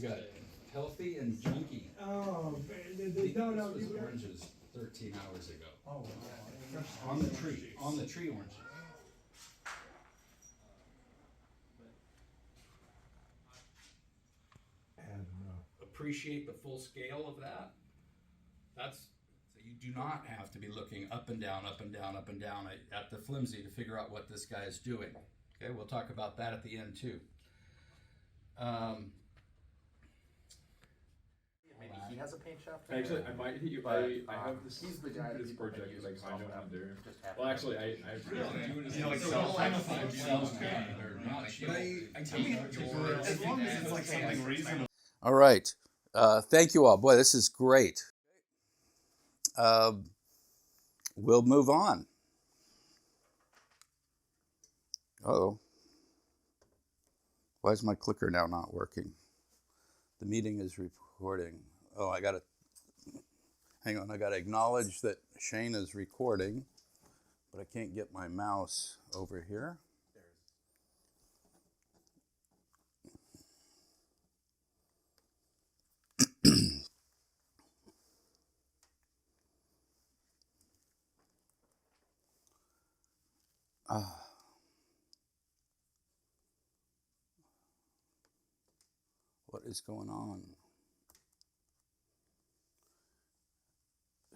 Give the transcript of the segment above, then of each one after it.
got healthy and junky. Oh, This was oranges 13 hours ago. Oh, wow. On the tree oranges. And, Appreciate the full scale of that. So you do not have to be looking up and down, up and down, up and down at the flimsy to figure out what this guy is doing. Okay, we'll talk about that at the end too. Maybe he has a paint shop. Actually, I might. I have this. He's the guy this that project uses like I himself know up. I'm there. Just happen Well, to actually, have I Really? doing You know, like As long as it's like something reasonable. All right. Thank you all. Boy, this is great. We'll move on. Uh-oh. Why is my clicker now not working? The meeting is recording. Oh, hang on, I gotta acknowledge that Shane is recording, but I can't get my mouse over here. What is going on?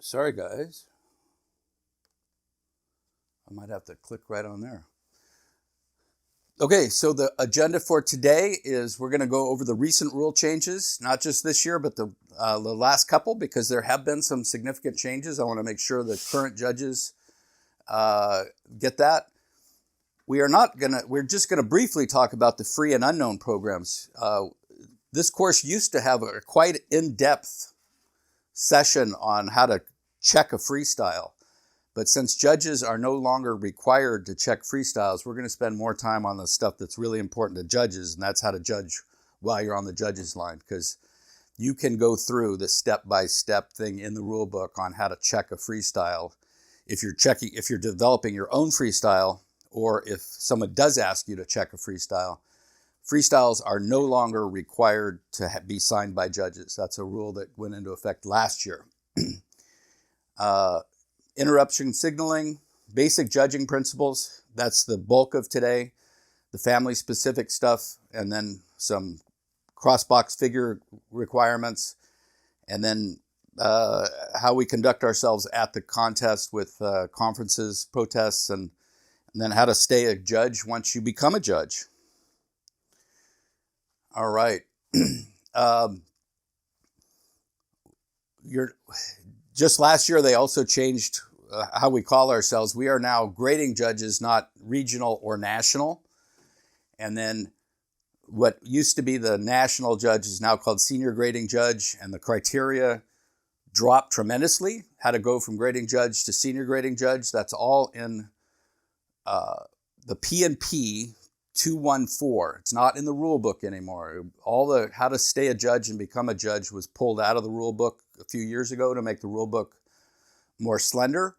Sorry, guys. I might have to click right on there. Okay, so the agenda for today is we're going to go over the recent rule changes, not just this year, but the last couple, because there have been some significant changes. I want to make sure the current judges get that. We're just going to briefly talk about the free and unknown programs. This course used to have a quite in-depth session on how to check a freestyle. But since judges are no longer required to check freestyles, we're going to spend more time on the stuff that's really important to judges, and that's how to judge while you're on the judges line, because you can go through the step-by-step thing in the rule book on how to check a freestyle. If you're developing your own freestyle, or if someone does ask you to check a freestyle, freestyles are no longer required to be signed by judges. That's a rule that went into effect last year. Interruption signaling, basic judging principles, that's the bulk of today. The family-specific stuff, and then some cross-box figure requirements, and then how we conduct ourselves at the contest with conferences, protests, and then how to stay a judge once you become a judge. All right. Just last year, they also changed how we call ourselves. We are now grading judges, not regional or national. And then what used to be the national judge is now called senior grading judge, and the criteria dropped tremendously. How to go from grading judge to senior grading judge, that's all in the P&P 214. It's not in the rule book anymore. All the how to stay a judge and become a judge was pulled out of the rule book a few years ago to make the rule book more slender.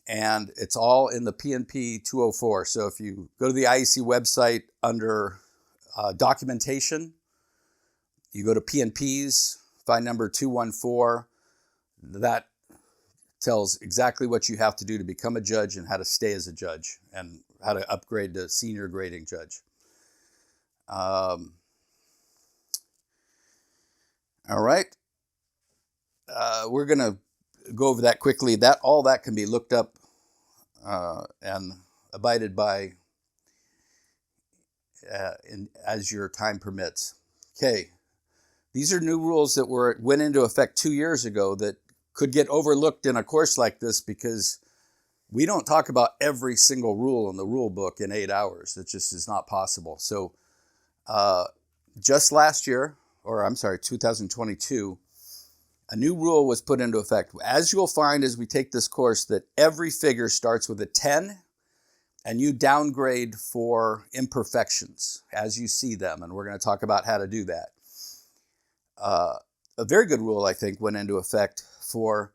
And it's all in the P&P 204. So if you go to the IAC website under documentation, you go to P&Ps, find number 214. That tells exactly what you have to do to become a judge and how to stay as a judge and how to upgrade to senior grading judge. All right. We're going to go over that quickly. All that can be looked up and abided by as your time permits. Okay. These are new rules that went into effect 2 years ago that could get overlooked in a course like this because we don't talk about every single rule in the rule book in 8 hours. It just is not possible. So just last year, 2022, a new rule was put into effect. As you'll find as we take this course, that every figure starts with a 10, and you downgrade for imperfections as you see them, and we're going to talk about how to do that. A very good rule, I think, went into effect for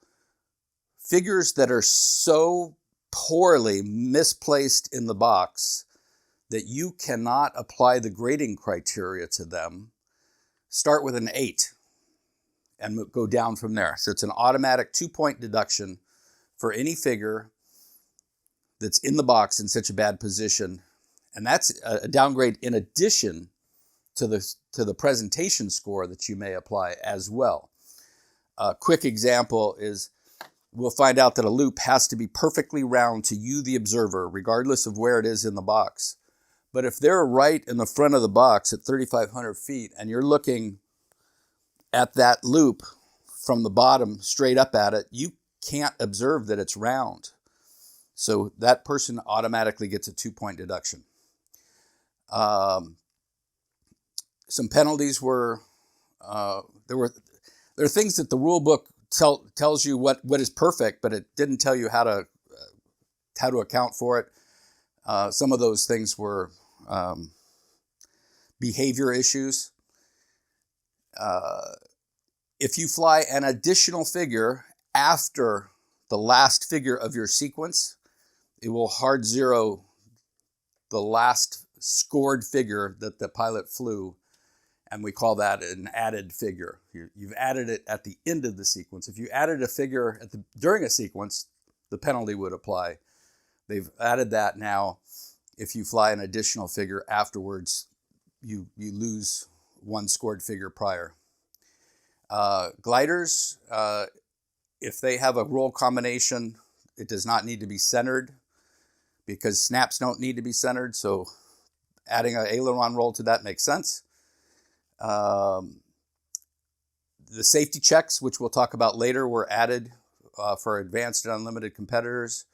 figures that are so poorly misplaced in the box that you cannot apply the grading criteria to them. start with an 8 and go down from there. So it's an automatic 2-point deduction for any figure that's in the box in such a bad position. And that's a downgrade in addition to the presentation score that you may apply as well. A quick example is we'll find out that a loop has to be perfectly round to you, the observer, regardless of where it is in the box. But if they're right in the front of the box at 3,500 feet and you're looking at that loop from the bottom straight up at it, you can't observe that it's round. So that person automatically gets a 2-point deduction. Some penalties were, there are things that the rule book tells you what is perfect, but it didn't tell you how to account for it. Some of those things were behavior issues. If you fly an additional figure after the last figure of your sequence, it will hard zero the last scored figure that the pilot flew, and we call that an added figure. You've added it at the end of the sequence. If you added a figure during a sequence, the penalty would apply. They've added that now. If you fly an additional figure afterwards, you lose one scored figure prior. Gliders, if they have a roll combination, it does not need to be centered because snaps don't need to be centered, so adding an aileron roll to that makes sense. The safety checks, which we'll talk about later, were added for advanced and unlimited competitors.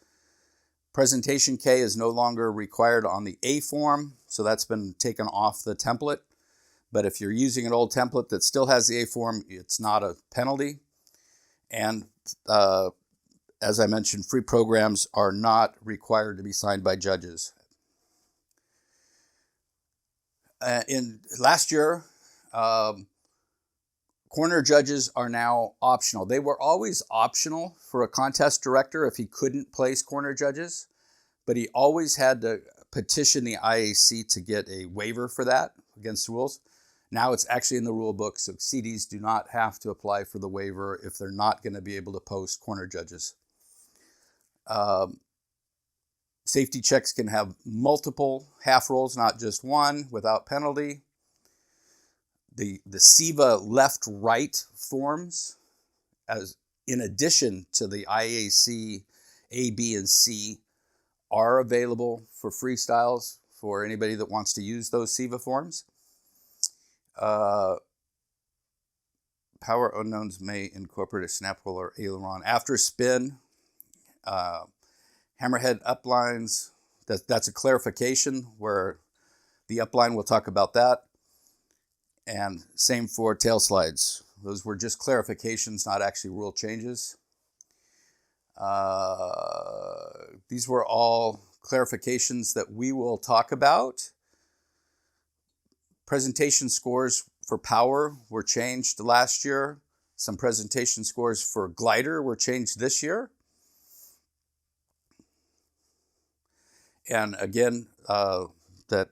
Presentation K is no longer required on the A form, so that's been taken off the template. But if you're using an old template that still has the A form, it's not a penalty. And as I mentioned, free programs are not required to be signed by judges. In last year, corner judges are now optional. They were always optional for a contest director if he couldn't place corner judges, but he always had to petition the IAC to get a waiver for that against the rules. Now it's actually in the rule book, so CDs do not have to apply for the waiver if they're not going to be able to post corner judges. Safety checks can have multiple half rolls, not just one, without penalty. The SIVA left-right forms, as in addition to the IAC A, B, and C, are available for freestyles for anybody that wants to use those SIVA forms. Power unknowns may incorporate a snap roll or aileron after spin. Hammerhead uplines, that's a clarification where the upline, we'll talk about that. And same for tail slides. Those were just clarifications, not actually rule changes. These were all clarifications that we will talk about. Presentation scores for power were changed last year. Some presentation scores for glider were changed this year. And again, that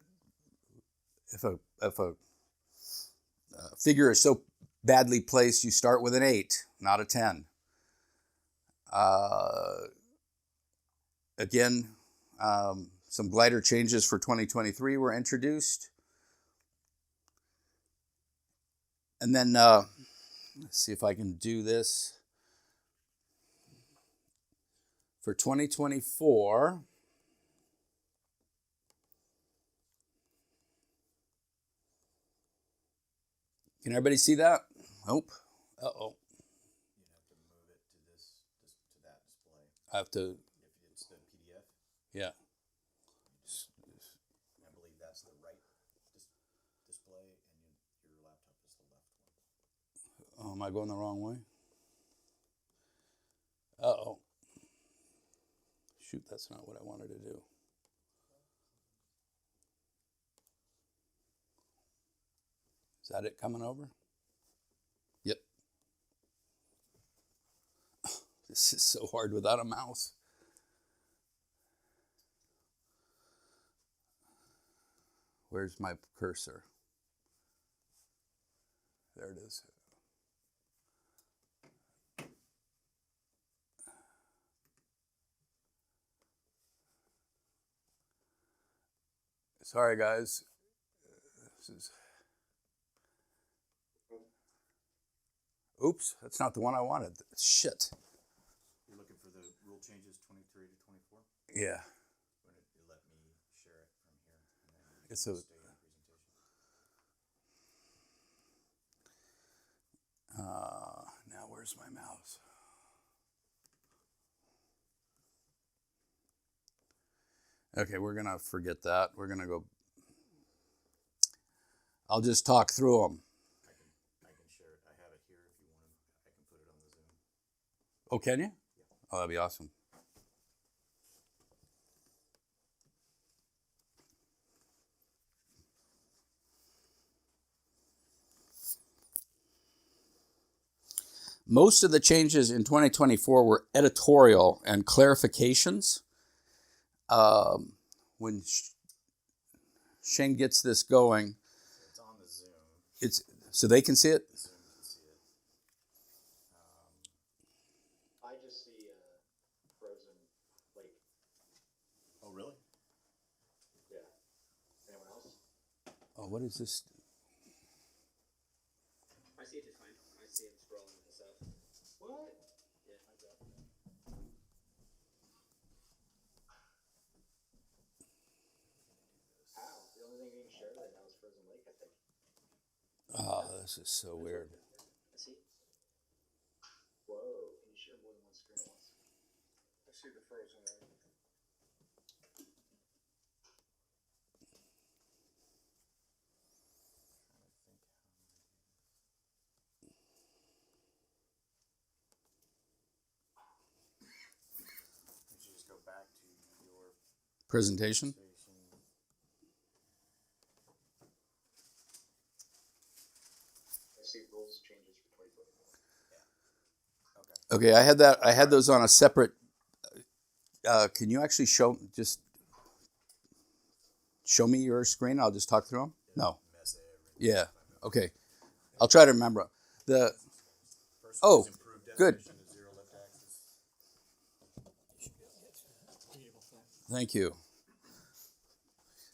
if a figure is so badly placed, you start with an 8, not a 10. Again, some glider changes for 2023 were introduced. And then, let's see if I can do this. For 2024, can everybody see that? Nope. Uh-oh. You have to move it to to that display. I have to, If it's the PDF, yeah. I believe that's the right display, and your laptop is the left one. Oh, am I going the wrong way? Uh-oh. Shoot, that's not what I wanted to do. Is that it coming over? Yep. This is so hard without a mouse. Where's my cursor? There it is. Sorry, guys. This is... Oops, that's not the one I wanted. Shit. You're looking for the rule changes 23 to 24? Yeah. When it let me share it from here. And then It's a... stay in the presentation. Now where's my mouse? Okay, we're gonna forget that. We're gonna go. I'll just talk through them. I can share it. I have it here if you want to. I can put it on the Zoom. Oh, can you? Oh, that'd be awesome. Most of the changes in 2024 were editorial and clarifications. When Shane gets this going, It's on the Zoom. it's so they can see it. The Zoom can see it. I just see frozen lake. Oh, really? Yeah. Anyone else? Oh, what is this? I see it just fine. I see him scrolling and stuff. What? Yeah, I got it. Ow. The only thing being shared right now is frozen lake, I think. Oh, this is so weird. I see. Whoa. Can you share more than one screen at once? I see the frozen lake. You should just go back to your Presentation. station. I see rules changes for 2024. Okay. Okay, I had that. I had those on a separate. Can you actually show me your screen? I'll just talk through them. No. Mess everything. Yeah. Okay. I'll try to remember the. First Oh, one is improved good. definition of zero lift axis. Thank you.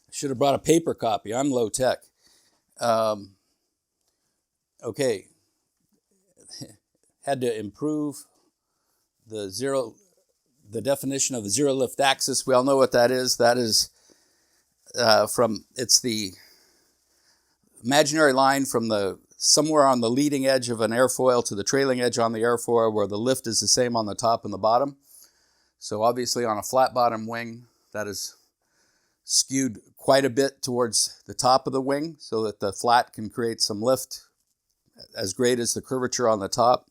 I should have brought a paper copy. I'm low tech. Okay. Had to improve the definition of the zero lift axis. We all know what that is. That is it's the imaginary line from somewhere on the leading edge of an airfoil to the trailing edge on the airfoil where the lift is the same on the top and the bottom. So obviously on a flat bottom wing, that is skewed quite a bit towards the top of the wing so that the flat can create some lift as great as the curvature on the top.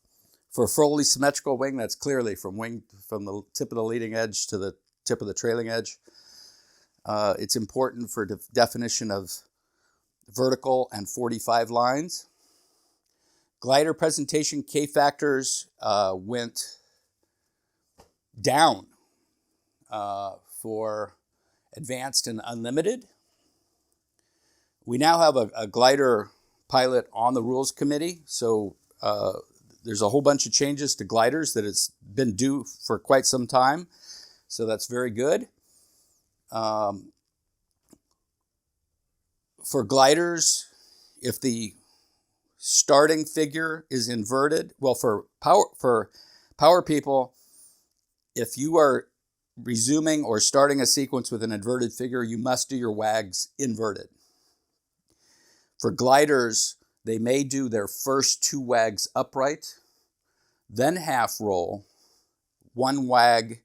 For a fully symmetrical wing, that's clearly from the tip of the leading edge to the tip of the trailing edge. It's important for definition of vertical and 45 lines. Glider presentation K-factors went down for advanced and unlimited. We now have a glider pilot on the rules committee, so there's a whole bunch of changes to gliders that it's been due for quite some time, so that's very good. For gliders, if the starting figure is inverted, well, for power people, if you are resuming or starting a sequence with an inverted figure, you must do your wags inverted. For gliders, they may do their first two wags upright, then half roll, one wag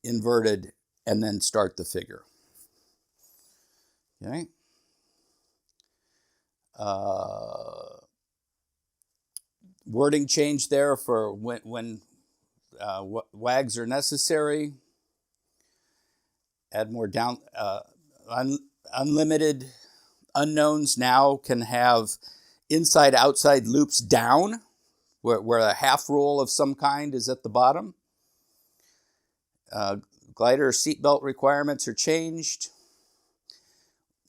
inverted, and then start the figure. Okay. Wording change there for when wags are necessary. Add more down. Unlimited unknowns now can have inside-outside loops down, where a half roll of some kind is at the bottom. Glider seatbelt requirements are changed.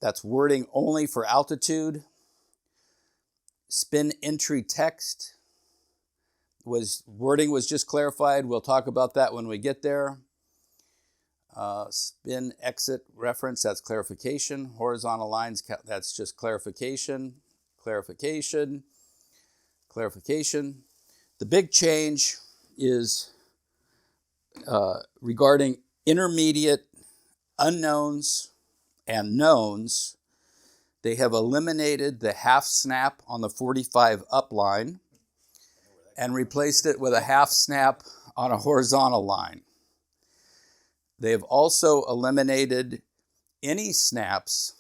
That's wording only for altitude. Spin entry text wording was just clarified. We'll talk about that when we get there. Spin exit reference, that's clarification. Horizontal lines, that's just clarification, clarification, clarification. The big change is regarding intermediate unknowns and knowns. They have eliminated the half snap on the 45 up line and replaced it with a half snap on a horizontal line. They have also eliminated any snaps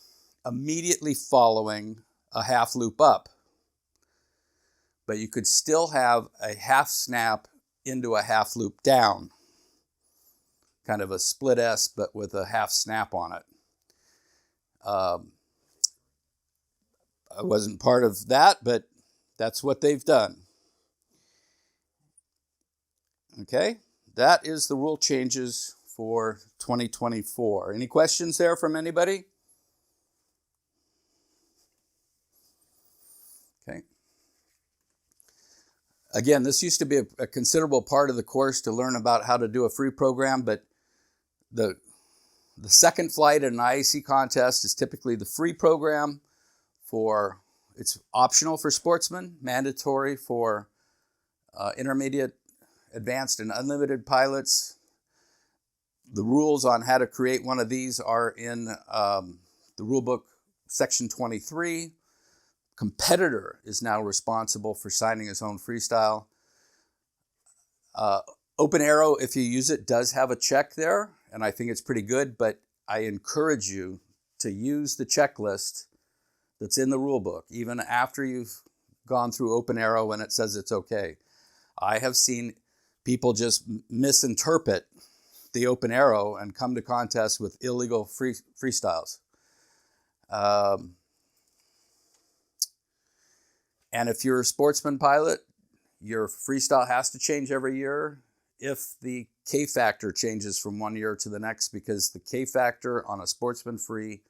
immediately following a half loop up. But you could still have a half snap into a half loop down. Kind of a split S, but with a half snap on it. I wasn't part of that, but that's what they've done. Okay, that is the rule changes for 2024. Any questions there from anybody? Okay. Again, this used to be a considerable part of the course to learn about how to do a free program, but the second flight in an IAC contest is typically the free program it's optional for sportsmen, mandatory for intermediate, advanced, and unlimited pilots. The rules on how to create one of these are in the rulebook section 23. Competitor is now responsible for signing his own freestyle. Open Arrow, if you use it, does have a check there, and I think it's pretty good, but I encourage you to use the checklist that's in the rulebook, even after you've gone through Open Arrow and it says it's okay. I have seen people just misinterpret the Open Arrow and come to contests with illegal freestyles. And if you're a sportsman pilot, your freestyle has to change every year if the K factor changes from one year to the next, because the K factor on a sportsman free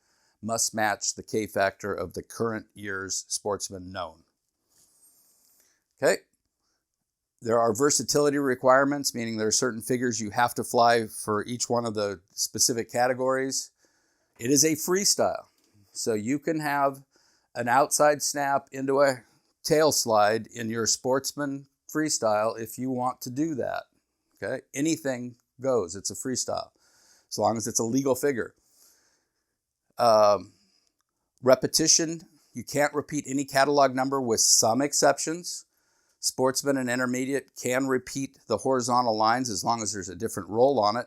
must match the K factor of the current year's sportsman known. Okay. There are versatility requirements, meaning there are certain figures you have to fly for each one of the specific categories. It is a freestyle, so you can have an outside snap into a tail slide in your sportsman freestyle if you want to do that. Okay, anything goes. It's a freestyle, as long as it's a legal figure. Repetition, you can't repeat any catalog number with some exceptions. Sportsman and intermediate can repeat the horizontal lines as long as there's a different roll on it.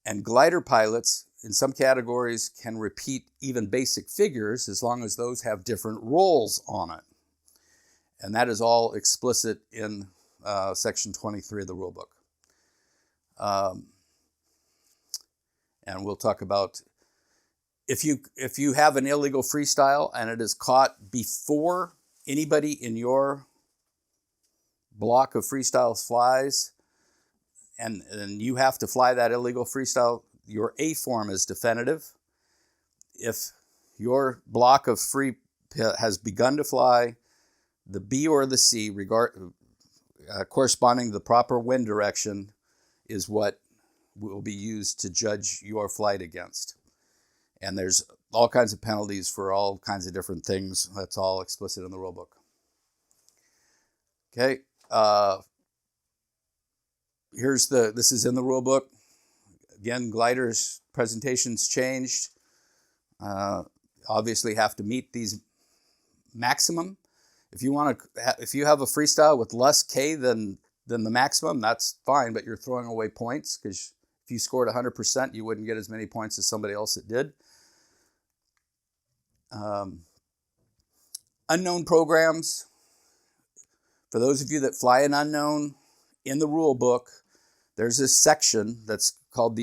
And glider pilots, in some categories, can repeat even basic figures as long as those have different rolls on it. And that is all explicit in section 23 of the rulebook. And we'll talk about if you have an illegal freestyle and it is caught before anybody in your block of freestyles flies, and you have to fly that illegal freestyle, your A form is definitive. If your block of free has begun to fly, the B or the C, corresponding to the proper wind direction, is what will be used to judge your flight against. And there's all kinds of penalties for all kinds of different things. That's all explicit in the rulebook. Okay. This is in the rulebook. Again, gliders presentations changed. Obviously have to meet these maximum. If you have a freestyle with less K than the maximum, that's fine, but you're throwing away points, because if you scored 100%, you wouldn't get as many points as somebody else that did. Unknown programs. For those of you that fly an unknown, in the rule book, there's this section that's called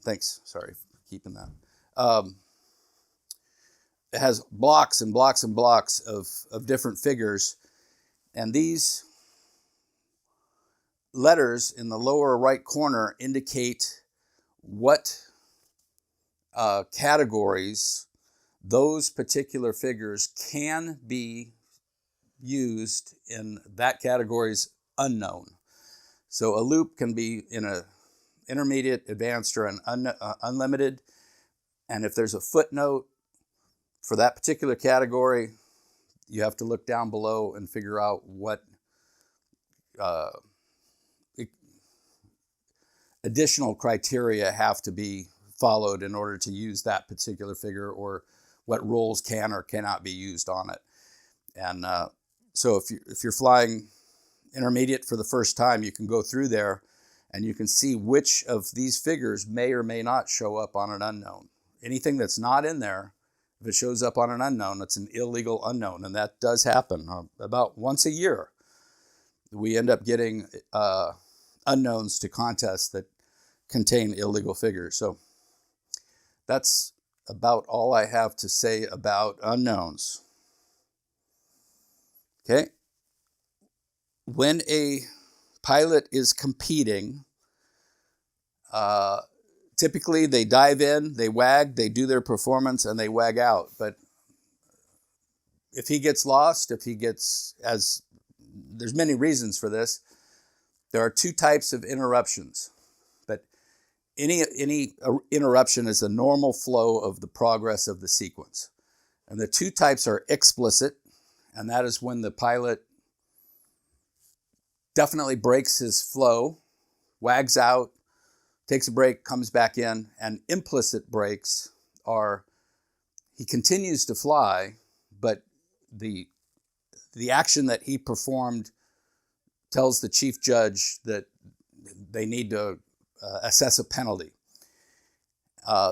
thanks, sorry for keeping that. It has blocks and blocks and blocks of different figures, and these letters in the lower right corner indicate what categories, those particular figures can be used in that category's unknown. So a loop can be in a intermediate, advanced, or an unlimited. And if there's a footnote for that particular category, you have to look down below and figure out what additional criteria have to be followed in order to use that particular figure, or what rules can or cannot be used on it. And so if you're flying intermediate for the first time, you can go through there and you can see which of these figures may or may not show up on an unknown. Anything that's not in there, if it shows up on an unknown, it's an illegal unknown, and that does happen about once a year. We end up getting unknowns to contests that contain illegal figures. So that's about all I have to say about unknowns. Okay. When a pilot is competing, typically they dive in, they wag, they do their performance, and they wag out. But if he gets lost, there's many reasons for this. There are two types of interruptions. But any interruption is a normal flow of the progress of the sequence. And the two types are explicit, and that is when the pilot definitely breaks his flow, wags out, takes a break, comes back in. And implicit breaks are he continues to fly, but the action that he performed tells the chief judge that they need to assess a penalty.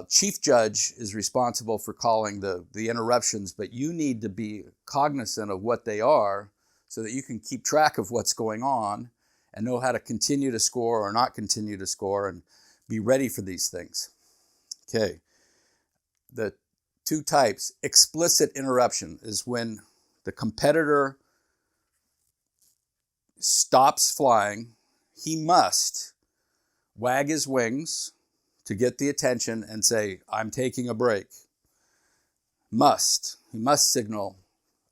Chief judge is responsible for calling the interruptions, but you need to be cognizant of what they are so that you can keep track of what's going on and know how to continue to score or not continue to score and be ready for these things. Okay. The two types. Explicit interruption is when the competitor stops flying. He must wag his wings to get the attention and say, I'm taking a break. He must signal.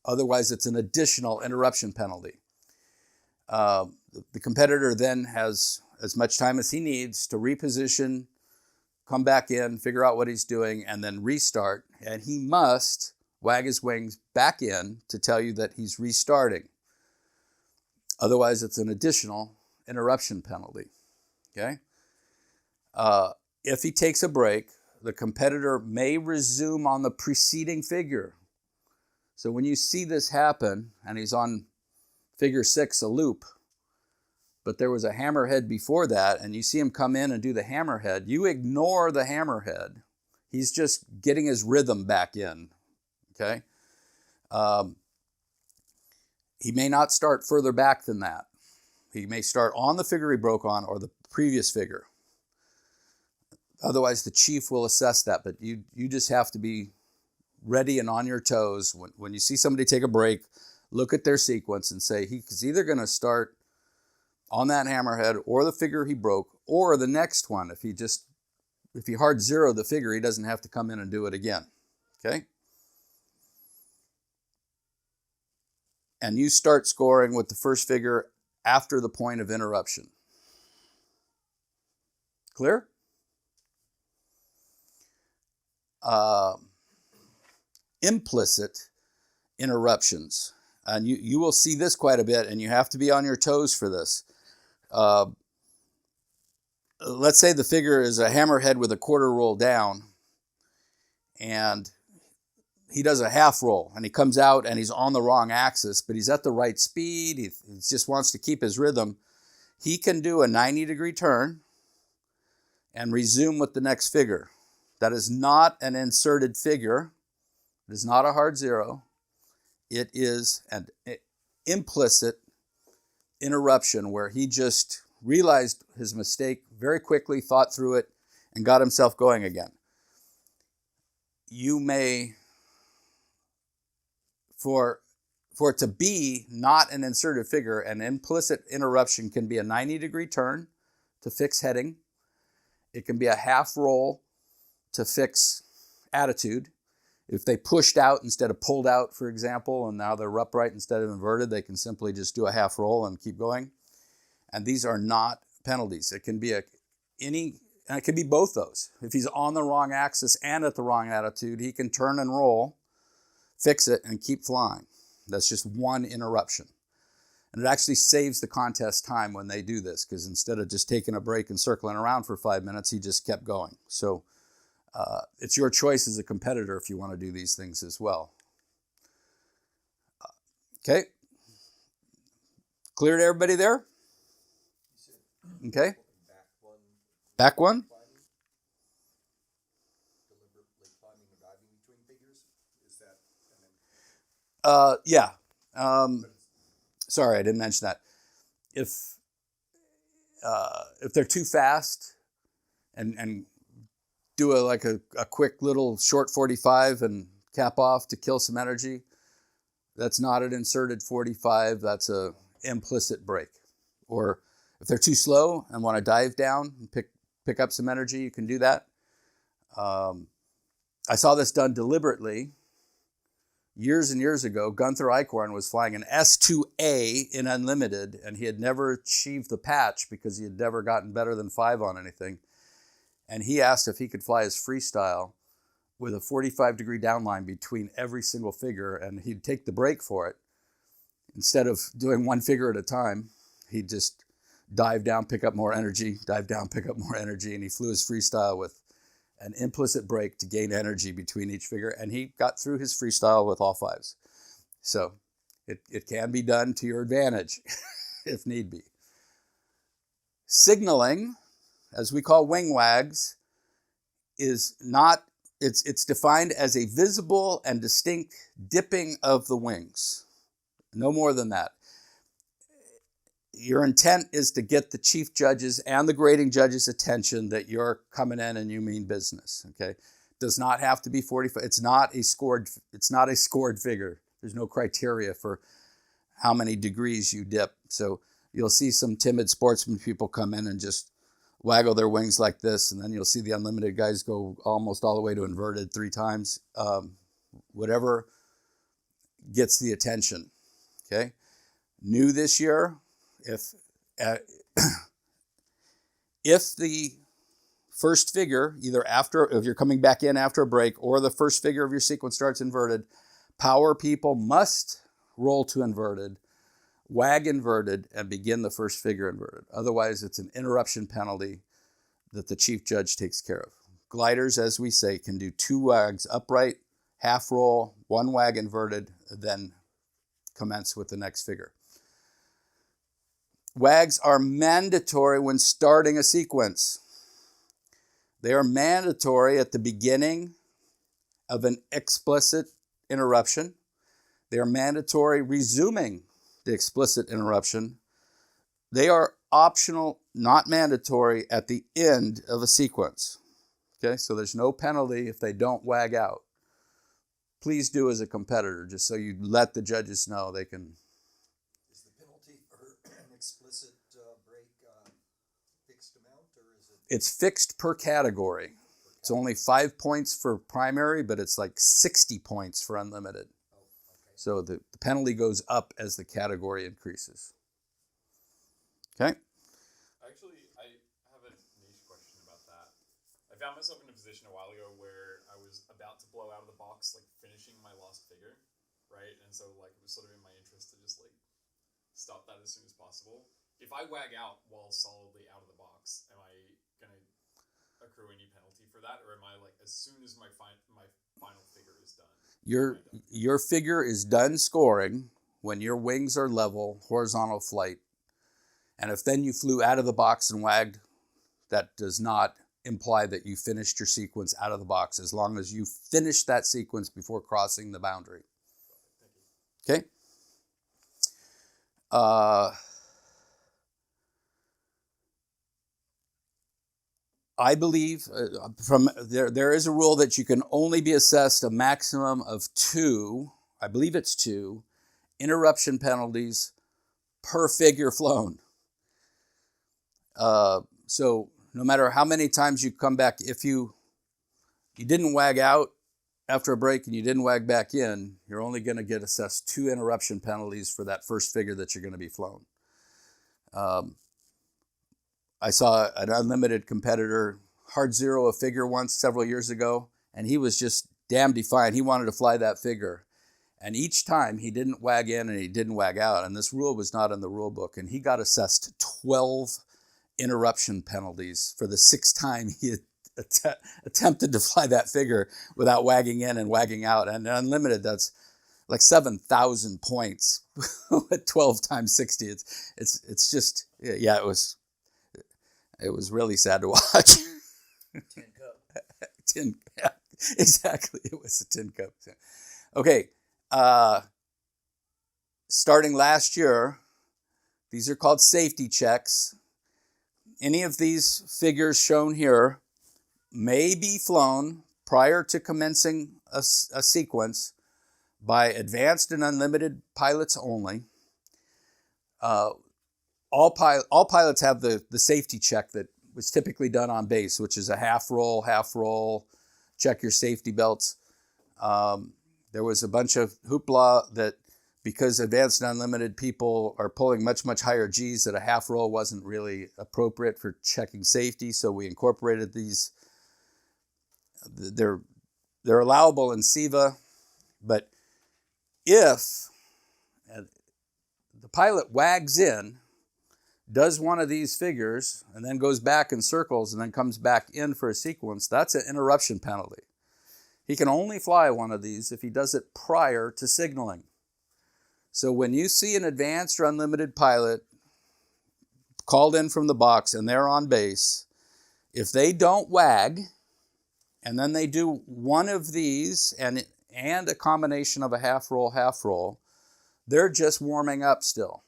Otherwise, it's an additional interruption penalty. The competitor then has as much time as he needs to reposition, come back in, figure out what he's doing, and then restart. And he must wag his wings back in to tell you that he's restarting. Otherwise, it's an additional interruption penalty. Okay? If he takes a break, the competitor may resume on the preceding figure. So when you see this happen, and he's on figure 6, a loop, but there was a hammerhead before that, and you see him come in and do the hammerhead, you ignore the hammerhead. He's just getting his rhythm back in. Okay? He may not start further back than that. He may start on the figure he broke on or the previous figure. Otherwise, the chief will assess that, but you just have to be ready and on your toes. When you see somebody take a break, look at their sequence and say he's either going to start on that hammerhead or the figure he broke or the next one. If he hard zero the figure, he doesn't have to come in and do it again. Okay? And you start scoring with the first figure after the point of interruption. Clear? Implicit interruptions. And you will see this quite a bit, and you have to be on your toes for this. Let's say the figure is a hammerhead with a quarter roll down, and he does a half roll, and he comes out, and he's on the wrong axis, but he's at the right speed. He just wants to keep his rhythm. He can do a 90-degree turn and resume with the next figure. That is not an inserted figure. It is not a hard zero. It is an implicit interruption where he just realized his mistake very quickly, thought through it, and got himself going again. You may, for it to be not an inserted figure, an implicit interruption can be a 90-degree turn to fix heading. It can be a half roll to fix attitude. If they pushed out instead of pulled out, for example, and now they're upright instead of inverted, they can simply just do a half roll and keep going. And these are not penalties. It can be and it can be both those. If he's on the wrong axis and at the wrong attitude, he can turn and roll, fix it, and keep flying. That's just one interruption. And it actually saves the contest time when they do this, because instead of just taking a break and circling around for 5 minutes, he just kept going. So it's your choice as a competitor if you want to do these things as well. Okay. Clear to everybody there? Okay. Back one. Deliberately climbing and diving between figures. Is that? Yeah. Sorry, I didn't mention that. If they're too fast and do a quick little short 45 and cap off to kill some energy, that's not an inserted 45. That's a implicit break. Or if they're too slow and want to dive down and pick up some energy, you can do that. I saw this done deliberately years and years ago. Gunther Eichhorn was flying an S2A in unlimited, and he had never achieved the patch because he had never gotten better than 5 on anything. And he asked if he could fly his freestyle with a 45-degree downline between every single figure, and he'd take the break for it. Instead of doing one figure at a time, he'd just dive down, pick up more energy, dive down, pick up more energy, and he flew his freestyle with an implicit break to gain energy between each figure, and he got through his freestyle with all 5s. So it can be done to your advantage if need be. Signaling, as we call wing wags, is not, it's defined as a visible and distinct dipping of the wings. No more than that. Your intent is to get the chief judges and the grading judges' attention that you're coming in and you mean business. Okay, does not have to be 45. It's not a scored figure. There's no criteria for how many degrees you dip. So you'll see some timid sportsman people come in and just waggle their wings like this, and then you'll see the unlimited guys go almost all the way to inverted 3 times. Whatever gets the attention. Okay, new this year. If the first figure, either if you're coming back in after a break, or the first figure of your sequence starts inverted, power people must roll to inverted, wag inverted, and begin the first figure inverted. Otherwise, it's an interruption penalty that the chief judge takes care of. Gliders, as we say, can do 2 wags upright, half roll, 1 wag inverted, then commence with the next figure. Wags are mandatory when starting a sequence. They are mandatory at the beginning of an explicit interruption. They are mandatory resuming the explicit interruption. They are optional, not mandatory, at the end of a sequence. Okay, so there's no penalty if they don't wag out. Please do as a competitor, just so you let the judges know they can. Is the penalty for an explicit break fixed amount, or is it? It's fixed per category. It's only 5 points for primary, but it's like 60 points for unlimited. Oh, okay. So the penalty goes up as the category increases. Okay? Actually, I have a niche question about that. I found myself in a position a while ago where I was about to blow out of the box, like finishing my last figure, right? And so like it was sort of in my interest to just like stop that as soon as possible. If I wag out while solidly out of the box, am I gonna accrue any penalty for that, or am I like as soon as my final figure is done? Your figure is done scoring when your wings are level, horizontal flight. And if then you flew out of the box and wagged, that does not imply that you finished your sequence out of the box, as long as you finished that sequence before crossing the boundary. Okay? I believe there is a rule that you can only be assessed a maximum of 2, I believe it's 2, interruption penalties per figure flown. So no matter how many times you come back, if you you didn't wag out after a break and you didn't wag back in, you're only going to get assessed 2 interruption penalties for that first figure that you're going to be flown. I saw an unlimited competitor hard zero a figure once several years ago, and he was just damn defiant. He wanted to fly that figure. And each time he didn't wag in and he didn't wag out, and this rule was not in the rule book, and he got assessed 12 interruption penalties for the 6th time he had attempted to fly that figure without wagging in and wagging out. And unlimited, that's like 7,000 points at 12 times 60. It's just, yeah, it was really sad to watch. Tin cup. Yeah, exactly. It was a tin cup. Okay. Starting last year, these are called safety checks. Any of these figures shown here may be flown prior to commencing a sequence by advanced and unlimited pilots only. All pilots have the safety check that was typically done on base, which is a half roll, check your safety belts. There was a bunch of hoopla that because advanced and unlimited people are pulling much, much higher Gs, that a half roll wasn't really appropriate for checking safety. So we incorporated these. They're allowable in SEVA, but if the pilot wags in, does one of these figures, and then goes back in circles and then comes back in for a sequence, that's an interruption penalty. He can only fly one of these if he does it prior to signaling. So when you see an advanced or unlimited pilot called in from the box and they're on base, if they don't wag, and then they do one of these and a combination of a half roll, they're just warming up still,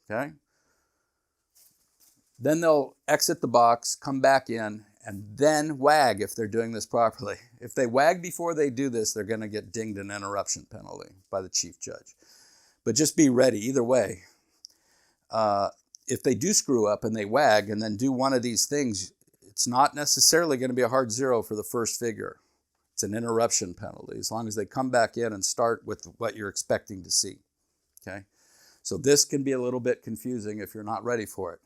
okay? Then they'll exit the box, come back in, and then wag if they're doing this properly. If they wag before they do this, they're going to get dinged an interruption penalty by the chief judge. But just be ready either way. If they do screw up and they wag and then do one of these things, it's not necessarily going to be a hard zero for the first figure. It's an interruption penalty as long as they come back in and start with what you're expecting to see. Okay? So this can be a little bit confusing if you're not ready for it.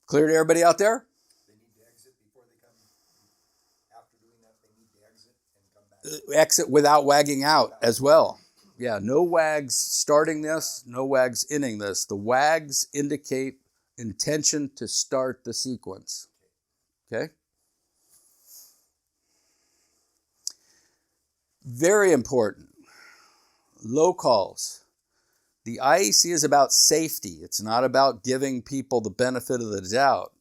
Clear to everybody out there? They need to exit before they come. After doing that, they need to exit and come back. Exit without wagging out as well. Yeah, no wags starting this, no wags ending this. The wags indicate intention to start the sequence. Okay? Very important. Low calls. The IAC is about safety. It's not about giving people the benefit of the doubt.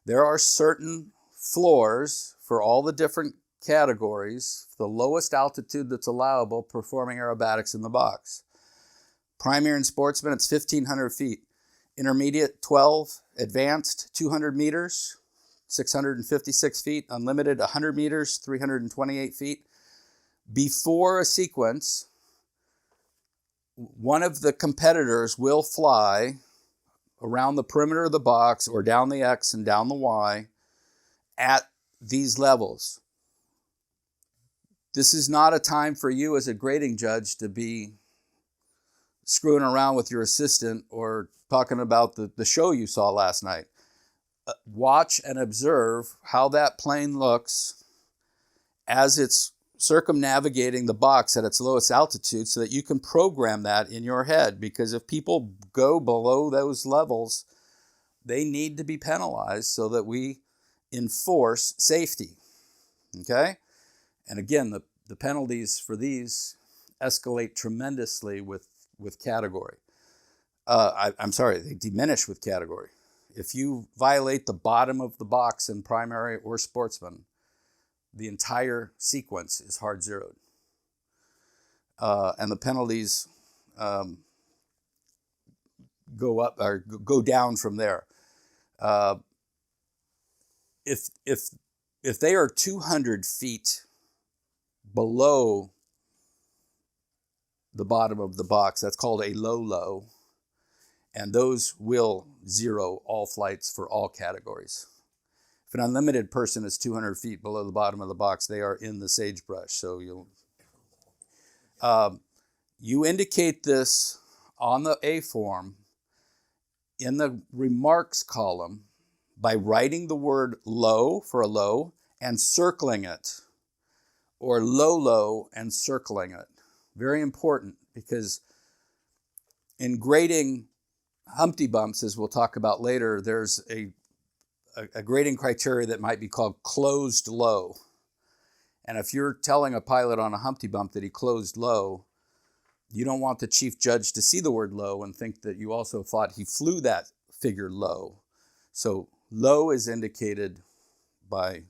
There are certain floors for all the different categories, the lowest altitude that's allowable performing aerobatics in the box. Primary and sportsman, it's 1,500 feet. Intermediate, 12. Advanced, 200 meters, 656 feet. Unlimited, 100 meters, 328 feet. Before a sequence, one of the competitors will fly around the perimeter of the box or down the X and down the Y at these levels. This is not a time for you as a grading judge to be screwing around with your assistant or talking about the show you saw last night. Watch and observe how that plane looks as it's circumnavigating the box at its lowest altitude so that you can program that in your head. Because if people go below those levels, they need to be penalized so that we enforce safety. Okay? And again, the penalties for these escalate tremendously with category. I'm sorry, they diminish with category. If you violate the bottom of the box in primary or sportsman, the entire sequence is hard zeroed. And the penalties go up or go down from there. If they are 200 feet below the bottom of the box, that's called a low, and those will zero all flights for all categories. If an unlimited person is 200 feet below the bottom of the box, they are in the sagebrush. So you indicate this on the A form in the remarks column by writing the word low for a low and circling it, or low and circling it. Very important, because in grading Humpty Bumps, as we'll talk about later, there's a grading criteria that might be called closed low. And if you're telling a pilot on a Humpty Bump that he closed low, you don't want the chief judge to see the word low and think that you also thought he flew that figure low. So low is indicated by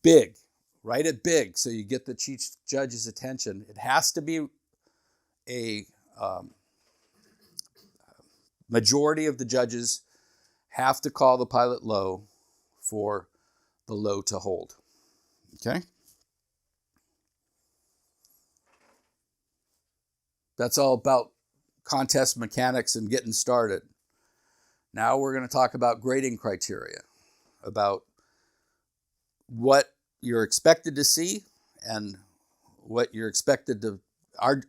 big. Write it big so you get the chief judge's attention. It has to be a majority of the judges have to call the pilot low for the low to hold. Okay? That's all about contest mechanics and getting started. Now we're going to talk about grading criteria, about what you're expected to see and what you're expected to...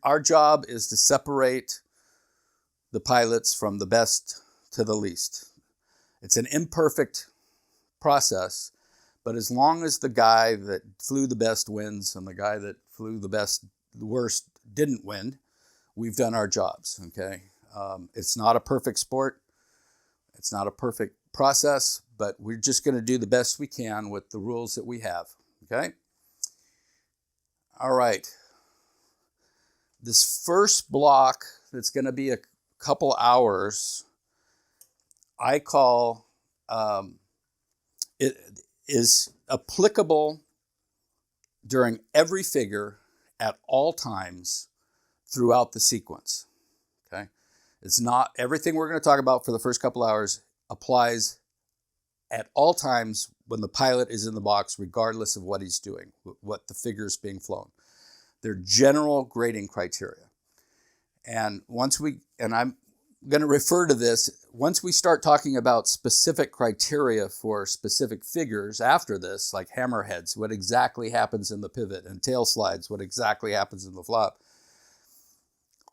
Our job is to separate the pilots from the best to the least. It's an imperfect process, but as long as the guy that flew the best wins and the guy that flew the worst didn't win, we've done our jobs, okay? It's not a perfect sport. It's not a perfect process, but we're just going to do the best we can with the rules that we have, okay? All right. This first block that's going to be a couple hours, I call, it is applicable during every figure at all times throughout the sequence, okay? It's not, everything we're going to talk about for the first couple hours applies at all times when the pilot is in the box, regardless of what he's doing, what the figure is being flown. They're general grading criteria. And I'm going to refer to this, once we start talking about specific criteria for specific figures after this, like hammerheads, what exactly happens in the pivot, and tail slides, what exactly happens in the flop,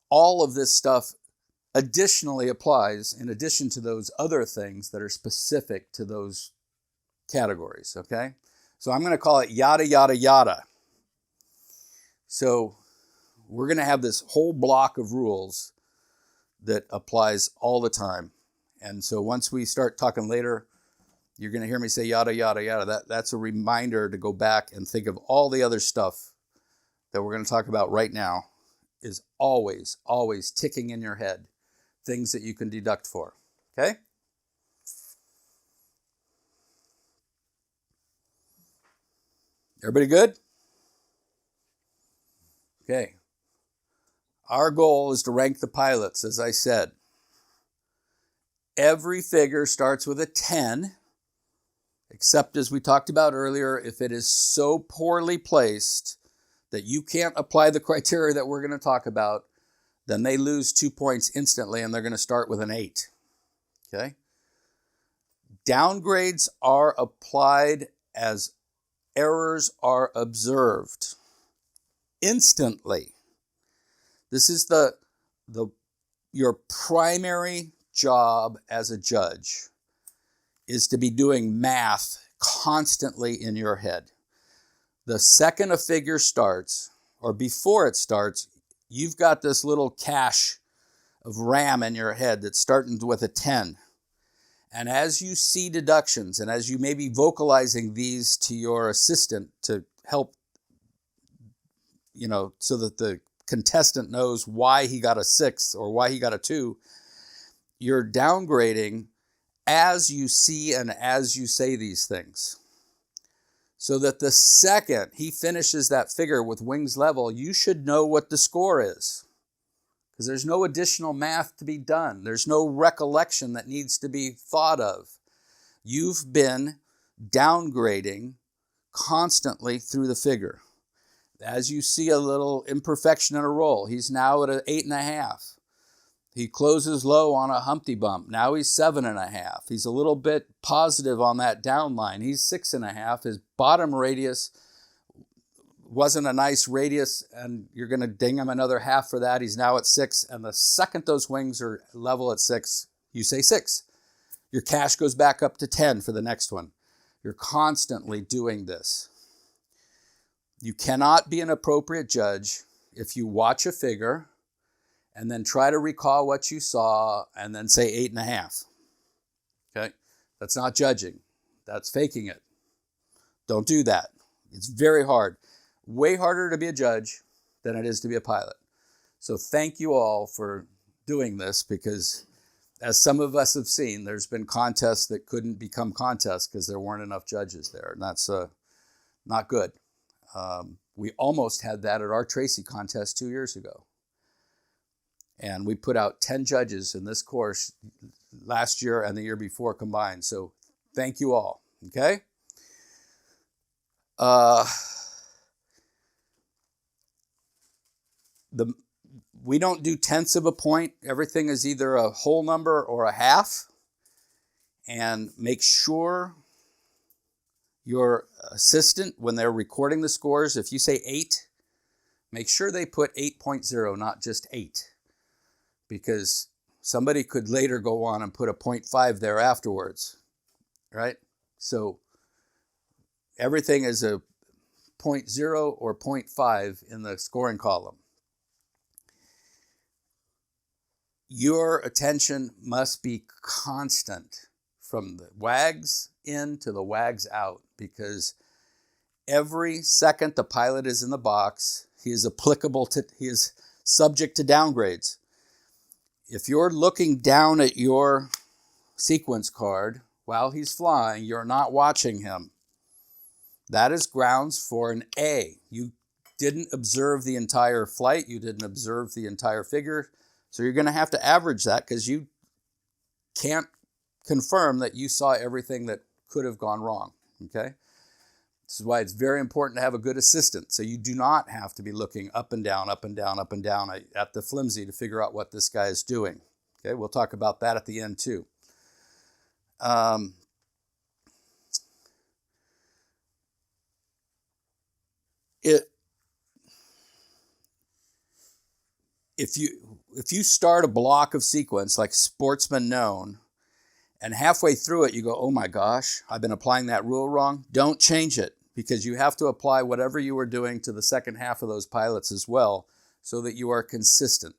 all of this stuff additionally applies in addition to those other things that are specific to those categories, okay? So I'm going to call it yada, yada, yada. So we're going to have this whole block of rules that applies all the time. And so once we start talking later, you're going to hear me say yada, yada, yada. That's a reminder to go back and think of all the other stuff that we're going to talk about right now is always, always ticking in your head. Things that you can deduct for, okay? Everybody good? Okay. Our goal is to rank the pilots, as I said. Every figure starts with a 10, except as we talked about earlier, if it is so poorly placed that you can't apply the criteria that we're going to talk about, then they lose 2 points instantly and they're going to start with an 8. Okay? Downgrades are applied as errors are observed instantly. This is your primary job as a judge is to be doing math constantly in your head. The second a figure starts, or before it starts, you've got this little cache of RAM in your head that's starting with a 10. And as you see deductions, and as you may be vocalizing these to your assistant to help, so that the contestant knows why he got a 6 or why he got a 2, you're downgrading as you see and as you say these things. So that the second he finishes that figure with wings level, you should know what the score is. Because there's no additional math to be done. There's no recollection that needs to be thought of. You've been downgrading constantly through the figure. As you see a little imperfection in a roll, he's now at an 8.5. He closes low on a Humpty bump. Now he's 7.5. He's a little bit positive on that down line. He's 6.5. His bottom radius wasn't a nice radius, and you're going to ding him another half for that. He's now at 6, and the second those wings are level at 6, you say 6. Your cash goes back up to 10 for the next one. You're constantly doing this. You cannot be an appropriate judge if you watch a figure and then try to recall what you saw and then say 8.5. Okay? That's not judging. That's faking it. Don't do that. It's very hard. Way harder to be a judge than it is to be a pilot. So thank you all for doing this, because as some of us have seen, there's been contests that couldn't become contests because there weren't enough judges there, and that's not good. We almost had that at our Tracy contest 2 years ago. And we put out 10 judges in this course last year and the year before combined. So thank you all, okay? We don't do tenths of a point. Everything is either a whole number or a half. And make sure your assistant, when they're recording the scores, if you say 8, make sure they put 8.0, not just 8. Because somebody could later go on and put a 0.5 there afterwards, right? So everything is a 0.0 or 0.5 in the scoring column. Your attention must be constant from the wags in to the wags out, because every second the pilot is in the box, he is subject to downgrades. If you're looking down at your sequence card while he's flying, you're not watching him. That is grounds for an A. You didn't observe the entire flight. You didn't observe the entire figure. So you're going to have to average that, because you can't confirm that you saw everything that could have gone wrong, okay? This is why it's very important to have a good assistant. So you do not have to be looking up and down, up and down, up and down at the flimsy to figure out what this guy is doing. Okay, we'll talk about that at the end too. If you start a block of sequence like sportsman known, and halfway through it you go, oh my gosh, I've been applying that rule wrong, don't change it, because you have to apply whatever you were doing to the second half of those pilots as well, so that you are consistent.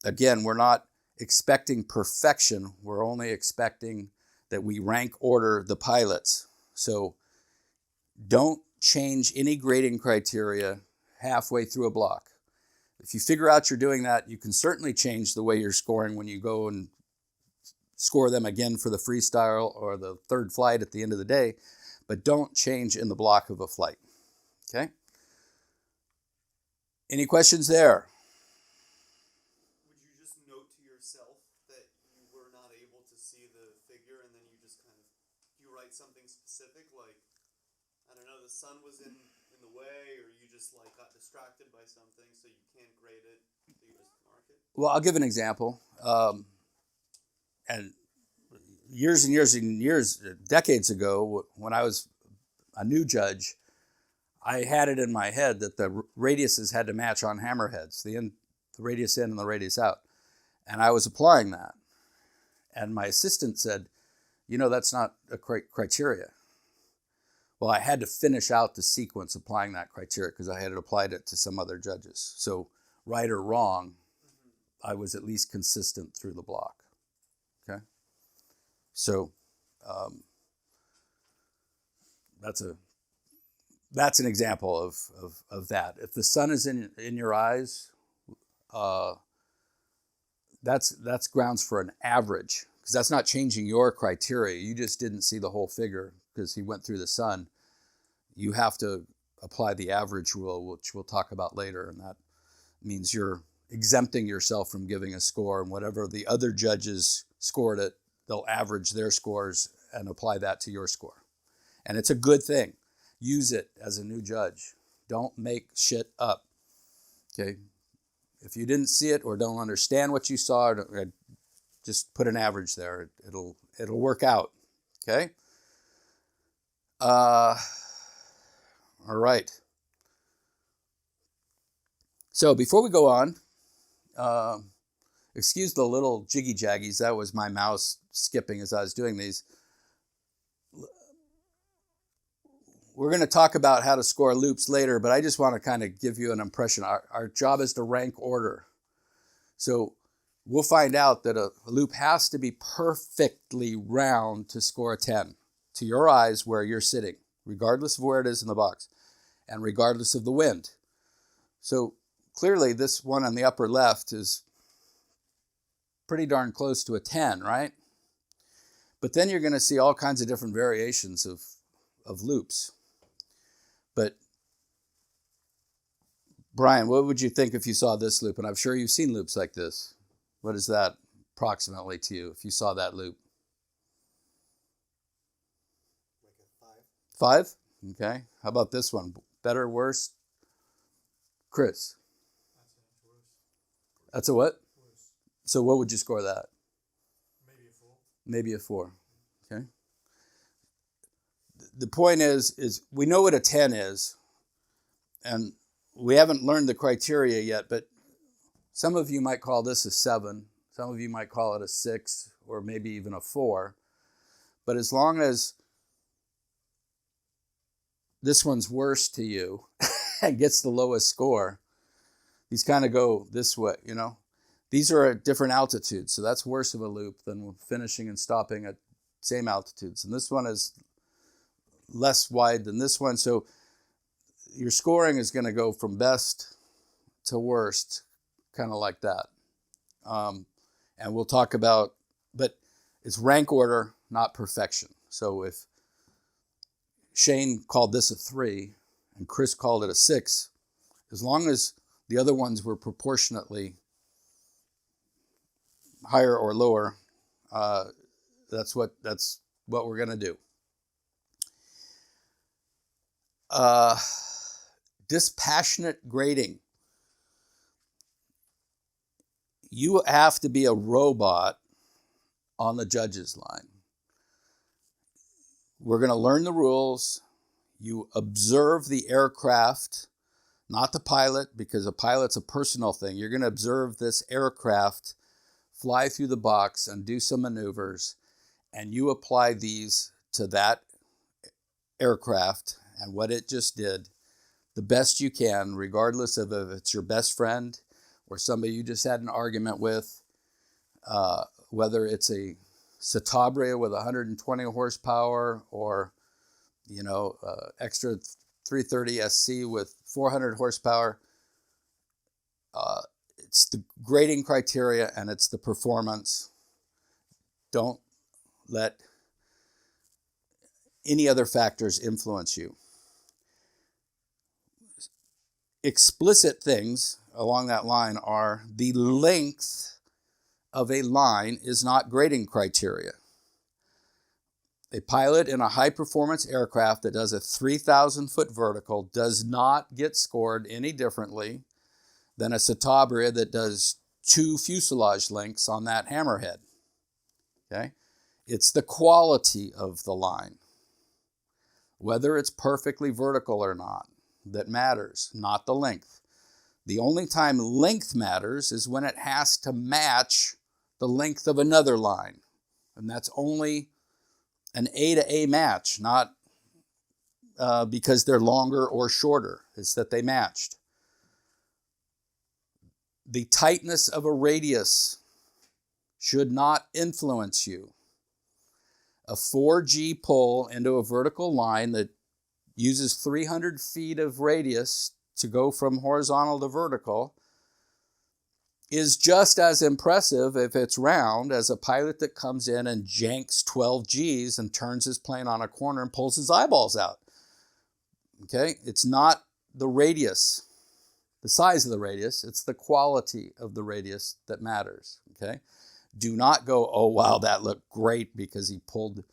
Again, we're not expecting perfection, we're only expecting that we rank order the pilots. So don't change any grading criteria halfway through a block. If you figure out you're doing that, you can certainly change the way you're scoring when you go and score them again for the freestyle or the third flight at the end of the day, but don't change in the block of a flight, okay? Any questions there? Would you just note to yourself that you were not able to see the figure, and then you just kind of, you write something specific, like, I don't know, the sun was in the way, or you just like got distracted by something, so you can't grade it, so you just mark it? Well, I'll give an example. And years and years and years, decades ago, when I was a new judge, I had it in my head that the radiuses had to match on hammerheads, the radius in and the radius out. And I was applying that. And my assistant said, you know, that's not a criteria. Well, I had to finish out the sequence applying that criteria because I had applied it to some other judges. So right or wrong, I was at least consistent through the block. Okay? So that's an example of that. If the sun is in your eyes, that's grounds for an average, because that's not changing your criteria. You just didn't see the whole figure because he went through the sun. You have to apply the average rule, which we'll talk about later, and that means you're exempting yourself from giving a score, and whatever the other judges scored it, they'll average their scores and apply that to your score. And it's a good thing. Use it as a new judge. Don't make shit up. Okay? If you didn't see it or don't understand what you saw, just put an average there. It'll work out. Okay. All right. So before we go on, excuse the little jiggy jaggies. That was my mouse skipping as I was doing these. We're going to talk about how to score loops later, but I just want to kind of give you an impression. Our job is to rank order. So we'll find out that a loop has to be perfectly round to score a 10 to your eyes where you're sitting, regardless of where it is in the box and regardless of the wind. So clearly this one on the upper left is pretty darn close to a 10, right? But then you're going to see all kinds of different variations of loops. But Brian, what would you think if you saw this loop? And I'm sure you've seen loops like this. What is that approximately to you if you saw that loop? Like a 5. 5? Okay. How about this one? Better, worse? Chris? That's a what? Worse. So what would you score that? Maybe a 4. Maybe a 4. Okay. The point is we know what a 10 is, and we haven't learned the criteria yet, but some of you might call this a 7. Some of you might call it a 6, or maybe even a 4. But as long as this one's worse to you and gets the lowest score, these kind of go this way, you know. These are at different altitudes, so that's worse of a loop than finishing and stopping at same altitudes. And this one is less wide than this one, so your scoring is going to go from best to worst, kind of like that. And we'll talk about, but it's rank order, not perfection. So if Shane called this a 3 and Chris called it a 6, as long as the other ones were proportionately higher or lower, that's what we're going to do. Dispassionate grading. You have to be a robot on the judges line. We're going to learn the rules. You observe the aircraft, not the pilot, because a pilot's a personal thing. You're going to observe this aircraft fly through the box and do some maneuvers, and you apply these to that aircraft and what it just did the best you can, regardless of if it's your best friend or somebody you just had an argument with, whether it's a Citabria with 120 horsepower or, extra 330 SC with 400 horsepower. It's the grading criteria and it's the performance. Don't let any other factors influence you. Explicit things along that line are the length of a line is not grading criteria. A pilot in a high-performance aircraft that does a 3,000-foot vertical does not get scored any differently than a Citabria that does 2 fuselage lengths on that hammerhead. Okay? It's the quality of the line, whether it's perfectly vertical or not, that matters, not the length. The only time length matters is when it has to match the length of another line. And that's only an A to A match, not because they're longer or shorter. It's that they matched. The tightness of a radius should not influence you. A 4G pull into a vertical line that uses 300 feet of radius to go from horizontal to vertical is just as impressive if it's round as a pilot that comes in and janks 12 Gs and turns his plane on a corner and pulls his eyeballs out. Okay? It's not the radius, the size of the radius, it's the quality of the radius that matters. Okay? Do not go, oh wow, that looked great because he pulled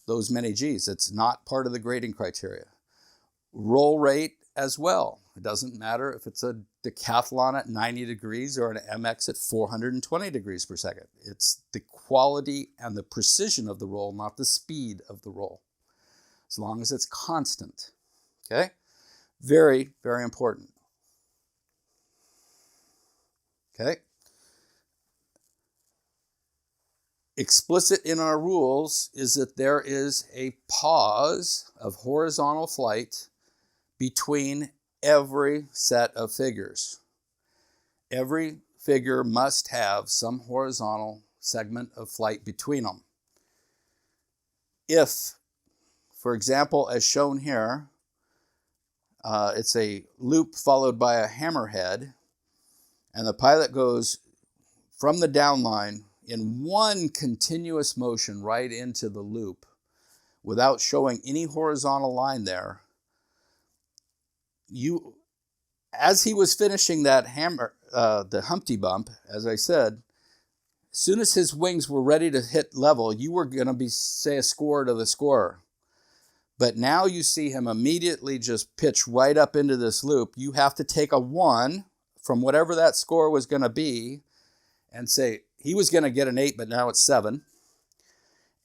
those many Gs. It's not part of the grading criteria. Roll rate as well. It doesn't matter if it's a decathlon at 90 degrees or an MX at 420 degrees per second. It's the quality and the precision of the roll, not the speed of the roll, as long as it's constant. Okay? Very, very important. Okay? Explicit in our rules is that there is a pause of horizontal flight between every set of figures. Every figure must have some horizontal segment of flight between them. If, for example, as shown here, it's a loop followed by a hammerhead, and the pilot goes from the downline in one continuous motion right into the loop without showing any horizontal line there, as he was finishing that the Humpty bump, as I said, as soon as his wings were ready to hit level, you were going to be, say, a score to the scorer. But now you see him immediately just pitch right up into this loop. You have to take a 1 from whatever that score was going to be and say, he was going to get an 8, but now it's 7.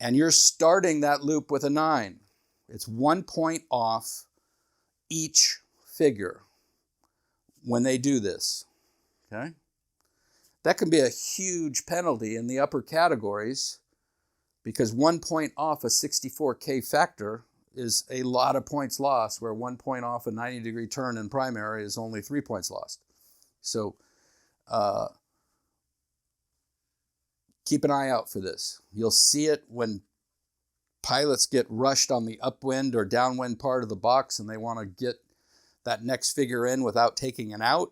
And you're starting that loop with a 9. It's 1 point off each figure when they do this. Okay? That can be a huge penalty in the upper categories because 1 point off a 64K factor is a lot of points lost, where 1 point off a 90-degree turn in primary is only 3 points lost. So keep an eye out for this. You'll see it when pilots get rushed on the upwind or downwind part of the box and they want to get that next figure in without taking it out.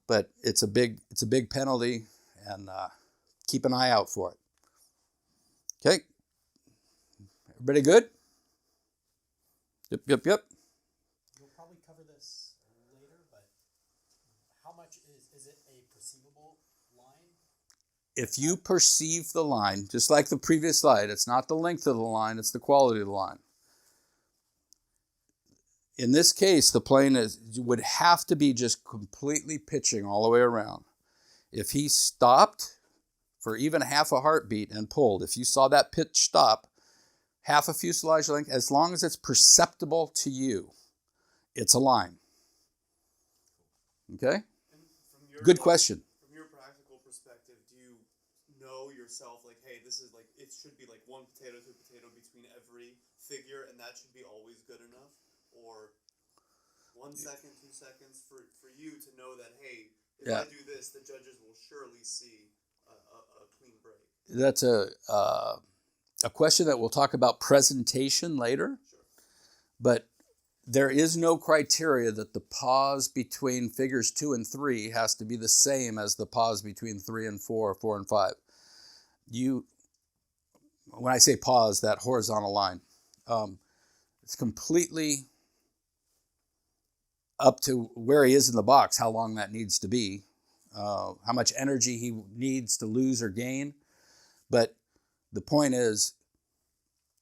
But it's a big penalty, and keep an eye out for it. Okay. Everybody good? Yep. You'll probably cover this later, but how much is it a perceivable line? If you perceive the line, just like the previous slide, it's not the length of the line, it's the quality of the line. In this case, the plane would have to be just completely pitching all the way around. If he stopped for even half a heartbeat and pulled, if you saw that pitch stop, half a fuselage length, as long as it's perceptible to you, it's a line. Okay? Good question. From your practical perspective, do you know yourself, like, hey, this is like, it should be like 1 potato to potato between every figure, and that should be always good enough? Or 1 second, 2 seconds for you to know that, hey, if I do this, the judges will surely see a clean break? That's a question that we'll talk about presentation later. Sure. But there is no criteria that the pause between figures 2 and 3 has to be the same as the pause between 3 and 4 or 4 and 5. When I say pause, that horizontal line, it's completely up to where he is in the box, how long that needs to be, how much energy he needs to lose or gain. But the point is,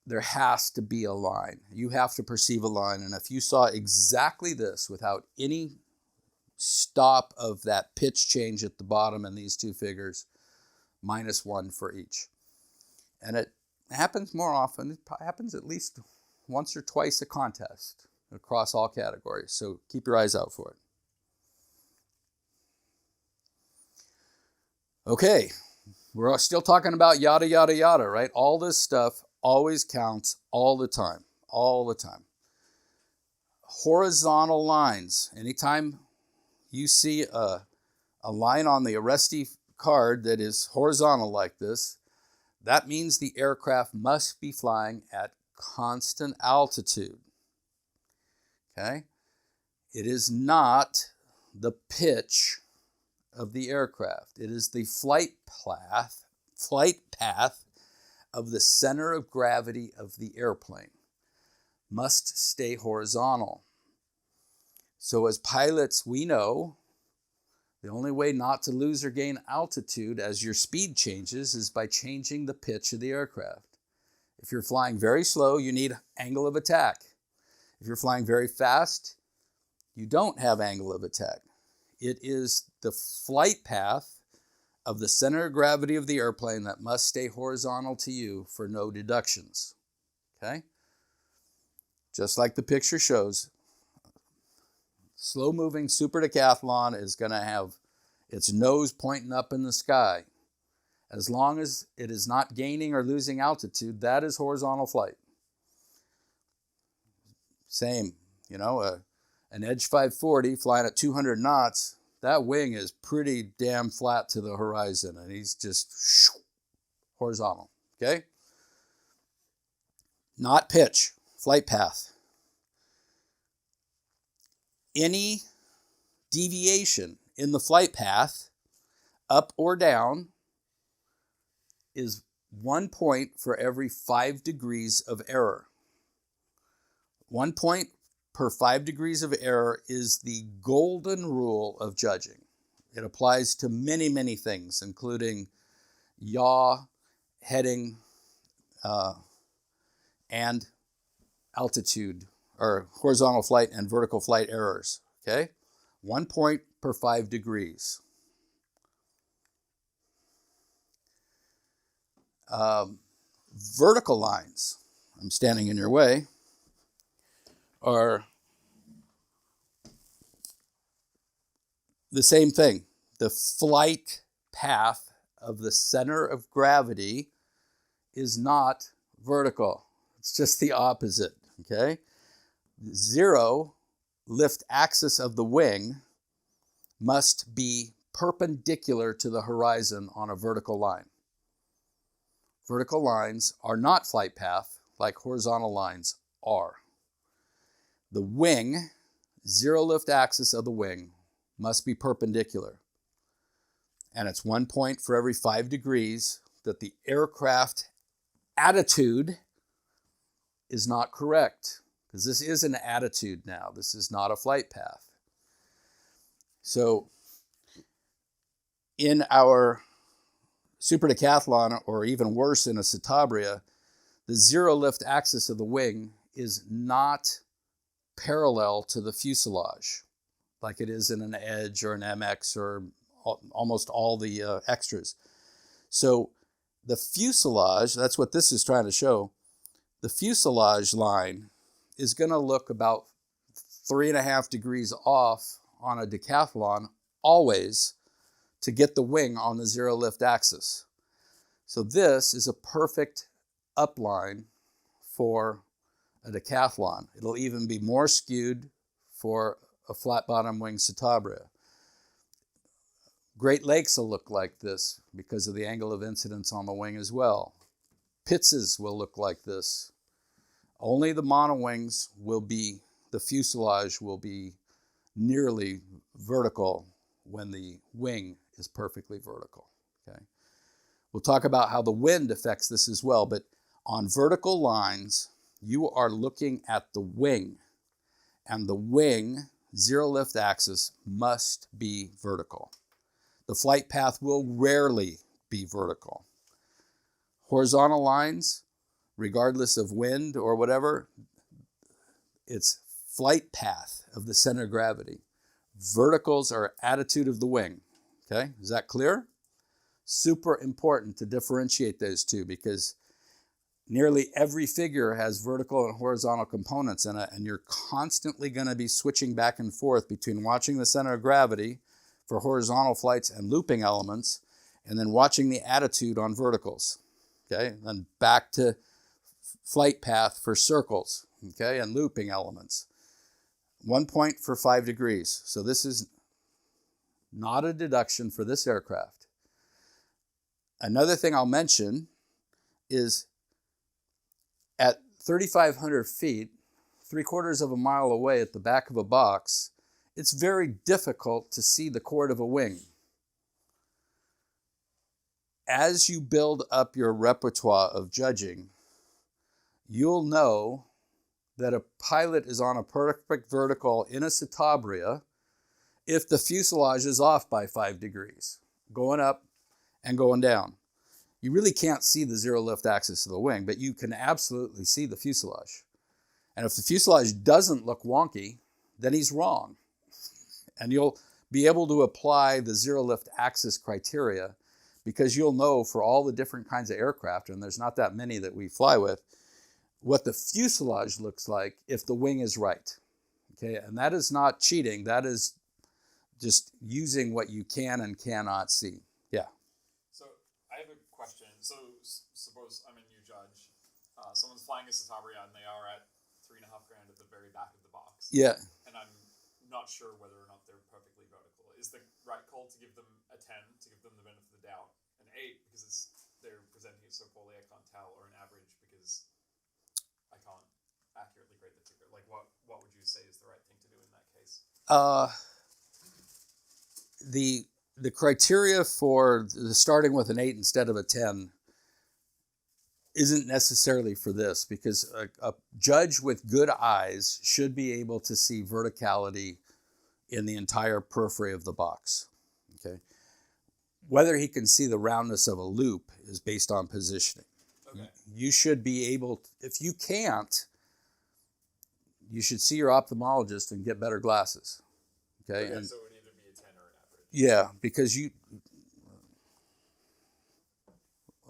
there has to be a line. You have to perceive a line. And if you saw exactly this without any stop of that pitch change at the bottom in these two figures, -1 for each. And it happens more often. It happens at least once or twice a contest across all categories. So keep your eyes out for it. Okay, we're still talking about yada, yada, yada, right? All this stuff always counts all the time, all the time. Horizontal lines. Anytime you see a line on the arrestee card that is horizontal like this, that means the aircraft must be flying at constant altitude. Okay? It is not the pitch of the aircraft. It is the flight path of the center of gravity of the airplane. Must stay horizontal. So as pilots, we know the only way not to lose or gain altitude as your speed changes is by changing the pitch of the aircraft. If you're flying very slow, you need angle of attack. If you're flying very fast, you don't have angle of attack. It is the flight path of the center of gravity of the airplane that must stay horizontal to you for no deductions. Okay? Just like the picture shows, slow-moving super decathlon is going to have its nose pointing up in the sky. As long as it is not gaining or losing altitude, that is horizontal flight. Same, an Edge 540 flying at 200 knots, that wing is pretty damn flat to the horizon, and he's just horizontal, okay? Not pitch, flight path. Any deviation in the flight path, up or down, is 1 point for every 5 degrees of error. 1 point per 5 degrees of error is the golden rule of judging. It applies to many, many things, including yaw, heading, and altitude, or horizontal flight and vertical flight errors, okay? 1 point per 5 degrees. Vertical lines, I'm standing in your way, are the same thing. The flight path of the center of gravity is not vertical. It's just the opposite, okay? Zero lift axis of the wing must be perpendicular to the horizon on a vertical line. Vertical lines are not flight path like horizontal lines are. The wing, zero lift axis of the wing, must be perpendicular. And it's 1 point for every 5 degrees that the aircraft attitude is not correct. Because this is an attitude now. This is not a flight path. So in our super decathlon, or even worse in a citabria, the zero lift axis of the wing is not parallel to the fuselage like it is in an Edge or an MX or almost all the extras. So the fuselage, that's what this is trying to show, the fuselage line is going to look about 3.5 degrees off on a decathlon always to get the wing on the zero lift axis. So this is a perfect upline for a decathlon. It'll even be more skewed for a flat bottom wing citabria. Great Lakes will look like this because of the angle of incidence on the wing as well. Pitzes will look like this. Only the monowings will be, the fuselage will be nearly vertical when the wing is perfectly vertical. Okay. We'll talk about how the wind affects this as well, but on vertical lines, you are looking at the wing, and the wing zero lift axis must be vertical. The flight path will rarely be vertical. Horizontal lines, regardless of wind or whatever, it's flight path of the center of gravity. Verticals are attitude of the wing. Okay, is that clear? Super important to differentiate those two because nearly every figure has vertical and horizontal components in it, and you're constantly going to be switching back and forth between watching the center of gravity for horizontal flights and looping elements, and then watching the attitude on verticals. Okay, then back to flight path for circles, okay, and looping elements. 1 point for 5 degrees. So this is not a deduction for this aircraft. Another thing I'll mention is at 3,500 feet, 3/4 of a mile away at the back of a box, it's very difficult to see the chord of a wing. As you build up your repertoire of judging, you'll know that a pilot is on a perfect vertical in a citabria if the fuselage is off by 5 degrees, going up and going down. You really can't see the zero lift axis of the wing, but you can absolutely see the fuselage. And if the fuselage doesn't look wonky, then he's wrong. And you'll be able to apply the zero lift axis criteria because you'll know for all the different kinds of aircraft, and there's not that many that we fly with, what the fuselage looks like if the wing is right. Okay, and that is not cheating. That is just using what you can and cannot see. Yeah. So I have a question. So suppose I'm a new judge. Someone's flying a Citabria and they are at $3,500 at the very back of the box. Yeah. And I'm not sure whether or not they're perfectly vertical. Is the right call to give them a 10 to give them the benefit of the doubt, an 8 because they're presenting it so poorly I can't tell, or an average because I can't accurately grade the figure? Like what would you say is the right thing to do in that case? The criteria for the starting with an 8 instead of a 10 isn't necessarily for this, because a judge with good eyes should be able to see verticality in the entire periphery of the box. Okay, whether he can see the roundness of a loop is based on positioning. Okay. You should be able, if you can't, you should see your ophthalmologist and get better glasses. Okay, and so it would either be a 10 or an average. yeah, because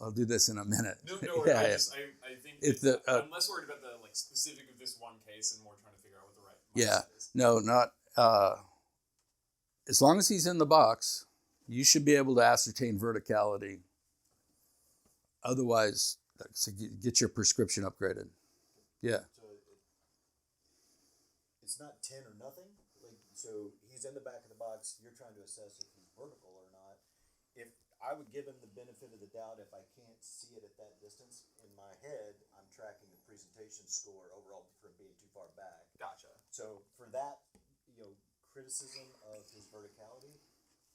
I'll do this in a minute. No, Yeah, I yeah. think If I'm less worried about the specific of this one case and more trying to figure out what the right Yeah, mindset is. no, not as long as he's in the box, you should be able to ascertain verticality. Otherwise, get your prescription upgraded. Yeah. So it's not 10 or nothing. Like, so he's in the back of the box. You're trying to assess if he's vertical or not. If I would give him the benefit of the doubt, if I can't see it at that distance, in my head, I'm tracking the presentation score overall from being too far back. Gotcha. So for that, criticism of his verticality,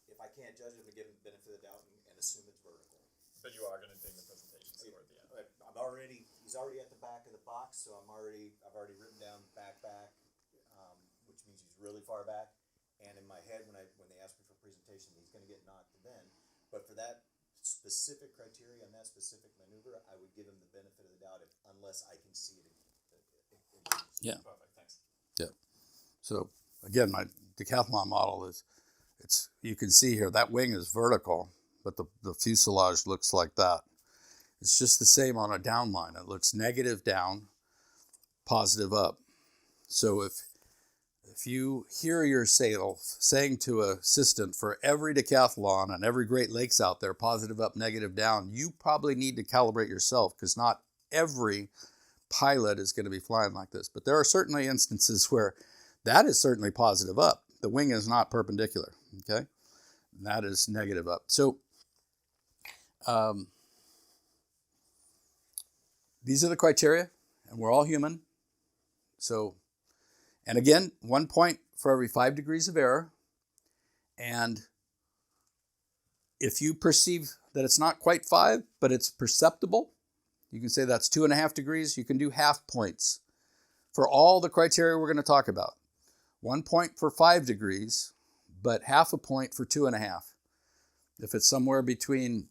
if I can't judge him, to give him the benefit of the doubt and assume it's vertical. But you are going to ding the presentation score at the end. He's already at the back of the box, so I've already written down back, which means he's really far back. And in my head, when they ask me for presentation, he's going to get knocked then. But for that specific criteria and that specific maneuver, I would give him the benefit of the doubt unless I can see it. Yeah. Perfect. Thanks. Yeah. So again, my decathlon model it's you can see here that wing is vertical, but the fuselage looks like that. It's just the same on a down line. It looks negative down, positive up. So if you hear yourself saying to an assistant for every decathlon and every Great Lakes out there, positive up, negative down, you probably need to calibrate yourself, because not every pilot is going to be flying like this. But there are certainly instances where that is certainly positive up. The wing is not perpendicular, okay? And that is negative up. So these are the criteria, and we're all human. So, and again, 1 point for every 5 degrees of error. And if you perceive that it's not quite 5, but it's perceptible, you can say that's 2.5 degrees. You can do half points for all the criteria we're going to talk about. 1 point for 5 degrees, but half a point for 2.5. If it's somewhere between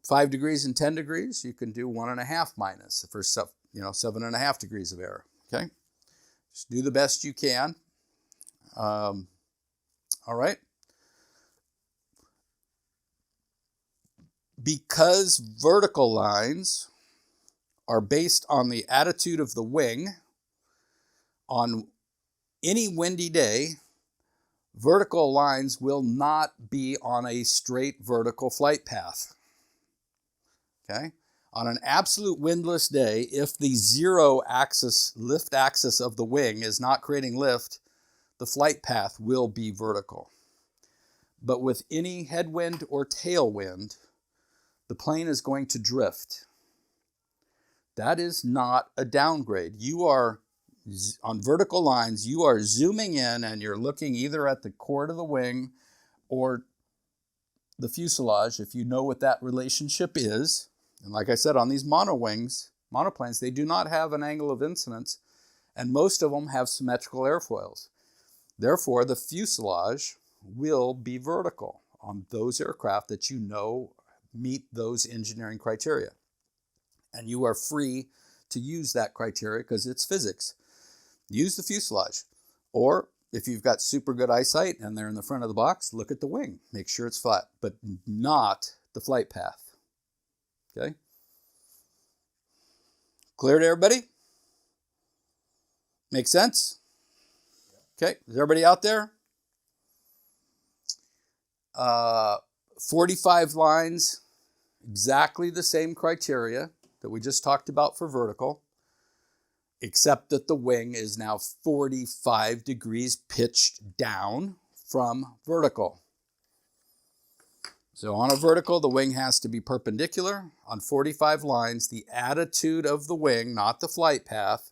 5 degrees and 10 degrees, you can do 1.5 minus for 7.5 degrees of error. Okay, just do the best you can. All right. Because vertical lines are based on the attitude of the wing, on any windy day, vertical lines will not be on a straight vertical flight path. Okay? On an absolute windless day, if the zero axis, lift axis of the wing is not creating lift, the flight path will be vertical. But with any headwind or tailwind, the plane is going to drift. That is not a downgrade. You are, on vertical lines, you are zooming in and you're looking either at the chord of the wing or the fuselage, if you know what that relationship is. And like I said, on these monoplanes, they do not have an angle of incidence, and most of them have symmetrical airfoils. Therefore, the fuselage will be vertical on those aircraft that you know meet those engineering criteria. And you are free to use that criteria because it's physics. Use the fuselage. Or if you've got super good eyesight and they're in the front of the box, look at the wing. Make sure it's flat, but not the flight path. Okay? Clear to everybody? Make sense? Okay, is everybody out there? 45 lines, exactly the same criteria that we just talked about for vertical, except that the wing is now 45 degrees pitched down from vertical. So on a vertical, the wing has to be perpendicular. On 45 lines, the attitude of the wing, not the flight path,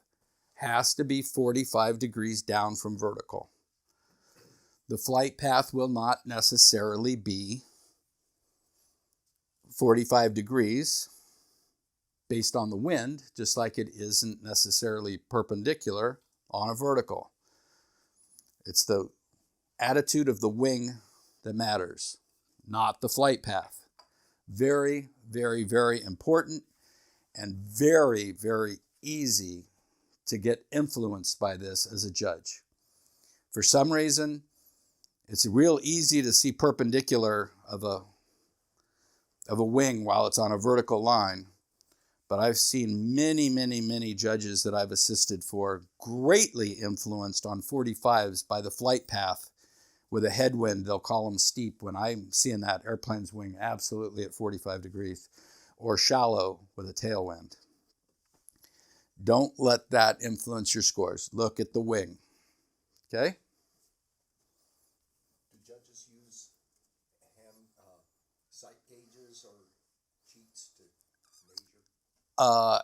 has to be 45 degrees down from vertical. The flight path will not necessarily be 45 degrees based on the wind, just like it isn't necessarily perpendicular on a vertical. It's the attitude of the wing that matters, not the flight path. Very, very, very important and very, very easy to get influenced by this as a judge. For some reason, it's real easy to see perpendicular of a wing while it's on a vertical line. But I've seen many, many, many judges that I've assisted for greatly influenced on 45s by the flight path. With a headwind, they'll call them steep when I'm seeing that airplane's wing absolutely at 45 degrees, or shallow with a tailwind. Don't let that influence your scores. Look at the wing. Okay? Do judges use sight gauges or cheats to measure?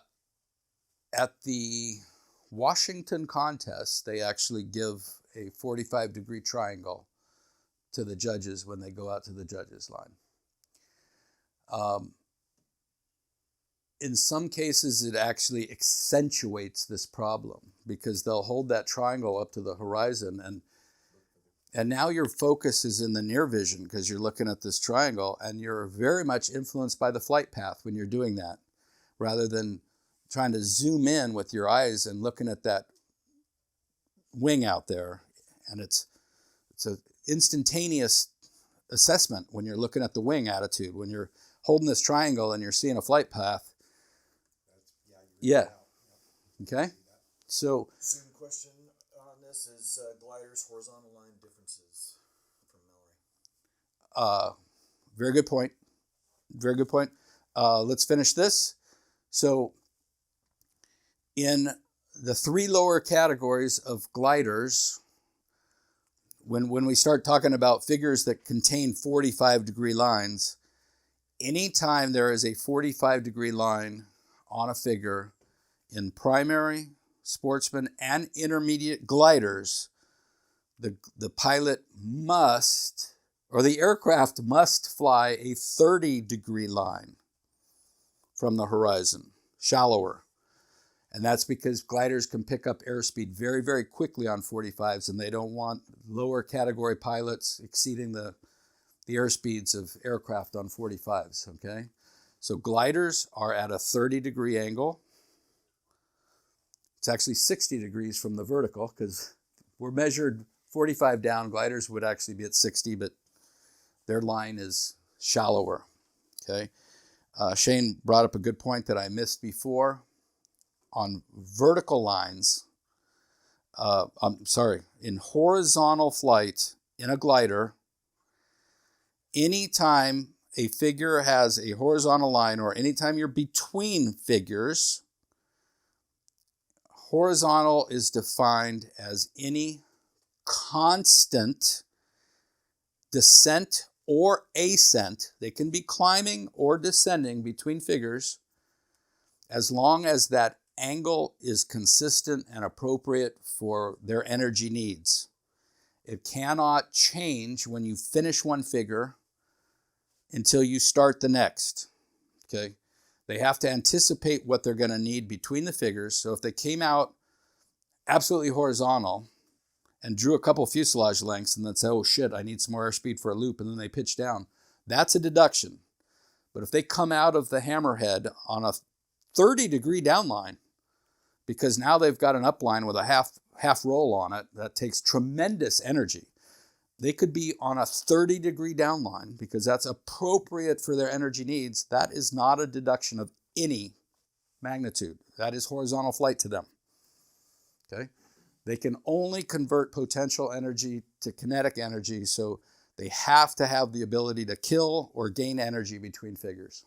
At the Washington contest, they actually give a 45-degree triangle to the judges when they go out to the judges' line. In some cases, it actually accentuates this problem because they'll hold that triangle up to the horizon and now your focus is in the near vision because you're looking at this triangle and you're very much influenced by the flight path when you're doing that, rather than trying to zoom in with your eyes and looking at that wing out there. And it's an instantaneous assessment when you're looking at the wing attitude. When you're holding this triangle and you're seeing a flight path. Yeah. Okay. So. Student question on this is gliders, horizontal line differences from Mallory. Very good point. Very good point. Let's finish this. So in the three lower categories of gliders, when we start talking about figures that contain 45-degree lines, anytime there is a 45-degree line on a figure in primary, sportsman, and intermediate gliders, the pilot must, or the aircraft must fly a 30-degree line from the horizon, shallower. And that's because gliders can pick up airspeed very, very quickly on 45s, and they don't want lower category pilots exceeding the airspeeds of aircraft on 45s, okay? So gliders are at a 30-degree angle. It's actually 60 degrees from the vertical because we're measured 45 down. Gliders would actually be at 60, but their line is shallower, okay? Shane brought up a good point that I missed before. On vertical lines, in horizontal flight in a glider, anytime a figure has a horizontal line or anytime you're between figures, horizontal is defined as any constant descent or ascent. They can be climbing or descending between figures as long as that angle is consistent and appropriate for their energy needs. It cannot change when you finish one figure until you start the next, okay? They have to anticipate what they're going to need between the figures. So if they came out absolutely horizontal and drew a couple fuselage lengths and then say, oh shit, I need some more airspeed for a loop, and then they pitch down, that's a deduction. But if they come out of the hammerhead on a 30-degree downline, because now they've got an upline with a half roll on it, that takes tremendous energy. They could be on a 30-degree downline because that's appropriate for their energy needs. That is not a deduction of any magnitude. That is horizontal flight to them. Okay? They can only convert potential energy to kinetic energy, so they have to have the ability to kill or gain energy between figures.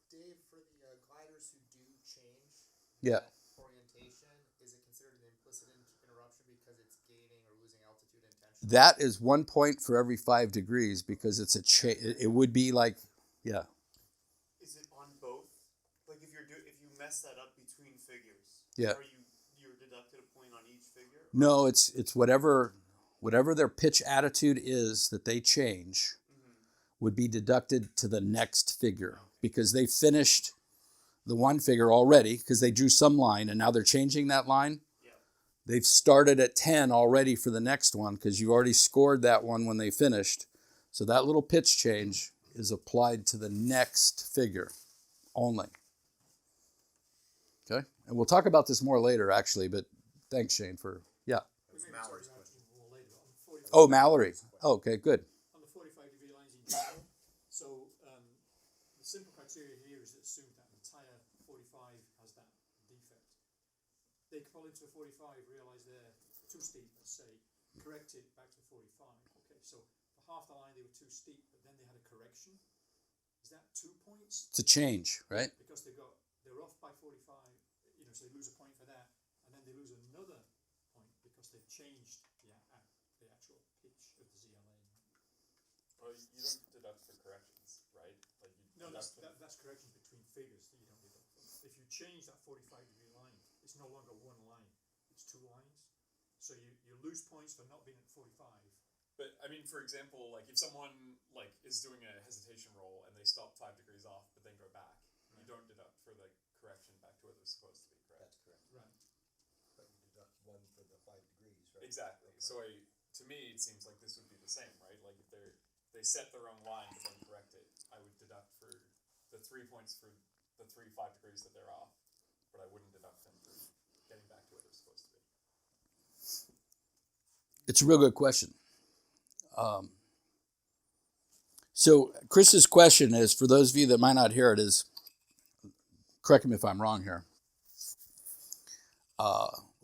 Dave, for the gliders who do change Yeah. that orientation, is it considered an implicit interruption because it's gaining or losing altitude intentionally? That is 1 point for every 5 degrees because it's it would be like, yeah. Is it on both? Like if you mess that up between figures, Yeah. you're deducted a point on each figure? No, it's whatever their pitch attitude is that they change would be deducted to the next figure because they finished the one figure already because they drew some line and now they're changing that line. Yeah. They've started at 10 already for the next one because you already scored that one when they finished. So that little pitch change is applied to the next figure only. Okay? And we'll talk about this more later actually, but thanks Shane for, yeah. We may Mallory's talk about question. it more later. On the 45 Oh, Mallory. Oh, okay, good. on the 45-degree lines in general. So the simple criteria here is that assume that entire 45 has that defect. They fall into a 45, realize they're too steep, let's say, correct it back to 45. Okay, so for half the line they were too steep, but then they had a correction. Is that 2 points? It's a change, right? Because they're off by 45, so they lose a point for that, and then they lose another point because they've changed the actual pitch of the ZLA. Well, you don't deduct for corrections, right? Like you No, deduct that's corrections between figures that you don't deduct from. If you change that 45-degree line, it's no longer one line, it's two lines. So you lose points for not being at 45. But I mean, for example, like if someone like is doing a hesitation roll and they stop 5 degrees off, but then go back, you don't deduct for the correction back to where they're supposed to be, correct? That's correct. Right. But you deduct one for the 5 degrees, right? Exactly. So to me, it seems like this would be the same, right? Like if they set their own line but then correct it, I would deduct for the 3 points for the 5 degrees that they're off, but I wouldn't deduct them for getting back to where they're supposed to be. It's a real good question. So Chris's question is, for those of you that might not hear it, is, correct me if I'm wrong here.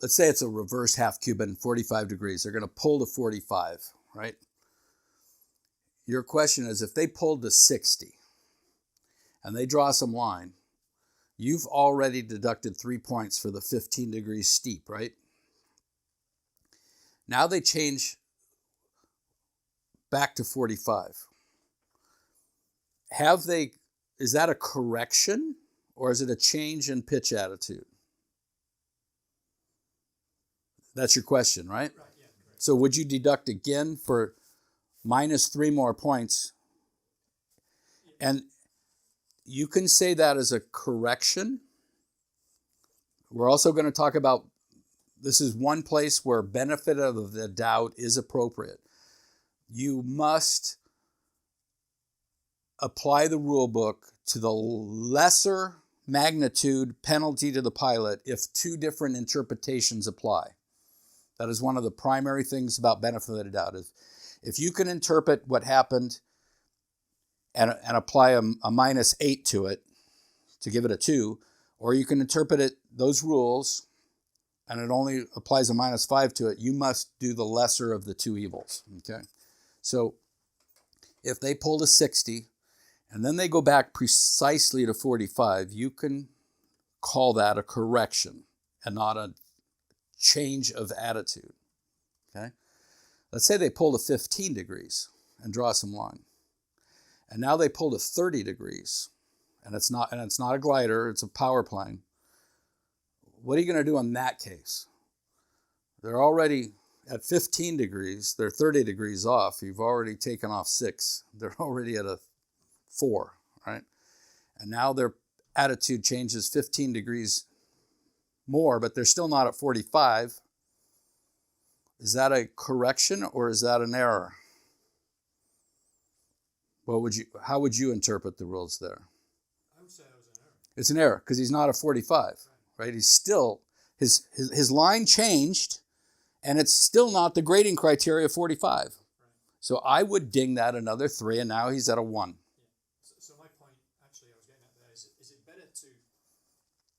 Let's say it's a reverse half Cuban, 45 degrees. They're going to pull to 45, right? Your question is, if they pulled to 60 and they draw some line, you've already deducted 3 points for the 15 degrees steep, right? Now they change back to 45. Is that a correction or is it a change in pitch attitude? That's your question, right? Right, yeah, correct. So would you deduct again for minus 3 more points? And you can say that as a correction. We're also going to talk about, this is one place where benefit of the doubt is appropriate. You must apply the rule book to the lesser magnitude penalty to the pilot if 2 different interpretations apply. That is one of the primary things about benefit of the doubt. If you can interpret what happened and apply a minus 8 to it to give it a 2, or you can interpret it, those rules, and it only applies a minus 5 to it, you must do the lesser of the 2 evils, okay? So if they pull to 60 and then they go back precisely to 45, you can call that a correction and not a change of attitude, okay? Let's say they pull to 15 degrees and draw some line. And now they pull to 30 degrees and it's not a glider, it's a power plane. What are you going to do in that case? They're already at 15 degrees, they're 30 degrees off. You've already taken off 6. They're already at a 4, right? And now their attitude changes 15 degrees more, but they're still not at 45. Is that a correction or is that an error? How would you interpret the rules there? I would say that was an error. It's an error because he's not at 45, right? He's still, his line changed, And it's still not the grading criteria of 45. So I would ding that another 3, and now he's at a 1. So my point, actually, I was getting at there is it better to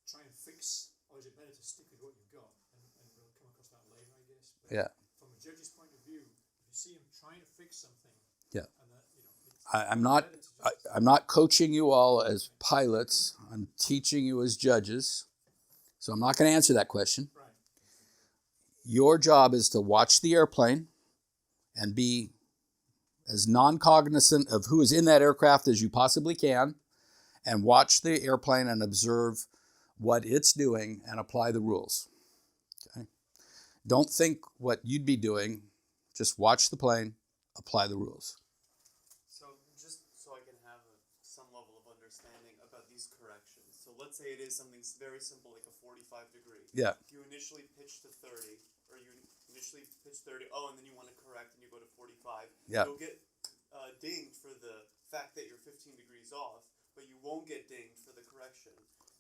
try and fix, or is it better to stick with what you've got? And we'll come across that later, I guess. But Yeah. from a judge's point of view, if you see him trying to fix something, Yeah. and that, it's I'm not better to just, I'm not coaching you all as pilots. I'm teaching you as judges. So I'm not going to answer that question. right. Your job is to watch the airplane and be as non-cognizant of who is in that aircraft as you possibly can, and watch the airplane and observe what it's doing and apply the rules. Okay? Don't think what you'd be doing. Just watch the plane, apply the rules. So just so I can have some level of understanding about these corrections. So let's say it is something very simple like a 45 degree. Yeah. If you initially pitch to 30, or you initially pitch 30, and then you want to correct and you go to 45, Yeah. you'll get dinged for the fact that you're 15 degrees off, but you won't get dinged for the correction,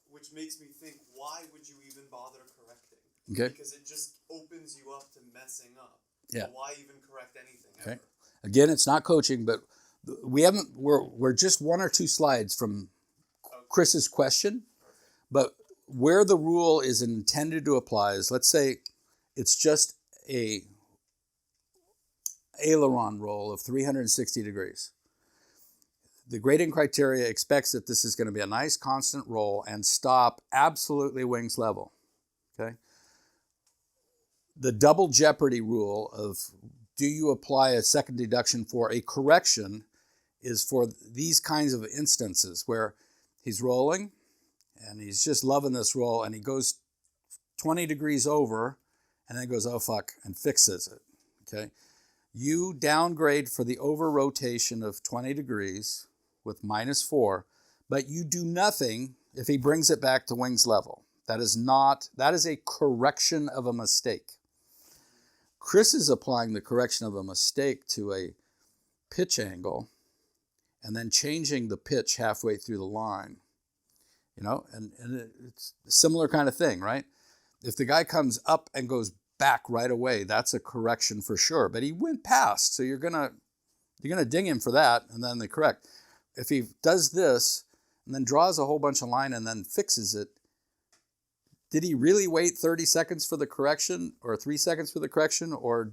which makes me think, why would you even bother correcting? Okay. Because it just opens you up to messing up. Yeah. So why even correct anything Okay. ever? Again, it's not coaching, but we're just 1 or 2 slides from Chris's question. But where the rule is intended to apply is, let's say it's just a aileron roll of 360 degrees. The grading criteria expects that this is going to be a nice constant roll and stop absolutely wings level. Okay. The double jeopardy rule of, do you apply a second deduction for a correction, is for these kinds of instances where he's rolling and he's just loving this roll and he goes 20 degrees over and then goes, oh fuck, and fixes it. Okay. You downgrade for the over rotation of 20 degrees with -4, but you do nothing if he brings it back to wings level. That is a correction of a mistake. Chris is applying the correction of a mistake to a pitch angle and then changing the pitch halfway through the line. And it's a similar kind of thing, right? If the guy comes up and goes back right away, that's a correction for sure. But he went past, so you're gonna ding him for that, and then they correct. If he does this and then draws a whole bunch of line and then fixes it, did he really wait 30 seconds for the correction or 3 seconds for the correction, or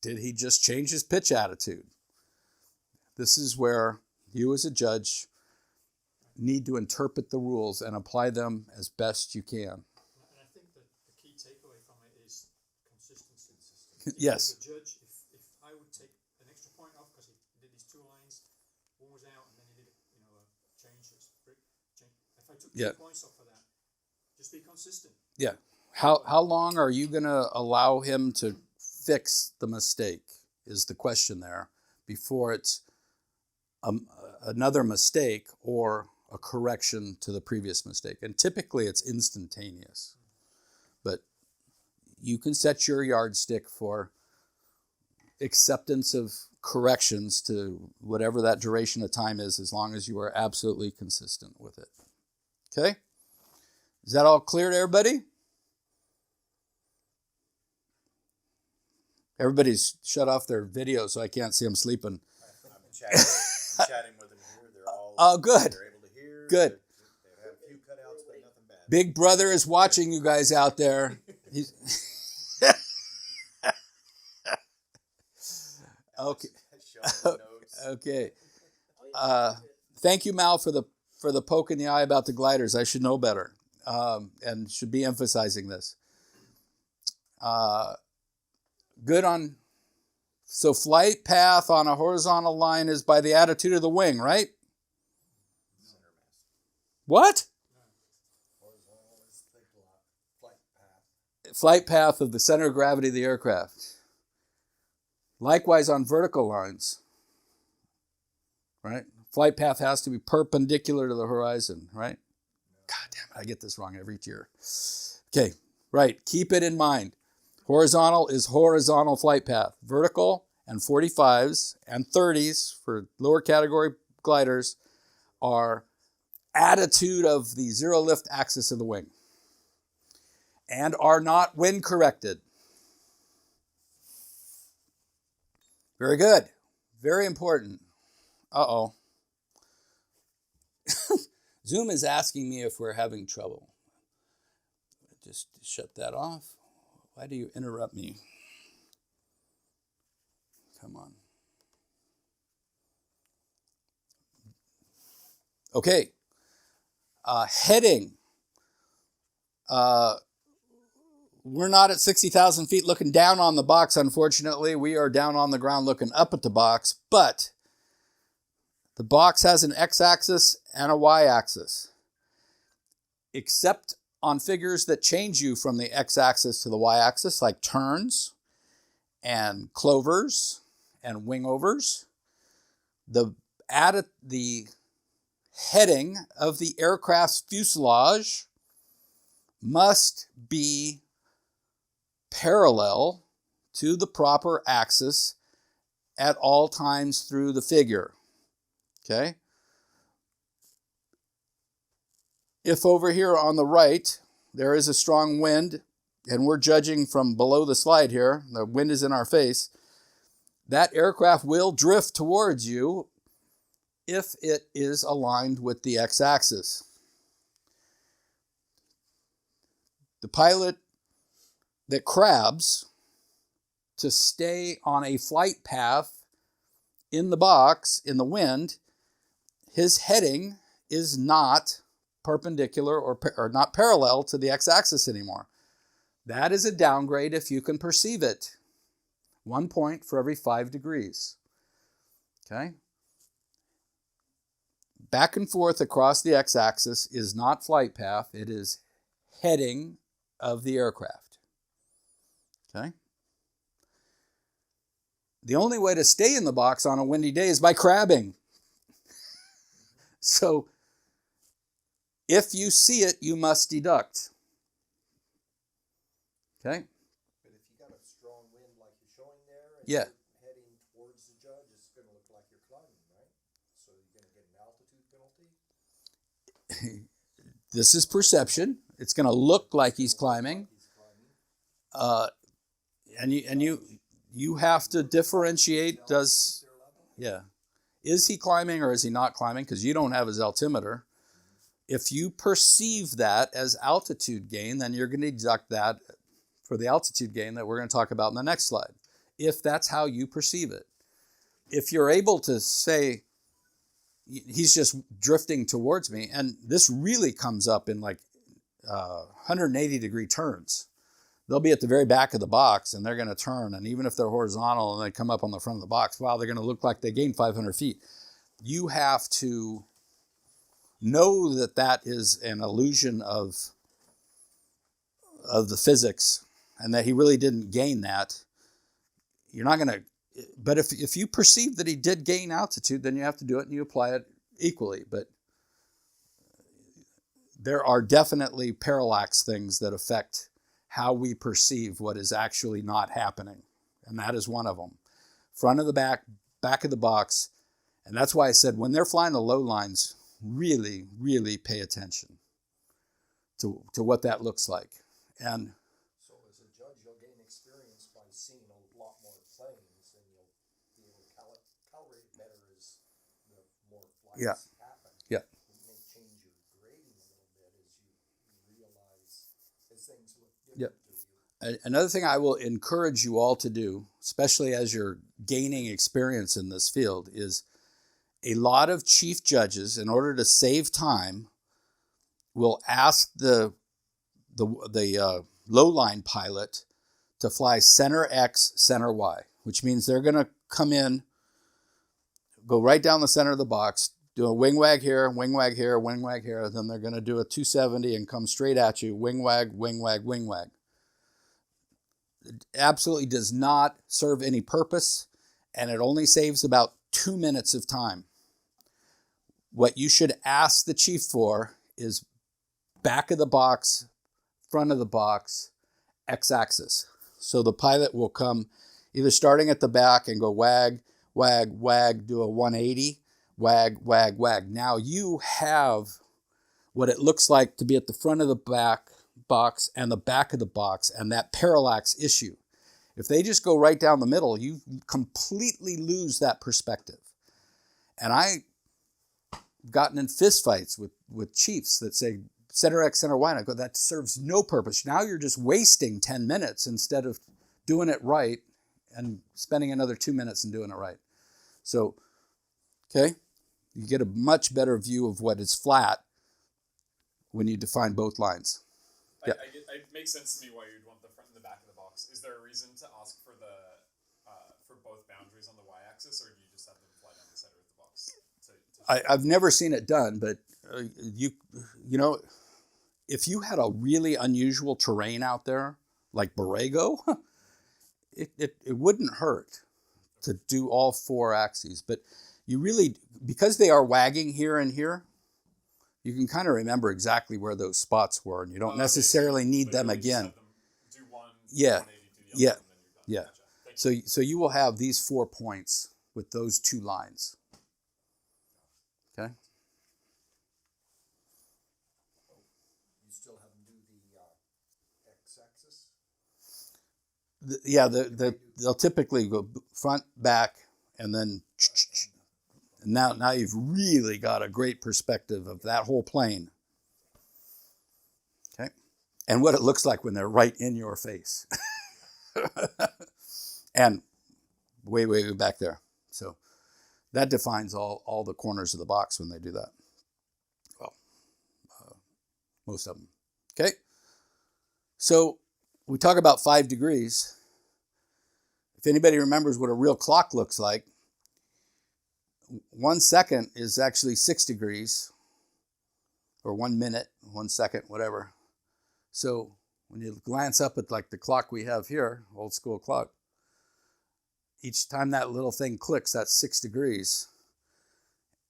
did he just change his pitch attitude? This is where you as a judge need to interpret the rules and apply them as best you can. And I think that the key takeaway from it is consistency. Yes. As a judge, if I would take an extra point off because he did these 2 lines, one was out, and then he did a change. If I took 2 points off for that, just be consistent. Yeah. How long are you going to allow him to fix the mistake is the question there, before it's another mistake or a correction to the previous mistake. And typically it's instantaneous. But you can set your yardstick for acceptance of corrections to whatever that duration of time is, as long as you are absolutely consistent with it. Okay? Is that all clear to everybody? Everybody's shut off their video, so I can't see them sleeping. I'm chatting with them here. They're all. Oh, good. They're able to hear. Good. They've had a few cutouts, but nothing bad. Big brother is watching you guys out there. He's okay. Showing notes. Okay. Thank you, Mal, for the poke in the eye about the gliders. I should know better, and should be emphasizing this. Good on. So flight path on a horizontal line is by the attitude of the wing, right? Center mass. What? Horizontal is the flight path. Flight path of the center of gravity of the aircraft. Likewise on vertical lines, right? Flight path has to be perpendicular to the horizon, right? God damn it, I get this wrong every year. Okay, right, keep it in mind. Horizontal is horizontal flight path. Vertical and 45s and 30s for lower category gliders are attitude of the zero lift axis of the wing and are not wind corrected. Very good. Very important. Uh-oh. Zoom is asking me if we're having trouble. Just shut that off. Why do you interrupt me? Come on. Okay. Heading. We're not at 60,000 feet looking down on the box, unfortunately. We are down on the ground looking up at the box, but the box has an x-axis and a y-axis. Except on figures that change you from the x-axis to the y-axis, like turns and clovers and wingovers, the heading of the aircraft's fuselage must be parallel to the proper axis at all times through the figure. Okay? If over here on the right there is a strong wind, and we're judging from below the slide here, the wind is in our face, that aircraft will drift towards you if it is aligned with the x-axis. The pilot that crabs to stay on a flight path in the box, in the wind, his heading is not perpendicular or not parallel to the x-axis anymore. That is a downgrade if you can perceive it. 1 point for every 5 degrees. Okay? Back and forth across the x-axis is not flight path, it is heading of the aircraft. Okay? The only way to stay in the box on a windy day is by crabbing. So, if you see it, you must deduct. Okay? But if you got a strong wind like you're showing there, and Yeah. you're heading towards the judge, it's going to look like you're climbing, right? So you're going to get an altitude penalty. This is perception. It's going to look like he's climbing. He's climbing. And you have to differentiate. Is he climbing or is he not climbing? Because you don't have his altimeter. If you perceive that as altitude gain, then you're going to deduct that for the altitude gain that we're going to talk about in the next slide, if that's how you perceive it. If you're able to say, he's just drifting towards me, and this really comes up in like 180 degree turns. They'll be at the very back of the box and they're going to turn, and even if they're horizontal and they come up on the front of the box, wow, they're going to look like they gained 500 feet. You have to know that that is an illusion of the physics and that he really didn't gain that. You're not going to, but if you perceive that he did gain altitude, then you have to do it and you apply it equally. But there are definitely parallax things that affect how we perceive what is actually not happening. And that is one of them. Front of the back of the box. And that's why I said when they're flying the low lines, really, really pay attention to what that looks like. And So as a judge, you'll gain experience by seeing a lot more planes, and you'll be able to calibrate it better as the more flights happen. Yeah. It may change your grading a little bit as you realize as things look different to you. Another thing I will encourage you all to do, especially as you're gaining experience in this field, is a lot of chief judges, in order to save time, will ask the low-line pilot to fly center X, center Y, which means they're going to come in, go right down the center of the box, do a wing wag here, wing wag here, wing wag here, then they're going to do a 270 and come straight at you, wing wag, wing wag, wing wag. It absolutely does not serve any purpose, and it only saves about 2 minutes of time. What you should ask the chief for is back of the box, front of the box, x-axis. So the pilot will come either starting at the back and go wag, wag, wag, do a 180, wag, wag, wag. Now you have what it looks like to be at the front of the back box and the back of the box, and that parallax issue. If they just go right down the middle, you completely lose that perspective. And I've gotten in fistfights with chiefs that say, center X, center Y, and I go, that serves no purpose. Now you're just wasting 10 minutes instead of doing it right and spending another 2 minutes and doing it right. So, okay, you get a much better view of what is flat when you define both lines. Yeah. It makes sense to me why you'd want the front and the back of the box. Is there a reason to ask for for both boundaries on the y-axis, or do you just have them fly down the center of the box? I've never seen it done, but you know, if you had a really unusual terrain out there, like Borrego, it wouldn't hurt to do all 4 axes. But you really, because they are wagging here and here, you can kind of remember exactly where those spots were, and you don't necessarily need them again. Do one, Yeah, 180, do the other, and then you're done. yeah. Gotcha. Thank you. So you will have these 4 points with those 2 lines. Okay. You still have them do the x-axis? They'll typically go front, back, and then now you've really got a great perspective of that whole plane. Okay, and what it looks like when they're right in your face, and way back there. So that defines all the corners of the box when they do that. Well, most of them. Okay, so we talk about 5 degrees. If anybody remembers what a real clock looks like, 1 second is actually 6 degrees, or 1 minute, 1 second, whatever. So when you glance up at like the clock we have here, old school clock, each time that little thing clicks, that's 6 degrees.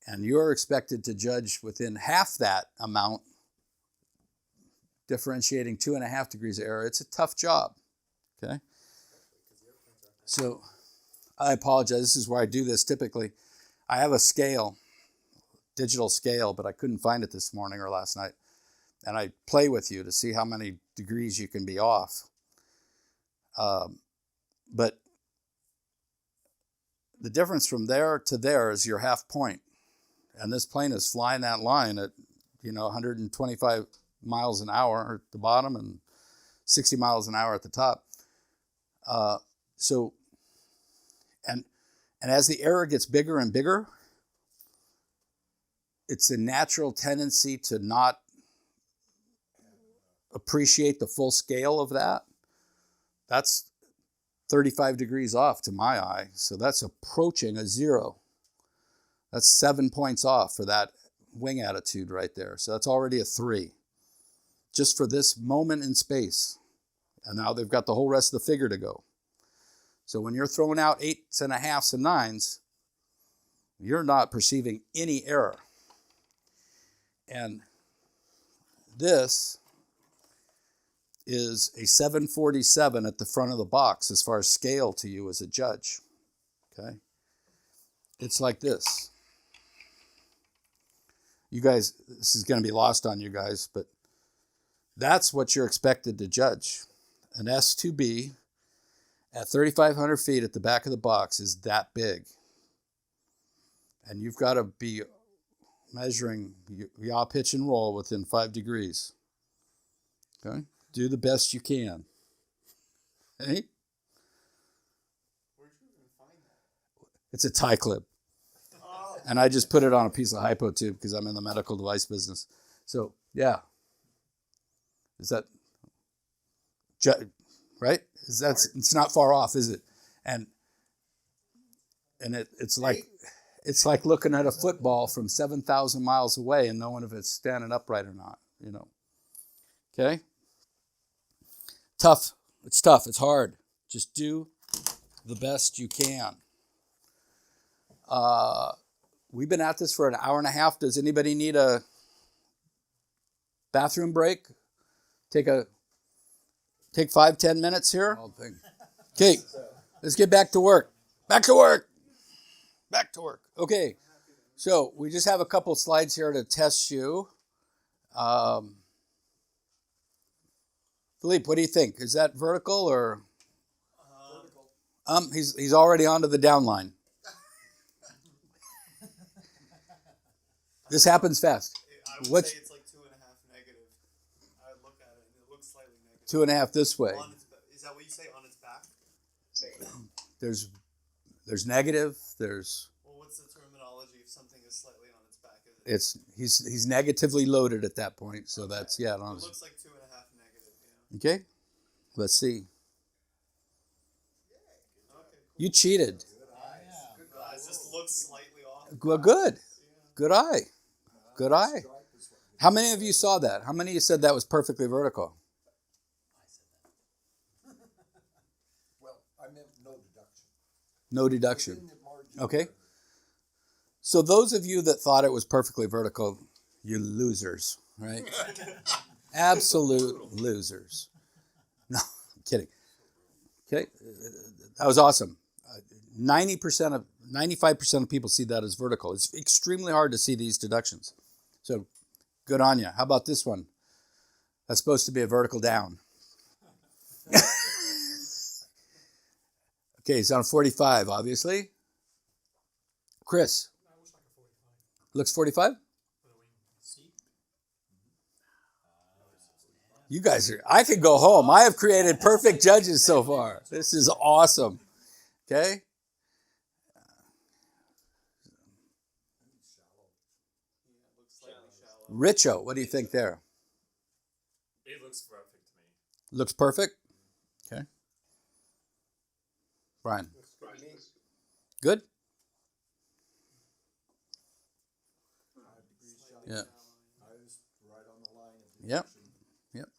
And you're expected to judge within half that amount, differentiating 2.5 degrees of error. It's a tough job, okay? So I apologize. This is where I do this typically. I have a scale, digital scale, but I couldn't find it this morning or last night. And I play with you to see how many degrees you can be off. But the difference from there to there is your half point. And this plane is flying that line at, 125 miles an hour at the bottom and 60 miles an hour at the top. And as the error gets bigger and bigger, it's a natural tendency to not appreciate the full scale of that. That's 35 degrees off to my eye. So that's approaching a 0. That's 7 points off for that wing attitude right there. So that's already a 3. Just for this moment in space. And now they've got the whole rest of the figure to go. So when you're throwing out 8s and 1/2s and 9s, you're not perceiving any error. And this is a 747 at the front of the box as far as scale to you as a judge. Okay? It's like this. You guys, this is going to be lost on you guys, but that's what you're expected to judge. An S2B at 3,500 feet at the back of the box is that big. And you've got to be measuring yaw, pitch, and roll within 5 degrees. Okay? Do the best you can. Okay? Where'd you even find that? It's a tie clip. And I just put it on a piece of hypo tube because I'm in the medical device business. So, yeah. Is that right? It's not far off, is it? And it's like looking at a football from 7,000 miles away and knowing if it's standing upright or not, Okay? Tough. It's tough. It's hard. Just do the best you can. We've been at this for an hour and a half. Does anybody need a bathroom break? Take 5-10 minutes here. Okay, let's get back to work. Back to work. Okay, so we just have a couple slides here to test you. Philippe, what do you think? Is that vertical or? He's already onto the down line. This happens fast. I would What's- say it's like 2.5 negative. I would look at it and it looks slightly negative. 2.5 this way. Is that what you say, on its back? There's negative. There's Well, what's the terminology if something is slightly on its back? Is it, he's negatively loaded at that point. So that's it looks like 2.5 negative, yeah. Okay. Let's see. Okay, cool. You cheated. Good guys. This looks slightly off. Well, good. Good eye. Good eye. How many of you saw that? How many of you said that was perfectly vertical? Well, I meant no deduction. No deduction. Within the margin Okay. of- So those of you that thought it was perfectly vertical, you losers, right? Absolute losers. No, I'm kidding. Okay. That was awesome. 95% of people see that as vertical. It's extremely hard to see these deductions. So good on you. How about this one? That's supposed to be a vertical down. Okay, it's on a 45, obviously. Chris, That looks like a 45 looks 45? for the wing. See? You guys are, I could go home. I have created perfect judges so far. This is awesome. Okay? Yeah, it looks slightly shallow. Richo, what do you think there? It looks perfect to me. Looks perfect? Okay. Brian, good? 5 degrees shallow. Yeah. I was right on the line of Yep. deduction. Yep.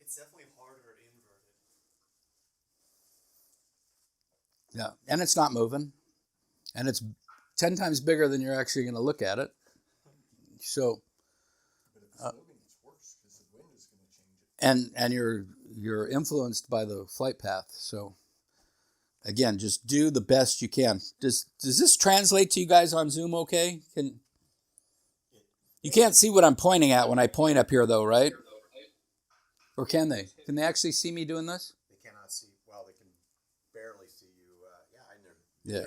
It's definitely harder inverted. Yeah. And it's not moving. And it's 10 times bigger than you're actually going to look at it. So, But if it's moving, it's worse because the wind is going to change it. and you're influenced by the flight path. So again, just do the best you can. Does this translate to you guys on Zoom okay? You can't see what I'm pointing at when I point up here though, right? Or can they? Can they actually see me doing this? They cannot see, well, they can barely see you, I never. Yeah.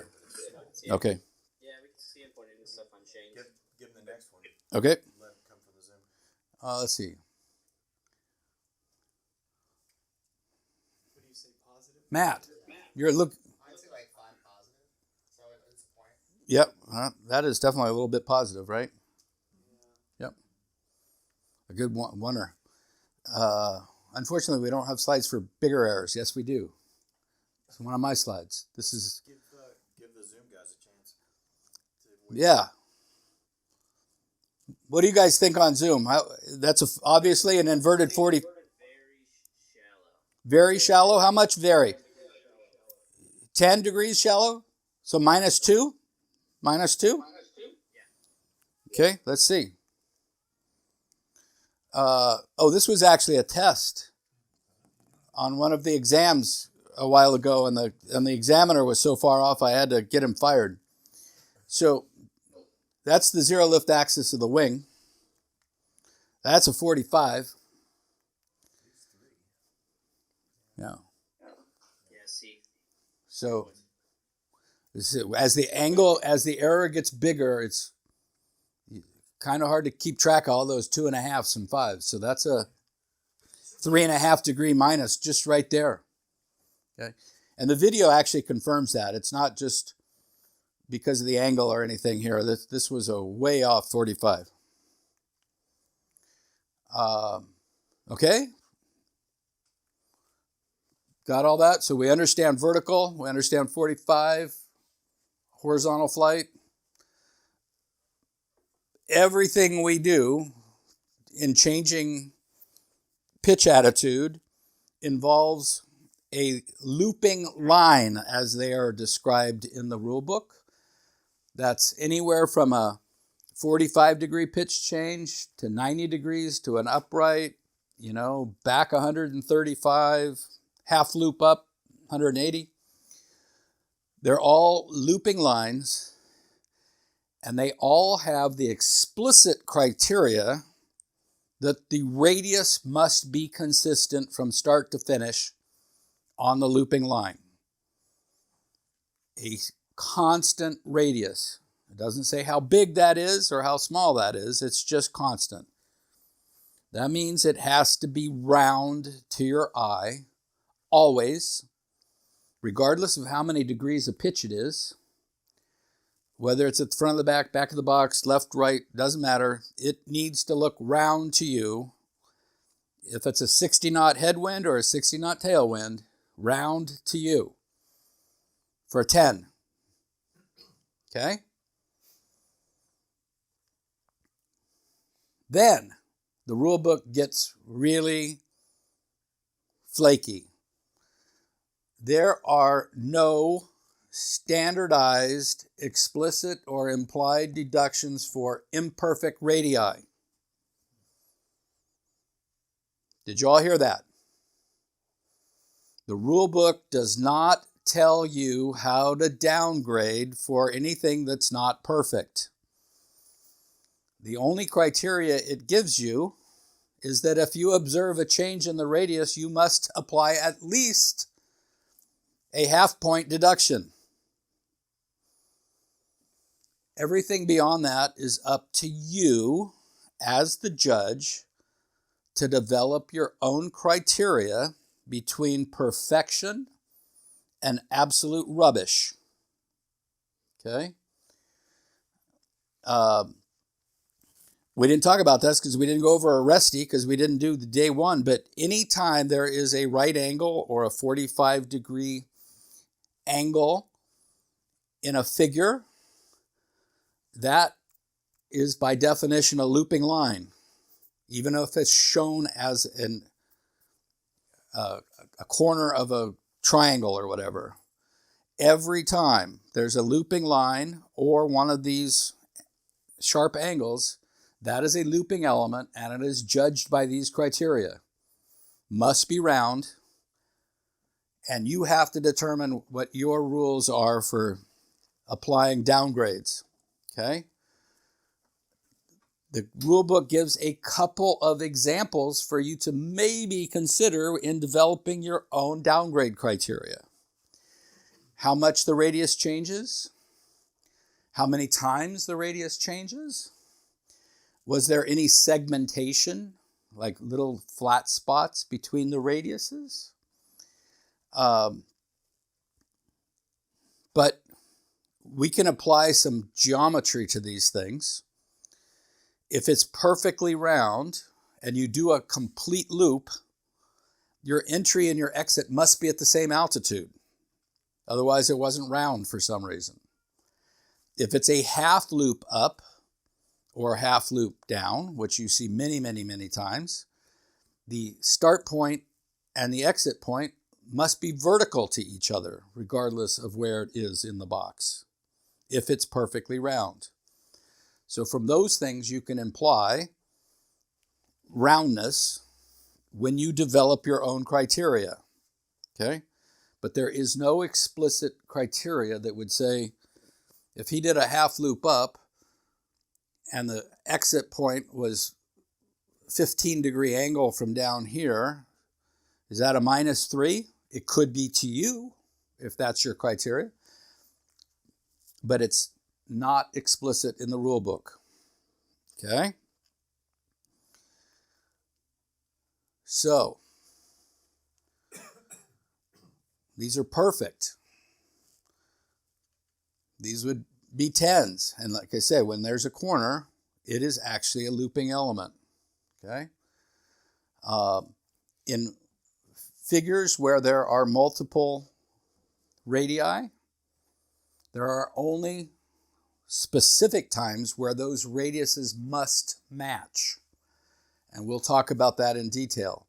Yeah, Okay. yeah, we can see him pointing and stuff unchanged. Give them the next one, Okay. let it come from the Zoom. Let's see. What do you say, positive? Matt, you're look. I'd say like 5 positive. So it's a point. Yep. That is definitely a little bit positive, right? Yep. A good oneer. Unfortunately, we don't have slides for bigger errors. Yes, we do. It's one of my slides. This is, Give the Zoom guys a chance. yeah. What do you guys think on Zoom? That's obviously an inverted 40. Very shallow. Very shallow? How much very? 10 degrees shallow? So -2? -2? Okay, let's see. This was actually a test on one of the exams a while ago, and the examiner was so far off I had to get him fired. So that's the zero lift axis of the wing. That's a 45. Yeah. Yeah, see. So as the error gets bigger, it's kind of hard to keep track of all those 2.5s and 5s. So that's a 3.5 degree minus just right there. Okay. And the video actually confirms that. It's not just because of the angle or anything here. This was a way off 45. Okay. Got all that? So we understand vertical. We understand 45, horizontal flight. Everything we do in changing pitch attitude involves a looping line as they are described in the rule book. That's anywhere from a 45 degree pitch change to 90 degrees to an upright, back 135, half loop up 180. They're all looping lines, and they all have the explicit criteria that the radius must be consistent from start to finish on the looping line. A constant radius. It doesn't say how big that is or how small that is. It's just constant. That means it has to be round to your eye, always, regardless of how many degrees of pitch it is. Whether it's at the front of the back of the box, left, right, doesn't matter. It needs to look round to you. If it's a 60 knot headwind or a 60 knot tailwind, round to you for a 10. Okay? Then the rule book gets really flaky. There are no standardized, explicit, or implied deductions for imperfect radii. Did you all hear that? The rule book does not tell you how to downgrade for anything that's not perfect. The only criteria it gives you is that if you observe a change in the radius, you must apply at least a half-point deduction. Everything beyond that is up to you as the judge to develop your own criteria between perfection and absolute rubbish. Okay? We didn't talk about this because we didn't go over a resty because we didn't do the day one, but anytime there is a right angle or a 45-degree angle in a figure, that is by definition a looping line, even if it's shown as a corner of a triangle or whatever. Every time there's a looping line or one of these sharp angles, that is a looping element and it is judged by these criteria. Must be round, and you have to determine what your rules are for applying downgrades. Okay? The rule book gives a couple of examples for you to maybe consider in developing your own downgrade criteria. How much the radius changes? How many times the radius changes? Was there any segmentation, like little flat spots between the radiuses? But we can apply some geometry to these things. If it's perfectly round and you do a complete loop, your entry and your exit must be at the same altitude. Otherwise, it wasn't round for some reason. If it's a half loop up or half loop down, which you see many, many, many times, the start point and the exit point must be vertical to each other, regardless of where it is in the box, if it's perfectly round. So from those things, you can imply roundness when you develop your own criteria, okay? But there is no explicit criteria that would say, if he did a half loop up and the exit point was 15-degree angle from down here, is that a -3? It could be to you, if that's your criteria, but it's not explicit in the rule book. Okay? So, these are perfect. These would be 10s. And like I said, when there's a corner, it is actually a looping element. Okay? In figures where there are multiple radii, there are only specific times where those radiuses must match. And we'll talk about that in detail.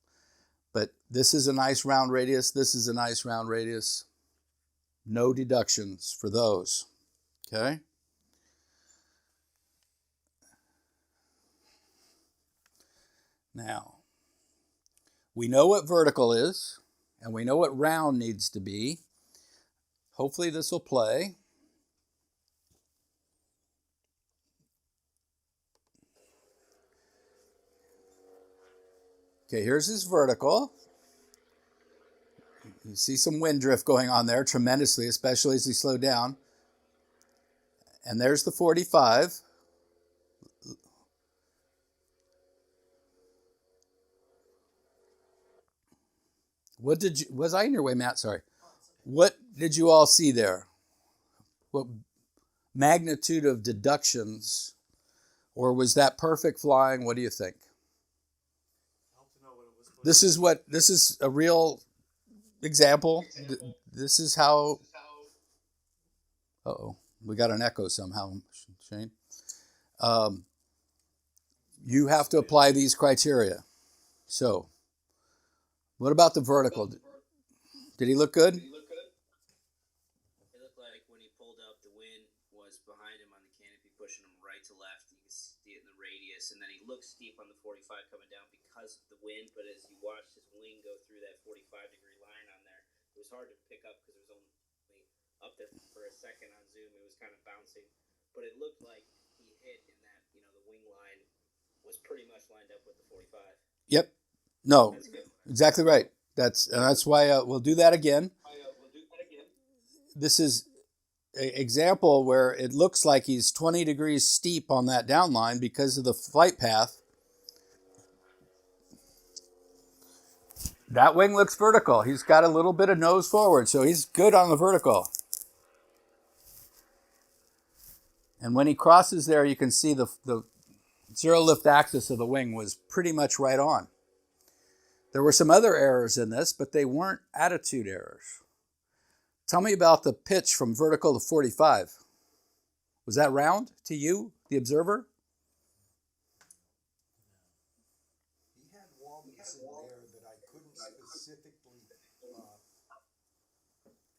But this is a nice round radius. This is a nice round radius. No deductions for those. Okay? Now, we know what vertical is, and we know what round needs to be. Hopefully this will play. Okay, here's his vertical. You see some wind drift going on there tremendously, especially as he slowed down. And there's the 45. Was I in your way, Matt? Sorry. What did you all see there? What magnitude of deductions, or was that perfect flying? What do you think? Help to know what it was. This is a real example. This is how. Uh-oh, we got an echo somehow, Shane. You have to apply these criteria. So, what about the vertical? Did he look good? It looked like when he pulled up, the wind was behind him on the canopy, pushing him right to left. You can see it in the radius, and then he looked steep on the 45 coming down because of the wind. But as you watched his wing go through that 45-degree line on there, it was hard to pick up because it was only up there for a second on Zoom. It was kind of bouncing, but it looked like he hit in that. The wing line was pretty much lined up with the 45. Yep. No, exactly right. That's why we'll do that again. This is an example where it looks like he's 20 degrees steep on that downline because of the flight path. That wing looks vertical. He's got a little bit of nose forward, so he's good on the vertical. And when he crosses there, you can see the zero lift axis of the wing was pretty much right on. There were some other errors in this, but they weren't attitude errors. Tell me about the pitch from vertical to 45. Was that round to you, the observer? He had wobbles in there that I couldn't specifically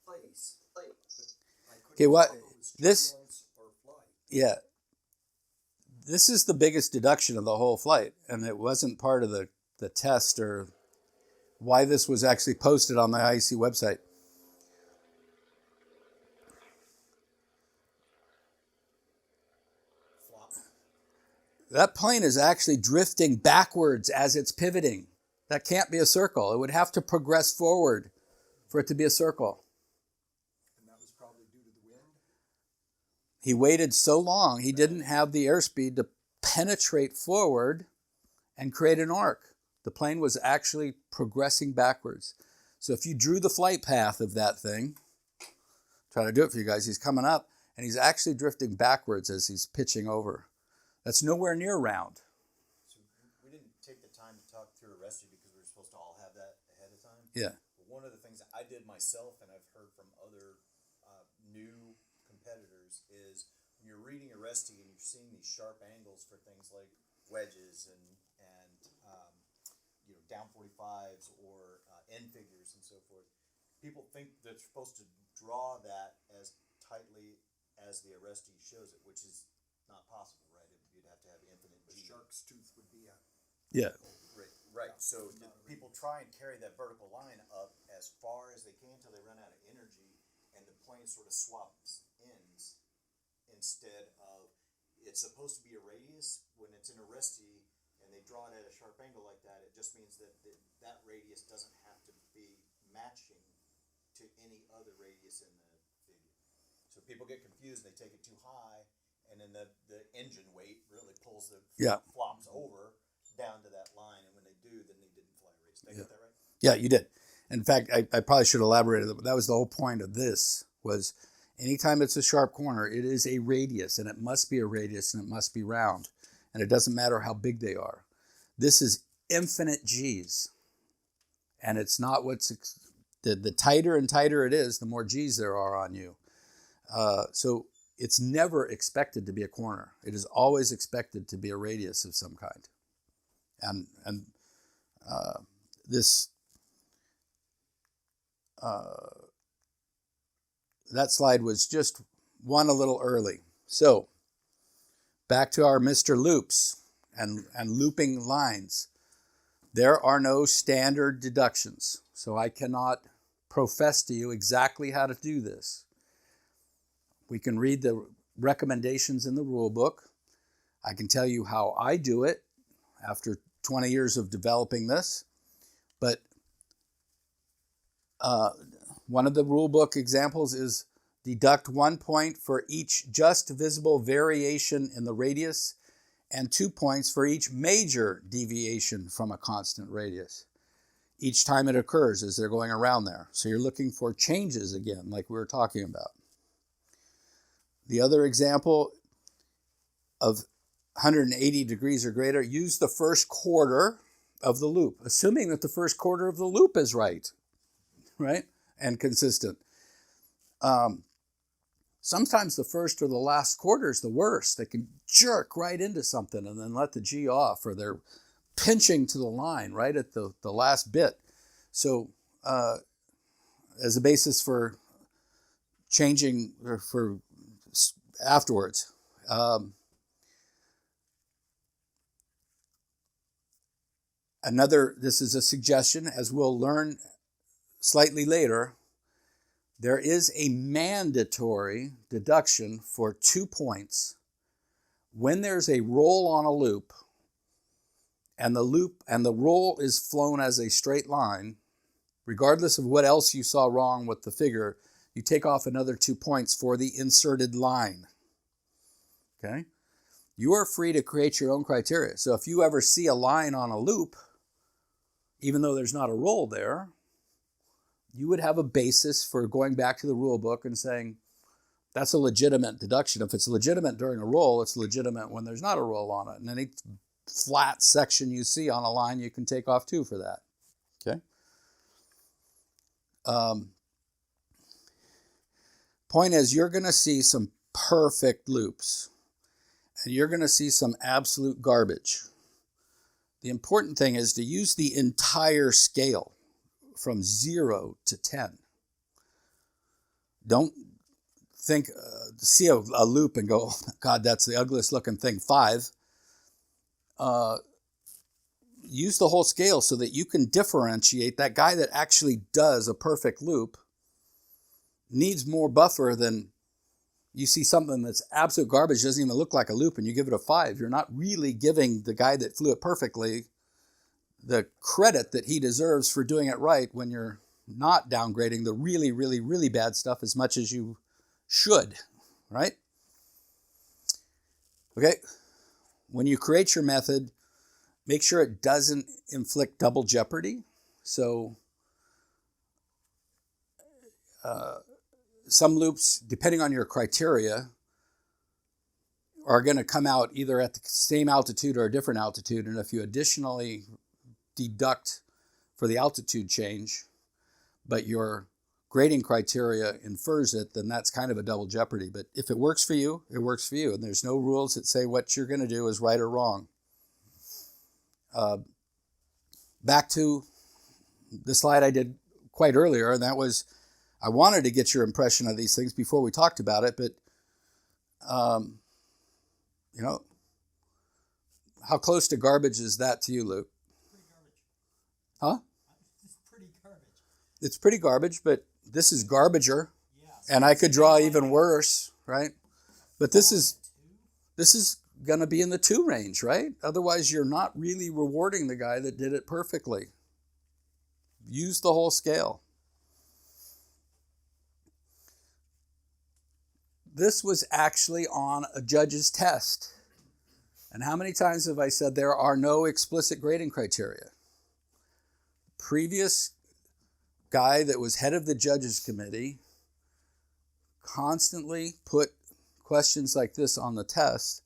place. But I couldn't Okay, what tell if it was this? turbulence or flight. Yeah, this is the biggest deduction of the whole flight, and it wasn't part of the test or why this was actually posted on the IAC website. Flop. That plane is actually drifting backwards as it's pivoting. That can't be a circle. It would have to progress forward for it to be a circle. And that was probably due to the wind. He waited so long, he didn't have the airspeed to penetrate forward and create an arc. The plane was actually progressing backwards. So if you drew the flight path of that thing, try to do it for you guys, he's coming up and he's actually drifting backwards as he's pitching over. That's nowhere near round. So we didn't take the time to talk through Arrested because we were supposed to all have that ahead of time. Yeah. But one of the things that I did myself, and I've heard from other new competitors, is when you're reading Arrested and you're seeing these sharp angles for things like wedges and down 45s or end figures and so forth, people think they're supposed to draw that as tightly as the Arrested shows it, which is not possible, right? You'd have to have infinite The G. shark's tooth would be a. Yeah. Right. So people try and carry that vertical line up as far as they can until they run out of energy, and the plane sort of swaps ends instead of, it's supposed to be a radius when it's in a resty and they draw it at a sharp angle like that. It just means that that radius doesn't have to be matching to any other radius in the figure. So people get confused, they take it too high, and then the engine weight really pulls the flops over down to that line, and when they do, then they didn't fly a race. Did I get that right? Yeah, you did. In fact, I probably should have elaborated. That was the whole point of this, was anytime it's a sharp corner, it is a radius, and it must be a radius, and it must be round. And it doesn't matter how big they are. This is infinite G's. And it's not the tighter and tighter it is, the more G's there are on you. So it's never expected to be a corner. It is always expected to be a radius of some kind. And that slide was just one a little early. So back to our Mr. Loops and looping lines. There are no standard deductions, so I cannot profess to you exactly how to do this. We can read the recommendations in the rule book. I can tell you how I do it after 20 years of developing this, but One of the rule book examples is deduct 1 point for each just visible variation in the radius and 2 points for each major deviation from a constant radius each time it occurs as they're going around there. So you're looking for changes again, like we were talking about. The other example of 180 degrees or greater, use the first quarter of the loop, assuming that the first quarter of the loop is right, and consistent. Sometimes the first or the last quarter is the worst. They can jerk right into something and then let the G off, or they're pinching to the line right at the last bit. So as a basis for changing, or for afterwards. This is a suggestion, as we'll learn slightly later, there is a mandatory deduction for 2 points when there's a roll on a loop, and the roll is flown as a straight line. Regardless of what else you saw wrong with the figure, you take off another 2 points for the inserted line. Okay? You are free to create your own criteria. So if you ever see a line on a loop, even though there's not a roll there, you would have a basis for going back to the rule book and saying, that's a legitimate deduction. If it's legitimate during a roll, it's legitimate when there's not a roll on it. And any flat section you see on a line, you can take off 2 for that. Okay? Point is, you're going to see some perfect loops, and you're going to see some absolute garbage. The important thing is to use the entire scale from 0 to 10. Don't think, see a loop and go, oh, God, that's the ugliest looking thing, 5. Use the whole scale so that you can differentiate. That guy that actually does a perfect loop needs more buffer than you see something that's absolute garbage, doesn't even look like a loop, and you give it a 5. You're not really giving the guy that flew it perfectly the credit that he deserves for doing it right, when you're not downgrading the really, really, really bad stuff as much as you should, right? Okay, when you create your method, make sure it doesn't inflict double jeopardy. So some loops, depending on your criteria, are going to come out either at the same altitude or a different altitude. And if you additionally deduct for the altitude change, but your grading criteria infers it, then that's kind of a double jeopardy. But if it works for you, it works for you. And there's no rules that say what you're going to do is right or wrong. Back to the slide I did quite earlier, and that was, I wanted to get your impression of these things before we talked about it, but how close to garbage is that to you, Luke? Pretty garbage. Huh? It's pretty garbage. It's pretty garbage, but this is garbager, Yes. and I could draw even worse, right? But this is going to be in the 2 range, right? Otherwise, you're not really rewarding the guy that did it perfectly. Use the whole scale. This was actually on a judge's test. And how many times have I said there are no explicit grading criteria? Previous guy that was head of the judges committee constantly put questions like this on the test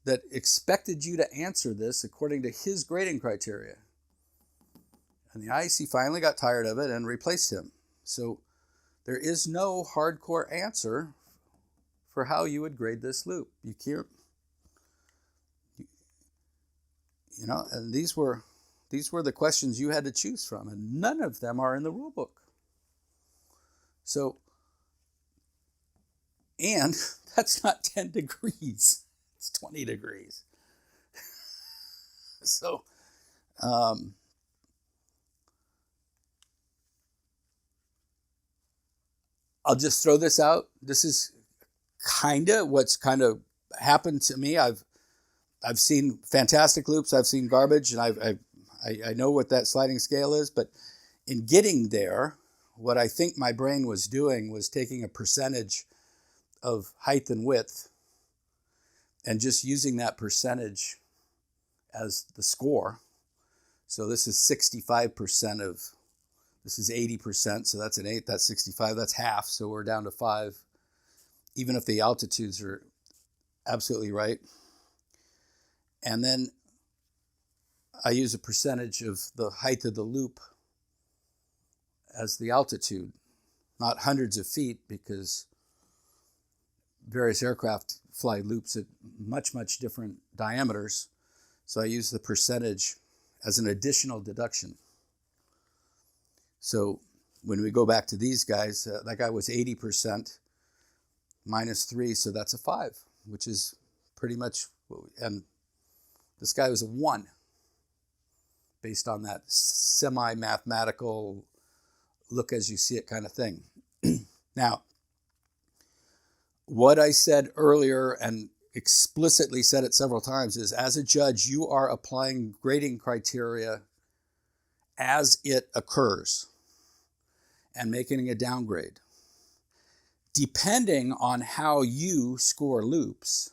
that expected you to answer this according to his grading criteria. And the IAC finally got tired of it and replaced him. So there is no hardcore answer for how you would grade this loop. You can't, and these were the questions you had to choose from, and none of them are in the rule book. So, and that's not 10 degrees, it's 20 degrees. So, I'll just throw this out. This is what's happened to me. I've seen fantastic loops, I've seen garbage, and I know what that sliding scale is, but in getting there, what I think my brain was doing was taking a percentage of height and width and just using that percentage as the score. So this is 65% of, this is 80%, so that's an 8, that's 65, that's half, so we're down to 5, even if the altitudes are absolutely right. And then I use a percentage of the height of the loop as the altitude, not hundreds of feet, because various aircraft fly loops at much, much different diameters. So I use the percentage as an additional deduction. So when we go back to these guys, that guy was 80% minus 3, so that's a 5, which is pretty much, and this guy was a 1 based on that semi-mathematical look as you see it kind of thing. Now, what I said earlier and explicitly said it several times is, as a judge, you are applying grading criteria as it occurs and making a downgrade. Depending on how you score loops,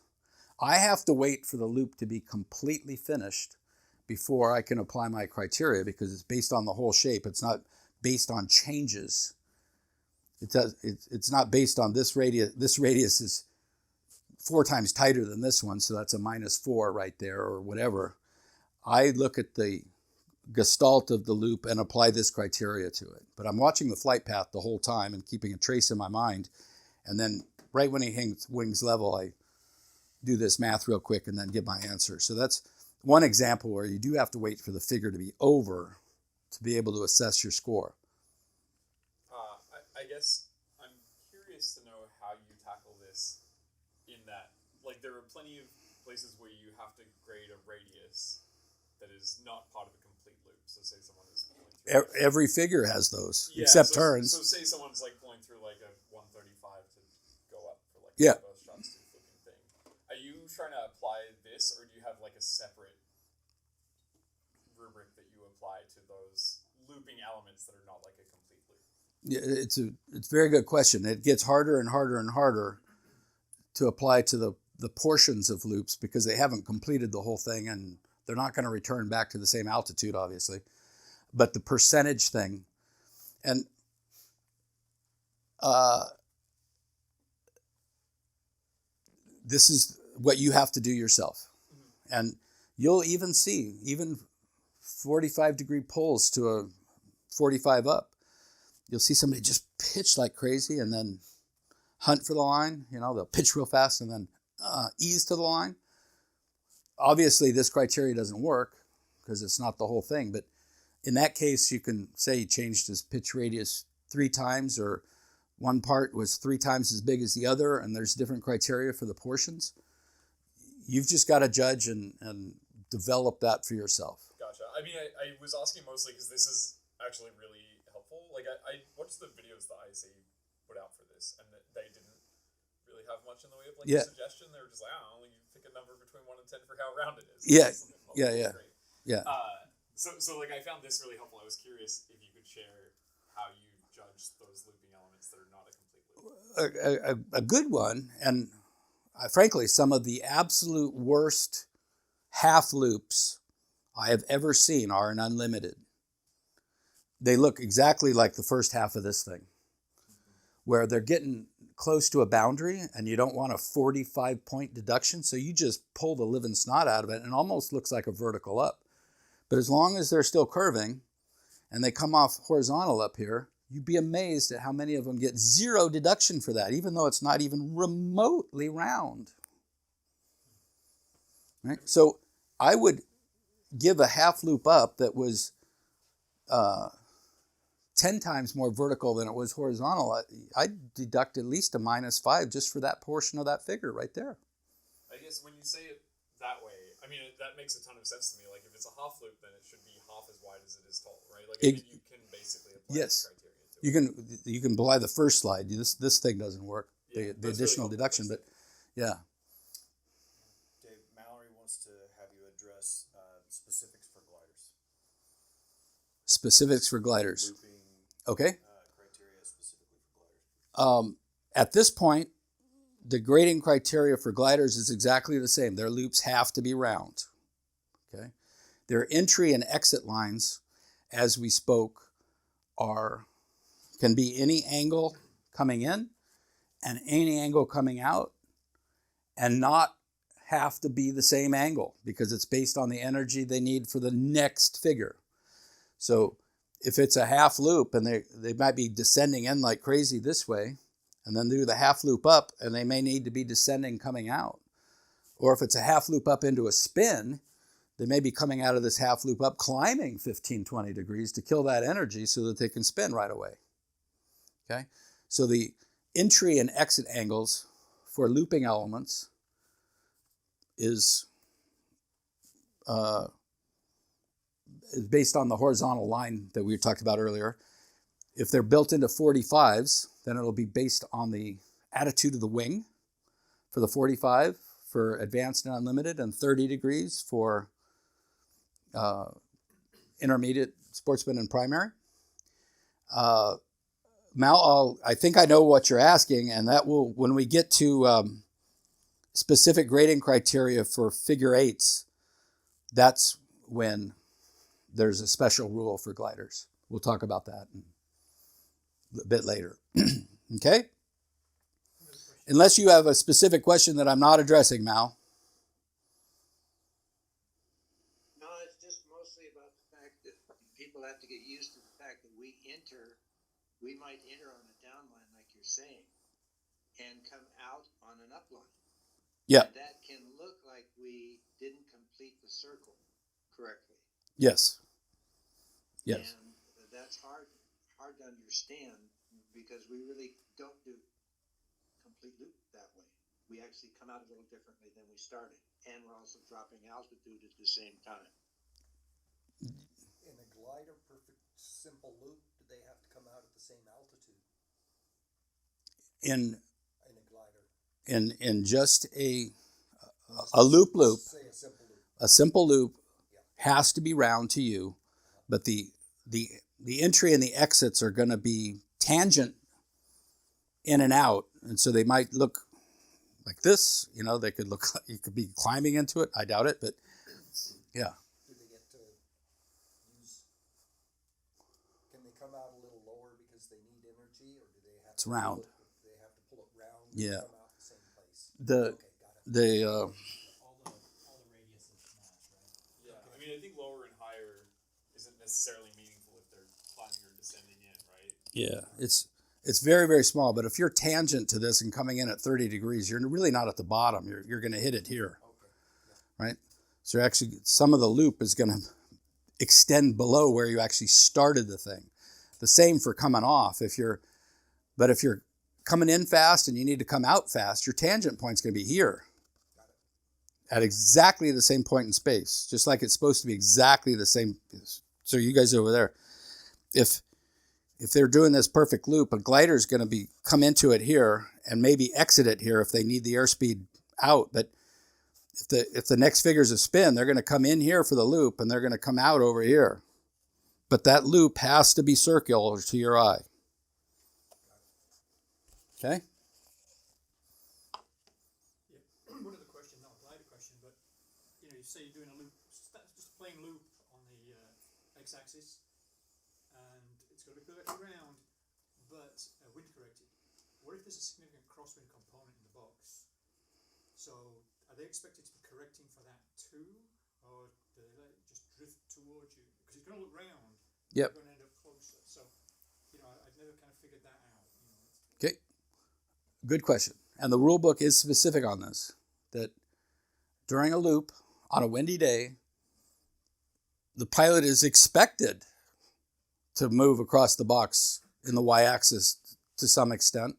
I have to wait for the loop to be completely finished before I can apply my criteria, because it's based on the whole shape. It's not based on changes. It's not based on this radius. This radius is 4 times tighter than this one, so that's a -4 right there, or whatever. I look at the gestalt of the loop and apply this criteria to it. But I'm watching the flight path the whole time and keeping a trace in my mind. And then right when he hangs wings level, I do this math real quick and then give my answer. So that's one example where you do have to wait for the figure to be over to be able to assess your score. I guess I'm curious to know how you tackle this, in that, like, there are plenty of places where you have to grade a radius that is not part of a complete loop. So say someone is pulling through Every figure has those, yeah, except so, turns. So say someone's like pulling through like a 135 to go up for like Yeah. a shots to flipping thing. Are you trying to apply this, or do you have like a separate rubric that you apply to those looping elements that are not like a complete loop? Yeah, it's a very good question. It gets harder and harder and harder to apply to the portions of loops, because they haven't completed the whole thing and they're not going to return back to the same altitude, obviously. But the percentage thing, and this is what you have to do yourself. And you'll even see, even 45-degree pulls to a 45 up, you'll see somebody just pitch like crazy and then hunt for the line. You know, they'll pitch real fast and then ease to the line. Obviously, this criteria doesn't work because it's not the whole thing. But in that case, you can say he changed his pitch radius 3 times, or one part was 3 times as big as the other, and there's different criteria for the portions. You've just got to judge and develop that for yourself. Gotcha. I mean, I was asking mostly because this is actually really helpful. Like, I watched the videos the IAC put out for this, and they didn't really have much in the way of like a suggestion. They were just like, I don't know, you pick a number between 1 and 10 for how round it is. Yeah. Great. Yeah. So like I found this really helpful. I was curious if you could share how you judge those looping elements that are not a complete loop. A good one, and frankly, some of the absolute worst half loops I have ever seen are in unlimited. They look exactly like the first half of this thing, where they're getting close to a boundary and you don't want a 45-point deduction, so you just pull the living snot out of it and it almost looks like a vertical up. But as long as they're still curving and they come off horizontal up here, you'd be amazed at how many of them get 0 deduction for that, even though it's not even remotely round. Right? So I would give a half loop up that was 10 times more vertical than it was horizontal. I'd deduct at least a -5 just for that portion of that figure right there. I guess when you say it that way, I mean, that makes a ton of sense to me. Like, if it's a half loop, then it should be half as wide as it is tall, right? Like, you can basically apply yes. criteria to it. You can apply the first slide. This thing doesn't work. Yeah, the additional really deduction, but yeah. Dave, Mallory wants to have you address specifics for gliders. Specifics for gliders. Looping Okay. criteria At this point, the grading criteria for gliders is exactly the same. Their loops have to be round. Okay? Their entry and exit lines, as we spoke, can be any angle coming in and any angle coming out, and not have to be the same angle because it's based on the energy they need for the next figure. So if it's a half loop and they might be descending in like crazy this way, and then do the half loop up, and they may need to be descending coming out. Or if it's a half loop up into a spin, they may be coming out of this half loop up, climbing 15, 20 degrees to kill that energy so that they can spin right away. Okay? So the entry and exit angles for looping elements is based on the horizontal line that we talked about earlier. If they're built into 45s, then it'll be based on the attitude of the wing for the 45 for advanced and unlimited, and 30 degrees for intermediate, sportsman, and primary. Mal, I think I know what you're asking, and that will, when we get to specific grading criteria for figure eights, that's when there's a special rule for gliders. We'll talk about that a bit later. Okay? Unless you have a specific question that I'm not addressing, Mal. No, it's just mostly about the fact that people have to get used to the fact that we might enter on a down line, like you're saying, and come out on an up line. Yeah. And that can look like we didn't complete the circle correctly. Yes. Yes. And that's hard to understand because we really don't do complete loop that way. We actually come out a little differently than we started, and we're also dropping altitude at the same time. In a glider, perfect simple loop, do they have to come out at the same altitude? In a glider. In just a loop, Say a simple loop. a simple loop has to be round to you, but the entry and the exits are going to be tangent in and out, and so they might look like this. You know, they could look like you could be climbing into it. I doubt it, but yeah. Do they get to use? Can they come out a little lower because they need energy, or do they have? It's round. They have to pull it round. Yeah. To come out the same place. The Okay, got it. All the radiuses match, right? Yeah, I mean, I think lower and higher isn't necessarily meaningful if they're climbing or descending in, right? Yeah, it's very, very small, but if you're tangent to this and coming in at 30 degrees, you're really not at the bottom. You're going to hit it here, right? So actually, some of the loop is going to extend below where you actually started the thing. The same for coming off. If you're coming in fast and you need to come out fast, your tangent point's going to be here at exactly the same point in space, just like it's supposed to be exactly the same. So you guys over there, if they're doing this perfect loop, a glider is going to be come into it here and maybe exit it here if they need the airspeed out. But if the next figure's a spin, they're going to come in here for the loop and they're going to come out over here. But that loop has to be circular to your eye. Okay? Yeah. One other question, not a glider question, but you say you're doing a loop, just a plain loop on the x-axis, and it's got to be perfectly round, but wind corrected. What if there's a significant crosswind component in the box? So are they expected to be correcting for that too, or do they let it just drift towards you? Because it's going to look round. Yep. You're going to end up closer. So I've never kind of figured that out. Okay. Good question. And the rule book is specific on this, that during a loop on a windy day, the pilot is expected to move across the box in the y-axis to some extent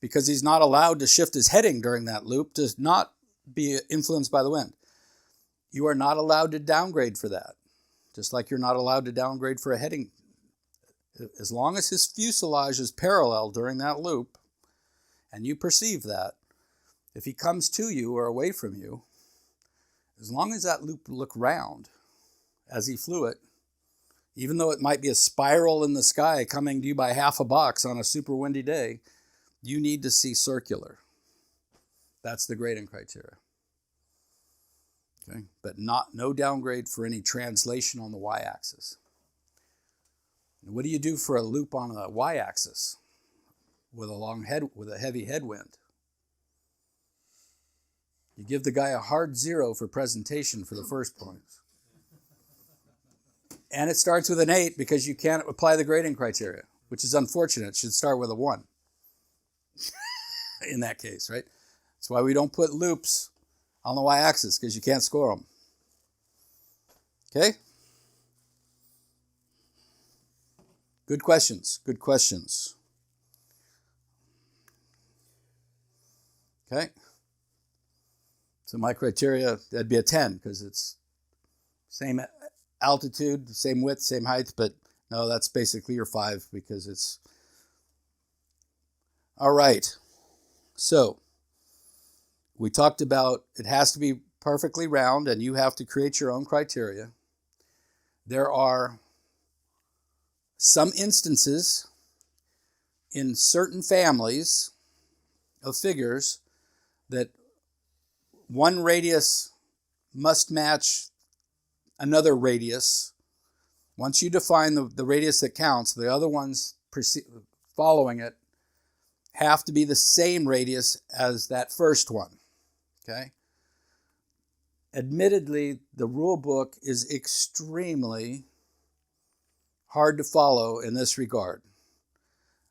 because he's not allowed to shift his heading during that loop to not be influenced by the wind. You are not allowed to downgrade for that, just like you're not allowed to downgrade for a heading. As long as his fuselage is parallel during that loop, and you perceive that, if he comes to you or away from you, as long as that loop look round as he flew it, even though it might be a spiral in the sky coming to you by half a box on a super windy day, you need to see circular. That's the grading criteria. Okay, but no downgrade for any translation on the y-axis. What do you do for a loop on a y-axis with a heavy headwind? You give the guy a hard 0 for presentation for the first points. And it starts with an 8 because you can't apply the grading criteria, which is unfortunate. It should start with a 1 in that case, right? That's why we don't put loops on the y-axis, because you can't score them. Okay? Good questions. Good questions. Okay? So my criteria, that'd be a 10, because it's same altitude, same width, same height, but no, that's basically your 5, because it's... All right. So we talked about it has to be perfectly round, and you have to create your own criteria. There are some instances in certain families of figures that one radius must match another radius. Once you define the radius that counts, the other ones following it have to be the same radius as that first one. Okay? Admittedly, the rule book is extremely hard to follow in this regard.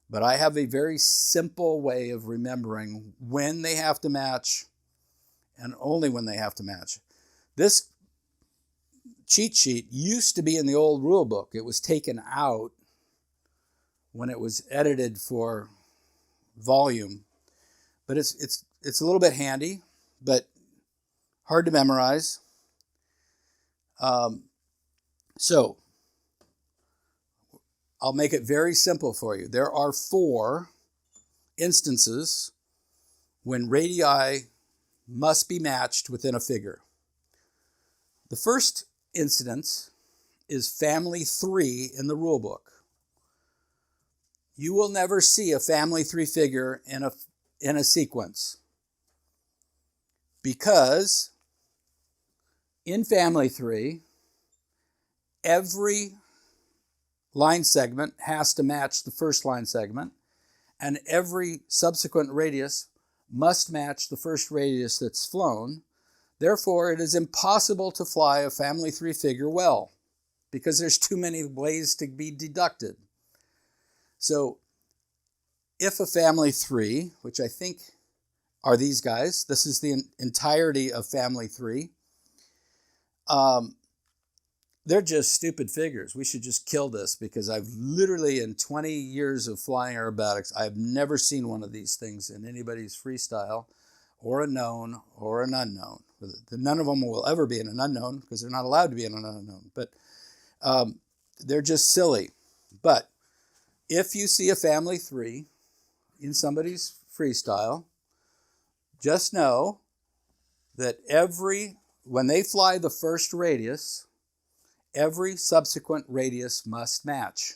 But I have a very simple way of remembering when they have to match and only when they have to match. This cheat sheet used to be in the old rule book. It was taken out when it was edited for volume. But it's a little bit handy, but hard to memorize. So I'll make it very simple for you. There are 4 instances when radii must be matched within a figure. The first instance is family 3 in the rule book. You will never see a family 3 figure in a sequence, because in family 3, every line segment has to match the first line segment, and every subsequent radius must match the first radius that's flown. Therefore, it is impossible to fly a family 3 figure well, because there's too many ways to be deducted. So if a family 3, which I think are these guys, this is the entirety of family 3, they're just stupid figures. We should just kill this, because I've literally, in 20 years of flying aerobatics, I've never seen one of these things in anybody's freestyle, or a known or an unknown. None of them will ever be in an unknown, because they're not allowed to be in an unknown. But they're just silly. But if you see a family 3 in somebody's freestyle, just know that when they fly the first radius, every subsequent radius must match.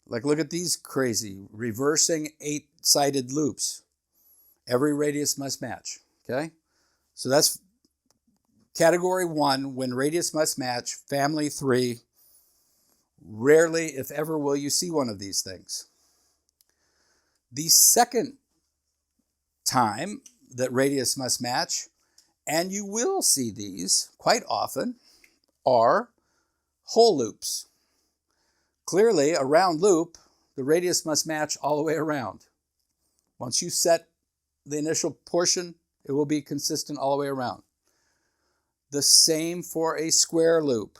Like, look at these crazy reversing 8-sided loops. Every radius must match. Okay? So that's category 1, when radius must match, family 3. Rarely, if ever, will you see one of these things. The second time that radius must match, and you will see these quite often, are whole loops. Clearly, a round loop, the radius must match all the way around. Once you set the initial portion, it will be consistent all the way around. The same for a square loop.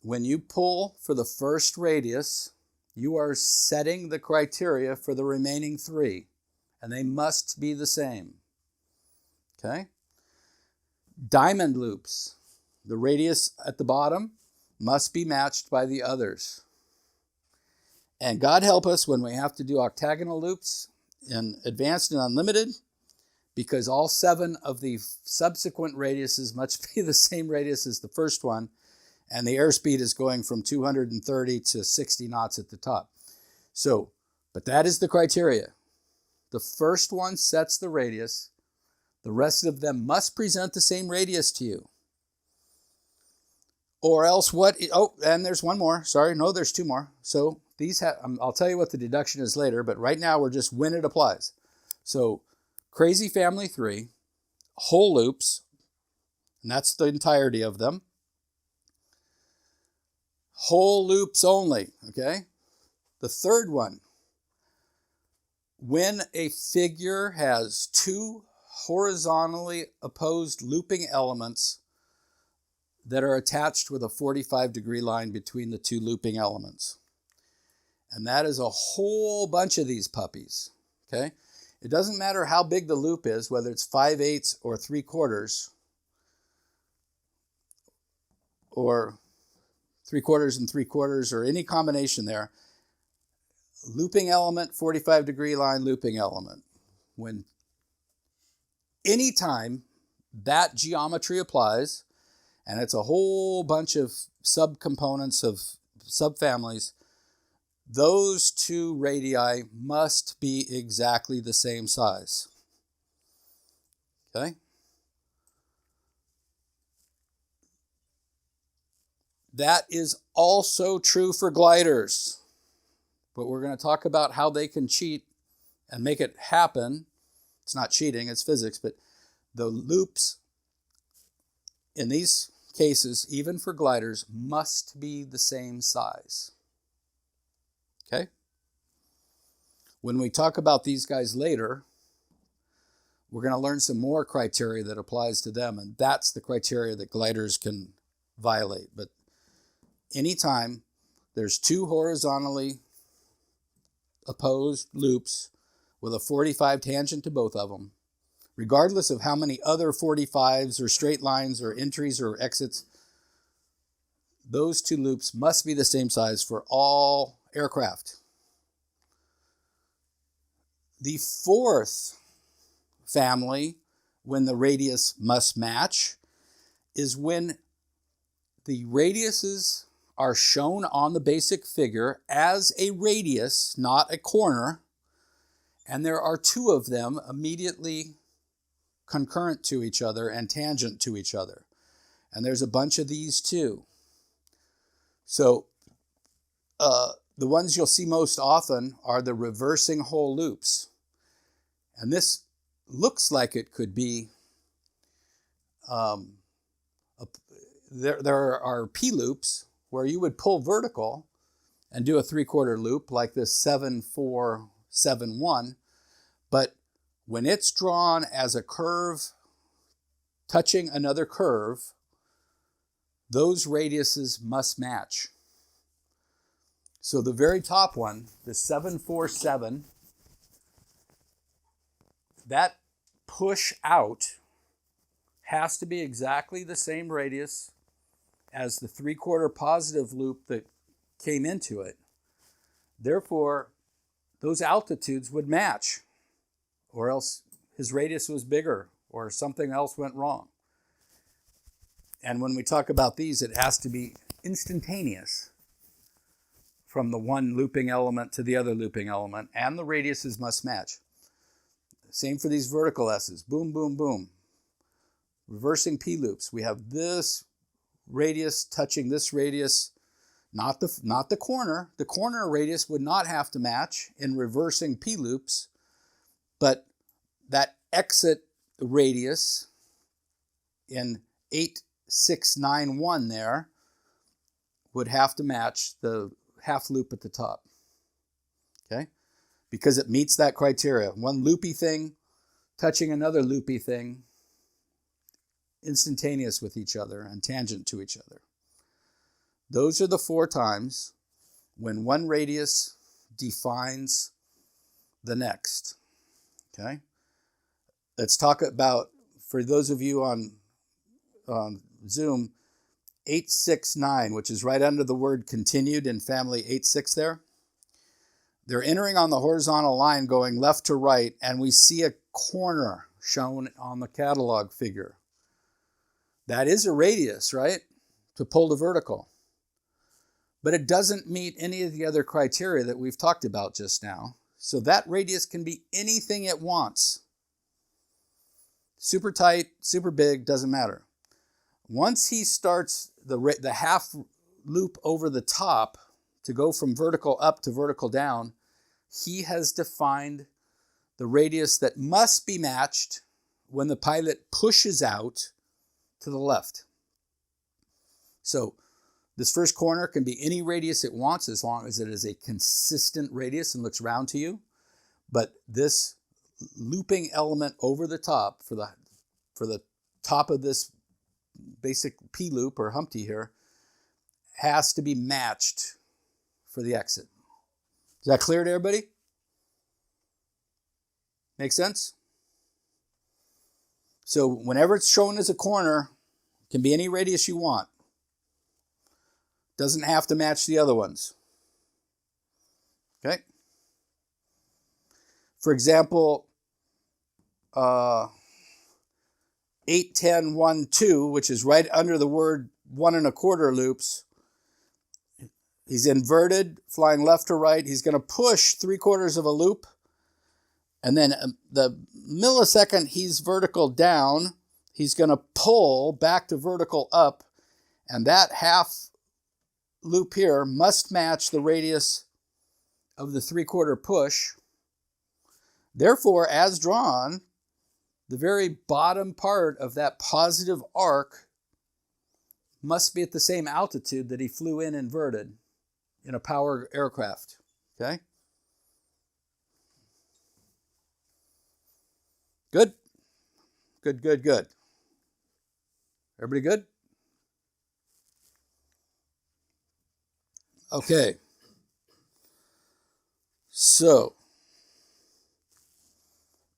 When you pull for the first radius, you are setting the criteria for the remaining 3, and they must be the same. Okay? Diamond loops. The radius at the bottom must be matched by the others. And God help us when we have to do octagonal loops in advanced and unlimited, because all 7 of the subsequent radiuses must be the same radius as the first one, and the airspeed is going from 230 to 60 knots at the top. So But that is the criteria. The first one sets the radius. The rest of them must present the same radius to you. Or else what? Oh, and there's one more. Sorry, no, there's two more. So these have, I'll tell you what the deduction is later, but right now we're just when it applies. So crazy family 3, whole loops, and that's the entirety of them. Whole loops only, okay? The third one, when a figure has two horizontally opposed looping elements that are attached with a 45-degree line between the two looping elements. And that is a whole bunch of these puppies, okay? It doesn't matter how big the loop is, whether it's 5/8 or 3/4, or 3/4 and 3/4, or any combination there. Looping element, 45-degree line, looping element. When anytime that geometry applies, and it's a whole bunch of subcomponents of subfamilies, those two radii must be exactly the same size. Okay? That is also true for gliders. But we're going to talk about how they can cheat and make it happen. It's not cheating, it's physics, but the loops in these cases, even for gliders, must be the same size. Okay? When we talk about these guys later, we're going to learn some more criteria that applies to them, and that's the criteria that gliders can violate. But anytime there's two horizontally opposed loops with a 45 tangent to both of them, regardless of how many other 45s or straight lines or entries or exits, those two loops must be the same size for all aircraft. The fourth family, when the radius must match, is when the radiuses are shown on the basic figure as a radius, not a corner, and there are two of them immediately concurrent to each other and tangent to each other. And there's a bunch of these too. So the ones you'll see most often are the reversing whole loops. And this looks like it could be, there are P-loops where you would pull vertical and do a 3/4 loop like this 7-4-7-1, but when it's drawn as a curve touching another curve, those radiuses must match. So the very top one, the 7-4-7, that push out has to be exactly the same radius as the 3/4 positive loop that came into it. Therefore, those altitudes would match, or else his radius was bigger, or something else went wrong. And when we talk about these, it has to be instantaneous from the one looping element to the other looping element, and the radiuses must match. Same for these vertical S's. Boom, boom, boom. Reversing P loops. We have this radius touching this radius, not the corner. The corner radius would not have to match in reversing P loops, but that exit radius in 8691 there would have to match the half loop at the top. Okay? Because it meets that criteria. One loopy thing touching another loopy thing, instantaneous with each other and tangent to each other. Those are the 4 times when one radius defines the next. Okay? Let's talk about, for those of you on Zoom, 869, which is right under the word continued in family 86 there. They're entering on the horizontal line going left to right, and we see a corner shown on the catalog figure. That is a radius, right? To pull to vertical. But it doesn't meet any of the other criteria that we've talked about just now. So that radius can be anything it wants. Super tight, super big, doesn't matter. Once he starts the half loop over the top to go from vertical up to vertical down, he has defined the radius that must be matched when the pilot pushes out to the left. So this first corner can be any radius it wants as long as it is a consistent radius and looks round to you. But this looping element over the top for the top of this basic P loop or Humpty here has to be matched for the exit. Is that clear to everybody? Make sense? So whenever it's shown as a corner, it can be any radius you want. Doesn't have to match the other ones. Okay? For example, 8, 10, 1, 2, which is right under the word 1 1/4 loops. He's inverted, flying left to right. He's going to push 3/4 of a loop. And then the millisecond he's vertical down, he's going to pull back to vertical up. And that half loop here must match the radius of the 3/4 push. Therefore, as drawn, the very bottom part of that positive arc must be at the same altitude that he flew in inverted in a power aircraft. Okay? Good? Good, good, good. Everybody good? Okay. So,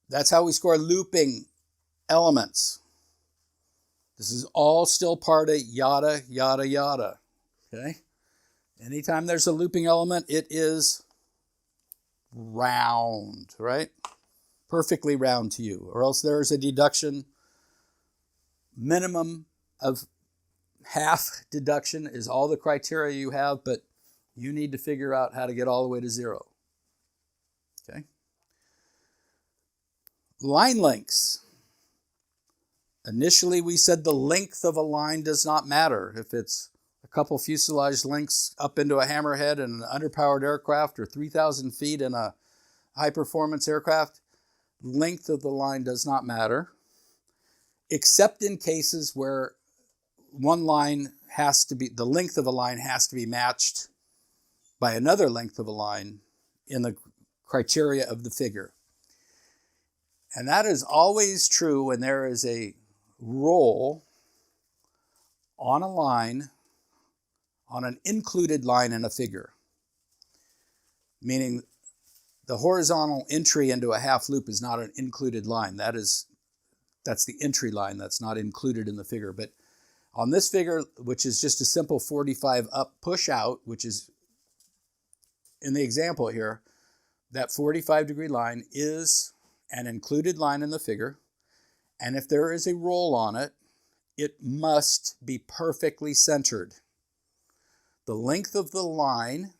that's how we score looping elements. This is all still part of yada, yada, yada. Okay? Anytime there's a looping element, it is round, right? Perfectly round to you. Or else there is a deduction. Minimum of half deduction is all the criteria you have, but you need to figure out how to get all the way to 0. Okay? Line lengths. Initially, we said the length of a line does not matter. If it's a couple fuselage lengths up into a hammerhead in an underpowered aircraft or 3,000 feet in a high-performance aircraft, length of the line does not matter, except in cases where one line has to be, the length of a line has to be matched by another length of a line in the criteria of the figure. And that is always true when there is a roll on a line, on an included line in a figure. Meaning the horizontal entry into a half loop is not an included line. That's the entry line that's not included in the figure. But on this figure, which is just a simple 45 up push out, which is in the example here, that 45 degree line is an included line in the figure. And if there is a roll on it, it must be perfectly centered. The length of the line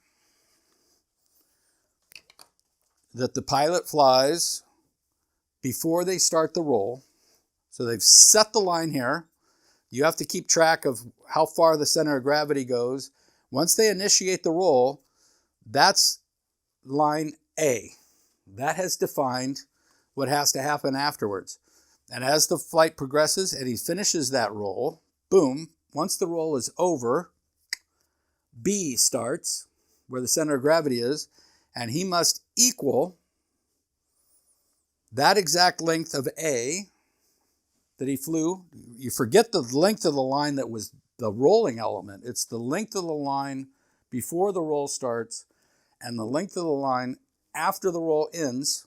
that the pilot flies before they start the roll, so they've set the line here. You have to keep track of how far the center of gravity goes. Once they initiate the roll, that's line A. That has defined what has to happen afterwards. And as the flight progresses and he finishes that roll, boom, once the roll is over, B starts, where the center of gravity is, and he must equal that exact length of A that he flew. You forget the length of the line that was the rolling element. It's the length of the line before the roll starts, and the length of the line after the roll ends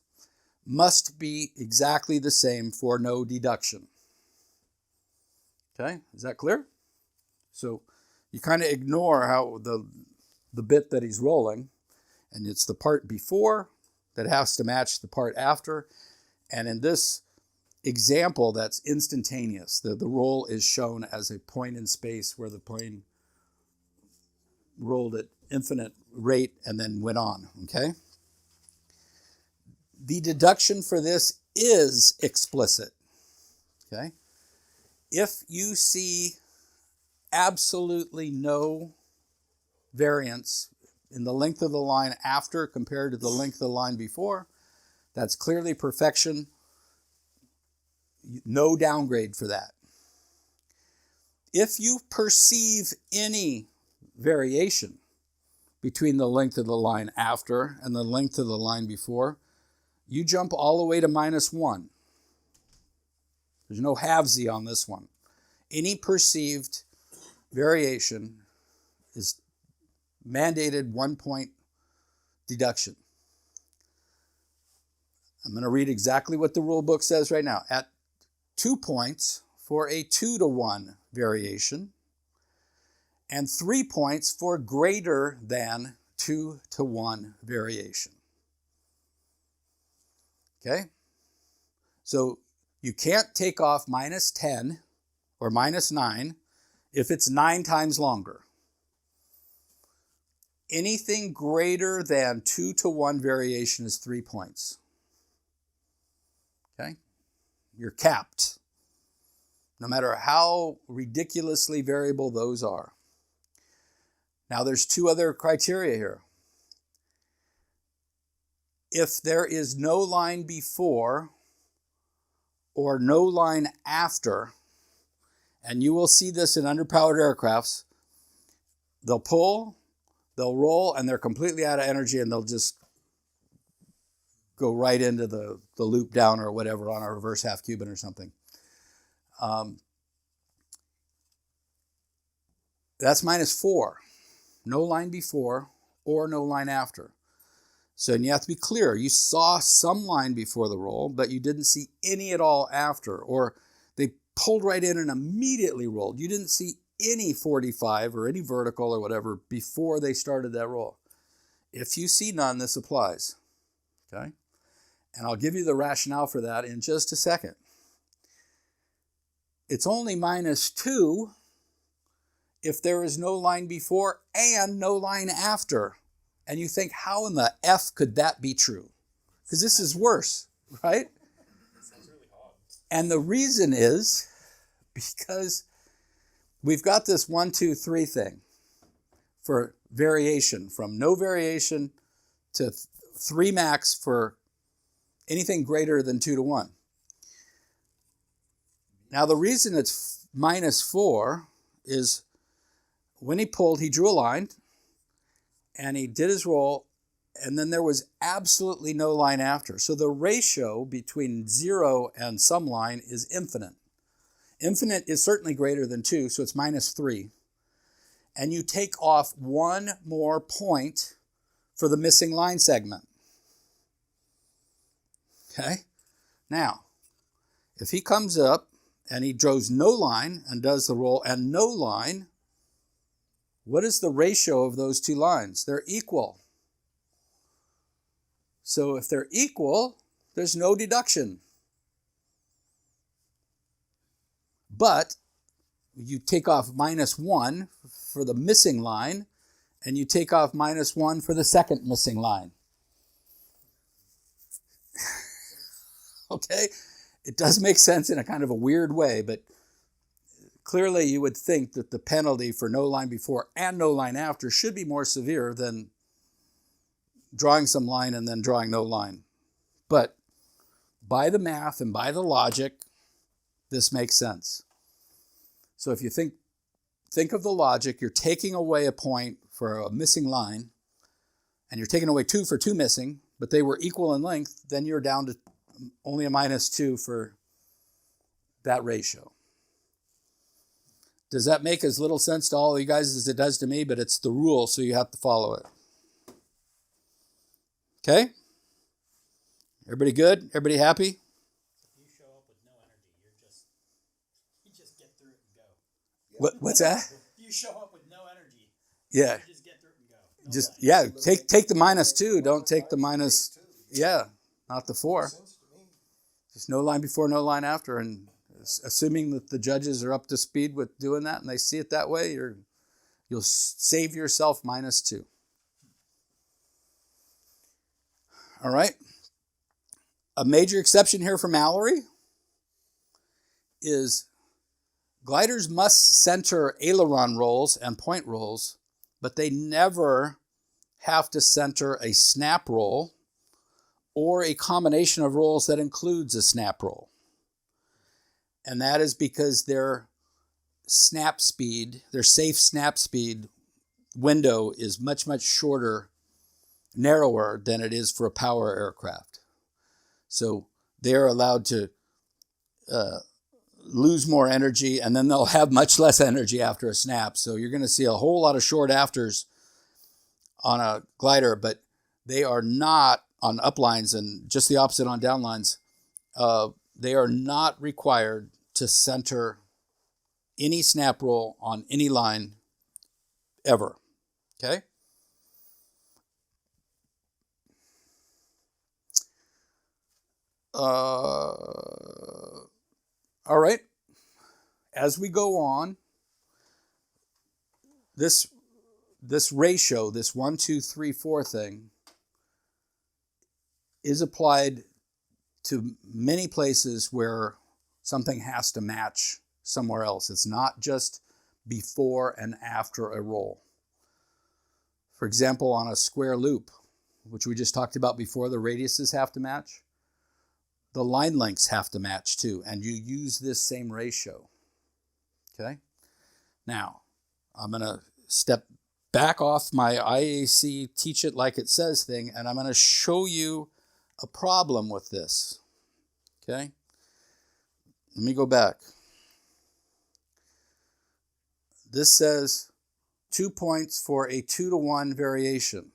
must be exactly the same for no deduction. Okay, is that clear? So you kind of ignore how the bit that he's rolling, and it's the part before that has to match the part after. And in this example, that's instantaneous. The roll is shown as a point in space where the plane rolled at infinite rate and then went on, okay? The deduction for this is explicit. Okay? If you see absolutely no variance in the length of the line after compared to the length of the line before, that's clearly perfection. No downgrade for that. If you perceive any variation between the length of the line after and the length of the line before, you jump all the way to -1. There's no halvesy on this one. Any perceived variation is mandated 1-point deduction. I'm going to read exactly what the rule book says right now. At 2 points for a 2-to-1 variation, and 3 points for greater than 2-to-1 variation. Okay? So you can't take off -10 or -9 if it's 9 times longer. Anything greater than 2-to-1 variation is 3 points. Okay? You're capped, no matter how ridiculously variable those are. Now there's 2 other criteria here. If there is no line before or no line after, and you will see this in underpowered aircrafts, they'll pull, they'll roll, and they're completely out of energy, and they'll just go right into the loop down or whatever on a reverse half Cuban or something. That's -4. No line before or no line after. So you have to be clear. You saw some line before the roll, but you didn't see any at all after. Or they pulled right in and immediately rolled. You didn't see any 45 or any vertical or whatever before they started that roll. If you see none, this applies. Okay? And I'll give you the rationale for that in just a second. It's only -2 if there is no line before and no line after. And you think, how in the F could that be true? Because this is worse, right? Sounds really odd. And the reason is because we've got this 1, 2, 3 thing for variation, from no variation to 3 max for anything greater than 2-to-1. Now the reason it's -4 is when he pulled, he drew a line and he did his roll, and then there was absolutely no line after. So the ratio between 0 and some line is infinite. Infinite is certainly greater than 2, so it's -3. And you take off 1 more point for the missing line segment. Okay? Now, if he comes up and he draws no line and does the roll and no line, what is the ratio of those 2 lines? They're equal. So if they're equal, there's no deduction. But you take off -1 for the missing line, and you take off -1 for the second missing line. Okay? It does make sense in a kind of a weird way, but clearly you would think that the penalty for no line before and no line after should be more severe than drawing some line and then drawing no line. But by the math and by the logic, this makes sense. So if you think of the logic, you're taking away a point for a missing line, and you're taking away 2 for 2 missing, but they were equal in length, then you're down to only a -2 for that ratio. Does that make as little sense to all of you guys as it does to me? But it's the rule, so you have to follow it. Okay? Everybody good? Everybody happy? If you show up with no energy, you just get through it and go. What's that? If you show up with no energy, Yeah. you just get through it and go. No line. Take the -2. Don't take the minus. Yeah, not the 4. Just no line before, no line after, and assuming that the judges are up to speed with doing that and they see it that way, you'll save yourself -2. All right? A major exception here for Mallory is gliders must center aileron rolls and point rolls, but they never have to center a snap roll or a combination of rolls that includes a snap roll. And that is because their snap speed, their safe snap speed window is much, much shorter, narrower than it is for a power aircraft. So they're allowed to lose more energy, and then they'll have much less energy after a snap. So you're going to see a whole lot of short afters on a glider, but they are not on uplines, and just the opposite on downlines. They are not required to center any snap roll on any line ever. Okay? All right. As we go on, this ratio, this 1, 2, 3, 4 thing, is applied to many places where something has to match somewhere else. It's not just before and after a roll. For example, on a square loop, which we just talked about before, the radiuses have to match. The line lengths have to match too, and you use this same ratio. Okay? Now, I'm going to step back off my IAC teach it like it says thing, and I'm going to show you a problem with this. Okay? Let me go back. This says 2 points for a 2-to-1 variation.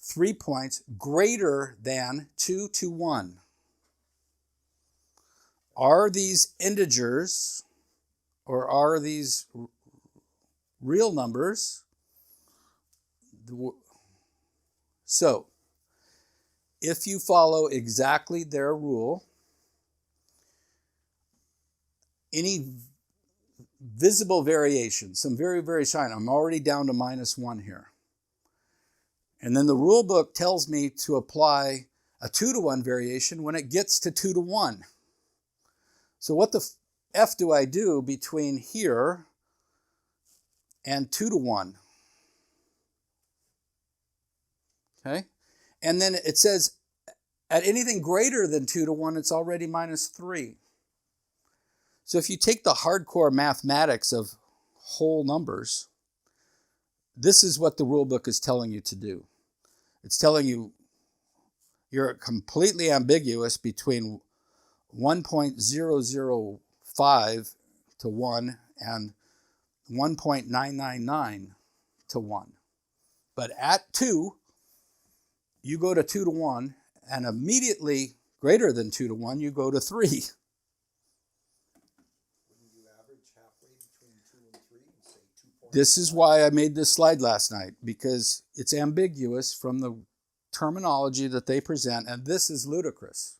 3 points greater than 2 to 1. Are these integers or are these real numbers? So, if you follow exactly their rule, any visible variation, some very, very tiny, I'm already down to -1 here. And then the rule book tells me to apply a 2-to-1 variation when it gets to 2 to 1. So what the F do I do between here and 2 to 1? Okay? And then it says at anything greater than 2 to 1, it's already -3. So if you take the hardcore mathematics of whole numbers, this is what the rule book is telling you to do. It's telling you you're completely ambiguous between 1.005 to 1 and 1.999 to 1. But at 2, you go to 2 to 1, and immediately greater than 2 to 1, you go to 3. Wouldn't you average halfway between 2 and 3 and say 2.5? This is why I made this slide last night, because it's ambiguous from the terminology that they present, and this is ludicrous.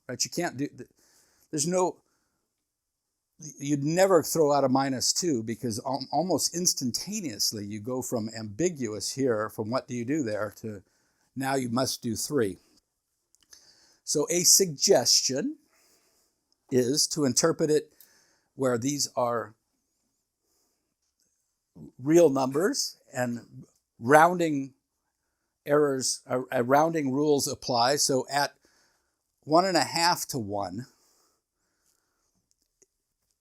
Right? You can't do, there's no, you'd never throw out a -2 because almost instantaneously you go from ambiguous here, from what do you do there, to now you must do 3. So a suggestion is to interpret it where these are real numbers and rounding errors, rounding rules apply. So at 1.5 to 1,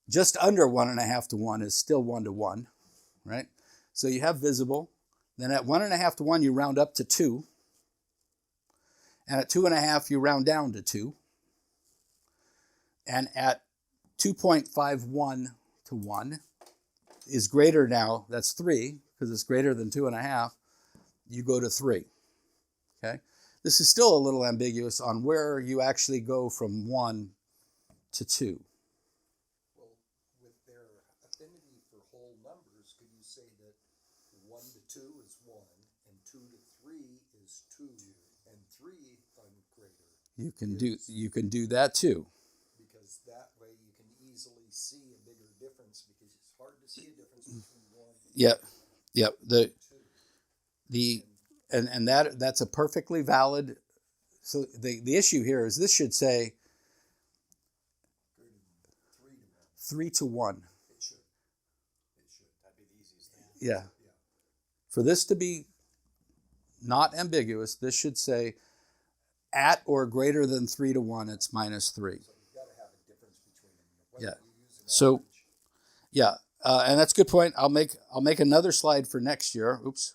just under 1.5 to 1 is still 1 to 1, right? So you have visible. Then at 1.5 to 1, you round up to 2. And at 2.5, you round down to 2. And at 2.51 to 1 is greater now, that's 3, because it's greater than 2.5, you go to 3. Okay? This is still a little ambiguous on where you actually go from 1 to 2. Well, with their affinity for whole numbers, could you say that 1 to 2 is 1, and 2 to 3 is 2, and 3 greater? You can do that too. Because that way you can easily see a bigger difference, because it's hard to see a difference between 1 and 2. And that's a perfectly valid So the issue here is this should say 3 to 1. It should. That'd be the easiest thing. Yeah. For this to be not ambiguous, this should say at or greater than 3 to 1, it's minus 3. So you've got to have a difference between them. Whether Yeah. you use an So, average. yeah, and that's a good point. I'll make another slide for next year. Oops.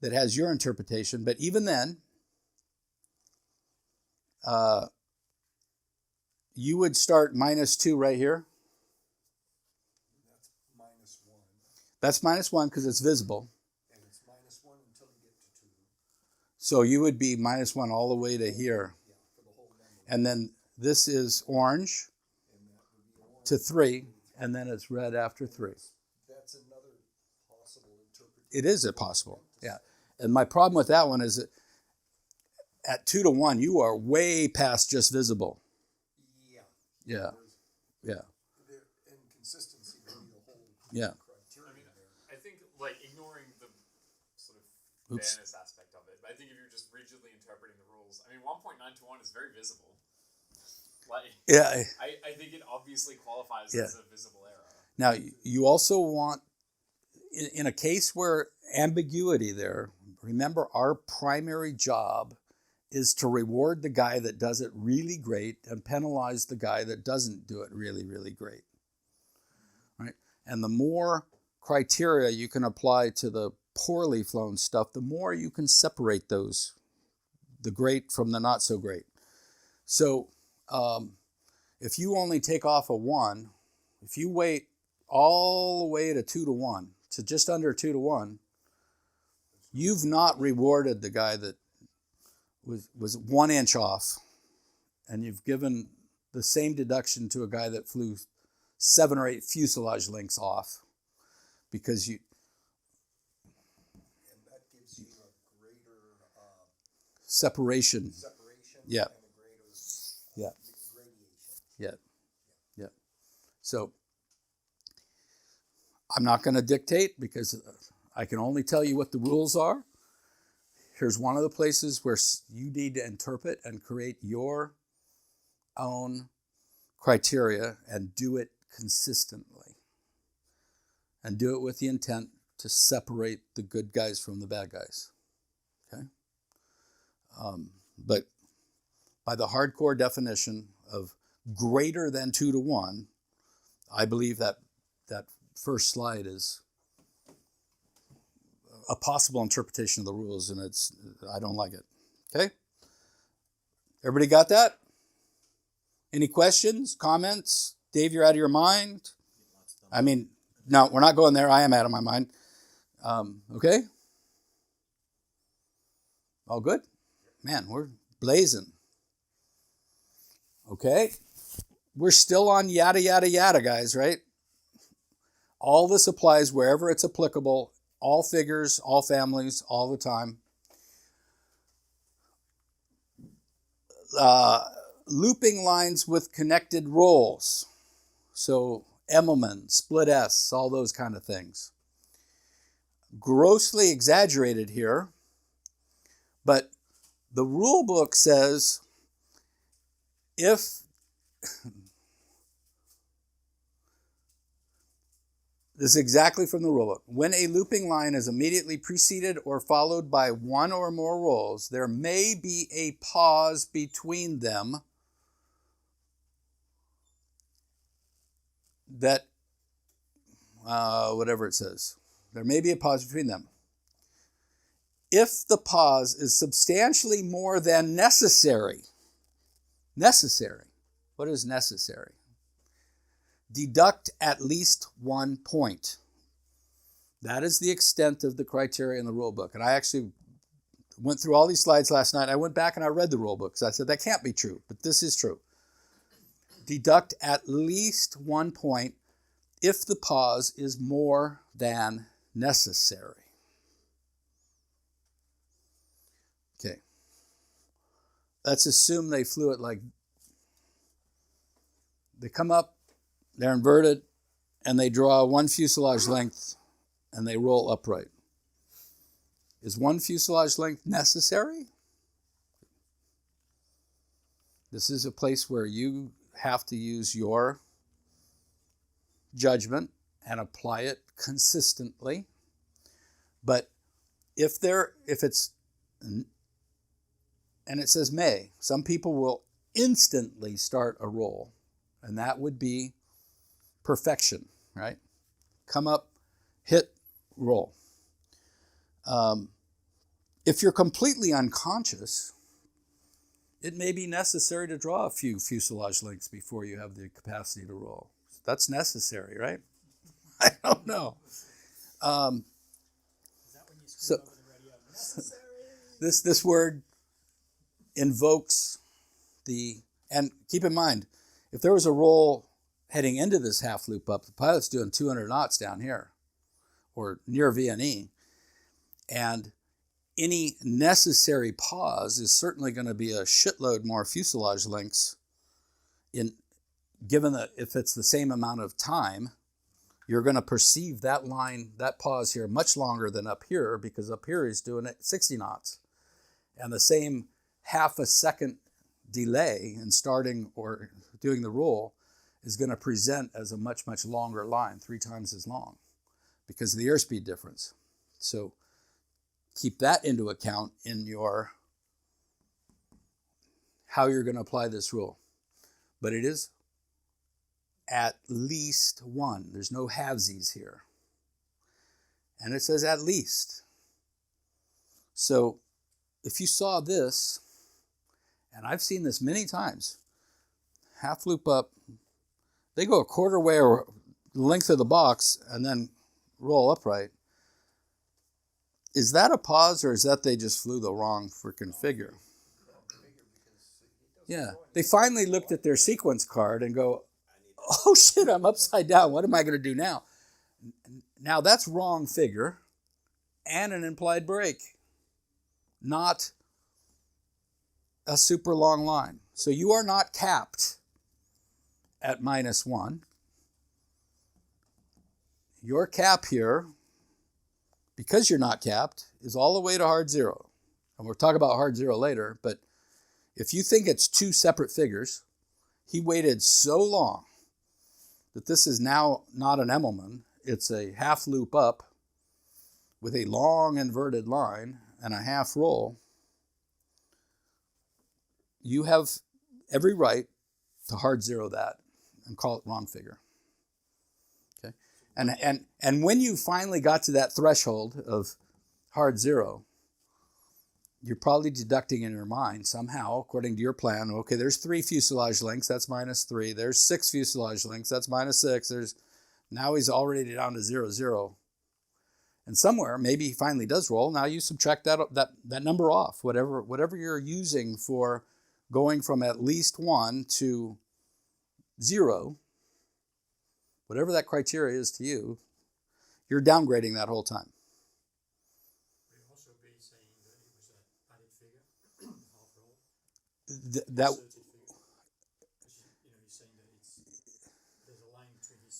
That has your interpretation, but even then, you would start minus 2 right here. That's minus 1. That's minus 1 because it's visible. And it's minus 1 until you get to 2. So you would be minus 1 all the way to here. Yeah, for the whole number. And then this is orange And that would be orange. to 3, and then it's red after 3. That's another possible interpretation. It is possible, yeah. And my problem with that one is that at 2 to 1, you are way past just visible. Yeah. Yeah, yeah, Their inconsistency would be the whole yeah. criteria there. I think like ignoring the sort of Oops. fairness aspect of it, but I think if you're just rigidly interpreting the rules, I mean, 1.9 to 1 is very visible. Like, Yeah. I think it obviously qualifies Yeah. as a visible error. Now, you also want, in a case where ambiguity there, remember our primary job is to reward the guy that does it really great and penalize the guy that doesn't do it really, really great. Right? And the more criteria you can apply to the poorly flown stuff, the more you can separate those, the great from the not so great. So if you only take off a 1, if you wait all the way to 2 to 1, to just under 2 to 1, you've not rewarded the guy that was 1 inch off, and you've given the same deduction to a guy that flew 7 or 8 fuselage lengths off, because you. And that gives you a greater Separation. separation Yeah. and a greater Yeah. gradation. Yeah. Yeah. So I'm not going to dictate because I can only tell you what the rules are. Here's one of the places where you need to interpret and create your own criteria and do it consistently. And do it with the intent to separate the good guys from the bad guys. Okay? But by the hardcore definition of greater than 2 to 1, I believe that first slide is a possible interpretation of the rules, and I don't like it. Okay? Everybody got that? Any questions, comments? Dave, you're out of your mind? I mean, no, we're not going there. I am out of my mind. Okay? All good? Man, we're blazing. Okay? We're still on yada, yada, yada, guys, right? All this applies wherever it's applicable. All figures, all families, all the time. Looping lines with connected rolls. So Emmelman, split S, all those kind of things. Grossly exaggerated here, but the rule book says if this is exactly from the rulebook. When a looping line is immediately preceded or followed by 1 or more rolls, there may be a pause between them that, whatever it says. There may be a pause between them. If the pause is substantially more than necessary. Necessary. What is necessary? Deduct at least 1 point. That is the extent of the criteria in the rule book. And I actually went through all these slides last night. I went back and I read the rule book because I said that can't be true, but this is true. Deduct at least 1 point if the pause is more than necessary. Okay. Let's assume they flew it like, they come up, they're inverted, and they draw 1 fuselage length, and they roll upright. Is 1 fuselage length necessary? This is a place where you have to use your judgment and apply it consistently. But if it's, and it says may, some people will instantly start a roll, and that would be perfection, right? Come up, hit, roll. If you're completely unconscious, it may be necessary to draw a few fuselage lengths before you have the capacity to roll. That's necessary, right? I don't know. So this word invokes and keep in mind, if there was a roll heading into this half loop up, the pilot's doing 200 knots down here or near VNE, and any necessary pause is certainly going to be a shitload more fuselage lengths given that if it's the same amount of time, you're going to perceive that line, that pause here, much longer than up here, because up here he's doing it 60 knots. And the same half a second delay in starting or doing the roll is going to present as a much, much longer line, 3 times as long, because of the airspeed difference. So keep that into account in how you're going to apply this rule. But it is at least 1. There's no halvesies here. And it says at least. So if you saw this, and I've seen this many times, half loop up, they go a quarter way or length of the box and then roll upright. Is that a pause, or is that they just flew the wrong freaking figure? Yeah. They finally looked at their sequence card and go, oh shit, I'm upside down. What am I going to do now? Now that's wrong figure and an implied break, not a super long line. So you are not capped at -1. Your cap here, because you're not capped, is all the way to hard zero. And we'll talk about hard zero later, but if you think it's 2 separate figures, he waited so long that this is now not an Emmelman. It's a half loop up with a long inverted line and a half roll. You have every right to hard zero that and call it wrong figure. Okay? And when you finally got to that threshold of hard zero, you're probably deducting in your mind somehow, according to your plan, okay, there's 3 fuselage lengths, that's -3. There's 6 fuselage lengths, that's -6. Now he's already down to 0, 0. And somewhere, maybe he finally does roll. Now you subtract that number off, whatever you're using for going from at least 1 to 0, whatever that criteria is to you, you're downgrading that whole time.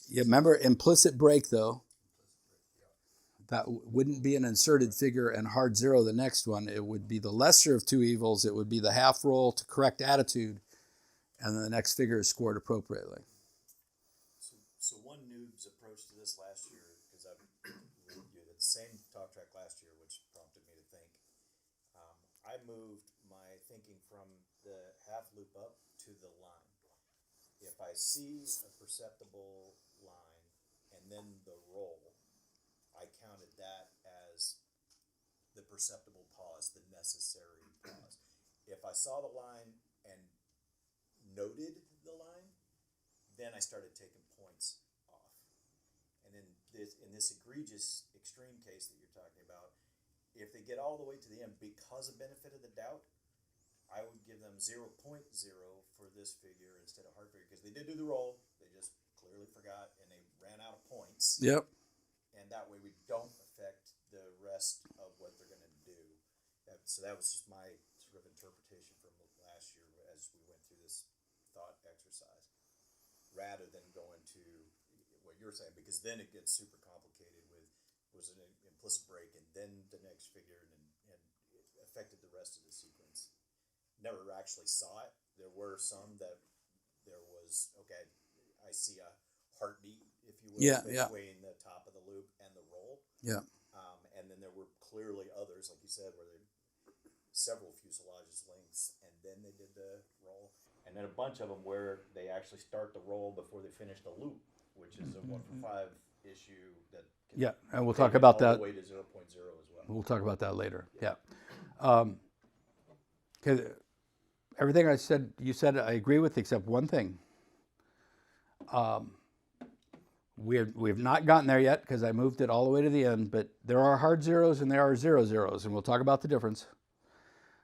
Yeah, remember implicit break though. That wouldn't be an inserted figure and hard zero the next one. It would be the lesser of 2 evils. It would be the half roll to correct attitude, and then the next figure is scored appropriately. So one noob's approach to this last year, because we did the same talk track last year, which prompted me to think. I moved my thinking from the half loop up to the line. If I see a perceptible line and then the roll, I counted that as the perceptible pause, the necessary pause. If I saw the line and noted the line, then I started taking points off. And in this egregious extreme case that you're talking about, if they get all the way to the end because of benefit of the doubt, I would give them 0.0 for this figure instead of hard figure, because they did do the roll, they just clearly forgot and they ran out of points. Yep. And that way we don't affect the rest of what they're going to do. So that was just my sort of interpretation from last year as we went through this thought exercise, rather than going to what you're saying, because then it gets super complicated with was an implicit break and then the next figure and it affected the rest of the sequence. never actually saw it. There were some that there was, okay, I see a heartbeat, if you will, Yeah, yeah. between the top of the loop and the roll. Yeah. And then there were clearly others, like you said, where they several fuselages lengths, and then they did the roll. And then a bunch of them where they actually start the roll before they finish the loop, which is a 1 for 5 issue that can Yeah, and we'll take talk it about all that. the way to 0.0 as well. We'll talk about that later. Yeah. Okay. Everything you said, I agree with, except one thing. We've not gotten there yet because I moved it all the way to the end, but there are hard zeros and there are 0 zeros, and we'll talk about the difference.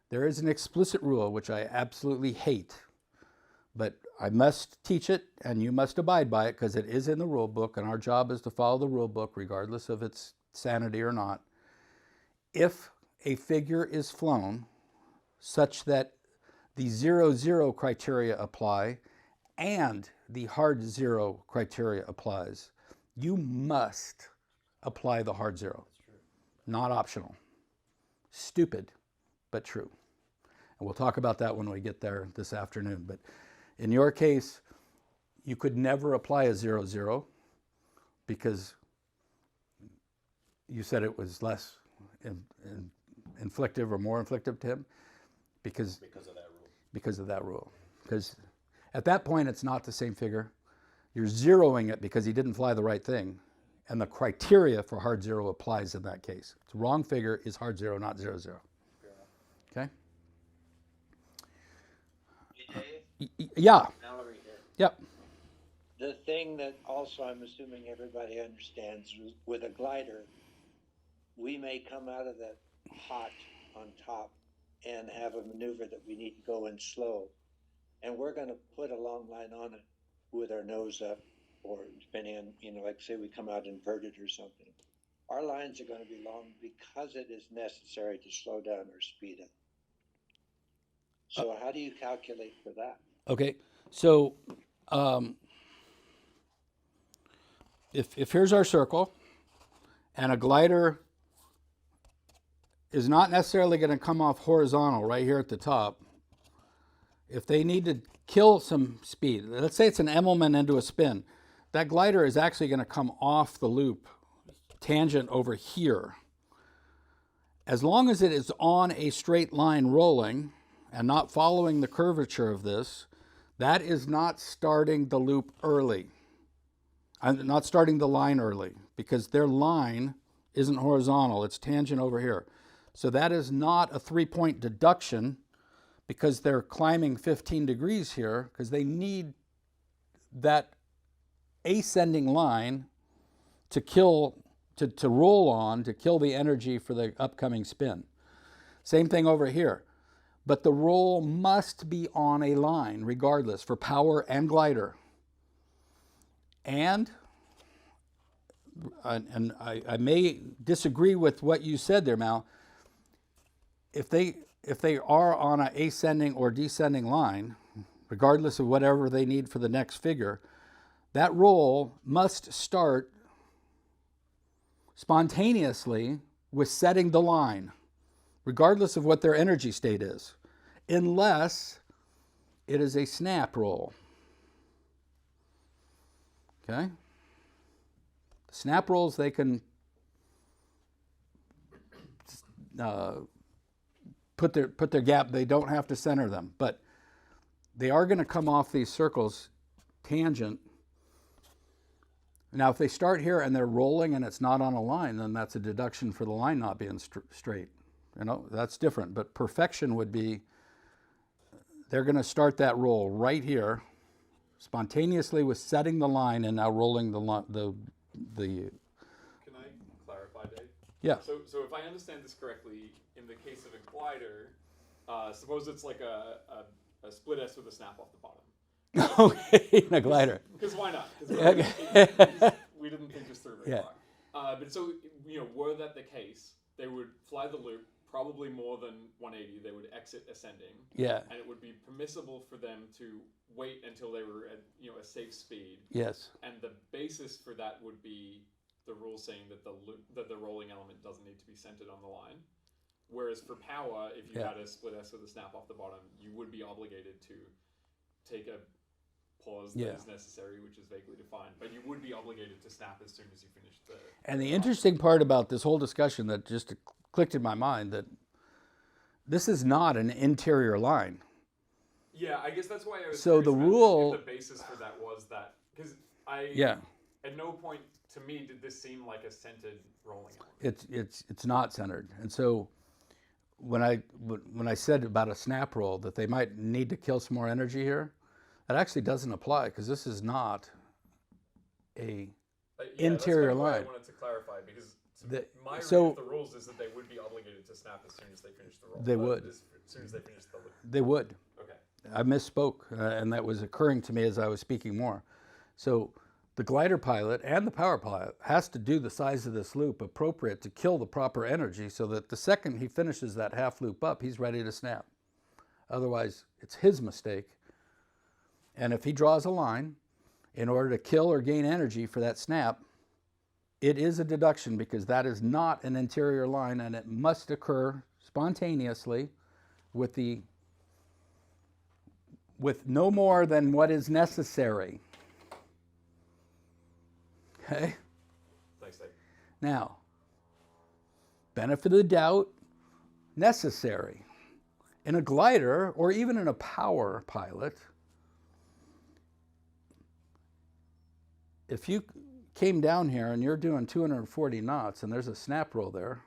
There is an explicit rule, which I absolutely hate, but I must teach it and you must abide by it because it is in the rule book, and our job is to follow the rule book regardless of its sanity or not. If a figure is flown such that the 0, 0 criteria apply and the hard zero criteria applies, you must apply the hard zero. Not optional. Stupid, but true. And we'll talk about that when we get there this afternoon. But in your case, you could never apply a 0, 0 because you said it was less inflictive or more inflictive to him because of that rule. Because of that rule. Because at that point, it's not the same figure. You're zeroing it because he didn't fly the right thing. And the criteria for hard zero applies in that case. It's wrong figure is hard zero, not 0, 0. Okay? Hey, Dave? Yeah. Mallory here. Yep. The thing that also I'm assuming everybody understands with a glider, we may come out of that hot on top and have a maneuver that we need to go in slow. And we're going to put a long line on it with our nose up, or depending on, like say we come out inverted or something. Our lines are going to be long because it is necessary to slow down or speed up. So how do you calculate for that? Okay. So if here's our circle, and a glider is not necessarily going to come off horizontal right here at the top. If they need to kill some speed, let's say it's an Emmelman into a spin, that glider is actually going to come off the loop, tangent over here. As long as it is on a straight line rolling and not following the curvature of this, that is not starting the loop early. I'm not starting the line early because their line isn't horizontal, it's tangent over here. So that is not a 3-point deduction because they're climbing 15 degrees here because they need that ascending line to kill, to roll on, to kill the energy for the upcoming spin. Same thing over here. But the roll must be on a line regardless for power and glider. And I may disagree with what you said there, Mal. If they are on an ascending or descending line, regardless of whatever they need for the next figure, that roll must start spontaneously with setting the line, regardless of what their energy state is, unless it is a snap roll. Okay? Snap rolls, they can put their gap, they don't have to center them, but they are going to come off these circles tangent. Now, if they start here and they're rolling and it's not on a line, then that's a deduction for the line not being straight. You know, that's different. But perfection would be they're going to start that roll right here, spontaneously with setting the line and now rolling the. Can I clarify, Dave? Yeah. So if I understand this correctly, in the case of a glider, suppose it's like a split S with a snap off the bottom. Okay, in a glider. Because why not? We didn't think this through very far. But so, were that the case, they would fly the loop probably more than 180. They would exit ascending. Yeah. And it would be permissible for them to wait until they were at a safe speed. Yes. And the basis for that would be the rule saying that the rolling element doesn't need to be centered on the line. Whereas for power, if you Yeah. had a split S with a snap off the bottom, you would be obligated to take a pause Yeah. that is necessary, which is vaguely defined, but you would be obligated to snap as soon as you finish the. And the interesting part about this whole discussion that just clicked in my mind that this is not an interior line. Yeah, I guess that's why I was. So curious the about rule- if the basis for that was that, because Yeah. at no point to me did this seem like a centered rolling element. It's not centered. And so when I said about a snap roll that they might need to kill some more energy here, that actually doesn't apply because this is not a interior that's kind of why line. I wanted to clarify because my so- read of the rules is that they would be obligated to snap as soon as they finish the roll. They would. As soon as they finish the loop. They would. Okay. I misspoke, and that was occurring to me as I was speaking more. So the glider pilot and the power pilot has to do the size of this loop appropriate to kill the proper energy so that the second he finishes that half loop up, he's ready to snap. Otherwise, it's his mistake. And if he draws a line in order to kill or gain energy for that snap, it is a deduction because that is not an interior line and it must occur spontaneously with no more than what is necessary. Okay? Thanks, Dave. Now, benefit of the doubt, necessary. In a glider, or even in a power pilot, if you came down here and you're doing 240 knots and there's a snap roll there,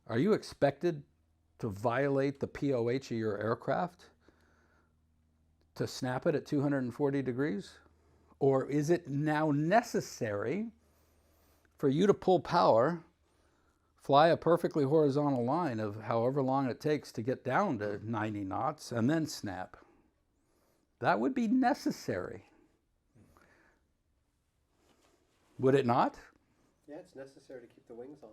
are you expected to violate the POH of your aircraft to snap it at 240 degrees? Or is it now necessary for you to pull power, fly a perfectly horizontal line of however long it takes to get down to 90 knots and then snap? That would be necessary. Would it not? Yeah, it's necessary to keep the wings on.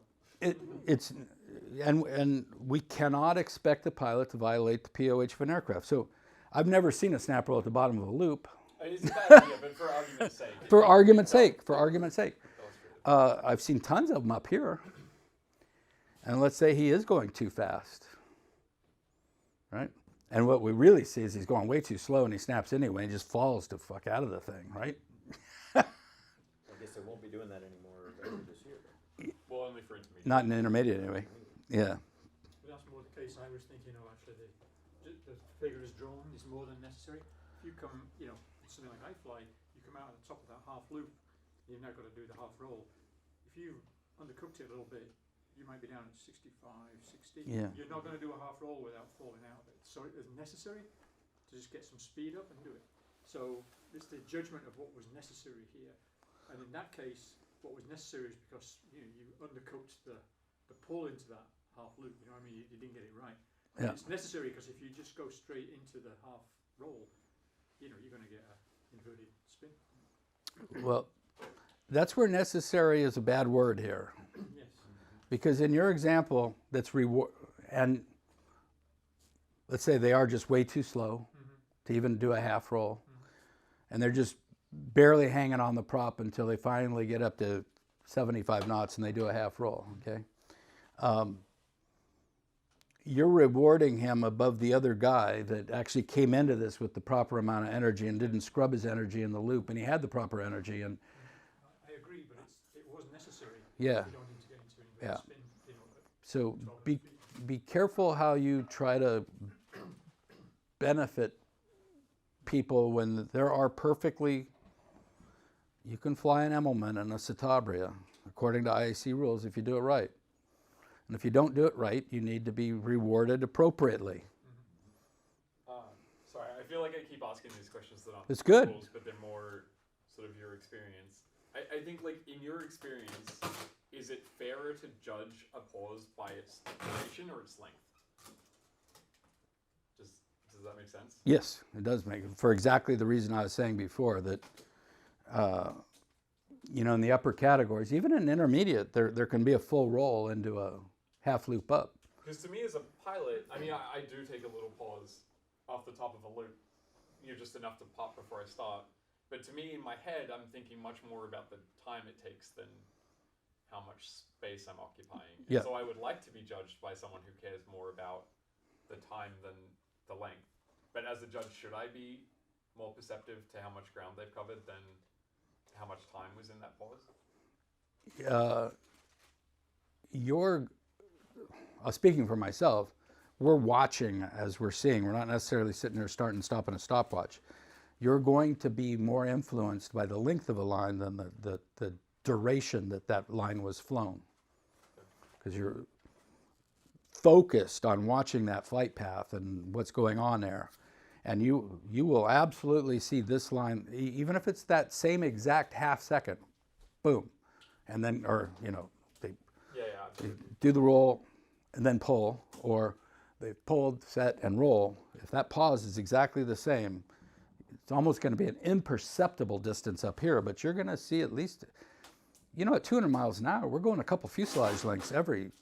And we cannot expect the pilot to violate the POH of an aircraft. So I've never seen a snap roll at the bottom of a loop. It's a bad idea, but for argument's sake. For argument's sake. I've seen tons of them up here. And let's say he is going too fast, right? And what we really see is he's going way too slow and he snaps anyway and just falls the fuck out of the thing, right? I guess they won't be doing that anymore after this year. Well, only for intermediate. Not in intermediate anyway. Yeah. But that's more the case I was thinking of actually. The figure is drawn is more than necessary. If you come, something like I fly, you come out at the top of that half loop, you've now got to do the half roll. If you undercooked it a little bit, you might be down at 65, 60. Yeah. You're not going to do a half roll without falling out of it. So it was necessary to just get some speed up and do it. So it's the judgment of what was necessary here. And in that case, what was necessary is because you undercooked the pull into that half loop. You know what I mean? You didn't get it right. And Yeah. it's necessary because if you just go straight into the half roll, you're going to get an inverted spin. Well, that's where necessary is a bad word here. Yes. Because in your example, that's reward, and let's say they are just way too slow to even do a half roll, and they're just barely hanging on the prop until they finally get up to 75 knots and they do a half roll, okay? You're rewarding him above the other guy that actually came into this with the proper amount of energy and didn't scrub his energy in the loop, and he had the proper energy. And I agree, but it was necessary. Yeah. You don't need to get into inverted Yeah. spin. so be careful how you try to benefit people when there are perfectly, you can fly an Emmelman and a Citabria according to IAC rules if you do it right. And if you don't do it right, you need to be rewarded appropriately. Sorry, I feel like I keep asking these questions that aren't It's good. rules, but they're more sort of your experience. I think, like, in your experience, is it fairer to judge a pause by its duration or its length? Does that make sense? Yes, it does make it, for exactly the reason I was saying before, that in the upper categories, even in intermediate, there can be a full roll into a half loop up. Because to me as a pilot, I mean, I do take a little pause off the top of a loop, just enough to pop before I start. But to me, in my head, I'm thinking much more about the time it takes than how much space I'm occupying. And Yeah. so I would like to be judged by someone who cares more about the time than the length. But as a judge, should I be more perceptive to how much ground they've covered than how much time was in that pause? Speaking for myself, we're watching as we're seeing. We're not necessarily sitting there starting and stopping a stopwatch. You're going to be more influenced by the length of a line than the duration that line was flown. Because you're focused on watching that flight path and what's going on there. And you will absolutely see this line, even if it's that same exact half second, boom. And then, or, they do the roll and then pull, or they've pulled, set, and roll. If that pause is exactly the same, it's almost going to be an imperceptible distance up here, but you're going to see at least, at 200 miles an hour, we're going a couple fuselage lengths every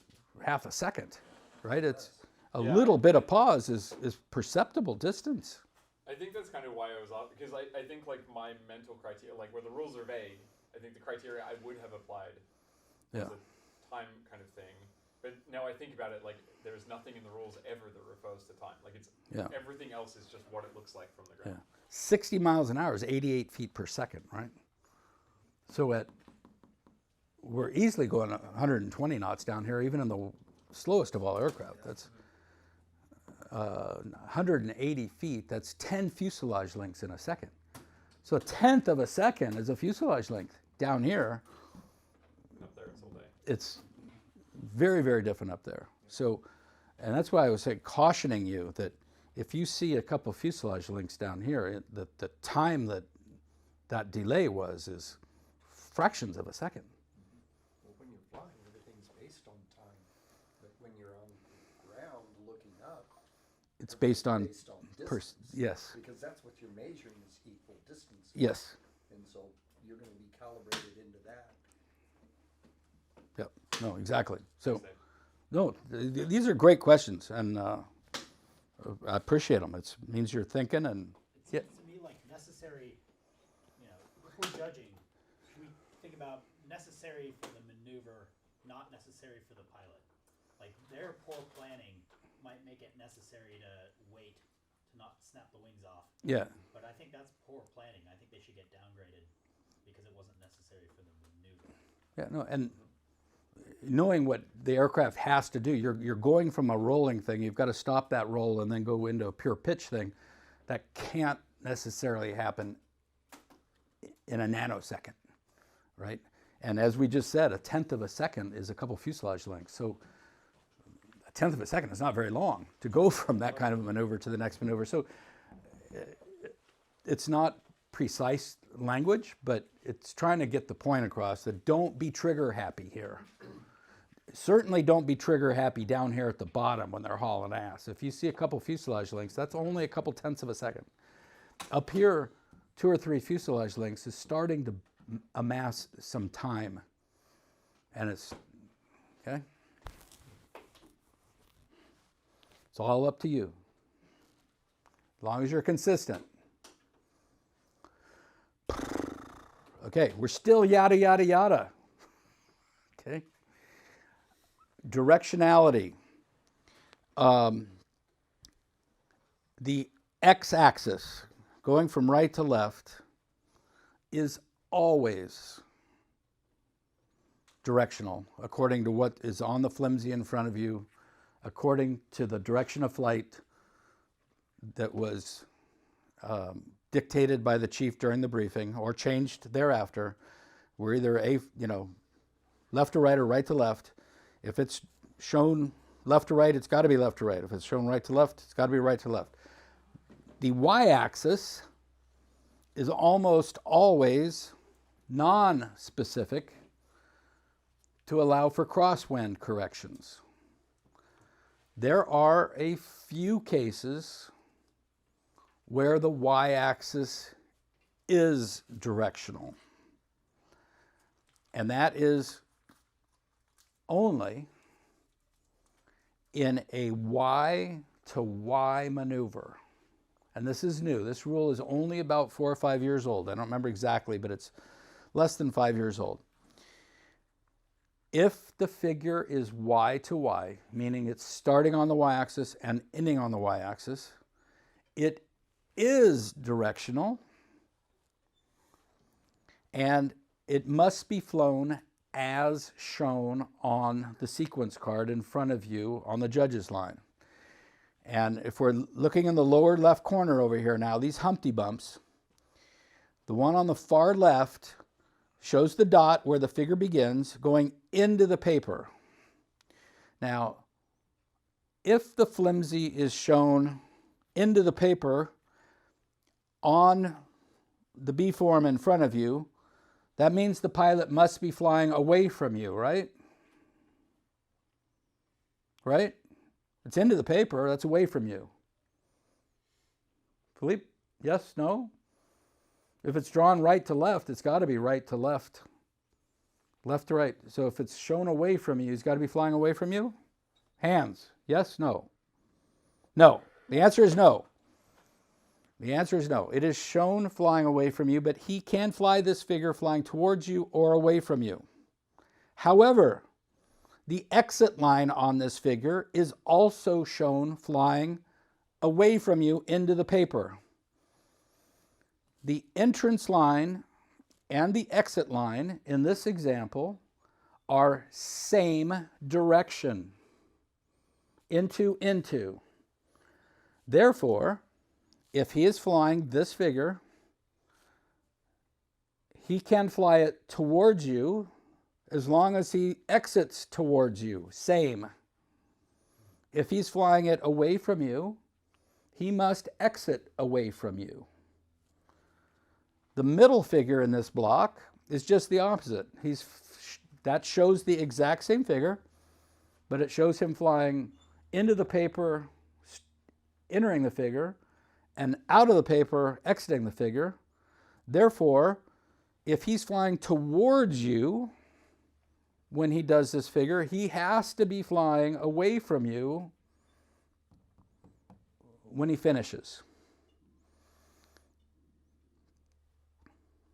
half a second, right? It's a little bit of pause is perceptible distance. I think that's kind of why I was off, because I think like my mental criteria, like where the rules are vague, I think the criteria I would have applied was a time kind of thing. But now I think about it, like there's nothing in the rules ever that refers to time. Like it's everything else is just what it looks like from the ground. 60 miles an hour is 88 feet per second, right? So we're easily going 120 knots down here, even in the slowest of all aircraft. That's 180 feet. That's 10 fuselage lengths in a second. So a tenth of a second is a fuselage length. Down here, Up there, it's all day. it's very, very different up there. So, and that's why I was cautioning you that if you see a couple fuselage lengths down here, the time that delay is fractions of a second. Well, when you're flying, everything's based on time, but when you're on the ground looking up, It's based on distance. yes. Because that's what you're measuring is equal distance. Yes. And so you're gonna be calibrated into that. Yep. No, exactly. So, no, these are great questions, and I appreciate them. It means you're thinking, and It seems to me like necessary, if we're judging, should we think about necessary for the maneuver, not necessary for the pilot? Like their poor planning might make it necessary to wait to not snap the wings off. yeah, But I think that's poor planning. I think they should get downgraded because it wasn't necessary for the maneuver. yeah, no, and knowing what the aircraft has to do, you're going from a rolling thing. You've got to stop that roll and then go into a pure pitch thing. That can't necessarily happen in a nanosecond, right? And as we just said, a tenth of a second is a couple fuselage lengths. So a tenth of a second is not very long to go from that kind of maneuver to the next maneuver. So it's not precise language, but it's trying to get the point across that don't be trigger happy here. Certainly don't be trigger happy down here at the bottom when they're hauling ass. If you see a couple fuselage lengths, that's only a couple tenths of a second. Up here, 2 or 3 fuselage lengths is starting to amass some time. And it's, okay? It's all up to you. As long as you're consistent. Okay, we're still yada, yada, yada. Okay. Directionality. The x-axis, going from right to left, is always directional, according to what is on the flimsy in front of you, according to the direction of flight that was dictated by the chief during the briefing or changed thereafter. We're either left to right or right to left. If it's shown left to right, it's got to be left to right. If it's shown right to left, it's got to be right to left. The y-axis is almost always non-specific to allow for crosswind corrections. There are a few cases where the y-axis is directional. And that is only in a Y to Y maneuver. And this is new. This rule is only about 4 or 5 years old. I don't remember exactly, but it's less than 5 years old. if the figure is y to y, meaning it's starting on the y-axis and ending on the y-axis, it is directional, and it must be flown as shown on the sequence card in front of you on the judge's line. And if we're looking in the lower left corner over here now, these Humpty Bumps, the one on the far left shows the dot where the figure begins going into the paper. Now, if the flimsy is shown into the paper on the B form in front of you, that means the pilot must be flying away from you, right? Right? It's into the paper, that's away from you. Philippe, yes, no? If it's drawn right to left, it's got to be right to left. Left to right. So if it's shown away from you, it's got to be flying away from you? Hands. Yes, no? No. The answer is no. The answer is no. It is shown flying away from you, but he can fly this figure flying towards you or away from you. However, the exit line on this figure is also shown flying away from you into the paper. The entrance line and the exit line in this example are same direction, into. Therefore, if he is flying this figure, he can fly it towards you as long as he exits towards you, same. If he's flying it away from you, he must exit away from you. The middle figure in this block is just the opposite. That shows the exact same figure, but it shows him flying into the paper, entering the figure, and out of the paper, exiting the figure. Therefore, if he's flying towards you when he does this figure, he has to be flying away from you when he finishes.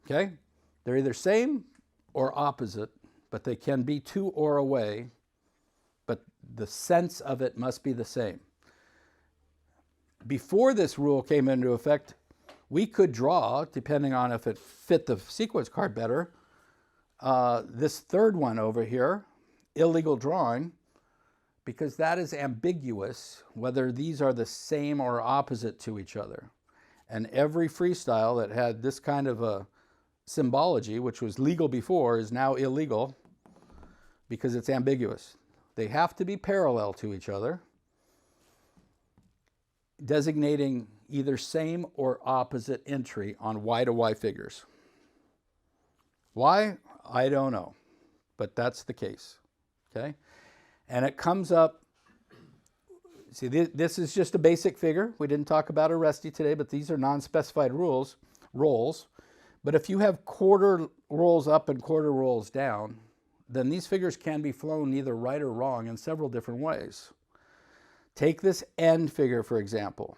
Okay? They're either same or opposite, but they can be to or away, but the sense of it must be the same. Before this rule came into effect, we could draw, depending on if it fit the sequence card better, this third one over here, illegal drawing, because that is ambiguous whether these are the same or opposite to each other. And every freestyle that had this kind of a symbology, which was legal before, is now illegal because it's ambiguous. They have to be parallel to each other, designating either same or opposite entry on Y to Y figures. Why? I don't know, but that's the case, okay? And it comes up, see, this is just a basic figure. We didn't talk about a resty today, but these are non-specified rolls. But if you have quarter rolls up and quarter rolls down, then these figures can be flown either right or wrong in several different ways. Take this end figure, for example.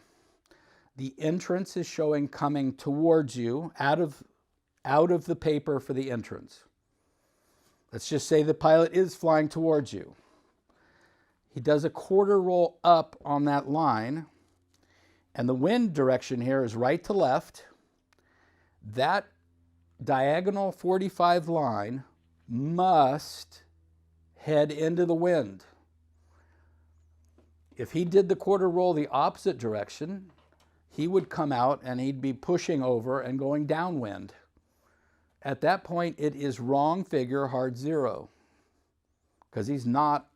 The entrance is showing coming towards you out of the paper for the entrance. Let's just say the pilot is flying towards you. He does a quarter roll up on that line, and the wind direction here is right to left. That diagonal 45 line must head into the wind. If he did the quarter roll the opposite direction, he would come out and he'd be pushing over and going downwind. At that point, it is wrong figure, hard zero, because he's not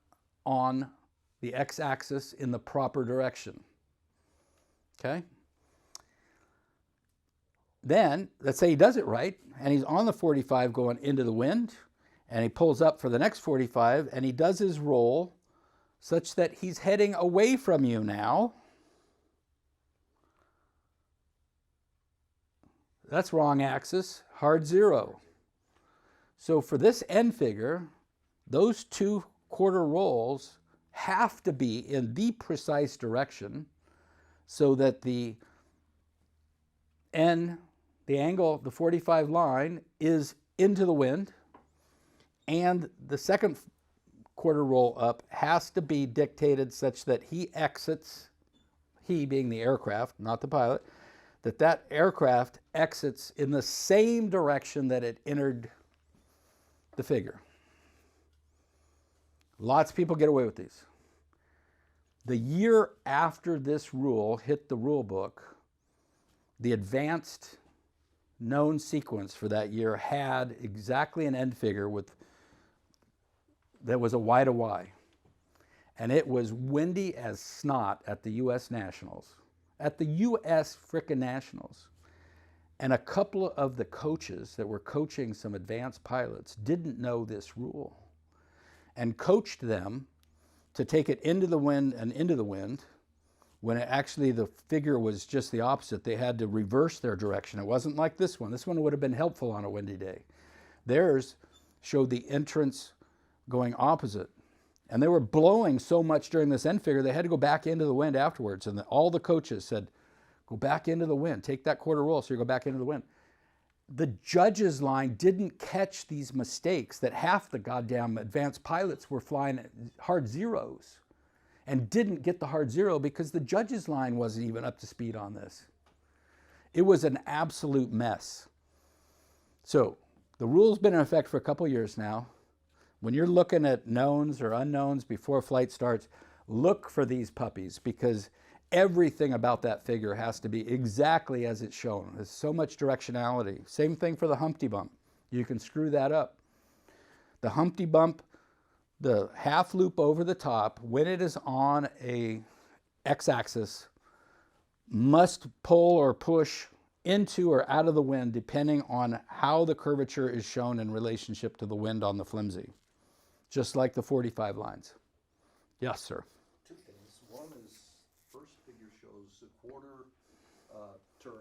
on the x-axis in the proper direction. Okay? Then, let's say he does it right, and he's on the 45 going into the wind, and he pulls up for the next 45, and he does his roll such that he's heading away from you now. That's wrong axis, hard zero. So for this end figure, those two quarter rolls have to be in the precise direction so that the angle, the 45 line, is into the wind, and the second quarter roll up has to be dictated such that he exits, he being the aircraft, not the pilot, that aircraft exits in the same direction that it entered the figure. Lots of people get away with these. The year after this rule hit the rule book, the advanced known sequence for that year had exactly an end figure that was a Y to Y. And it was windy as snot at the U.S. Nationals. At the U.S. frickin' Nationals. And a couple of the coaches that were coaching some advanced pilots didn't know this rule and coached them to take it into the wind and into the wind when actually the figure was just the opposite. They had to reverse their direction. It wasn't like this one. This one would have been helpful on a windy day. Theirs showed the entrance going opposite. And they were blowing so much during this end figure, they had to go back into the wind afterwards. And all the coaches said, go back into the wind. Take that quarter roll so you go back into the wind. The judges' line didn't catch these mistakes that half the goddamn advanced pilots were flying at hard zeros and didn't get the hard zero because the judges' line wasn't even up to speed on this. It was an absolute mess. So the rule's been in effect for a couple years now. When you're looking at knowns or unknowns before flight starts, look for these puppies because everything about that figure has to be exactly as it's shown. There's so much directionality. Same thing for the Humpty Bump. You can screw that up. The Humpty Bump, the half loop over the top, when it is on a x-axis, must pull or push into or out of the wind depending on how the curvature is shown in relationship to the wind on the flimsy. Just like the 45 lines. Yes, sir. Two things. One is first figure shows a quarter turn.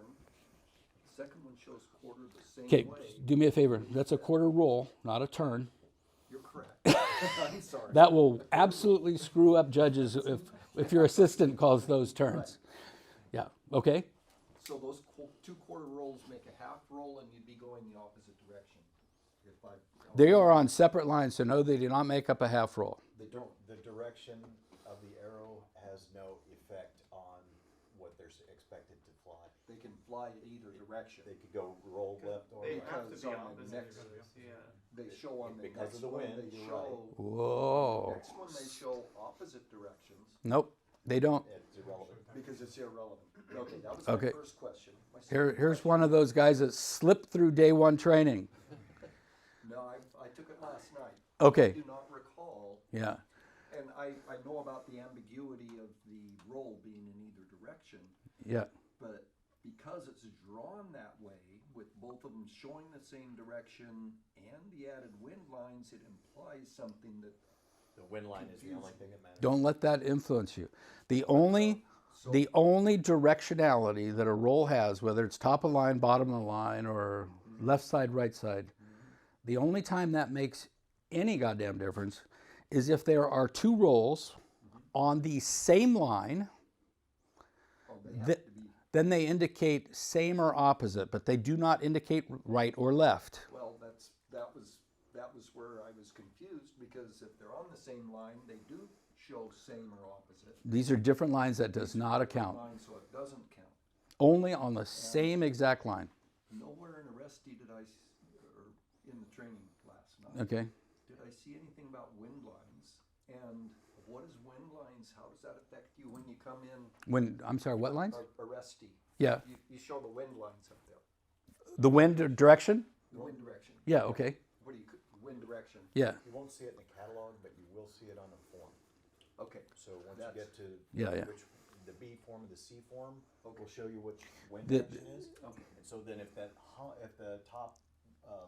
Second one shows quarter the same Okay, way. do me a favor. That's a quarter roll, not a turn. You're correct. I'm sorry. That will absolutely screw up judges if your assistant calls those turns. Yeah, okay? So those two quarter rolls make a half roll and you'd be going the opposite direction. If I, They are on separate lines, so no, they do not make up a half roll. The direction of the arrow has no effect on what they're expected to fly. they can fly either direction. They could go roll left or They right. have to Because be on the opposite. next- Yeah. They show on the Because next of the one, wind, they you're show, Whoa. next one they show opposite directions Nope, they don't. It's irrelevant. because it's irrelevant. Okay, that was Okay. my first question. My second Here's question- one of those guys that slipped through day one training. No, I took it last night. I Okay, do not recall, yeah. and I know about the ambiguity of the roll being in either direction, Yeah, but because it's drawn that way, with both of them showing the same direction and the added wind lines, it implies something that, The wind line is the only thing that matters. don't let that influence you. The only directionality that a roll has, whether it's top of line, bottom of the line, or left side, right side, the only time that makes any goddamn difference is if there are two rolls on the same line, they have Th- to be, then they indicate same or opposite, but they do not indicate right or left. well, that was where I was confused, because if they're on the same line, they do show same or opposite. These are different lines that does not account. Line, so it doesn't count. Only on the same exact line. Nowhere in Arresti did or in the training last night, Okay. did I see anything about wind lines? And what is wind lines? How does that affect you when you come in? I'm sorry, what lines? Arresti. Yeah. You show the wind lines up there, The wind direction? the wind direction. Yeah, okay. What do you, wind direction? Yeah. You won't see it in the catalog, but you will see it on a form. Okay, So once you That's- get to Yeah, yeah. which the B form or the C form, will show you which wind The- direction is. okay. And so then if that if the top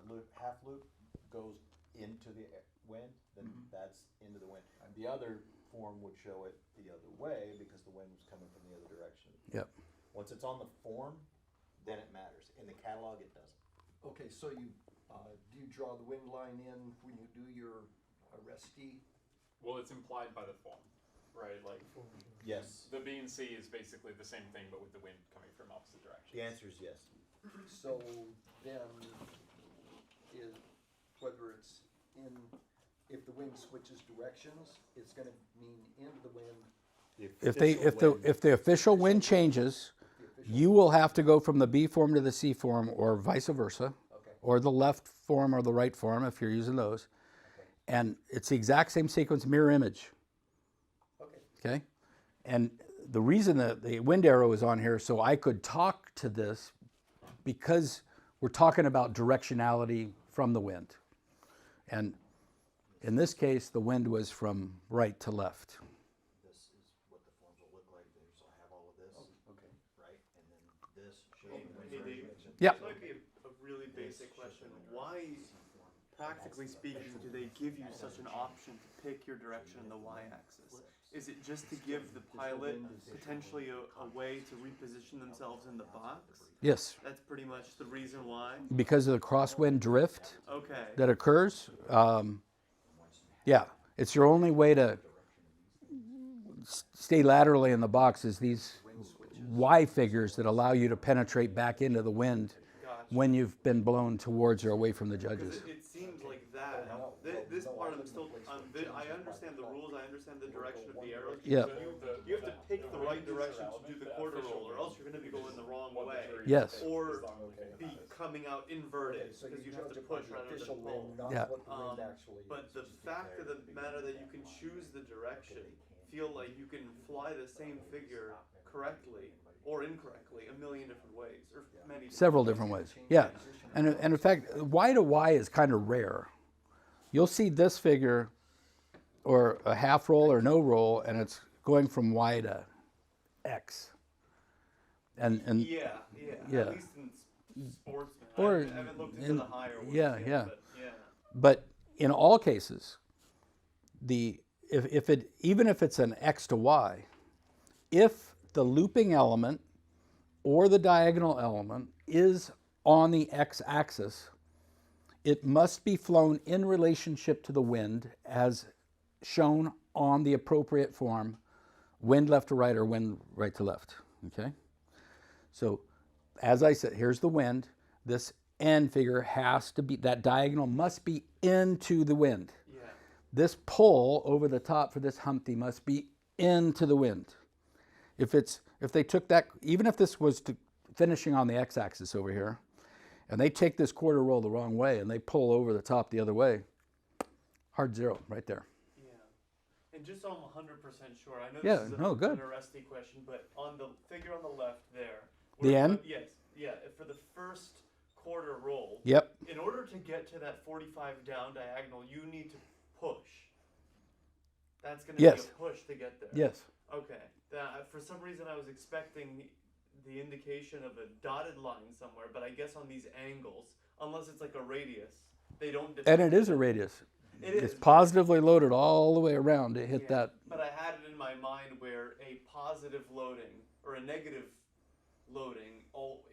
loop, half loop goes into the wind, then that's into the wind. The other form would show it the other way because the wind was coming from the other direction. Yep. Once it's on the form, then it matters. In the catalog, it doesn't. Okay, so you, do you draw the wind line in when you do your Arresti? Well, it's implied by the form, right? Like Yes. the B and C is basically the same thing, but with the wind coming from opposite directions. The answer is yes. So then, is, whether it's if the wind switches directions, it's gonna mean into the wind. If the official wind changes, you will have to go from the B form to the C form, or vice versa, Okay. or the left form or the right form if you're using those. Okay. And it's the exact same sequence, mirror image. Okay. Okay? And the reason that the wind arrow is on here, so I could talk to this, because we're talking about directionality from the wind. And in this case, the wind was from right to left. This is what the forms will look like there, so I have all of this. Okay. Right, and then this shows the wind Hey, Dave, direction. Yeah. This might be a really basic question. Why, practically speaking, do they give you such an option to pick your direction in the y-axis? Is it just to give the pilot potentially a way to reposition themselves in the box? Yes, That's pretty much the reason why? because of the crosswind drift Okay. that occurs. Yeah, it's your only way to stay laterally in the box is these Y figures that allow you to penetrate back into the wind Gotcha. when you've been blown towards or away from the Because judges. it seems like that. This part I'm still. I understand the rules. I understand the direction of the arrows. Yeah. You have to pick the right direction to do the quarter roll, or else you're going to be going the wrong way. Yes. Or be coming out inverted So because you you have to judge it push by the rather official than wind, pull. not Yeah. what the wind actually is. But the fact of the matter that you can choose the direction, feel like you can fly the same figure correctly or incorrectly a million different ways, or many. Several different ways. Yeah. And in fact, Y to Y is kind of rare. You'll see this figure or a half roll or no roll, and it's going from Y to X. And Yeah. Yeah. At least in sportsmen. Or I haven't looked into in- the higher ones yeah, yet, yeah. But yeah. But in all cases, even if it's an X to Y, if the looping element or the diagonal element is on the x-axis, it must be flown in relationship to the wind as shown on the appropriate form, wind left to right or wind right to left. Okay? So as I said, here's the wind. This end figure has to be, that diagonal must be into the wind. Yeah. This pull over the top for this Humpty must be into the wind. If they took that, even if this was finishing on the x-axis over here, and they take this quarter roll the wrong way and they pull over the top the other way, hard zero right there. Yeah. And just so I'm 100% sure, I know Yeah, this is no, good. an rusty question, but on the figure on the left there. The end? Yes. Yeah. For the first quarter roll. Yep. In order to get to that 45 down diagonal, you need to push. That's going to Yes. be a push to get there. Yes. Okay. For some reason, I was expecting the indication of a dotted line somewhere, but I guess on these angles, unless it's like a radius, they don't. And it is a radius. It It's is. positively loaded all the way around to hit Yeah, that. But I had it in my mind where a positive loading or a negative loading,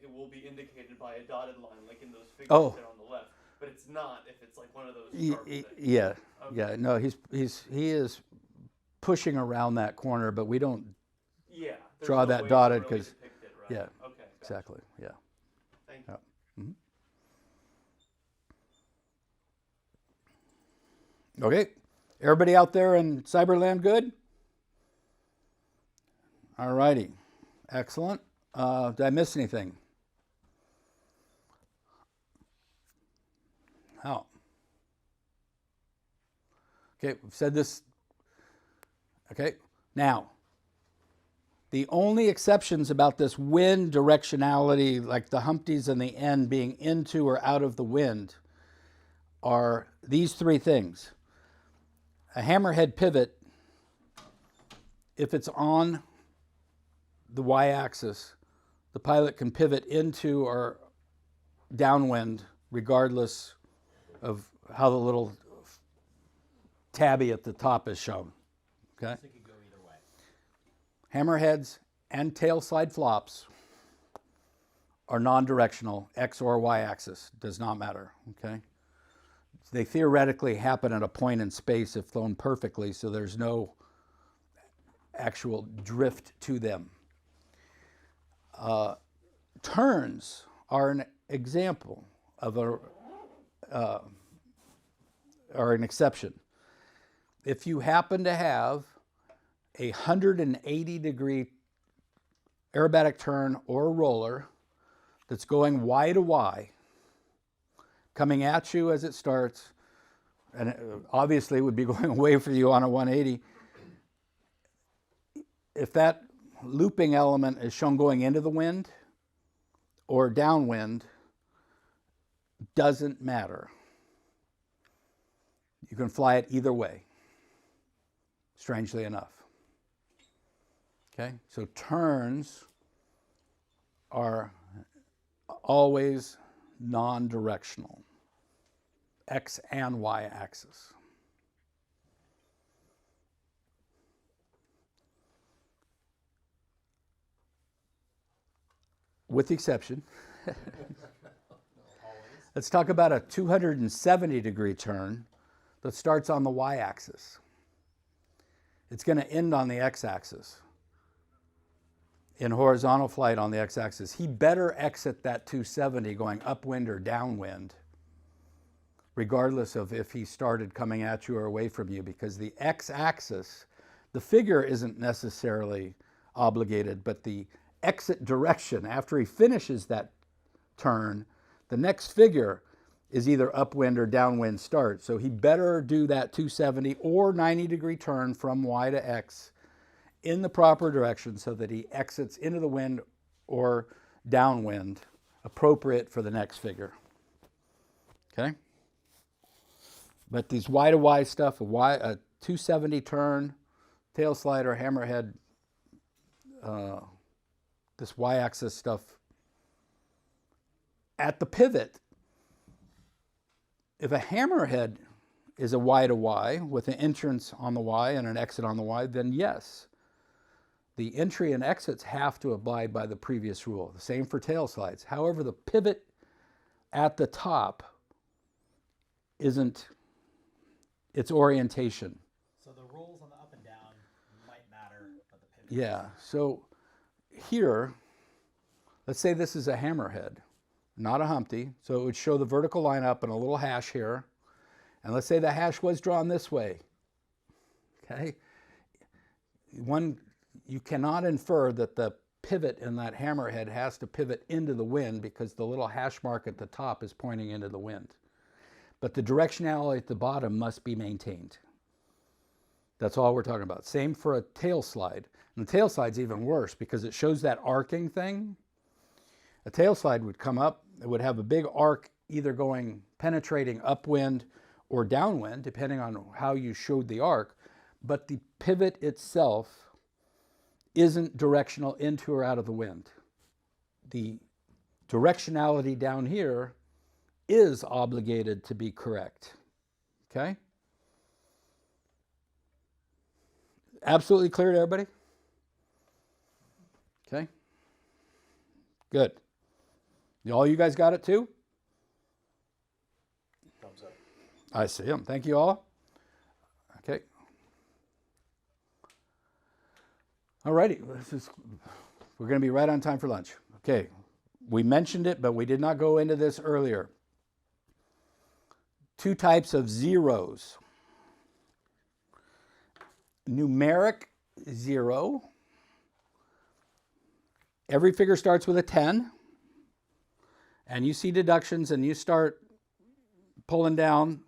it will be indicated by a dotted line, like in those figures Oh. there on the left. But it's not if it's like one of those Y- sharp y- things. Yeah. Okay. Yeah. No, he is pushing around that corner, but we don't. Yeah. there's Draw no that way to dotted really 'cause- depict it, right? yeah, Okay. Gotcha. Exactly. Yeah. Thank you. Okay. Everybody out there in Cyberland good? All righty. Excellent. Did I miss anything? Oh. Okay, we've said this. Okay, now, the only exceptions about this wind directionality, like the Humpties and the end being into or out of the wind, are these three things. A hammerhead pivot, if it's on the y-axis, the pilot can pivot into or downwind regardless of how the little tabby at the top is shown. Okay? So it could go either way. Hammerheads and tail slide flops are non-directional, x or y-axis, does not matter. Okay? They theoretically happen at a point in space if flown perfectly, so there's no actual drift to them. Turns are an example of are an exception. If you happen to have a 180-degree aerobatic turn or roller that's going Y to Y, coming at you as it starts, and obviously it would be going away for you on a 180. If that looping element is shown going into the wind or downwind, doesn't matter. You can fly it either way, strangely enough. Okay, so turns are always non-directional, X and Y axis. With the exception, let's talk about a 270-degree turn that starts on the Y-axis. It's going to end on the X-axis. In horizontal flight on the X-axis, he better exit that 270 going upwind or downwind, regardless of if he started coming at you or away from you, because the X-axis, the figure isn't necessarily obligated, but the exit direction after he finishes that turn, the next figure is either upwind or downwind start. So he better do that 270 or 90-degree turn from Y to X in the proper direction so that he exits into the wind or downwind, appropriate for the next figure. Okay? But these Y to Y stuff, a 270 turn, tail slider, hammerhead, this Y-axis stuff, at the pivot, if a hammerhead is a Y to Y with an entrance on the Y and an exit on the Y, then yes, the entry and exits have to abide by the previous rule. The same for tail slides. However, the pivot at the top isn't its orientation. So the rules on the up and down might matter, but the pivot. Yeah, so here, let's say this is a hammerhead, not a Humpty. So it would show the vertical line up and a little hash here. And let's say the hash was drawn this way. Okay? You cannot infer that the pivot in that hammerhead has to pivot into the wind because the little hash mark at the top is pointing into the wind. But the directionality at the bottom must be maintained. That's all we're talking about. Same for a tail slide. And the tail slide's even worse because it shows that arcing thing. A tail slide would come up, it would have a big arc either penetrating upwind or downwind, depending on how you showed the arc, but the pivot itself isn't directional into or out of the wind. The directionality down here is obligated to be correct. Okay? Absolutely clear to everybody? Okay? Good. All you guys got it too? Thumbs up. I see them. Thank you all. Okay. All righty. We're going to be right on time for lunch. Okay. We mentioned it, but we did not go into this earlier. Two types of zeros. Numeric zero. Every figure starts with a 10. And you see deductions and you start pulling down,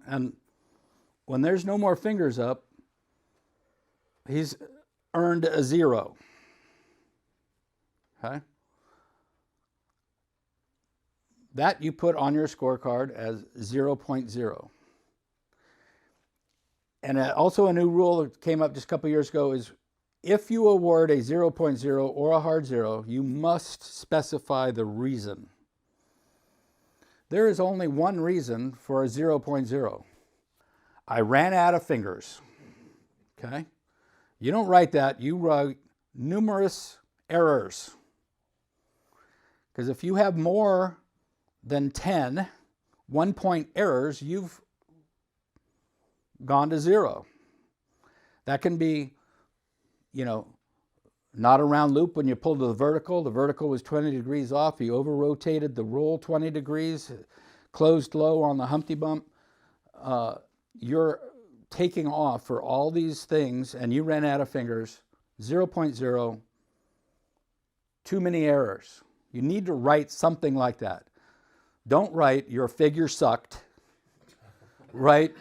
and when there's no more fingers up, he's earned a 0. Okay? That you put on your scorecard as 0.0. And also a new rule that came up just a couple years ago is if you award a 0.0 or a hard 0, you must specify the reason. There is only one reason for a 0.0. I ran out of fingers. Okay? You don't write that. You write numerous errors. Because if you have more than 10 one-point errors, you've gone to 0. That can be, not a round loop when you pulled the vertical. The vertical was 20 degrees off. You over-rotated the roll 20 degrees, closed low on the Humpty Bump. you're taking off for all these things and you ran out of fingers, 0.0, too many errors. You need to write something like that. Don't write, your figure sucked. Write,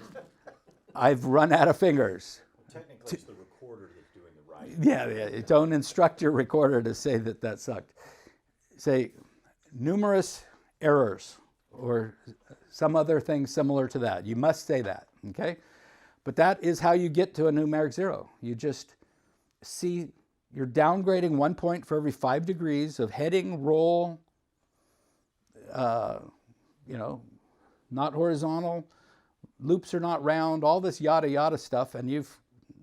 I've run out of fingers. Technically, it's the recorder that's doing the writing. Yeah, don't instruct your recorder to say that sucked. Say, numerous errors or some other thing similar to that. You must say that, okay? But that is how you get to a numeric 0. You just see, you're downgrading 1 point for every 5 degrees of heading, roll, not horizontal, loops are not round, all this yada yada stuff, and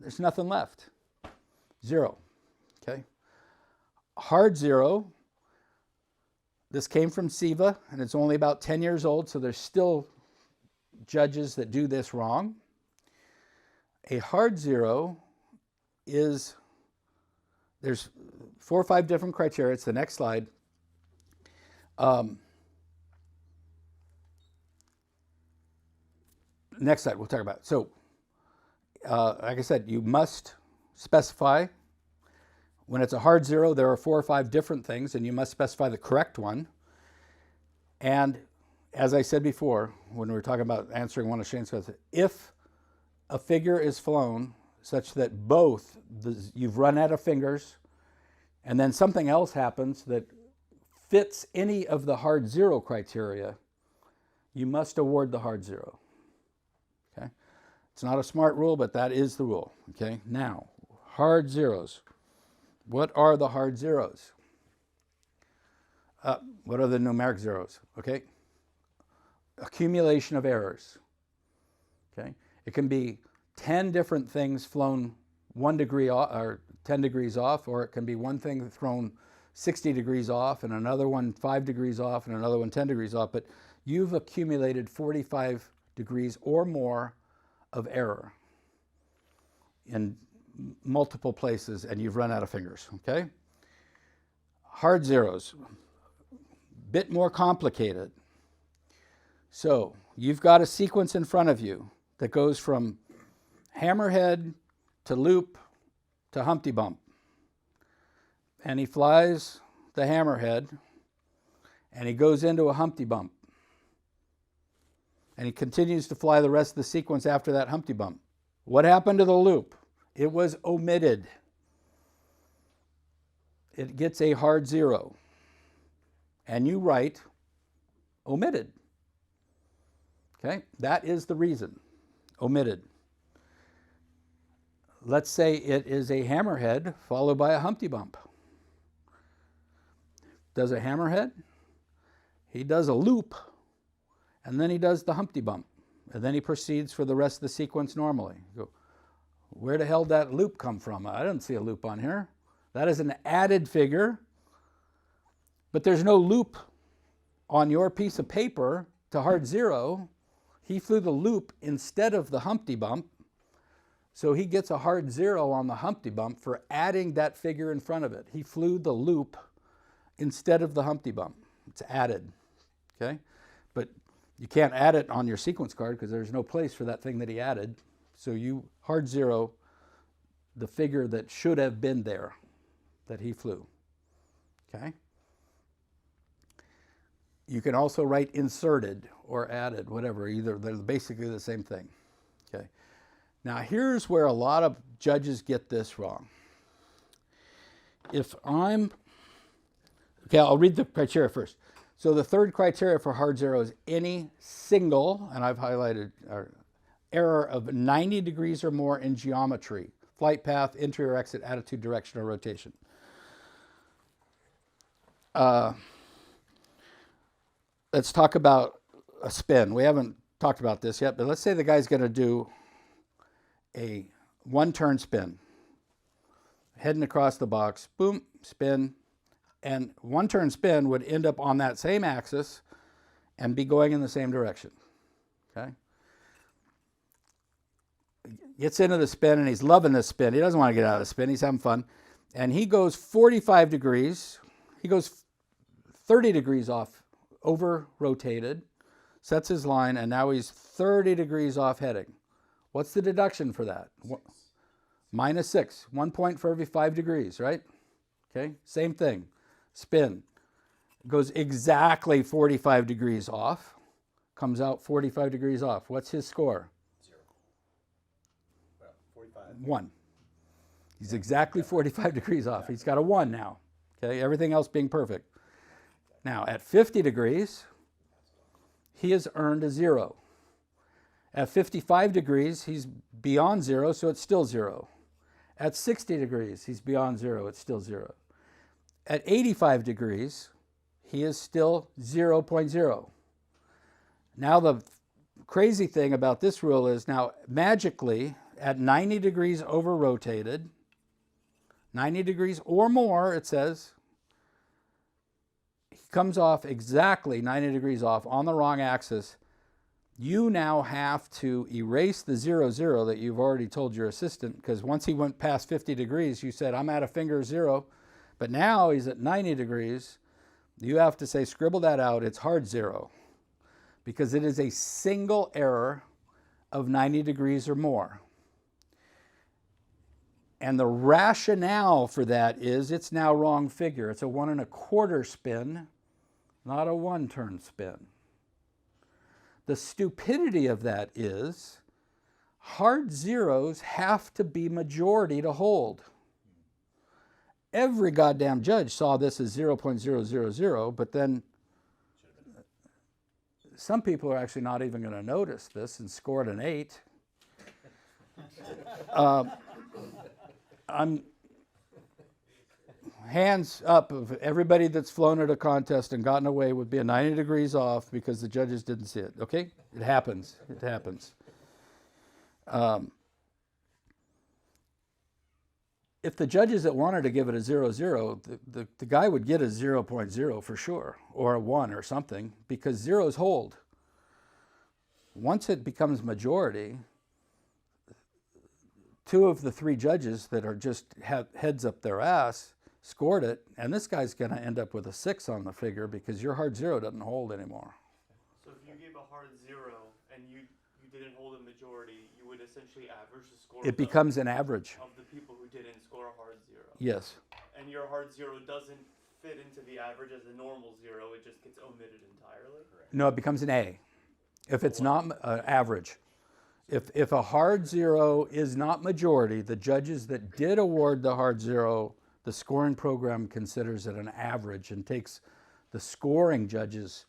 there's nothing left. 0, okay? Hard 0, this came from SIVA, and it's only about 10 years old, so there's still judges that do this wrong. A hard 0 is, there's 4 or 5 different criteria. It's the next slide. Next slide, we'll talk about it. So, like I said, you must specify. When it's a hard 0, there are 4 or 5 different things, and you must specify the correct one. And as I said before, when we were talking about answering one of Shane's questions, if a figure is flown such that both, you've run out of fingers, and then something else happens that fits any of the hard 0 criteria, you must award the hard 0. Okay? It's not a smart rule, but that is the rule. Okay? Now, hard 0s. What are the hard 0s? What are the numeric 0s? Okay? Accumulation of errors. Okay? It can be 10 different things flown 1 degree off, or 10 degrees off, or it can be one thing thrown 60 degrees off, and another one 5 degrees off, and another one 10 degrees off, but you've accumulated 45 degrees or more of error in multiple places, and you've run out of fingers, okay? Hard 0s, bit more complicated. So you've got a sequence in front of you that goes from hammerhead to loop to Humpty Bump. And he flies the hammerhead, and he goes into a Humpty Bump. And he continues to fly the rest of the sequence after that Humpty Bump. What happened to the loop? It was omitted. It gets a hard 0. And you write omitted. Okay? That is the reason. Omitted. Let's say it is a hammerhead followed by a Humpty Bump. Does a hammerhead? He does a loop, and then he does the Humpty Bump. And then he proceeds for the rest of the sequence normally. You go, where the hell did that loop come from? I didn't see a loop on here. That is an added figure, but there's no loop on your piece of paper to hard 0. He flew the loop instead of the Humpty Bump, so he gets a hard 0 on the Humpty Bump for adding that figure in front of it. He flew the loop instead of the Humpty Bump. It's added, okay? But you can't add it on your sequence card because there's no place for that thing that he added. So you hard 0 the figure that should have been there that he flew, okay? You can also write inserted or added, whatever, either. They're basically the same thing, okay? Now here's where a lot of judges get this wrong. Okay, I'll read the criteria first. So the third criteria for hard 0 is any single, and I've highlighted, error of 90 degrees or more in geometry, flight path, entry or exit, attitude, direction, or rotation. Let's talk about a spin. We haven't talked about this yet, but let's say the guy's going to do a 1-turn spin. Heading across the box, boom, spin, and 1-turn spin would end up on that same axis and be going in the same direction, okay? Gets into the spin, and he's loving the spin. He doesn't want to get out of the spin. He's having fun. And he goes 45 degrees. He goes 30 degrees off, over rotated, sets his line, and now he's 30 degrees off heading. What's the deduction for that? Minus 6. 1 point for every 5 degrees, right? Okay, same thing. Spin. Goes exactly 45 degrees off. Comes out 45 degrees off. What's his score? 0. Well, 45. 1. He's exactly 45 degrees off. He's got a 1 now. Okay, everything else being perfect. Now, at 50 degrees, he has earned a 0. At 55 degrees, he's beyond 0, so it's still 0. At 60 degrees, he's beyond 0, it's still 0. At 85 degrees, he is still 0.0. Now, the crazy thing about this rule is now, magically, at 90 degrees over rotated, 90 degrees or more, it says, he comes off exactly 90 degrees off on the wrong axis. You now have to erase the 0, 0 that you've already told your assistant, because once he went past 50 degrees, you said, I'm at a finger 0. But now he's at 90 degrees. You have to say, scribble that out. It's hard 0, because it is a single error of 90 degrees or more. And the rationale for that is it's now wrong figure. It's a 1 1/4 spin, not a 1 turn spin. The stupidity of that is hard zeros have to be majority to hold. Every goddamn judge saw this as 0.000, but then some people are actually not even going to notice this and scored an 8. I'm hands up of everybody that's flown at a contest and gotten away with being 90 degrees off because the judges didn't see it. Okay, it happens. It happens. If the judges that wanted to give it a 0, 0, the guy would get a 0.0 for sure, or a 1 or something, because zeros hold. Once it becomes majority, 2 of the 3 judges that are just have heads up their ass scored it, and this guy's going to end up with a 6 on the figure because your hard 0 doesn't hold anymore. So if you gave a hard 0 and you didn't hold a majority, you would essentially average the score. It becomes an average. Of the people who didn't score a hard 0. Yes. And your hard 0 doesn't fit into the average as a normal 0. It just gets omitted entirely. No, it becomes an A. If it's not average. If a hard 0 is not majority, the judges that did award the hard 0, the scoring program considers it an average and takes the scoring judges'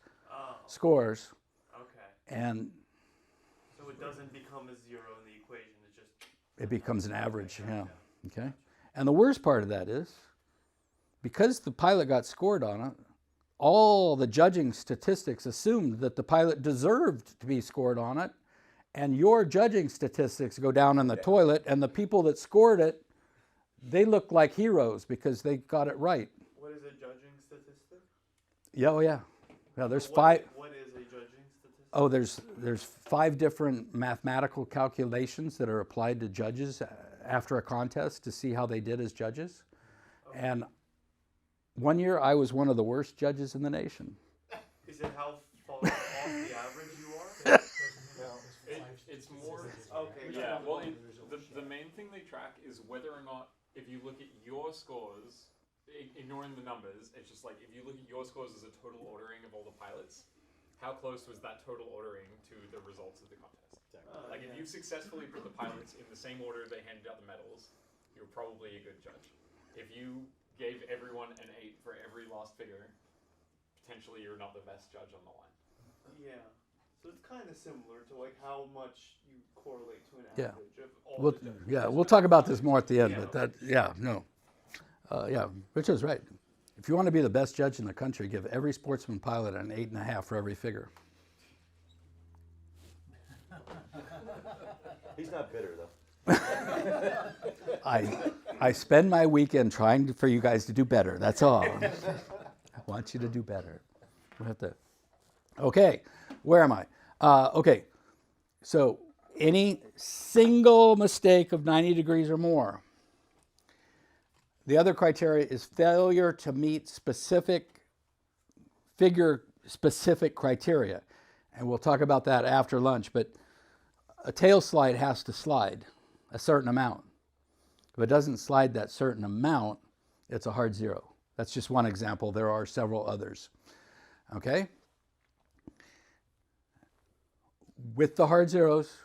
scores. Okay. And so it doesn't become a 0 in the equation. it becomes an average. Yeah. Okay. And the worst part of that is, because the pilot got scored on it, all the judging statistics assumed that the pilot deserved to be scored on it, and your judging statistics go down in the toilet, and the people that scored it, they look like heroes because they got it right. What is a judging statistic? Yeah, oh yeah. Yeah, there's 5. What is a judging statistic? Oh, there's 5 different mathematical calculations that are applied to judges after a contest to see how they did as judges. Okay. And one year I was one of the worst judges in the nation. Is it how far off the average you are? It's more. Okay. Yeah. Well, the main thing they track is whether or not, if you look at your scores, ignoring the numbers, it's just like if you look at your scores as a total ordering of all the pilots, how close was that total ordering to the results of the contest? Like if you successfully put the pilots in the same order they handed out the medals, you're probably a good judge. If you gave everyone an 8 for every last figure, potentially you're not the best judge on the line. Yeah. So it's kind of similar to like how much you correlate to an Yeah. average of all the judges. Yeah, we'll talk about this more at the end, but that, yeah, no. Yeah, Rich is right. If you want to be the best judge in the country, give every sportsman pilot an 8.5 for every figure. He's not bitter though. I spend my weekend trying for you guys to do better. That's all. I want you to do better. We'll have to. Okay, where am I? Okay, so any single mistake of 90 degrees or more. The other criteria is failure to meet specific figure-specific criteria. And we'll talk about that after lunch, but a tail slide has to slide a certain amount. If it doesn't slide that certain amount, it's a hard zero. That's just one example. There are several others. Okay? With the hard zeros,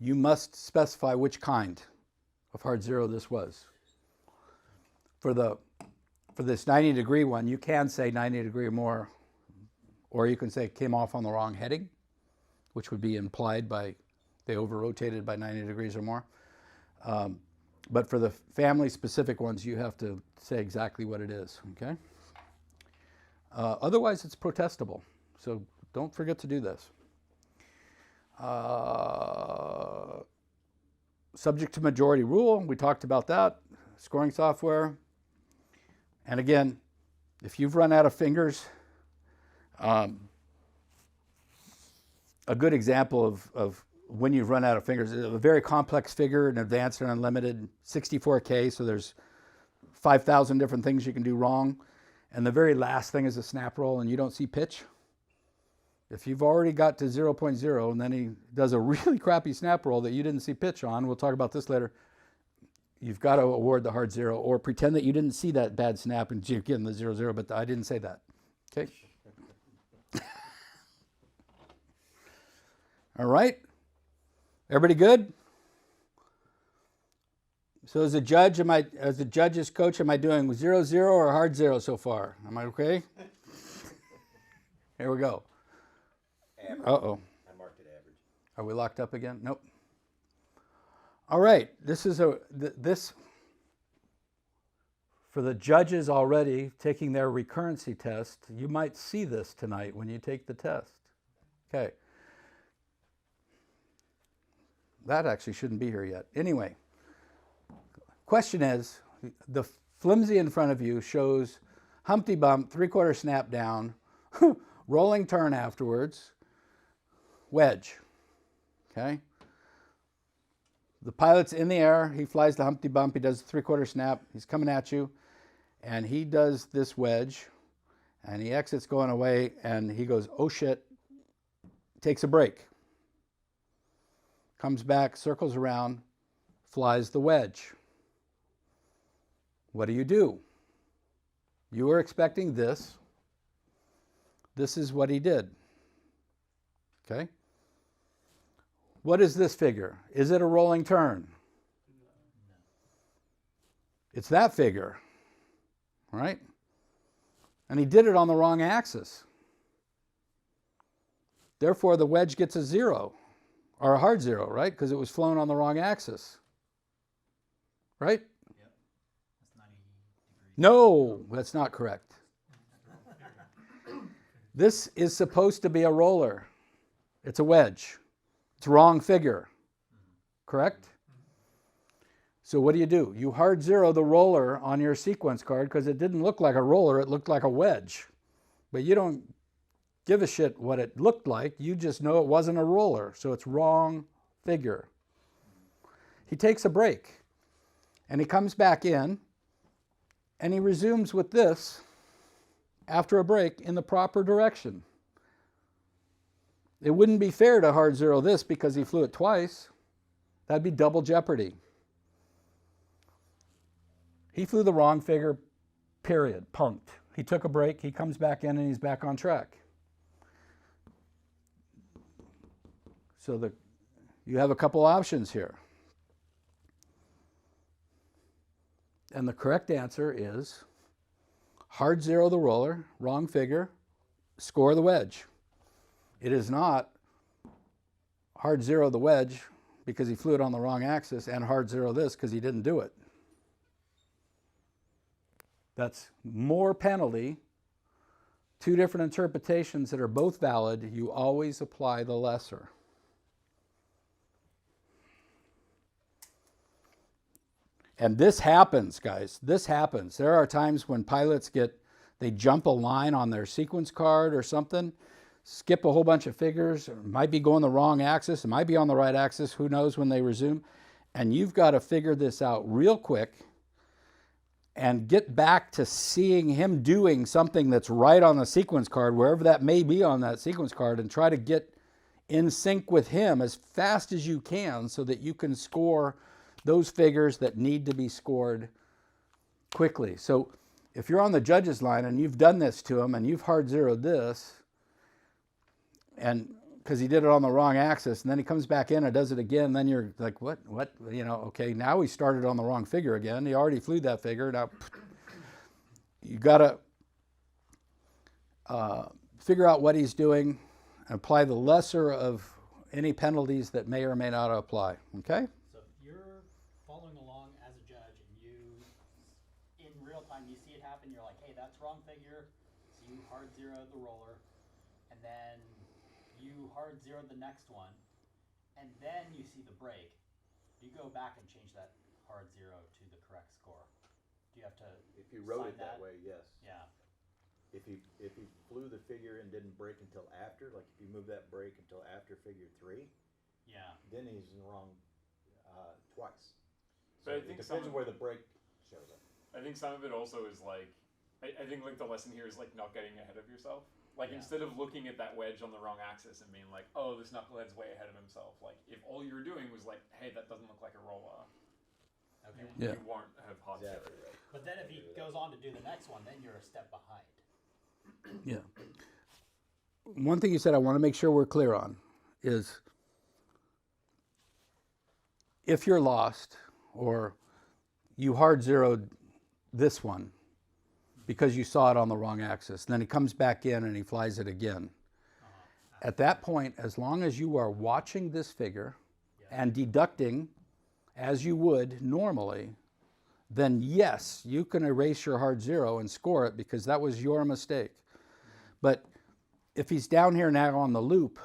you must specify which kind of hard zero this was. For this 90-degree one, you can say 90 degree or more, or you can say it came off on the wrong heading, which would be implied by they over-rotated by 90 degrees or more. But for the family-specific ones, you have to say exactly what it is, okay? Otherwise, it's protestable, so don't forget to do this. Subject to majority rule, we talked about that. Scoring software. And again, if you've run out of fingers, a good example of when you've run out of fingers is a very complex figure, an advanced and unlimited 64K, so there's 5,000 different things you can do wrong. And the very last thing is a snap roll and you don't see pitch. If you've already got to 0.0 and then he does a really crappy snap roll that you didn't see pitch on, we'll talk about this later, you've got to award the hard zero or pretend that you didn't see that bad snap and you're getting the 0-0, but I didn't say that. Okay? All right? Everybody good? So as a judge, as a judge's coach, am I doing 0-0 or hard zero so far? Am I okay? Here we go. Average. Uh-oh. I marked it average. Are we locked up again? Nope. All right. This is this for the judges already taking their recurrency test. You might see this tonight when you take the test. Okay. That actually shouldn't be here yet. Anyway, question is, the flimsy in front of you shows Humpty bump, 3/4 snap down, rolling turn afterwards, wedge, okay? The pilot's in the air, he flies the Humpty bump, he does the 3/4 snap, he's coming at you, and he does this wedge, and he exits going away, and he goes, oh shit, takes a break. Comes back, circles around, flies the wedge. What do? You were expecting this. This is what he did. Okay? What is this figure? Is it a rolling turn? It's that figure, right? And he did it on the wrong axis. Therefore, the wedge gets a 0. Or a hard 0, right? Because it was flown on the wrong axis. Right? Yep. That's 90 degrees. No, that's not correct. This is supposed to be a roller. It's a wedge. It's wrong figure. Correct? So what do? You hard 0 the roller on your sequence card because it didn't look like a roller, it looked like a wedge. But you don't give a shit what it looked like, you just know it wasn't a roller, so it's wrong figure. He takes a break, and he comes back in, and he resumes with this after a break in the proper direction. It wouldn't be fair to hard 0 this because he flew it twice. That'd be double jeopardy. He flew the wrong figure, period, punked. He took a break, he comes back in, and he's back on track. So you have a couple options here. And the correct answer is hard 0 the roller, wrong figure, score the wedge. It is not hard 0 the wedge because he flew it on the wrong axis and hard 0 this because he didn't do it. That's more penalty. Two different interpretations that are both valid. You always apply the lesser. And this happens, guys. This happens. There are times when pilots they jump a line on their sequence card or something, skip a whole bunch of figures, it might be going the wrong axis, it might be on the right axis, who knows when they resume. And you've got to figure this out real quick and get back to seeing him doing something that's right on the sequence card, wherever that may be on that sequence card, and try to get in sync with him as fast as you can so that you can score those figures that need to be scored quickly. So if you're on the judges line and you've done this to him and you've hard zeroed this, and because he did it on the wrong axis, and then he comes back in and does it again, then you're like, what, okay, now he started on the wrong figure again. He already flew that figure. Now you got to figure out what he's doing and apply the lesser of any penalties that may or may not apply, okay? So if you're following along as a judge and you, in real time, you see it happen, you're like, hey, that's wrong figure, so you hard zero the roller, and then you hard zero the next one, and then you see the break. Do you go back and change that hard zero to the correct score? Do you have to? If you wrote sign it that way, yes. Yeah. If he flew the figure and didn't break until after, like if you move that break until after figure 3, Yeah. then he's in the wrong twice. But I So think it depends on where the break shows up. I think some of it also is like, I think like the lesson here is like not getting ahead of yourself. Like instead of looking at that wedge on the wrong axis and being like, oh, this knucklehead's way ahead of himself. Like if all you're doing was like, hey, that doesn't look like a roller, Okay. you won't have hard zero. Exactly right. But then if he goes on to do the next one, then you're a step behind. Yeah. One thing you said I want to make sure we're clear on is if you're lost or you hard zeroed this one because you saw it on the wrong axis, then he comes back in and he flies it again. At that point, as long as you are watching this figure and deducting as you would normally, then yes, you can erase your hard zero and score it because that was your mistake. But if he's down here now on the loop,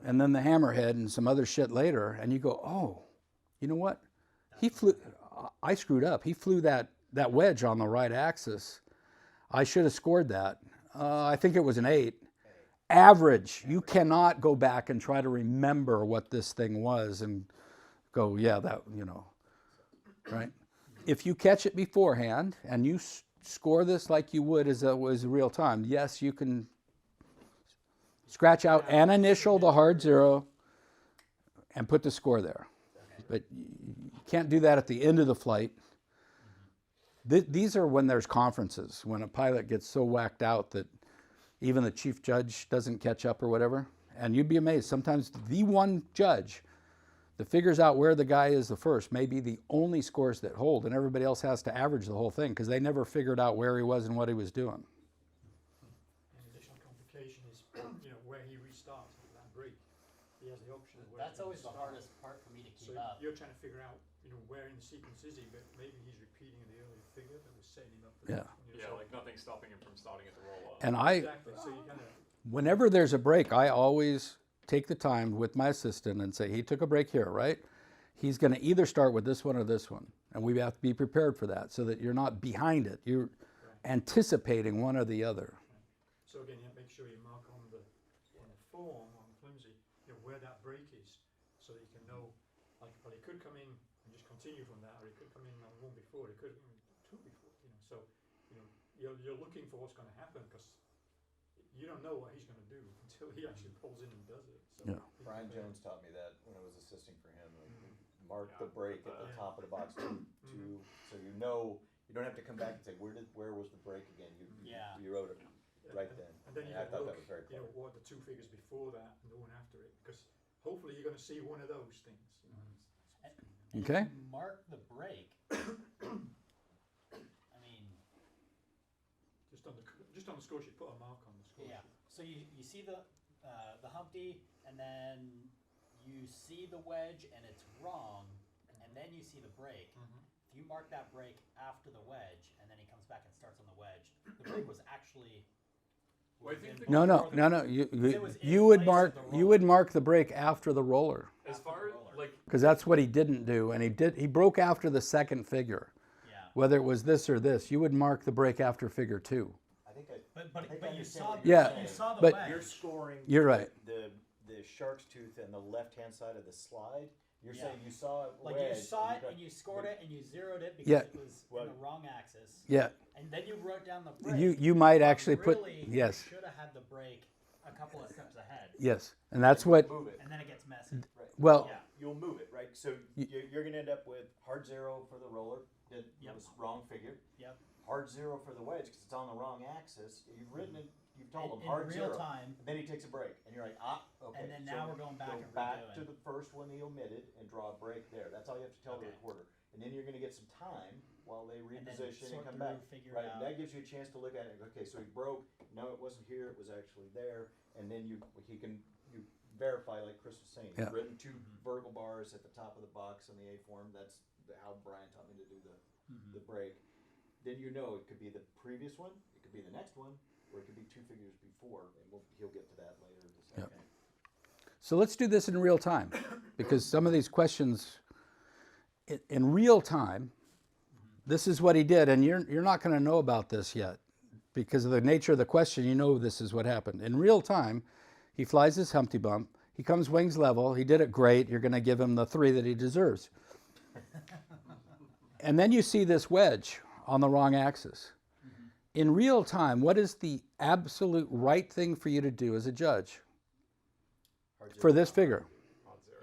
and then the hammerhead and some other shit later, and you go, oh, you know what? I screwed up. He flew that wedge on the right axis. I should have scored that. I think it was an 8. Average. You cannot go back and try to remember what this thing was and go, yeah, that, right? If you catch it beforehand and you score this like you would as it was real time, yes, you can scratch out and initial the hard zero and put the score there. But you can't do that at the end of the flight. These are when there's conferences, when a pilot gets so whacked out that even the chief judge doesn't catch up or whatever. And you'd be amazed. Sometimes the one judge that figures out where the guy is the first may be the only scores that hold, and everybody else has to average the whole thing because they never figured out where he was and what he was doing. An additional complication is, where he restarts after that break. He has the option of where That's he always the restarts. hardest part for me to keep So up. you're trying to figure out, where in the sequence is he, but maybe he's repeating the earlier figure that was setting him up for Yeah. this one, Yeah, so- like nothing's stopping him from starting at the roller. And Exactly, so you kind of, whenever there's a break, I always take the time with my assistant and say, he took a break here, right? He's going to either start with this one or this one. And we have to be prepared for that so that you're not behind it. You're anticipating one or the other. so again, you have to make sure you mark on the form, on flimsy, where that break is, so that you can know, like, well, he could come in and just continue from that, or he could come in on one before, he could come in 2 before, so, you're looking for what's going to happen, because you don't know what he's going to do until he actually pulls in and does it. So Yeah. be Brian prepared. Jones taught me that when I was assisting for him. Like, mark the break at the top of the box two, so you don't have to come back and say where was the break again. You wrote it right then. And then you I can thought look, that was very clever. what are the 2 figures before that and the one after it, because hopefully you're going to see one of those things. And Okay. if you mark the break, I mean, Just on the score sheet, put a mark on the score yeah. sheet. So you see the Humpty, and then you see the wedge, and it's wrong, and then you see the break. If you mark that break after the wedge, and then he comes back and starts on the wedge, the break was actually. Well, I think the- No. It was in You would place mark. of the You would mark the break after the roller as far as like, because that's what he didn't do, and he broke after the second figure. Yeah. Whether it was this or this, you would mark the break after figure 2. I think But I think I you understand saw what you're you saying. saw the But wedge. you're scoring. You're right. The shark's tooth and the left hand side of the slide You're Yeah. saying you saw it Like wedge, you saw it got- and you scored it and you zeroed it because Yeah. it was in the wrong axis. Yeah. And then you wrote down the break. You might but actually put really, yes. You should have had the break a couple of steps ahead. Yes. And that's what move it. And then it gets messy. Right. well Yeah. You'll move it, right? So you're gonna end up with hard 0 for the roller. That Yep. was wrong figure. Yep. Hard 0 for the wedge because it's on the wrong axis. You've written it. You've told him In hard real 0. time. And then he takes a break, and you're like, okay. And then so now we're going back go and back redoing. to the first one he omitted and draw a break there. That's all you have to tell the Okay. recorder. And then you're gonna get some time while they And then reposition and, sort come through, back. figure Right. out. That gives you a chance to look at it. And go, okay, so he broke. No, it wasn't here. It was actually there. And then you verify, like Chris was saying. Yeah. You've written 2 vertical bars at the top of the box on the A form. That's how Brian taught me to do the break. Then you know it could be the previous one, it could be the next one, or it could be 2 figures before, and he'll get to that later. Yep. So let's do this in real time, because some of these questions in real time, this is what he did, and you're not going to know about this yet because of the nature of the question. You know this is what happened in real time. He flies his Humpty Bump. He comes wings level. He did it great. You're going to give him the 3 that he deserves. And then you see this wedge on the wrong axis. In real time, what is the absolute right thing for you to do as a judge for this figure?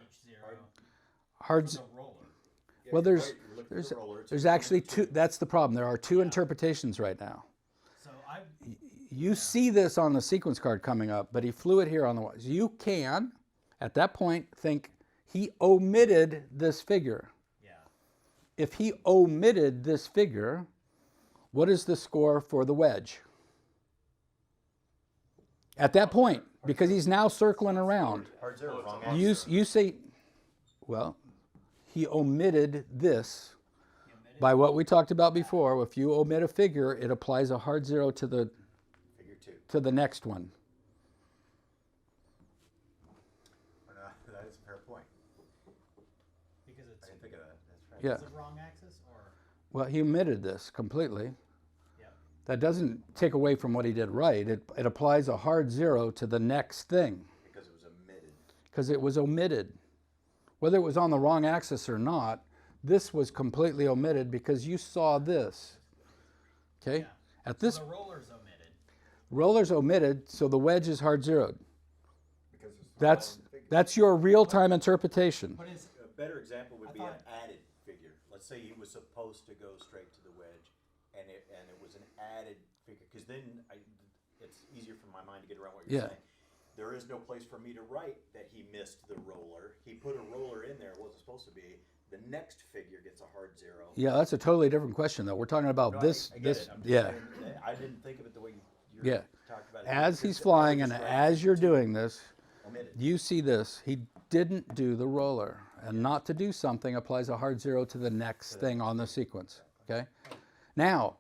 Each zero. Hard. The roller. Well, there's actually 2. That's the problem. There are 2 interpretations right now. So I. You see this on the sequence card coming up, but he flew it here on the wedge. You can, at that point, think he omitted this figure. Yeah. If he omitted this figure, what is the score for the wedge? At that point, because he's now circling around. Hard 0, wrong You axis. say, well, he omitted this. By what we talked about before, if you omit a figure, it applies a hard 0 to the Figure 2. to the next one. That is a fair point. Because it's I didn't think of that. That's right. Yeah. is it wrong axis or. Well, he omitted this completely. Yeah. That doesn't take away from what he did right. It applies a hard 0 to the next thing Because it was omitted. because it was omitted. Whether it was on the wrong axis or not, this was completely omitted because you saw this. Okay? Yeah. At this, So the roller's omitted. roller's omitted, so the wedge is hard 0'd. Because it's the wrong figure. That's your real-time interpretation. But is A better example would I be an thought- added figure. Let's say he was supposed to go straight to the wedge, and it was an added figure. Because then it's easier for my mind to get around what you're Yeah. saying. There is no place for me to write that he missed the roller. He put a roller in there. It wasn't supposed to be. The next figure gets a hard 0. Yeah, that's a totally different question, though. We're talking about No, this. I get This. it. I'm just Yeah. saying that I didn't think of it the way you Yeah. talked about it. As Because he's I flying would and just write as you're two doing this, omitted. you see this. He didn't do the roller. And not to do something applies a hard 0 to the next thing on the sequence. Okay? Now,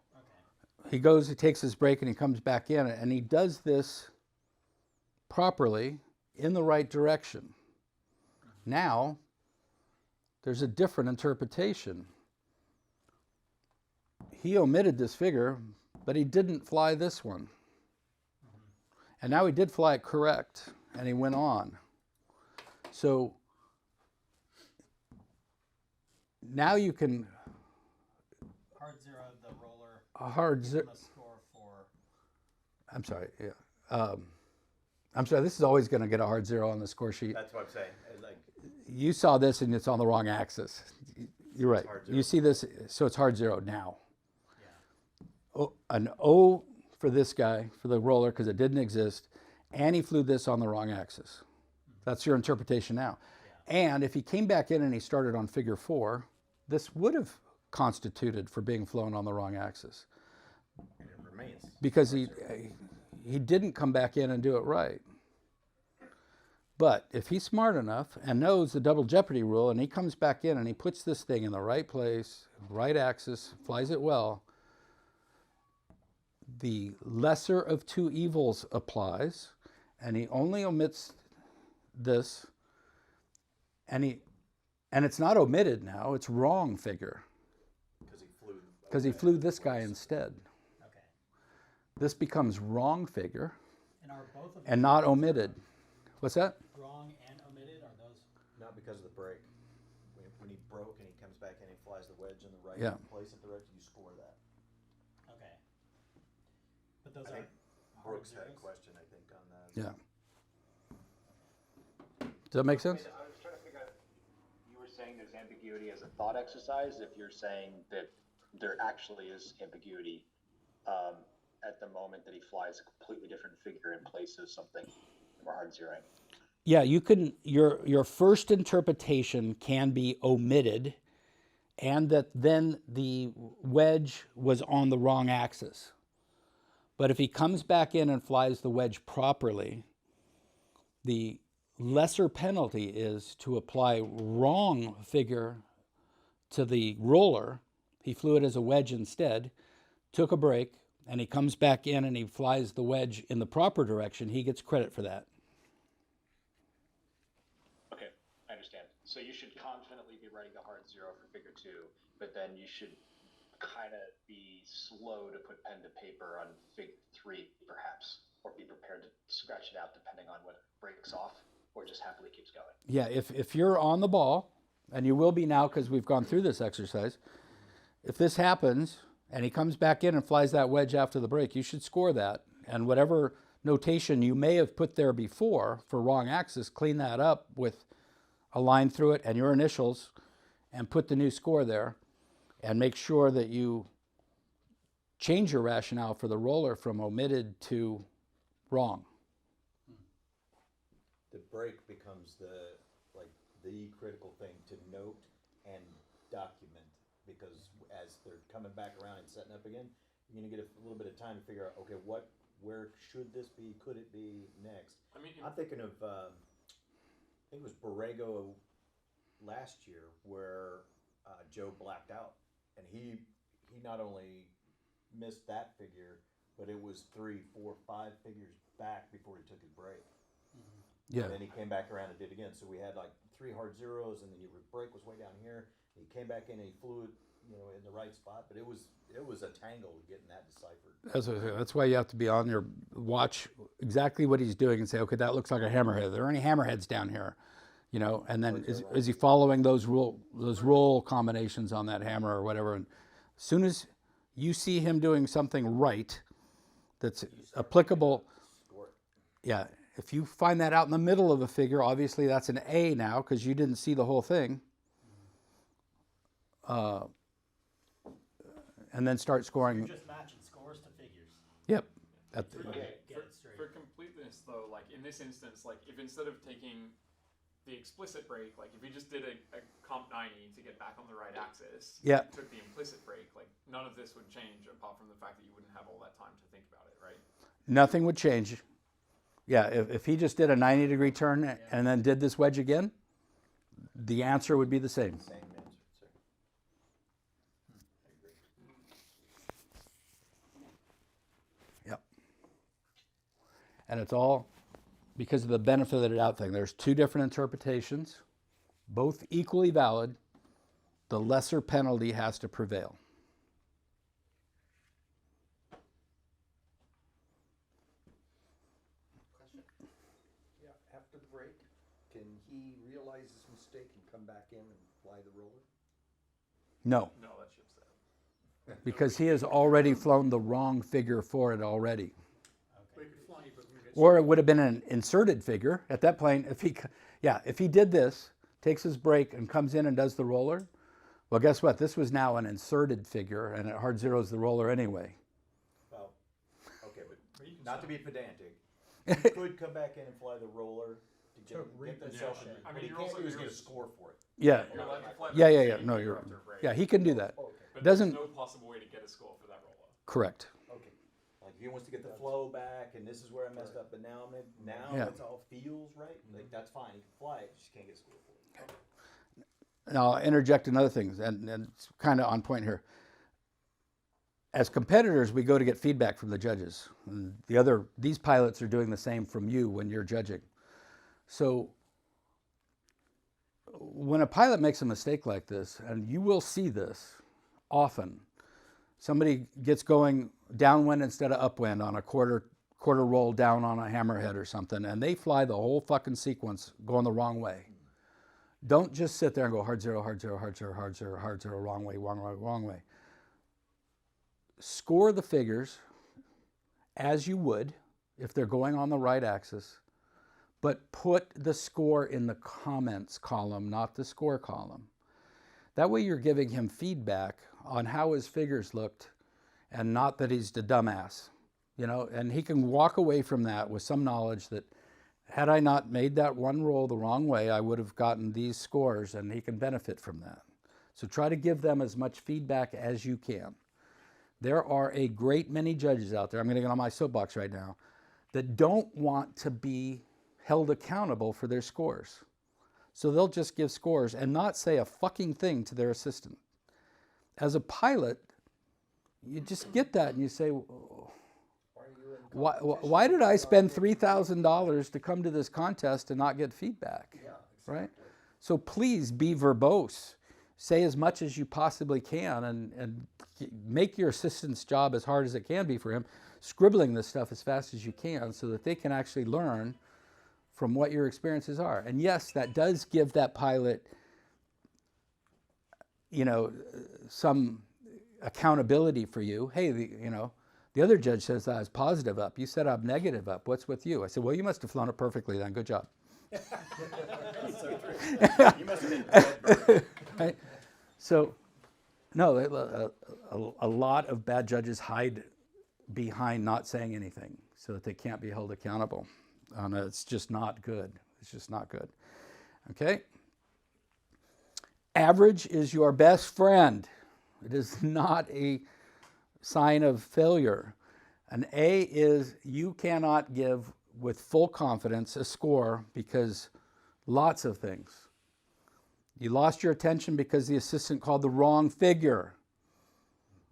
he takes his break and he comes back in and he does this properly in the right direction. Now, there's a different interpretation. He omitted this figure, but he didn't fly this one. And now he did fly it correct, and he went on. So now you can hard 0 the roller. a hard Give 0. him a score for. I'm sorry. Yeah. I'm sorry. This is always going to get a hard 0 on the score sheet. That's what I'm saying. Like, You saw this, and it's on the wrong axis. You're right. hard You 0. see this, so it's hard 0 now. Yeah. Oh, an O for this guy, for the roller, because it didn't exist, and he flew this on the wrong axis. That's your interpretation now. And if he came back in and he started on figure 4, this would have constituted for being flown on the wrong axis and it remains. because he didn't come back in and do it right. But if he's smart enough and knows the double jeopardy rule and he comes back in and he puts this thing in the right place, right axis, flies it well, the lesser of 2 evils applies, and he only omits this, and it's not omitted now, it's wrong figure, because he flew this guy instead. Okay. This becomes wrong figure And are both of and not omitted. What's that? wrong and omitted? Are those? Not because of the break. broke and he comes back in and flies the wedge in the right Yeah. place at the right, you score that. Okay. But those I are think hard Brooks had a zeros? question, I think, on that. Yeah. Does that make sense? I was trying to figure out, you were saying there's ambiguity as a thought exercise. If you're saying that there actually is ambiguity at the moment that he flies a completely different figure in place of something we're hard zeroing. Yeah, you can. Your first interpretation can be omitted, and that then the wedge was on the wrong axis. But if he comes back in and flies the wedge properly, the lesser penalty is to apply wrong figure to the roller. He flew it as a wedge instead, took a break, and he comes back in and he flies the wedge in the proper direction. He gets credit for that. Okay, I understand. So you should confidently be writing the hard zero for figure 2, but then you should kind of be slow to put pen to paper on figure 3, perhaps, or be prepared to scratch it out depending on what breaks off, or just happily keeps going. Yeah, if you're on the ball, and you will be now because we've gone through this exercise, if this happens and he comes back in and flies that wedge after the break, you should score that. And whatever notation you may have put there before for wrong axis, clean that up with a line through it and your initials and put the new score there, and make sure that you change your rationale for the roller from omitted to wrong. The break becomes the critical thing to note and document, because as they're coming back around and setting up again, you're gonna get a little bit of time to figure out, okay, where should this be? Could it be next? I mean, I'm thinking of, I think it was Borrego last year where Joe blacked out, and he not only missed that figure, but it was 3, 4, 5 figures back before he took his break. Yeah. And then he came back around and did it again. So we had like 3 hard zeros, and then your break was way down here. He came back in and he flew it, in the right spot. But it was a tangle getting that deciphered. That's why you have to be on your watch exactly what he's doing and say, okay, that looks like a hammerhead. Are there any hammerheads down here? And then is he following those roll combinations on that hammer or whatever? And as soon as you see him doing something right that's applicable, yeah. If you find that out in the middle of a figure, obviously that's an A now because you didn't see the whole thing. And then start scoring. You're just matching scores to figures. Yep. For completeness, though, like in this instance, like if instead of taking the explicit break, like if you just did a comp 90 to get back on the right axis, yeah, and took the implicit break, like none of this would change apart from the fact that you wouldn't have all that time to think about it, right? Nothing would change. Yeah, if he just did a 90-degree turn and then did this wedge again, the answer would be the same. Same answer, sir. I agree. Yep. And it's all because of the benefit of the doubt thing. There's 2 different interpretations, both equally valid. The lesser penalty has to prevail. After the break, can he realize his mistake and come back in and fly the roller? No, No, that ship's out. because he has already flown the wrong figure for it already. But he could fly, but we get Or it would have been an inserted figure at that point. If he did this, takes his break and comes in and does the roller, well, guess what? This was now an inserted figure, and it hard zeros the roller anyway. Well, okay, but Or you can not to stop. be pedantic, you could come back in and fly the roller to get the session. I mean, What he you're can't also- do is you're- get a score for it. Yeah, You're allowed to fly yeah. the same No, figure you're. after a break, Yeah, he can do that. Okay, but Doesn't- there's no possible way to get a score for that roller. Correct. okay. Like if he wants to get the flow back, and this is where I messed up, but now Yeah. it all feels right. Like that's fine, he can fly it, just can't get a score for it. Now, I'll interject another thing, and it's kind of on point here. As competitors, we go to get feedback from the judges. And these pilots are doing the same from you when you're judging. So when a pilot makes a mistake like this, and you will see this often, somebody gets going downwind instead of upwind on a quarter roll down on a hammerhead or something, and they fly the whole fucking sequence going the wrong way. Don't just sit there and go hard zero, hard zero, hard zero, hard zero, hard zero, wrong way, wrong way, wrong way. Score the figures as you would if they're going on the right axis, but put the score in the comments column, not the score column. That way you're giving him feedback on how his figures looked and not that he's the dumbass, you know, and he can walk away from that with some knowledge that had I not made that one roll the wrong way, I would have gotten these scores, and he can benefit from that. So try to give them as much feedback as you can. There are a great many judges out there, I'm going to get on my soapbox right now, that don't want to be held accountable for their scores. So they'll just give scores and not say a fucking thing to their assistant. As a pilot, you just get that and you say, why did I spend $3,000 to come to this contest and not get feedback? Yeah, exactly. Right? So please be verbose. Say as much as you possibly can and make your assistant's job as hard as it can be for him, scribbling this stuff as fast as you can so that they can actually learn from what your experiences are. And yes, that does give that pilot, you know, some accountability for you. Hey, the other judge says I was positive up. You said I'm negative up. What's with you? I said, well, you must have flown it perfectly then. Good job. So true. You must have been dead. Right? So, no, a lot of bad judges hide behind not saying anything so that they can't be held accountable. It's just not good. It's just not good. Okay? Average is your best friend. It is not a sign of failure. An A is you cannot give with full confidence a score because lots of things. You lost your attention because the assistant called the wrong figure,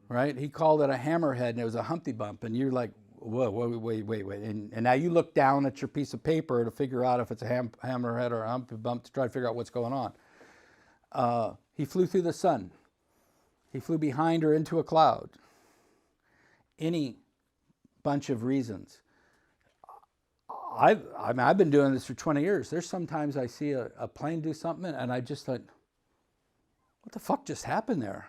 right? He called it a hammerhead and it was a Humpty Bump, and you're like, whoa, wait. And now you look down at your piece of paper to figure out if it's a hammerhead or a Humpty Bump to try to figure out what's going on. He flew through the sun. He flew behind or into a cloud. Any bunch of reasons. I've been doing this for 20 years. There's sometimes I see a plane do something and I just thought, what the fuck just happened there?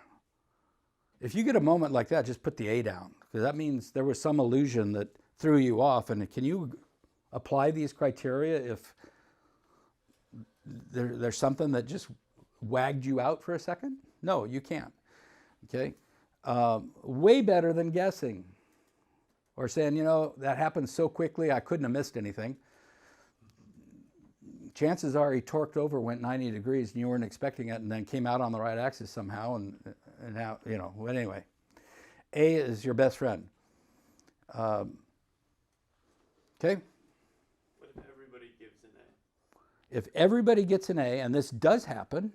If you get a moment like that, just put the A down, because that means there was some illusion that threw you off. And can you apply these criteria if there's something that just wagged you out for a second? No, you can't. Okay? Way better than guessing. Or saying, you know, that happened so quickly I couldn't have missed anything. Chances are he torqued over, went 90 degrees, and you weren't expecting it, and then came out on the right axis somehow, and now, you know, but anyway. A is your best friend. Okay? What if everybody gives an A? If everybody gets an A, and this does happen,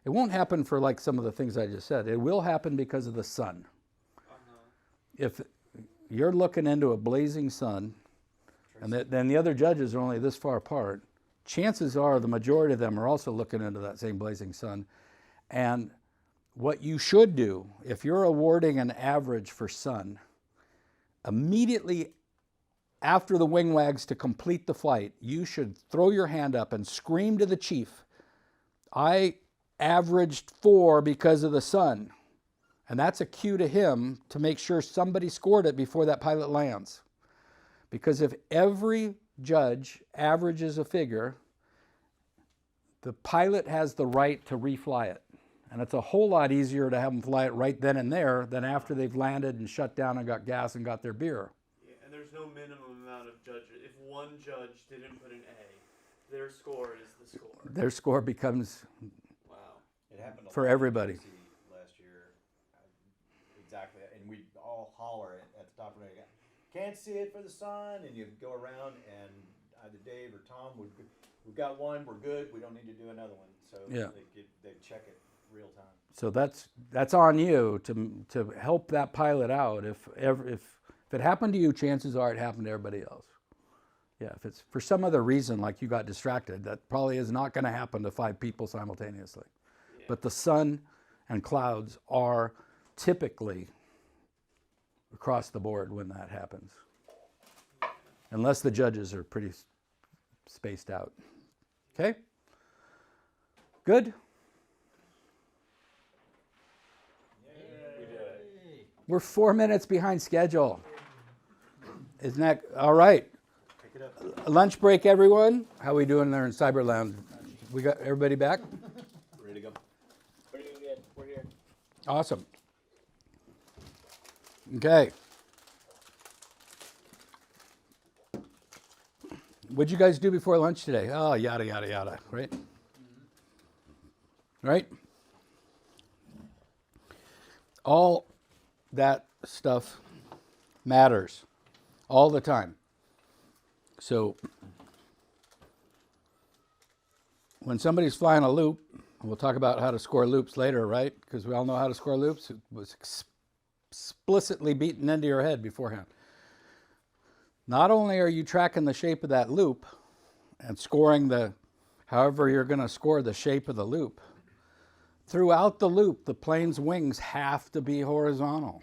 it won't happen for like some of the things I just said. It will happen because of the sun. If you're looking into a blazing sun, and then the other judges are only this far apart, chances are the majority of them are also looking into that same blazing sun. And what you should do, if you're awarding an average for sun, immediately after the wing wags to complete the flight, you should throw your hand up and scream to the chief, I averaged 4 because of the sun. And that's a cue to him to make sure somebody scored it before that pilot lands. Because if every judge averages a figure, the pilot has the right to refly it. And it's a whole lot easier to have them fly it right then and there than after they've landed and shut down and got gas and got their beer. Yeah, and there's no minimum amount of judges. If one judge didn't put an A, their score is the score. Their score becomes Wow. It happened a for lot everybody. in IAC last year. Exactly, and we all holler at the top of it. Can't see it for the sun, and you go around, and either Dave or Tom would, we've got one, we're good, we don't need to do another one. So Yeah. they check it real time. So that's on you to help that pilot out. If it happened to you, chances are it happened to everybody else. Yeah, if it's for some other reason, like you got distracted, that probably is not going to happen to 5 people simultaneously. Yeah. But the sun and clouds are typically across the board when that happens. Unless the judges are pretty spaced out. Okay? Good? We did it. We're 4 minutes behind schedule. Isn't that all right? Pick it up. Lunch break, everyone. How we doing there in Cyber Lounge? We got everybody back? Ready to go? We're doing good. We're here. Awesome. Okay. What'd you guys do before lunch today? Oh, yada, yada, yada, right? Right? All that stuff matters all the time. So when somebody's flying a loop, we'll talk about how to score loops later, right? Because we all know how to score loops. It was explicitly beaten into your head beforehand. Not only are you tracking the shape of that loop and scoring however you're going to score the shape of the loop, throughout the loop, the plane's wings have to be horizontal.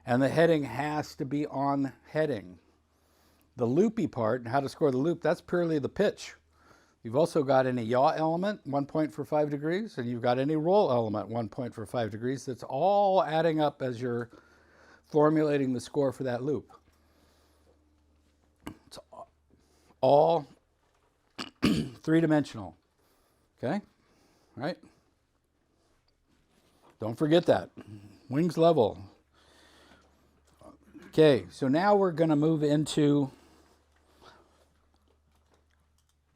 And the heading has to be on heading. The loopy part, and how to score the loop, that's purely the pitch. You've also got any yaw element, 1 point for 5 degrees, and you've got any roll element, 1 point for 5 degrees. That's all adding up as you're formulating the score for that loop. It's all three-dimensional, okay? Right? Don't forget that. Wings level. Okay, so now we're going to move into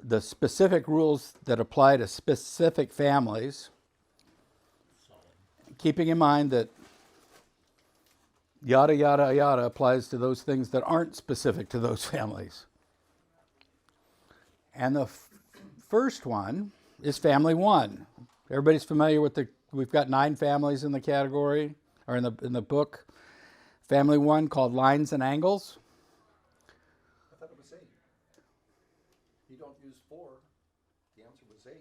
the specific rules that apply to specific families, keeping in mind that yada, yada, yada applies to those things that aren't specific to those families. And the first one is family 1. Everybody's familiar with we've got 9 families in the category, or in the book. Family 1 called lines and angles. I thought it was 8. You don't use 4. The answer was 8.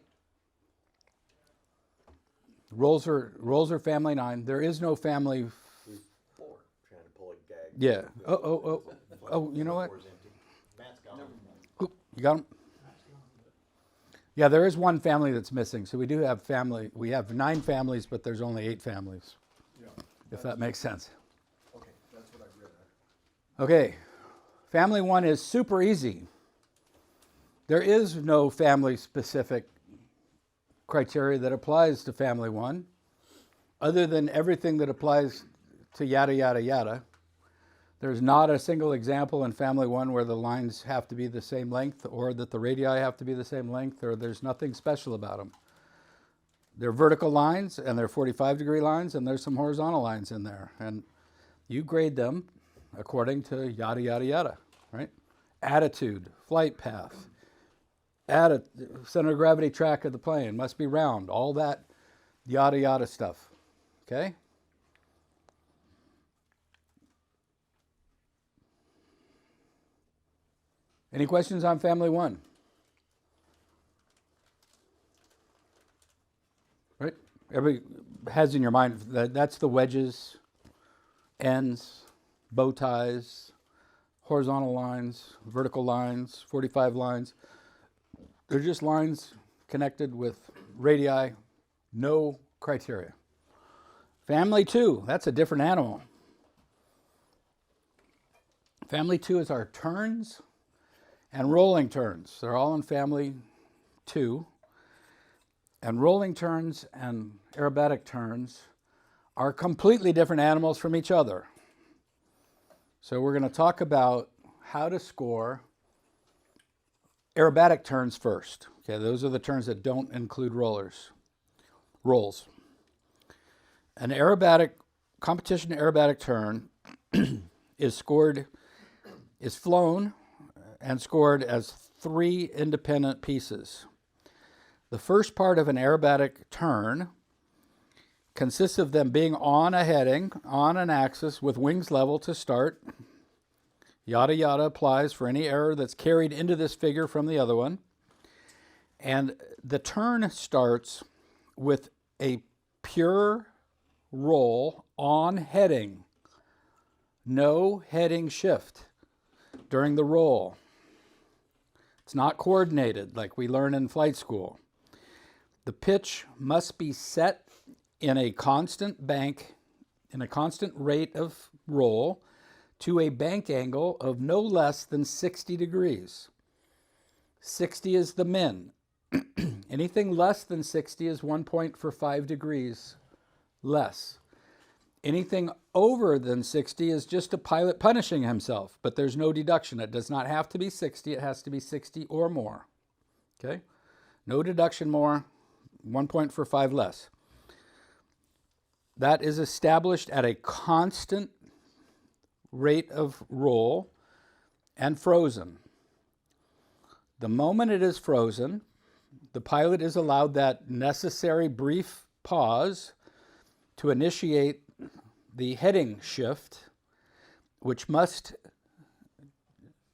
Rolls are family 9. There is no family. 4. Trying to pull a gag. Yeah. Oh, you know what? Matt's gone. Oop, you got them? Yeah, there is one family that's missing. So we do have we have 9 families, but there's only 8 families. Yeah. If that makes sense. Okay, that's what I read. Okay, family 1 is super easy. There is no family-specific criteria that applies to family 1, other than everything that applies to yada, yada, yada. There's not a single example in family 1 where the lines have to be the same length, or that the radii have to be the same length, or there's nothing special about them. They're vertical lines, and they're 45-degree lines, and there's some horizontal lines in there. And you grade them according to yada, yada, yada, right? Attitude, flight path, center of gravity track of the plane, must be round, all that yada, yada stuff, okay? Any questions on family 1? Right? Everybody has in your mind that's the wedges, ends, bow ties, horizontal lines, vertical lines, 45 lines. They're just lines connected with radii, no criteria. Family 2, that's a different animal. Family 2 is our turns and rolling turns. They're all in family 2. And rolling turns and aerobatic turns are completely different animals from each other. So we're going to talk about how to score aerobatic turns first. Okay, those are the turns that don't include rolls. An competition aerobatic turn is flown and scored as 3 independent pieces. The first part of an aerobatic turn consists of them being on a heading, on an axis, with wings level to start. Yada yada applies for any error that's carried into this figure from the other one. And the turn starts with a pure roll on heading. No heading shift during the roll. It's not coordinated like we learn in flight school. the pitch must be set in a constant rate of roll to a bank angle of no less than 60 degrees. 60 is the min. Anything less than 60 is 1 point for 5 degrees less. Anything over than 60 is just a pilot punishing himself, but there's no deduction. It does not have to be 60. It has to be 60 or more. Okay? No deduction more, 1 point for 5 less. That is established at a constant rate of roll and frozen. The moment it is frozen, the pilot is allowed that necessary brief pause to initiate the heading shift, which must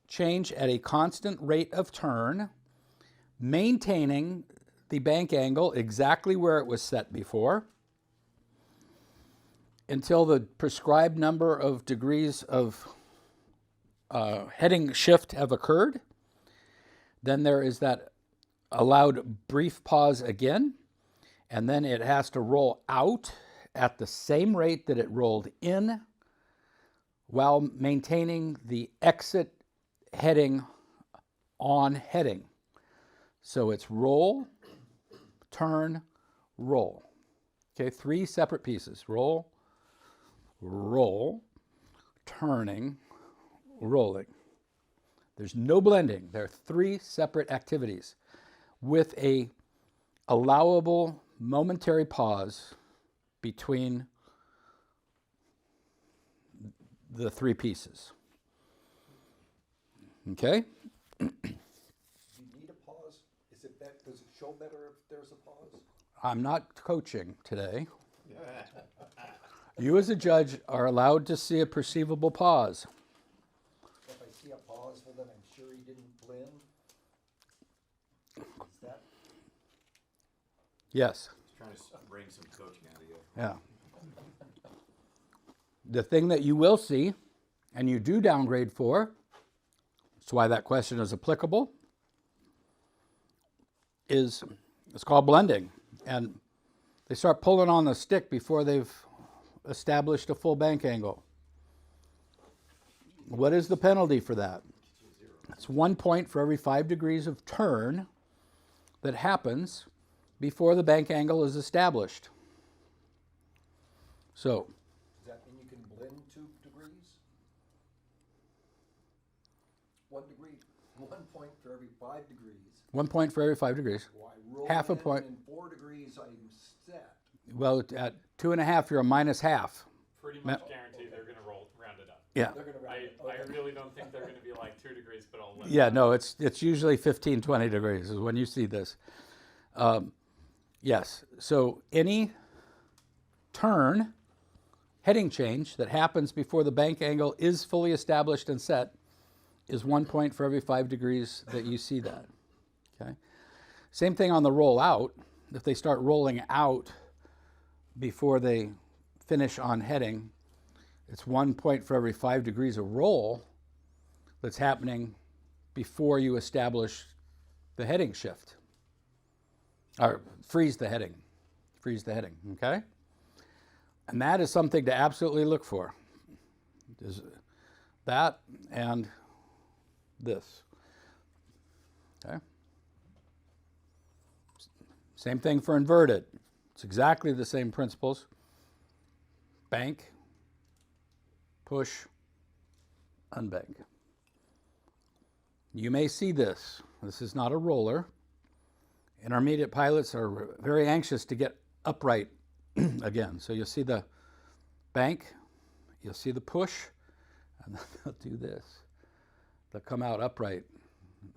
change at a constant rate of turn, maintaining the bank angle exactly where it was set before, until the prescribed number of degrees of heading shift have occurred. Then there is that allowed brief pause again, and then it has to roll out at the same rate that it rolled in while maintaining the exit heading on heading. So it's roll, turn, roll. Okay, 3 separate pieces. Roll, roll, turning, rolling. There's no blending. There are 3 separate activities with a allowable momentary pause between the 3 pieces. Okay? Do you need a pause? Does it show better if there's a pause? I'm not coaching today. You as a judge are allowed to see a perceivable pause. If I see a pause, well then I'm sure he didn't blend. Is that? Yes. He's trying to bring some coaching out of you. Yeah. The thing that you will see, and you do downgrade for, that's why that question is applicable, is it's called blending. And they start pulling on the stick before they've established a full bank angle. What is the penalty for that? It's 1 point for every 5 degrees of turn that happens before the bank angle is established. So, Does that mean you can blend 2 degrees? 1 degree, 1 point for every 5 degrees. 1 point for every 5 degrees. Why roll Half a in point. and 4 degrees I'm set. Well, at 2.5, you're a minus half. Pretty much guaranteed they're going to round it up. Yeah. They're gonna round it. I really don't think they're going to be like 2 degrees, but I'll let Yeah, no, it's usually 15, 20 degrees is when you see this. Yes, so any turn, heading change that happens before the bank angle is fully established and set is 1 point for every 5 degrees that you see that. Okay. Same thing on the roll out. If they start rolling out before they finish on heading, it's 1 point for every 5 degrees of roll that's happening before you establish the heading shift. Or freeze the heading. Freeze the heading, okay? And that is something to absolutely look for. Is that and this. Okay? Same thing for inverted. It's exactly the same principles. Bank, push, unbank. You may see this. This is not a roller. Intermediate pilots are very anxious to get upright again. So you'll see the bank, you'll see the push, and then they'll do this. They'll come out upright.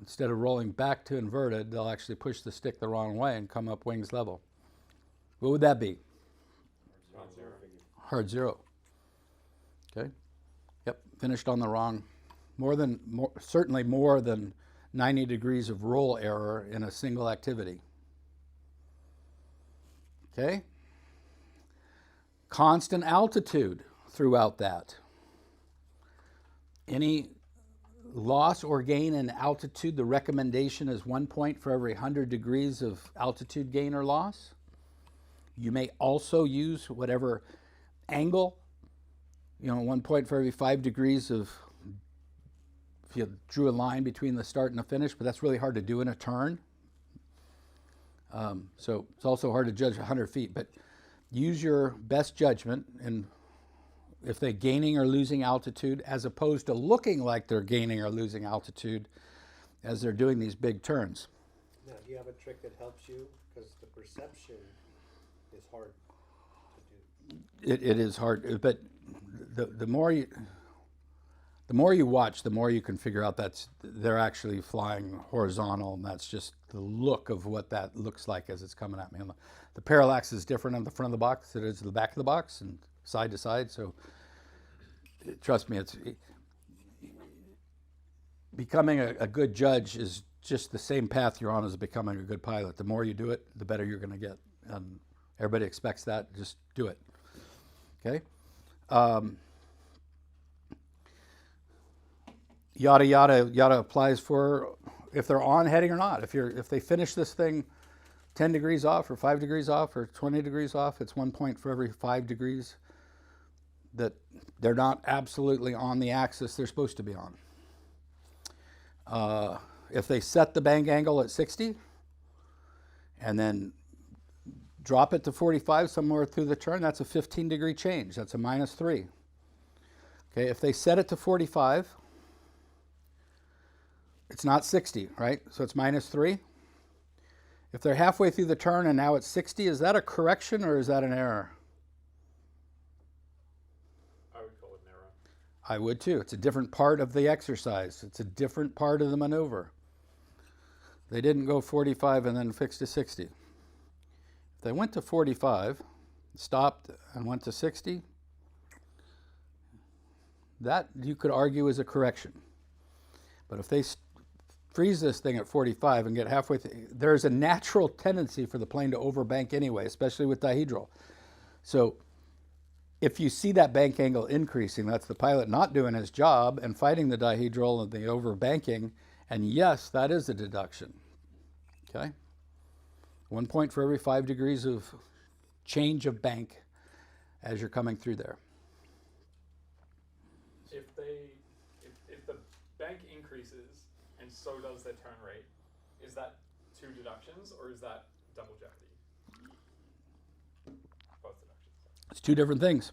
Instead of rolling back to inverted, they'll actually push the stick the wrong way and come up wings level. What would that be? Hard zero. Okay. Yep. Finished on the wrong. Certainly more than 90 degrees of roll error in a single activity. Okay. Constant altitude throughout that. Any loss or gain in altitude, the recommendation is 1 point for every 100 degrees of altitude gain or loss. You may also use whatever angle, 1 point for every 5 degrees of, if you drew a line between the start and the finish, but that's really hard to do in a turn. So it's also hard to judge 100 feet, but use your best judgment in if they're gaining or losing altitude, as opposed to looking like they're gaining or losing altitude as they're doing these big turns. Now, do you have a trick that helps you? Because the perception is hard to do. It is hard, but the more you watch, the more you can figure out they're actually flying horizontal, and that's just the look of what that looks like as it's coming at me. And the parallax is different on the front of the box than it is the back of the box and side to side. So trust me, it's becoming a good judge is just the same path you're on as becoming a good pilot. The more you do it, the better you're going to get. And everybody expects that. Just do it. Okay. Yada yada yada applies for if they're on heading or not. If they finish this thing 10 degrees off or 5 degrees off or 20 degrees off, it's 1 point for every 5 degrees that they're not absolutely on the axis they're supposed to be on. If they set the bank angle at 60 and then drop it to 45 somewhere through the turn, that's a 15-degree change. That's a -3. Okay, if they set it to 45, it's not 60, right? So it's -3. If they're halfway through the turn and now it's 60, is that a correction or is that an error? I would call it an error. I would too. It's a different part of the exercise. It's a different part of the maneuver. They didn't go 45 and then fix to 60. If they went to 45, stopped and went to 60, that you could argue is a correction. But if they freeze this thing at 45 and get halfway through, there's a natural tendency for the plane to overbank anyway, especially with dihedral. So if you see that bank angle increasing, that's the pilot not doing his job and fighting the dihedral and the overbanking. And yes, that is a deduction. Okay? 1 point for every 5 degrees of change of bank as you're coming through there. If the bank increases and so does their turn rate, is that 2 deductions or is that double jeopardy? Both deductions. It's 2 different things.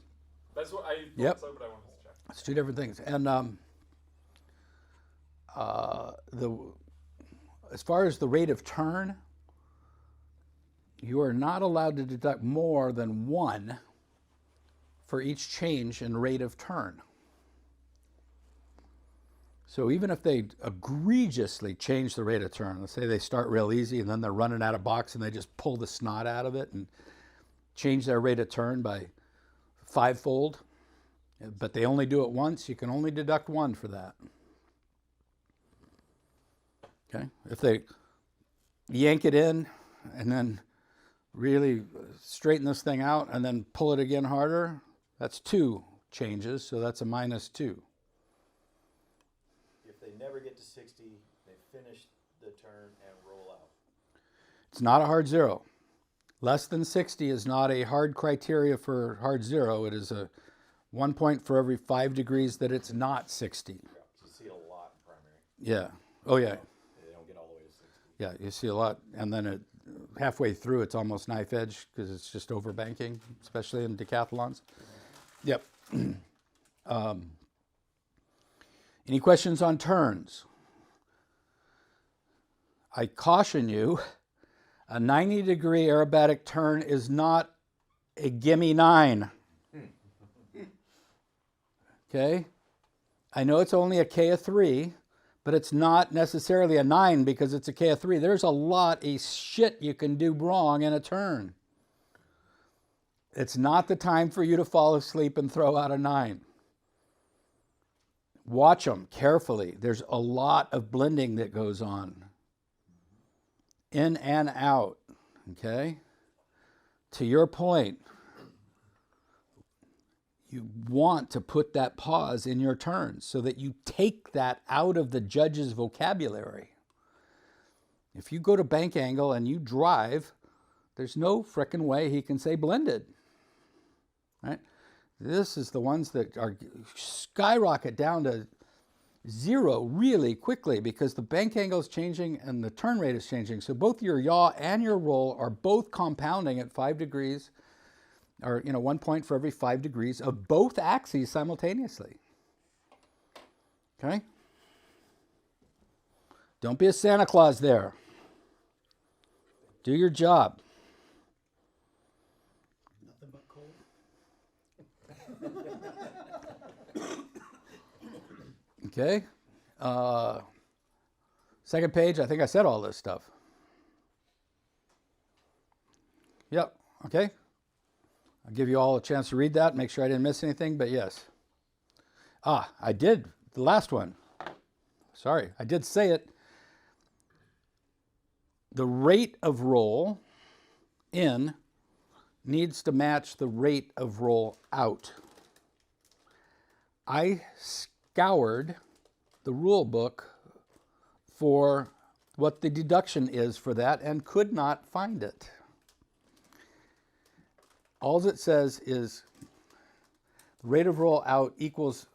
That's what I thought Yep. so, but I wanted to check. It's 2 different things. And as far as the rate of turn, you are not allowed to deduct more than 1 for each change in rate of turn. So even if they egregiously change the rate of turn, let's say they start real easy and then they're running out of box and they just pull the snot out of it and change their rate of turn by 5-fold, but they only do it once, you can only deduct 1 for that. Okay? If they yank it in and then really straighten this thing out and then pull it again harder, that's 2 changes, so that's a -2. If they never get to 60, they finish the turn and roll out. It's not a hard 0. Less than 60 is not a hard criteria for hard 0. It is a 1 point for every 5 degrees that it's not 60. You see a lot in primary. Yeah. Oh, yeah. They don't get all the way to 60. Yeah, you see a lot. And then halfway through, it's almost knife edge because it's just overbanking, especially in decathlons. Yep. Any questions on turns? I caution you, a 90-degree aerobatic turn is not a gimme 9. Okay? I know it's only a K of 3, but it's not necessarily a 9 because it's a K of 3. There's a lot of shit you can do wrong in a turn. It's not the time for you to fall asleep and throw out a 9. Watch them carefully. There's a lot of blending that goes on. In and out, okay? To your point, you want to put that pause in your turns so that you take that out of the judge's vocabulary. If you go to bank angle and you drive, there's no frickin' way he can say blended, right? This is the ones that are skyrocket down to zero really quickly because the bank angle is changing and the turn rate is changing. So both your yaw and your roll are both compounding at 5 degrees, or 1 point for every 5 degrees of both axes simultaneously. Okay? Don't be a Santa Claus there. Do your job. Nothing but cold. Okay. Second page, I think I said all this stuff. Yep. Okay. I'll give you all a chance to read that, make sure I didn't miss anything, but yes. I did. The last one. Sorry, I did say it. The rate of roll in needs to match the rate of roll out. I scoured the rule book for what the deduction is for that and could not find it. All it says is rate of roll out equals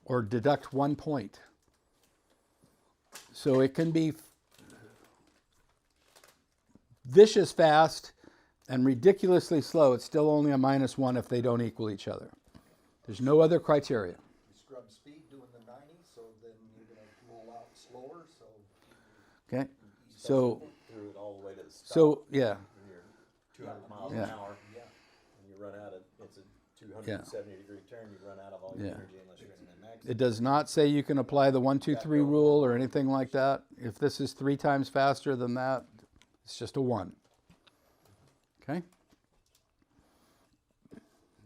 or deduct 1 point. So it can be vicious fast and ridiculously slow. It's still only a -1 if they don't equal each other. There's no other criteria. You scrub speed doing the 90, so then you're gonna roll out slower, so. Okay, so Through it all the way to the stop. so yeah, When you're 200 miles Yeah. an hour, and you run out of, it's a 270-degree turn, you run out of all your Yeah. energy unless you're in the max. it does not say you can apply the 1, 2, 3 rule or anything like that. If this is 3 times faster than that, it's just a 1. Okay.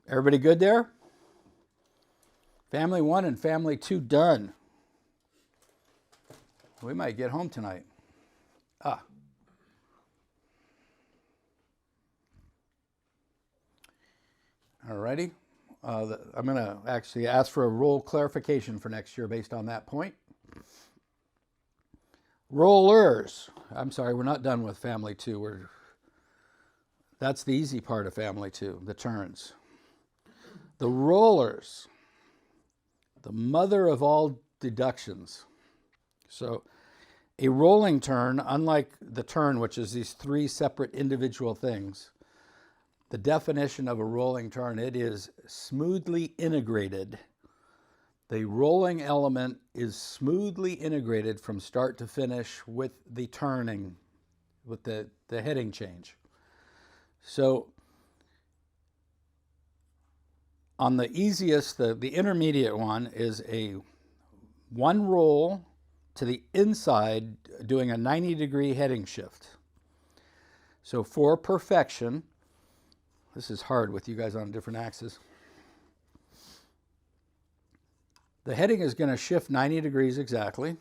Everybody good there? Family 1 and family 2 done. We might get home tonight. Alrighty. I'm going to actually ask for a rule clarification for next year based on that point. Rollers. I'm sorry, we're not done with family 2. That's the easy part of family 2, the turns. The rollers, the mother of all deductions. So a rolling turn, unlike the turn, which is these 3 separate individual things, the definition of a rolling turn, it is smoothly integrated. The rolling element is smoothly integrated from start to finish with the turning, with the heading change. So on the easiest, the intermediate one is a 1 roll to the inside doing a 90-degree heading shift. So for perfection, this is hard with you guys on different axes. The heading is going to shift 90 degrees exactly,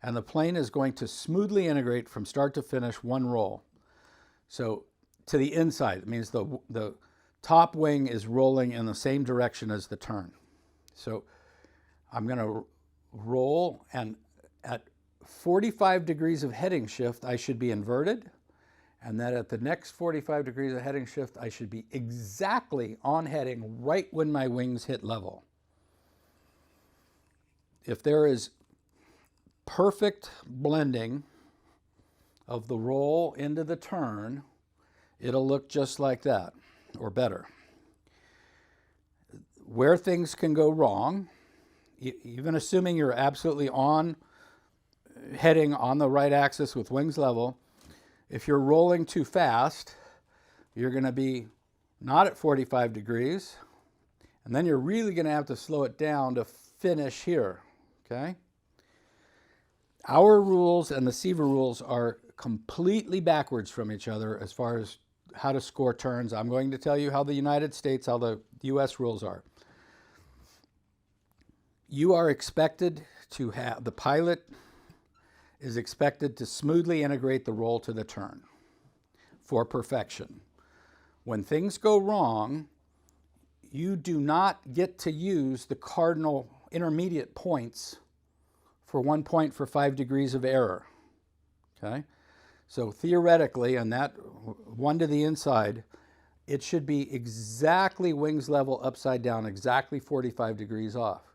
and the plane is going to smoothly integrate from start to finish 1 roll. So to the inside, it means the top wing is rolling in the same direction as the turn. So I'm going to roll, and at 45 degrees of heading shift, I should be inverted. And then at the next 45 degrees of heading shift, I should be exactly on heading right when my wings hit level. If there is perfect blending of the roll into the turn, it'll look just like that, or better. Where things can go wrong, even assuming you're absolutely on heading on the right axis with wings level, if you're rolling too fast, you're going to be not at 45 degrees, and then you're really going to have to slow it down to finish here, okay? Our rules and the SIVA rules are completely backwards from each other as far as how to score turns. I'm going to tell you how the United States, how the US rules are. You are expected to have, the pilot is expected to smoothly integrate the roll to the turn for perfection. When things go wrong, you do not get to use the cardinal intermediate points for 1 point for 5 degrees of error. Okay? So theoretically, on that one to the inside, it should be exactly wings level upside down, exactly 45 degrees off.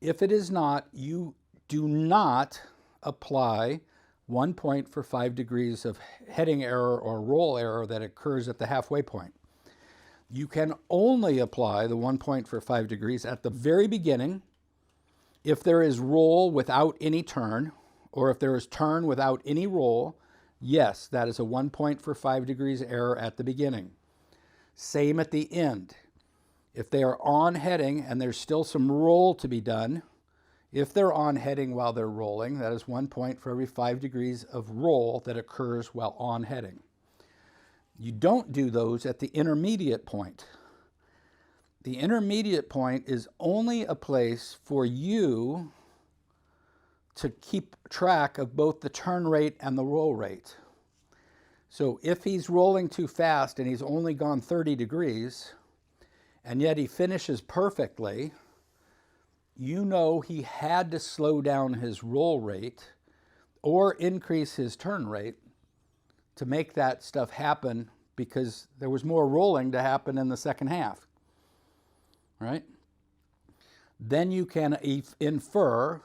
If it is not, you do not apply 1 point for 5 degrees of heading error or roll error that occurs at the halfway point. You can only apply the 1 point for 5 degrees at the very beginning if there is roll without any turn, or if there is turn without any roll. Yes, that is a 1 point for 5 degrees error at the beginning. Same at the end. If they are on heading and there's still some roll to be done, if they're on heading while they're rolling, that is 1 point for every 5 degrees of roll that occurs while on heading. You don't do those at the intermediate point. The intermediate point is only a place for you to keep track of both the turn rate and the roll rate. So if he's rolling too fast and he's only gone 30 degrees, and yet he finishes perfectly, you know he had to slow down his roll rate or increase his turn rate to make that stuff happen, because there was more rolling to happen in the second half, right? Then you can infer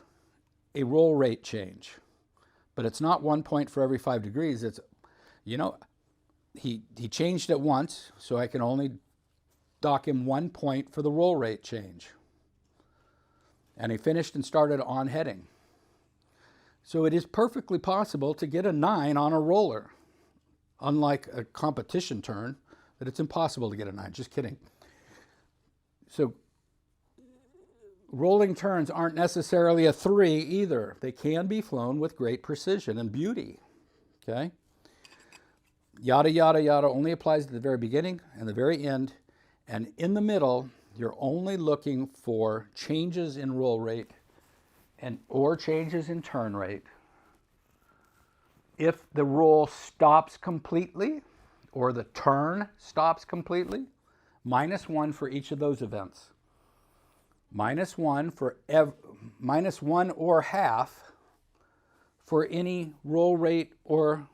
a roll rate change, but it's not 1 point for every 5 degrees. It's, he changed it once, so I can only dock him 1 point for the roll rate change. And he finished and started on heading. So it is perfectly possible to get a 9 on a roller. Unlike a competition turn, that it's impossible to get a 9. Just kidding. So rolling turns aren't necessarily a 3 either. They can be flown with great precision and beauty. Okay? Yada, yada, yada only applies at the very beginning and the very end. And in the middle, you're only looking for changes in roll rate or changes in turn rate. If the roll stops completely or the turn stops completely, -1 for each of those events. -1 for -1 or half for any roll rate or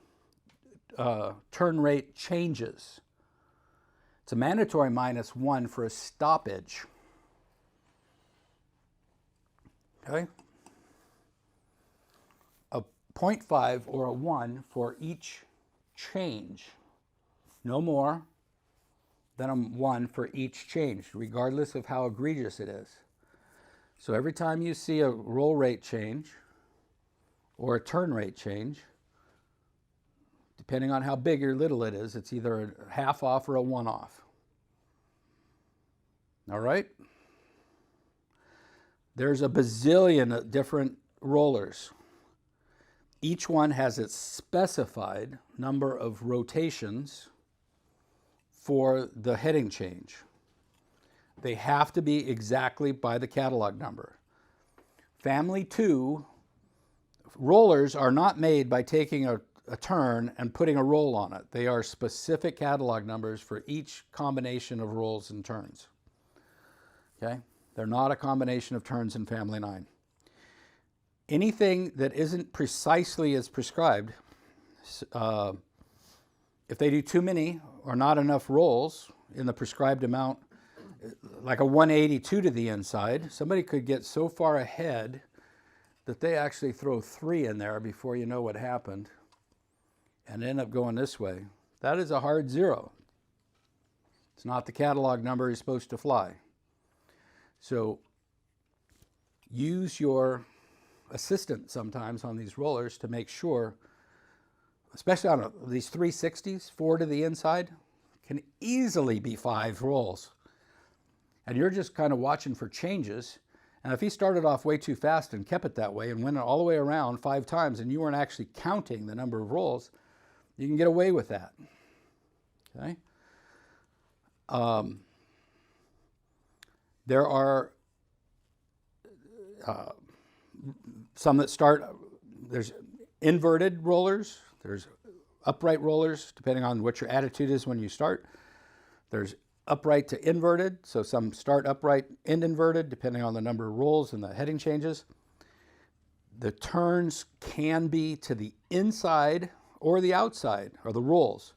turn rate changes. It's a mandatory -1 for a stoppage. Okay? A 0.5 or a 1 for each change. No more than a 1 for each change, regardless of how egregious it is. So every time you see a roll rate change or a turn rate change, depending on how big or little it is, it's either a half off or a 1 off. All right? There's a bazillion different rollers. Each one has its specified number of rotations for the heading change. They have to be exactly by the catalog number. Family 2 rollers are not made by taking a turn and putting a roll on it. They are specific catalog numbers for each combination of rolls and turns. Okay? They're not a combination of turns in Family 9. Anything that isn't precisely as prescribed, if they do too many or not enough rolls in the prescribed amount, like a 182 to the inside, somebody could get so far ahead that they actually throw 3 in there before you know what happened and end up going this way. That is a hard 0. It's not the catalog number you're supposed to fly. So use your assistant sometimes on these rollers to make sure, especially on these 360s, 4 to the inside, can easily be 5 rolls. And you're just kind of watching for changes. And if he started off way too fast and kept it that way and went all the way around 5 times and you weren't actually counting the number of rolls, you can get away with that. Okay? There are some that start, there's inverted rollers, there's upright rollers, depending on what your attitude is when you start. There's upright to inverted. So some start upright, end inverted, depending on the number of rolls and the heading changes. The turns can be to the inside or the outside, or the rolls.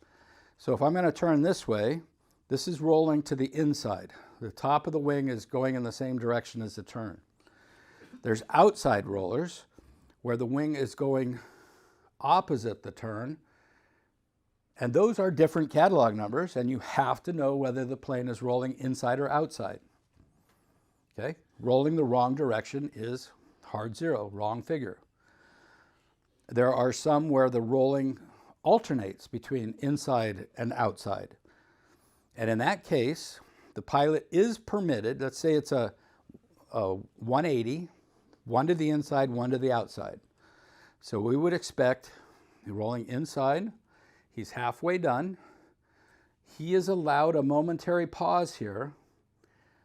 So if I'm going to turn this way, this is rolling to the inside. The top of the wing is going in the same direction as the turn. There's outside rollers where the wing is going opposite the turn. And those are different catalog numbers, and you have to know whether the plane is rolling inside or outside. Okay? Rolling the wrong direction is hard 0, wrong figure. There are some where the rolling alternates between inside and outside. And in that case, the pilot is permitted, let's say it's a 180, one to the inside, one to the outside. So we would expect rolling inside, he's halfway done. He is allowed a momentary pause here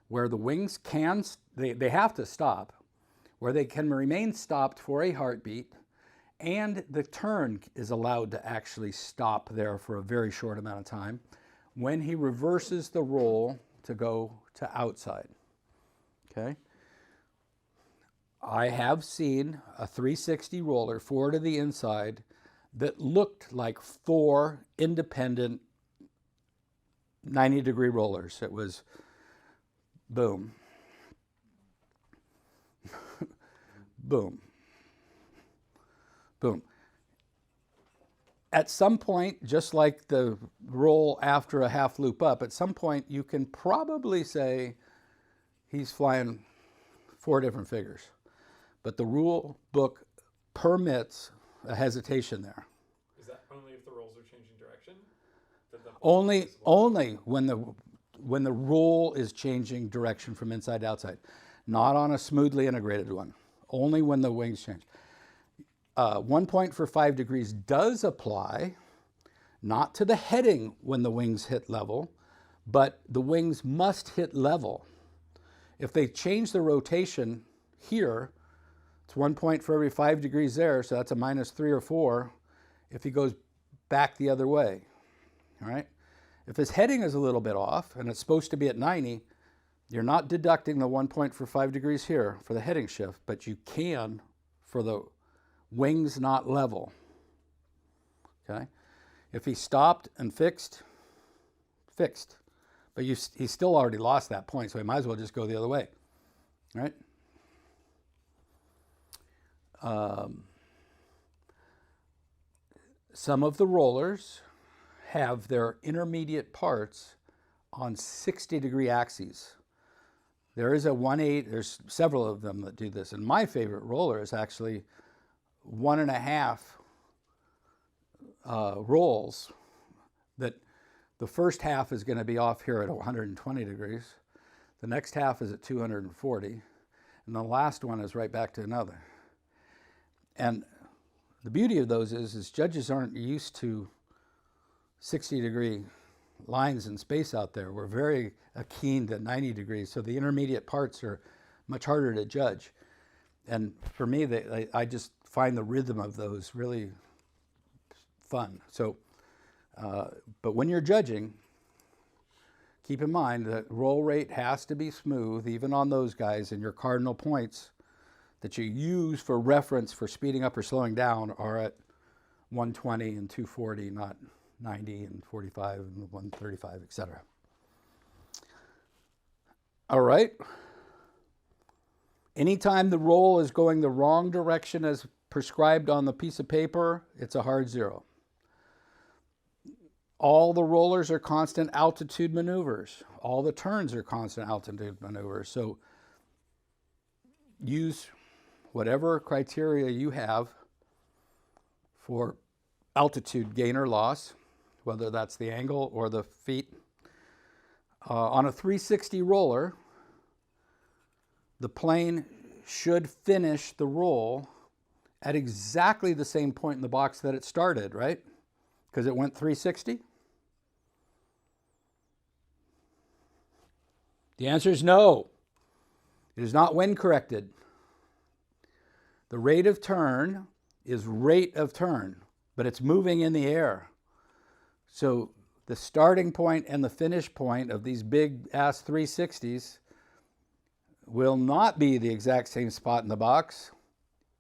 where the wings can, they have to stop, where they can remain stopped for a heartbeat, and the turn is allowed to actually stop there for a very short amount of time when he reverses the roll to go to outside. Okay? I have seen a 360 roller, 4 to the inside, that looked like 4 independent 90-degree rollers. It was boom, boom, boom. At some point, just like the roll after a half loop up, at some point you can probably say he's flying 4 different figures. But the rule book permits a hesitation there. Is that only if the rolls are changing direction? Only when the roll is changing direction from inside to outside. Not on a smoothly integrated one. Only when the wings change. 1 point for 5 degrees does apply, not to the heading when the wings hit level, but the wings must hit level. If they change the rotation here, it's 1 point for every 5 degrees there, so that's a -3 or 4 if he goes back the other way, all right? If his heading is a little bit off and it's supposed to be at 90, you're not deducting the 1 point for 5 degrees here for the heading shift, but you can for the wings not level, okay? If he stopped and fixed. But he's still already lost that point, so he might as well just go the other way, right? Some of the rollers have their intermediate parts on 60-degree axes. There is a 1/8, there's several of them that do this, and my favorite roller is actually 1.5 rolls that the first half is going to be off here at 120 degrees. The next half is at 240. And the last one is right back to another. And the beauty of those is judges aren't used to 60-degree lines in space out there. We're very keen to 90 degrees. So the intermediate parts are much harder to judge. And for me, I just find the rhythm of those really fun. So, but when you're judging, keep in mind that roll rate has to be smooth, even on those guys, and your cardinal points that you use for reference for speeding up or slowing down are at 120 and 240, not 90 and 45 and 135, etc. All right. Anytime the roll is going the wrong direction as prescribed on the piece of paper, it's a hard 0. All the rollers are constant altitude maneuvers. All the turns are constant altitude maneuvers. So use whatever criteria you have for altitude gain or loss, whether that's the angle or the feet. On a 360 roller, the plane should finish the roll at exactly the same point in the box that it started, right? Because it went 360. The answer is no. It is not wind corrected. The rate of turn is rate of turn, but it's moving in the air. So the starting point and the finish point of these big ass 360s will not be the exact same spot in the box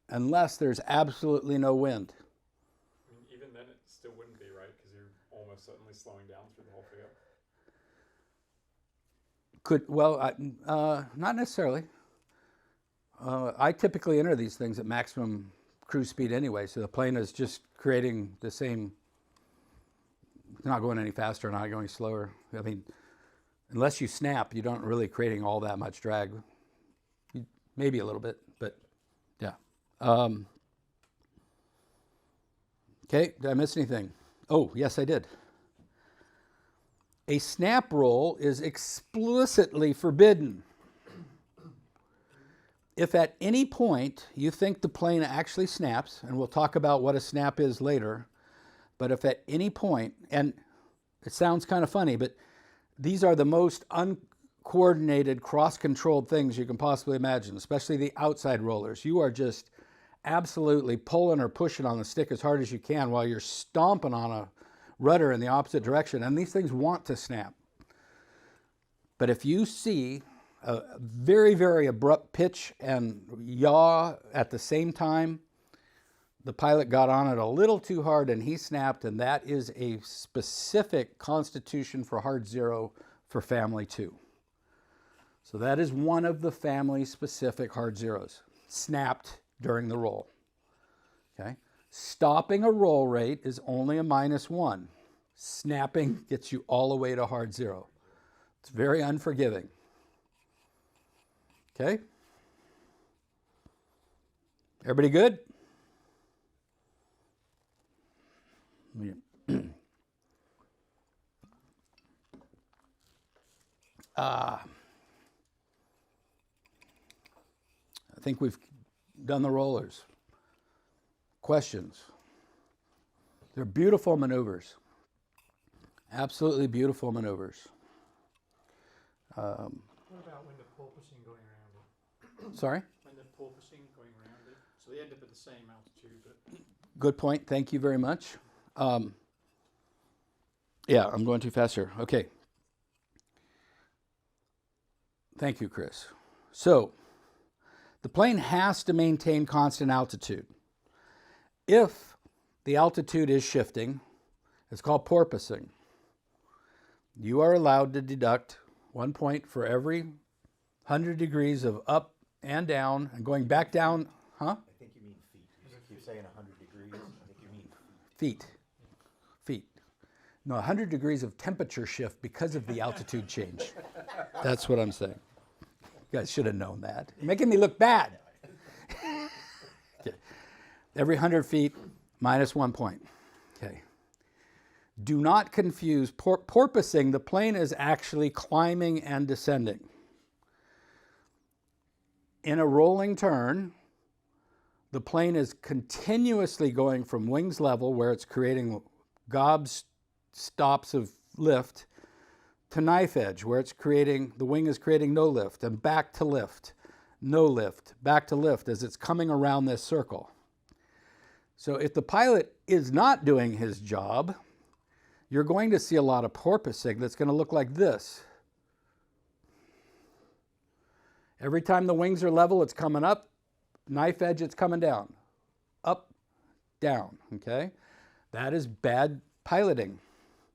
unless there's absolutely no wind. I mean, even then, it still wouldn't be, right? Because you're almost certainly slowing down through the whole figure. Not necessarily. I typically enter these things at maximum cruise speed anyway, so the plane is just creating the same. It's not going any faster, not going slower. I mean, unless you snap, you don't really creating all that much drag. Maybe a little bit, but yeah. Okay, did I miss anything? Oh, yes, I did. A snap roll is explicitly forbidden. If at any point you think the plane actually snaps, and we'll talk about what a snap is later, but if at any point, and it sounds kind of funny, but these are the most uncoordinated, cross-controlled things you can possibly imagine, especially the outside rollers. You are just absolutely pulling or pushing on the stick as hard as you can while you're stomping on a rudder in the opposite direction, and these things want to snap. But if you see a very, very abrupt pitch and yaw at the same time, the pilot got on it a little too hard and he snapped, and that is a specific constitution for hard zero for family 2. So that is one of the family specific hard zeros, snapped during the roll. Okay? Stopping a roll rate is only a -1. Snapping gets you all the way to hard zero. It's very unforgiving. Okay? Everybody good? I think we've done the rollers. Questions? They're beautiful maneuvers. Absolutely beautiful maneuvers. What about when the porpoising going around it? Sorry? When the porpoising going around it, so they end up at the same altitude, but Good point. Thank you very much. Yeah, I'm going too fast here. Okay. Thank you, Chris. So, the plane has to maintain constant altitude. If the altitude is shifting, it's called porpoising. You are allowed to deduct 1 point for every 100 degrees of up and down and going back down, huh? I think you mean feet. You keep saying 100 degrees. I think you mean Feet. Feet. No, 100 degrees of temperature shift because of the altitude change. That's what I'm saying. You guys should have known that. You're making me look bad. Okay. Every 100 feet, -1 point. Okay. Do not confuse porpoising. The plane is actually climbing and descending. In a rolling turn, the plane is continuously going from wings level, where it's creating gobs, stops of lift, to knife edge, where it's creating, the wing is creating no lift, and back to lift, no lift, back to lift as it's coming around this circle. So if the pilot is not doing his job, you're going to see a lot of porpoising that's going to look like this. Every time the wings are level, it's coming up. Knife edge, it's coming down. Up, down, okay? That is bad piloting.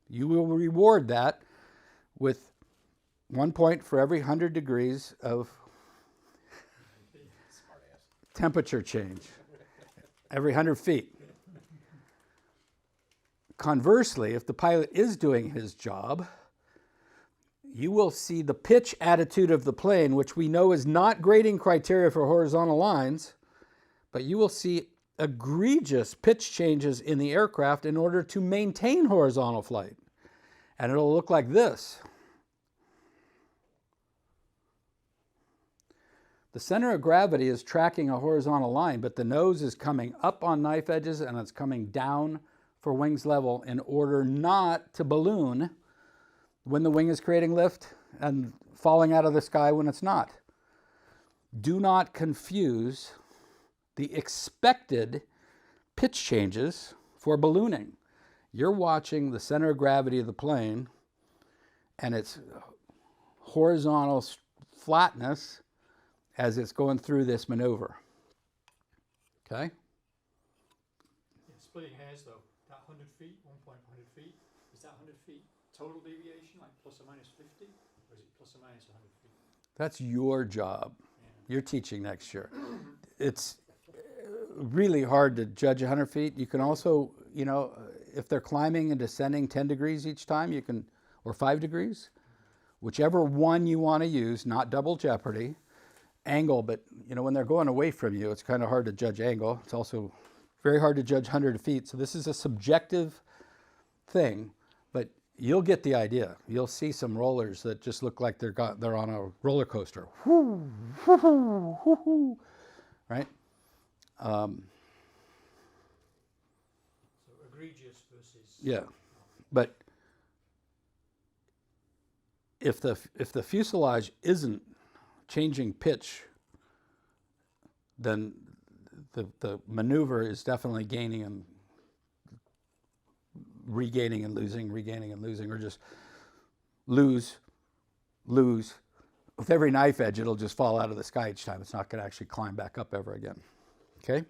You will reward that with 1 point for every 100 degrees of temperature change. Every 100 feet. Conversely, if the pilot is doing his job, you will see the pitch attitude of the plane, which we know is not grading criteria for horizontal lines, but you will see egregious pitch changes in the aircraft in order to maintain horizontal flight. And it'll look like this. The center of gravity is tracking a horizontal line, but the nose is coming up on knife edges and it's coming down for wings level in order not to balloon when the wing is creating lift and falling out of the sky when it's not. Do not confuse the expected pitch changes for ballooning. you're watching the center of gravity of the plane and its horizontal flatness as it's going through this maneuver. Okay? Yeah, splitting hairs though, that 100 feet, 100 feet, is that 100 feet total deviation, like plus or minus 50? Or is it plus or minus 100 feet? That's your job. Yeah. You're teaching next year. It's really hard to judge 100 feet. You can also, you know, if they're climbing and descending 10 degrees each time, you can, or 5 degrees, whichever one you want to use, not double jeopardy. Angle, but you know, when they're going away from you, it's kind of hard to judge angle. It's also very hard to judge 100 feet. So this is a subjective thing, but you'll get the idea. You'll see some rollers that just look like they're on a roller coaster. Right? So egregious versus... Yeah, but if the fuselage isn't changing pitch, then the maneuver is definitely gaining and regaining and losing, or just lose. With every knife edge, it'll just fall out of the sky each time. It's not going to actually climb back up ever again. Okay?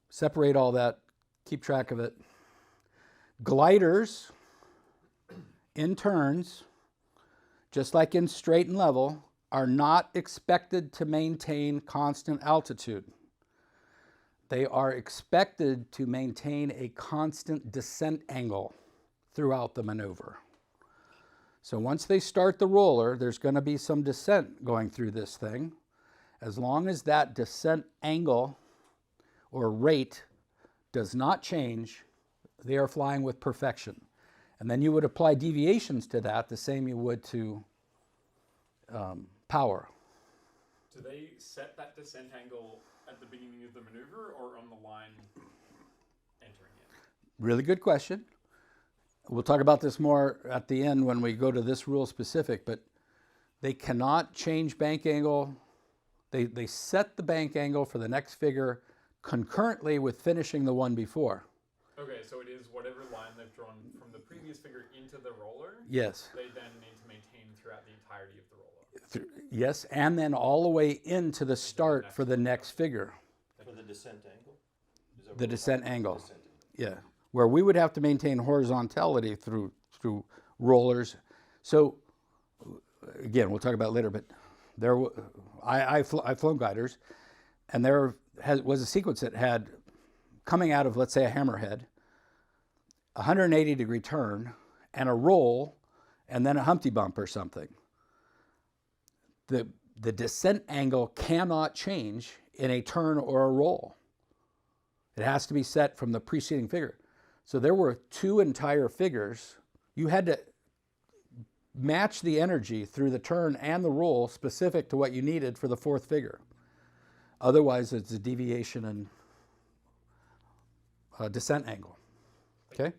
Separate all that. Keep track of it. Gliders, in turns, just like in straight and level, are not expected to maintain constant altitude. They are expected to maintain a constant descent angle throughout the maneuver. So once they start the roller, there's going to be some descent going through this thing. As long as that descent angle or rate does not change, they are flying with perfection. And then you would apply deviations to that, the same you would to power. Do they set that descent angle at the beginning of the maneuver or on the line entering it? Really good question. We'll talk about this more at the end when we go to this rule specific, but they cannot change bank angle. They set the bank angle for the next figure concurrently with finishing the one before. Okay, so it is whatever line they've drawn from the previous figure into the roller. Yes. They then need to maintain throughout the entirety of the roller. Yes, and then all the way into the start for the next figure. For the descent angle? Is that The what we're descent talking angle. about? Descent angle. Yeah, where we would have to maintain horizontality through rollers. So again, we'll talk about it later, but I've flown gliders, and there was a sequence that had, coming out of, let's say, a hammerhead, 180-degree turn, and a roll, and then a Humpty bump or something. The descent angle cannot change in a turn or a roll. It has to be set from the preceding figure. So there were two entire figures. You had to match the energy through the turn and the roll specific to what you needed for the fourth figure. Otherwise, it's a deviation and descent angle. Okay?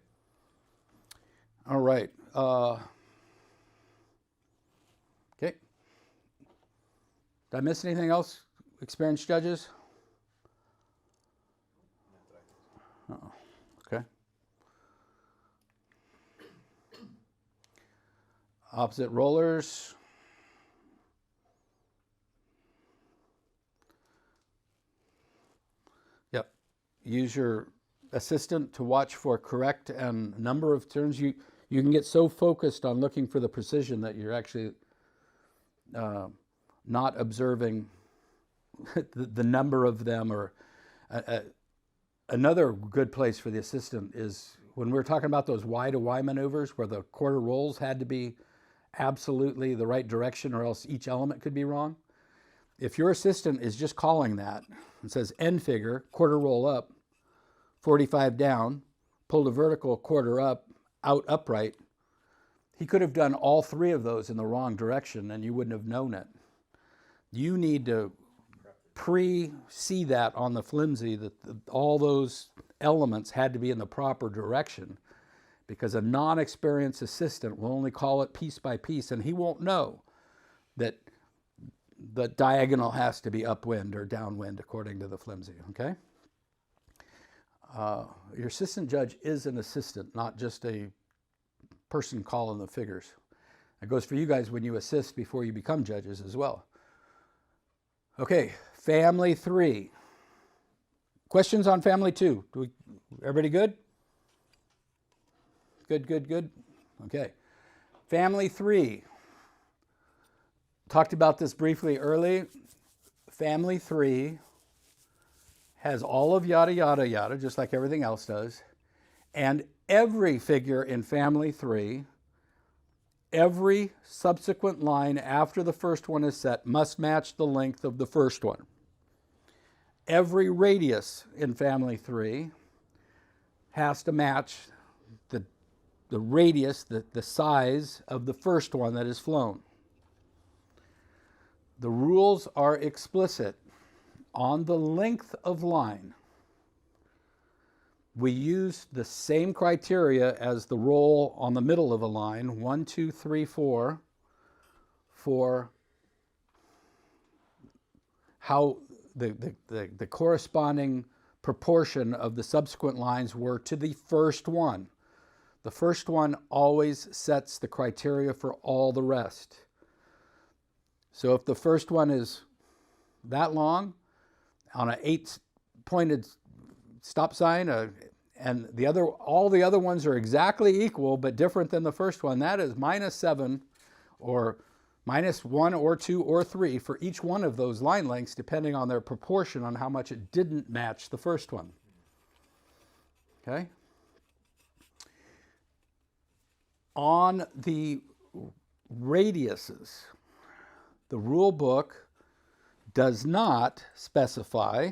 All right. Okay. Did I miss anything else, experienced judges? Uh-oh. Okay. Opposite rollers. Yep. Use your assistant to watch for correct and number of turns. You can get so focused on looking for the precision that you're actually not observing the number of them. Or another good place for the assistant is when we're talking about those Y to Y maneuvers where the quarter rolls had to be absolutely the right direction or else each element could be wrong. If your assistant is just calling that and says end figure, quarter roll up, 45 down, pull the vertical, quarter up, out upright, he could have done all three of those in the wrong direction and you wouldn't have known it. You need to pre-see that on the flimsy that all those elements had to be in the proper direction, because a non-experienced assistant will only call it piece by piece and he won't know that the diagonal has to be upwind or downwind according to the flimsy, okay? Your assistant judge is an assistant, not just a person calling the figures. That goes for you guys when you assist before you become judges as well. Okay, family 3. Questions on family 2? Everybody good? Good. Okay. Family 3. Talked about this briefly early. Family 3 has all of yada, yada, yada, just like everything else does. And every figure in family 3, every subsequent line after the first one is set must match the length of the first one. Every radius in family 3 has to match the radius, the size of the first one that is flown. The rules are explicit. On the length of line, we use the same criteria as the roll on the middle of a line, 1, 2, 3, 4, for how the corresponding proportion of the subsequent lines were to the first one. The first one always sets the criteria for all the rest. So if the first one is that long on an 8-pointed stop sign, and all the other ones are exactly equal but different than the first one, that is -7 or -1 or 2 or 3 for each one of those line lengths, depending on their proportion on how much it didn't match the first one. Okay? On the radiuses, the rule book does not specify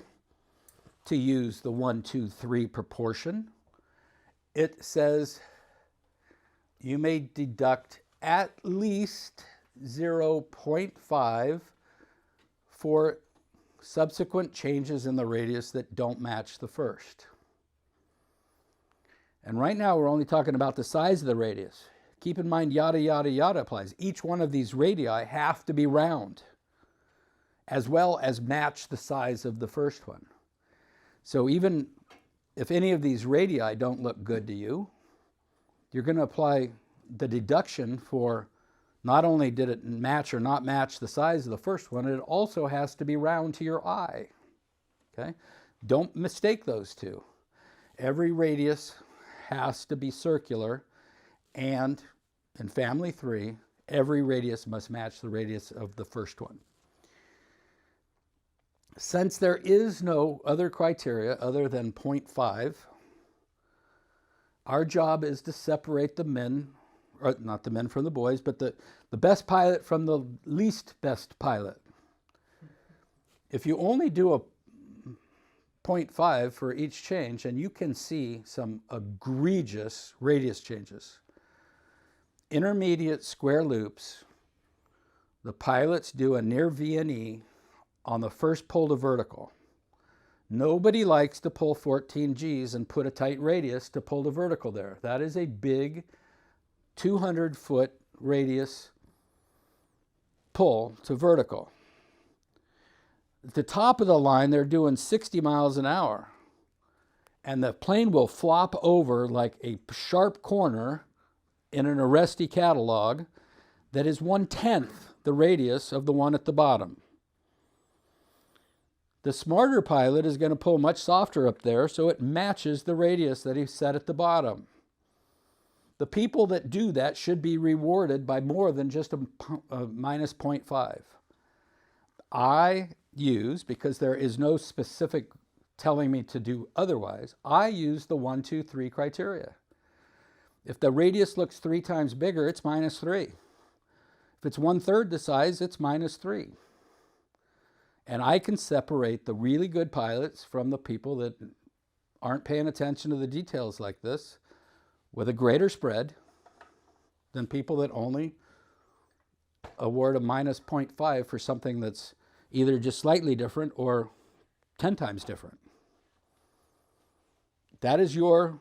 to use the 1, 2, 3 proportion. It says you may deduct at least 0.5 for subsequent changes in the radius that don't match the first. And right now we're only talking about the size of the radius. Keep in mind, yada, yada, yada applies. Each one of these radii have to be round, as well as match the size of the first one. So even if any of these radii don't look good to you, you're going to apply the deduction for not only did it match or not match the size of the first one, it also has to be round to your eye. Okay? Don't mistake those two. Every radius has to be circular, and in family 3, every radius must match the radius of the first one. Since there is no other criteria other than 0.5, our job is to separate the men, or not the men from the boys, but the best pilot from the least best pilot. If you only do a 0.5 for each change, and you can see some egregious radius changes. Intermediate square loops, the pilots do a near V&E on the first pull to vertical. Nobody likes to pull 14 Gs and put a tight radius to pull to vertical there. That is a big 200-foot radius pull to vertical. At the top of the line, they're doing 60 miles an hour. And the plane will flop over like a sharp corner in an Arresti catalog that is 1/10 the radius of the one at the bottom. The smarter pilot is going to pull much softer up there so it matches the radius that he set at the bottom. The people that do that should be rewarded by more than just a minus 0.5. I use, because there is no specific telling me to do otherwise, I use the 1, 2, 3 criteria. If the radius looks 3 times bigger, it's -3. If it's 1/3 the size, it's -3. And I can separate the really good pilots from the people that aren't paying attention to the details like this with a greater spread than people that only award a minus 0.5 for something that's either just slightly different or 10 times different. That is your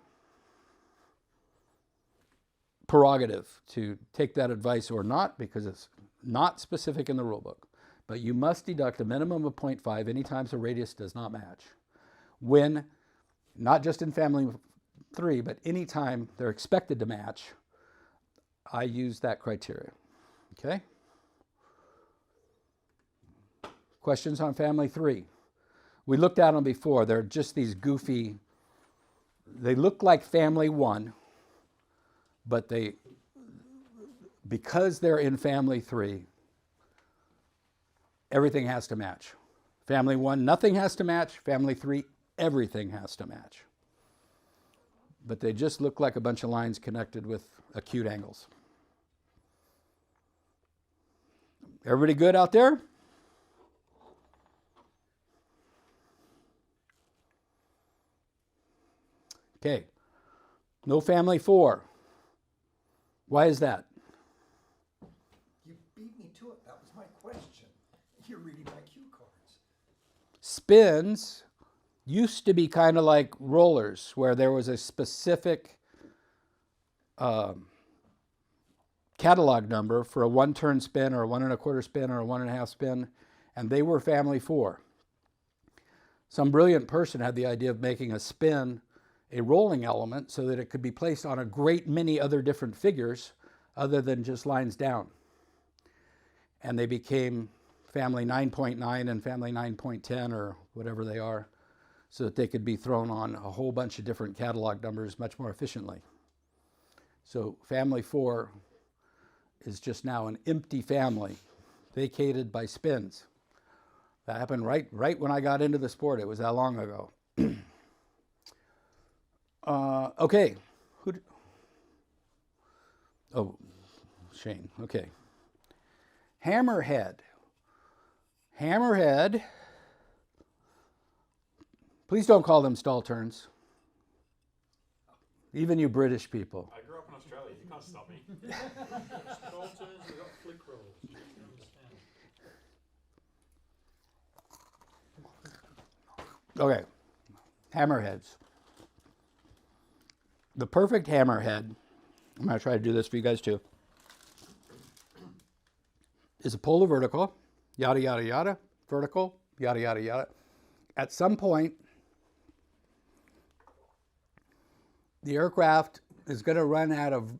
prerogative to take that advice or not, because it's not specific in the rule book. But you must deduct a minimum of 0.5 anytime the radius does not match. When not just in family 3, but anytime they're expected to match, I use that criteria. Okay? Questions on family 3? We looked at them before. They're just these goofy, they look like family 1, but because they're in family 3, everything has to match. Family 1, nothing has to match. Family 3, everything has to match. But they just look like a bunch of lines connected with acute angles. Everybody good out there? Okay. No family 4. Why is that? You beat me to it. That was my question. You're reading my cue cards. Spins used to be kind of like rollers, where there was a specific catalog number for a 1-turn spin or a 1 1/4 spin or a 1 1/2 spin, and they were family 4. Some brilliant person had the idea of making a spin a rolling element so that it could be placed on a great many other different figures other than just lines down. And they became family 9.9 and family 9.10 or whatever they are, so that they could be thrown on a whole bunch of different catalog numbers much more efficiently. So family 4 is just now an empty family, vacated by spins. That happened right when I got into the sport. It was that long ago. Okay. Shane. Okay. Hammerhead. Hammerhead. Please don't call them stall turns. Even you British people. I grew up in Australia. You can't stop me. Stall turns, we've got flick rolls. You understand. Okay. Hammerheads. The perfect hammerhead, I'm going to try to do this for you guys too, is a polar vertical, yada, yada, yada, vertical, yada, yada, yada. At some point, the aircraft is going to run out of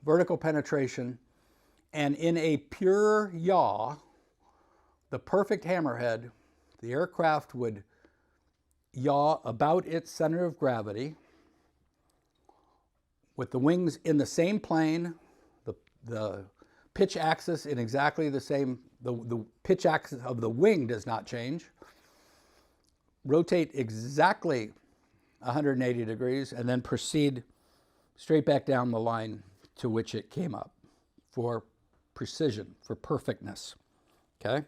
vertical penetration, and in a pure yaw, the perfect hammerhead, the aircraft would yaw about its center of gravity with the wings in the same plane, the pitch axis in exactly the same, the pitch axis of the wing does not change, rotate exactly 180 degrees, and then proceed straight back down the line to which it came up for precision, for perfectness, okay?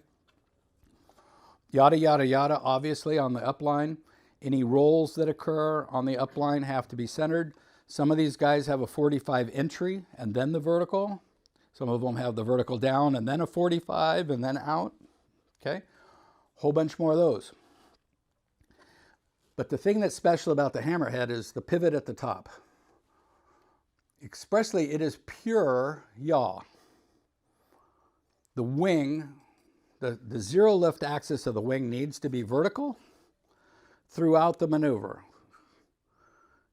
Yada, yada, yada, obviously on the upline. Any rolls that occur on the upline have to be centered. Some of these guys have a 45 entry and then the vertical. Some of them have the vertical down and then a 45 and then out, okay? Whole bunch more of those. But the thing that's special about the hammerhead is the pivot at the top. Expressly, it is pure yaw. The wing, the zero lift axis of the wing needs to be vertical throughout the maneuver.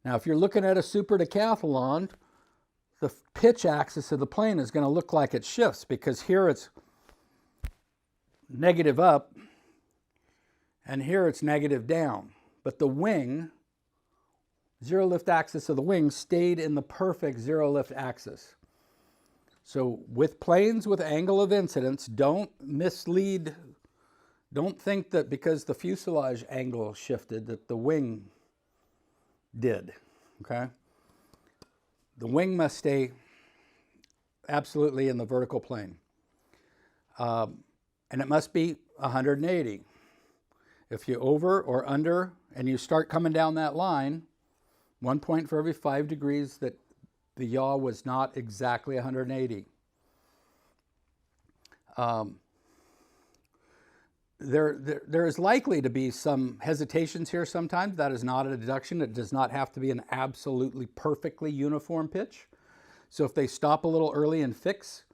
Now, if you're looking at a super decathlon, the pitch axis of the plane is going to look like it shifts, because here it's negative up and here it's negative down. But the wing, zero lift axis of the wing, stayed in the perfect zero lift axis. So with planes with angle of incidence, don't mislead, don't think that because the fuselage angle shifted that the wing did, okay? The wing must stay absolutely in the vertical plane. And it must be 180. If you over or under and you start coming down that line, 1 point for every 5 degrees that the yaw was not exactly 180. There is likely to be some hesitations here sometimes. That is not a deduction. It does not have to be an absolutely perfectly uniform pitch. So if they stop a little early and fix,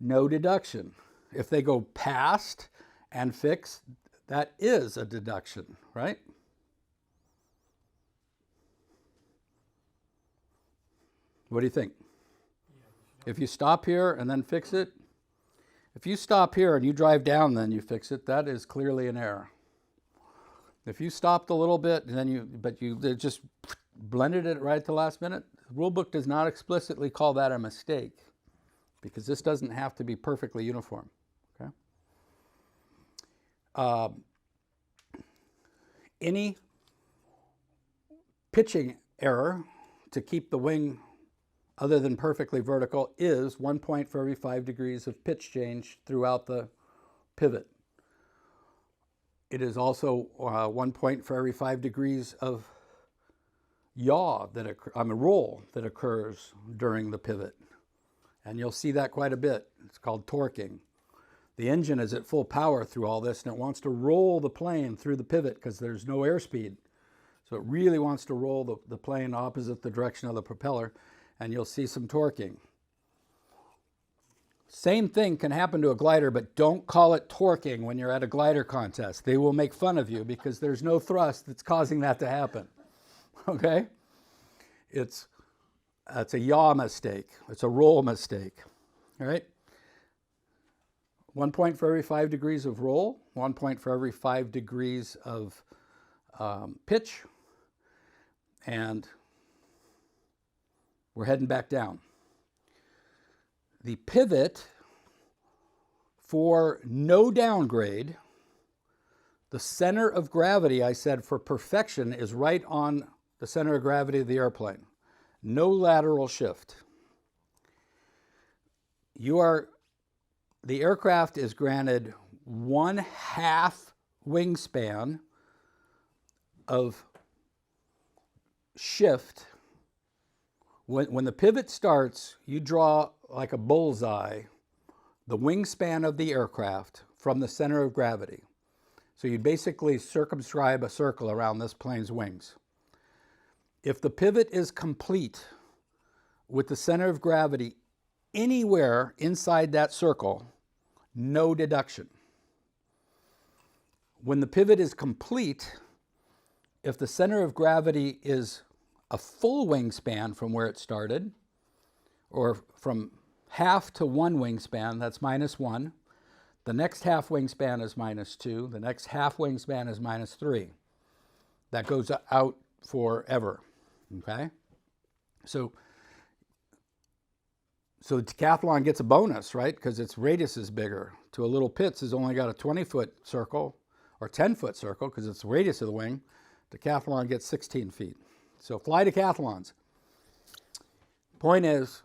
no deduction. If they go past and fix, that is a deduction, right? What do you think? If you stop here and then fix it, if you stop here and you drive down, then you fix it, that is clearly an error. If you stopped a little bit and then you just blended it right at the last minute, the rule book does not explicitly call that a mistake because this doesn't have to be perfectly uniform. Okay. Any pitching error to keep the wing other than perfectly vertical is 1 point for every 5 degrees of pitch change throughout the pivot. It is also 1 point for every 5 degrees of yaw roll that occurs during the pivot. And you'll see that quite a bit. It's called torquing. The engine is at full power through all this, and it wants to roll the plane through the pivot because there's no airspeed. So it really wants to roll the plane opposite the direction of the propeller, and you'll see some torquing. Same thing can happen to a glider, but don't call it torquing when you're at a glider contest. They will make fun of you because there's no thrust that's causing that to happen. Okay? It's a yaw mistake. It's a roll mistake. All right? 1 point for every 5 degrees of roll, 1 point for every 5 degrees of pitch, and we're heading back down. The pivot for no downgrade, the center of gravity, I said, for perfection is right on the center of gravity of the airplane. No lateral shift. The aircraft is granted 1/2 wingspan of shift. When the pivot starts, you draw like a bullseye the wingspan of the aircraft from the center of gravity. So you basically circumscribe a circle around this plane's wings. If the pivot is complete with the center of gravity anywhere inside that circle, no deduction. When the pivot is complete, if the center of gravity is a full wingspan from where it started, or from 1/2 to 1 wingspan, that's -1. The next 1/2 wingspan is -2. The next 1/2 wingspan is -3. That goes out forever, okay? So the decathlon gets a bonus, right? Because its radius is bigger. To a little Pitts has only got a 20-foot circle or 10-foot circle because it's the radius of the wing. Decathlon gets 16 feet. So fly decathlons. Point is,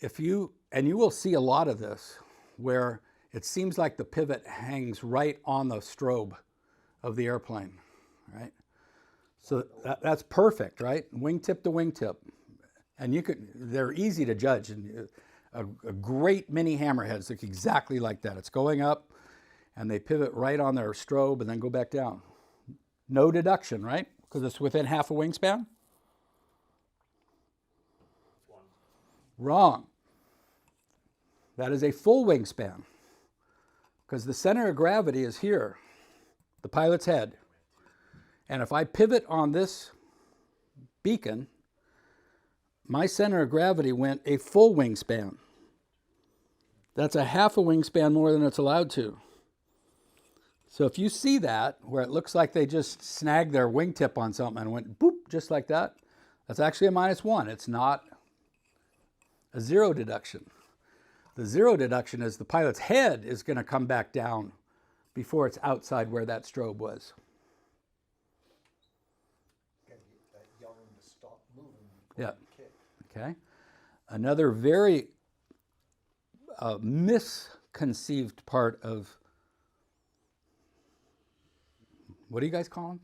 you will see a lot of this where it seems like the pivot hangs right on the strobe of the airplane, right? So that's perfect, right? Wingtip to wingtip. And they're easy to judge. And a great mini hammerheads look exactly like that. It's going up and they pivot right on their strobe and then go back down. No deduction, right? Because it's within 1/2 a wingspan? Wrong. That is a full wingspan because the center of gravity is here, the pilot's head. And if I pivot on this beacon, my center of gravity went a full wingspan. That's a 1/2 a wingspan more than it's allowed to. So if you see that, where it looks like they just snagged their wingtip on something and went boop, just like that, that's actually a -1. It's not a 0 deduction. The 0 deduction is the pilot's head is going to come back down before it's outside where that strobe was. Gotta get that yarn to stop moving before Yeah. you kick. Okay. Another very misconceived part of, what do you guys call them?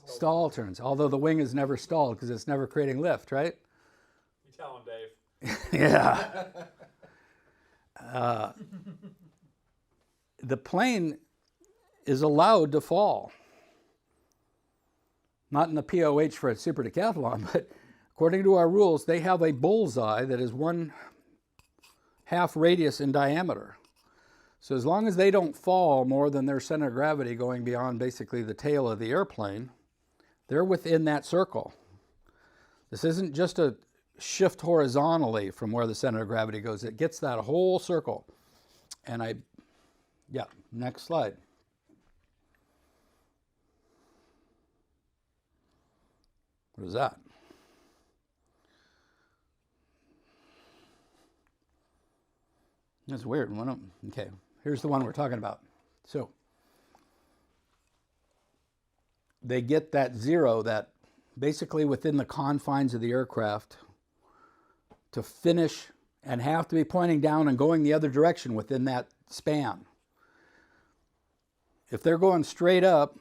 Stall turns. Although the wing is never stalled because it's never creating lift, right? You tell him, Dave. Yeah. The plane is allowed to fall. Not in the POH for a super decathlon, but according to our rules, they have a bullseye that is 1/2 radius in diameter. So as long as they don't fall more than their center of gravity going beyond basically the tail of the airplane, they're within that circle. This isn't just a shift horizontally from where the center of gravity goes. It gets that whole circle. And next slide. What is that? That's weird. Okay, here's the one we're talking about. So they get that zero, that basically within the confines of the aircraft, to finish and have to be pointing down and going the other direction within that span. If they're going straight up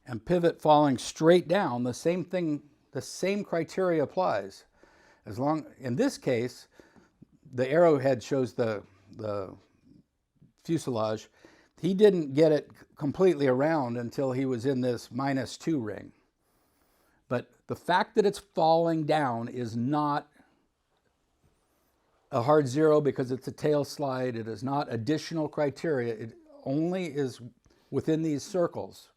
and pivot falling straight down, the same thing, the same criteria applies. As long, in this case, the arrowhead shows the fuselage. He didn't get it completely around until he was in this -2 ring. But the fact that it's falling down is not a hard zero because it's a tail slide. It is not additional criteria. It only is within these circles.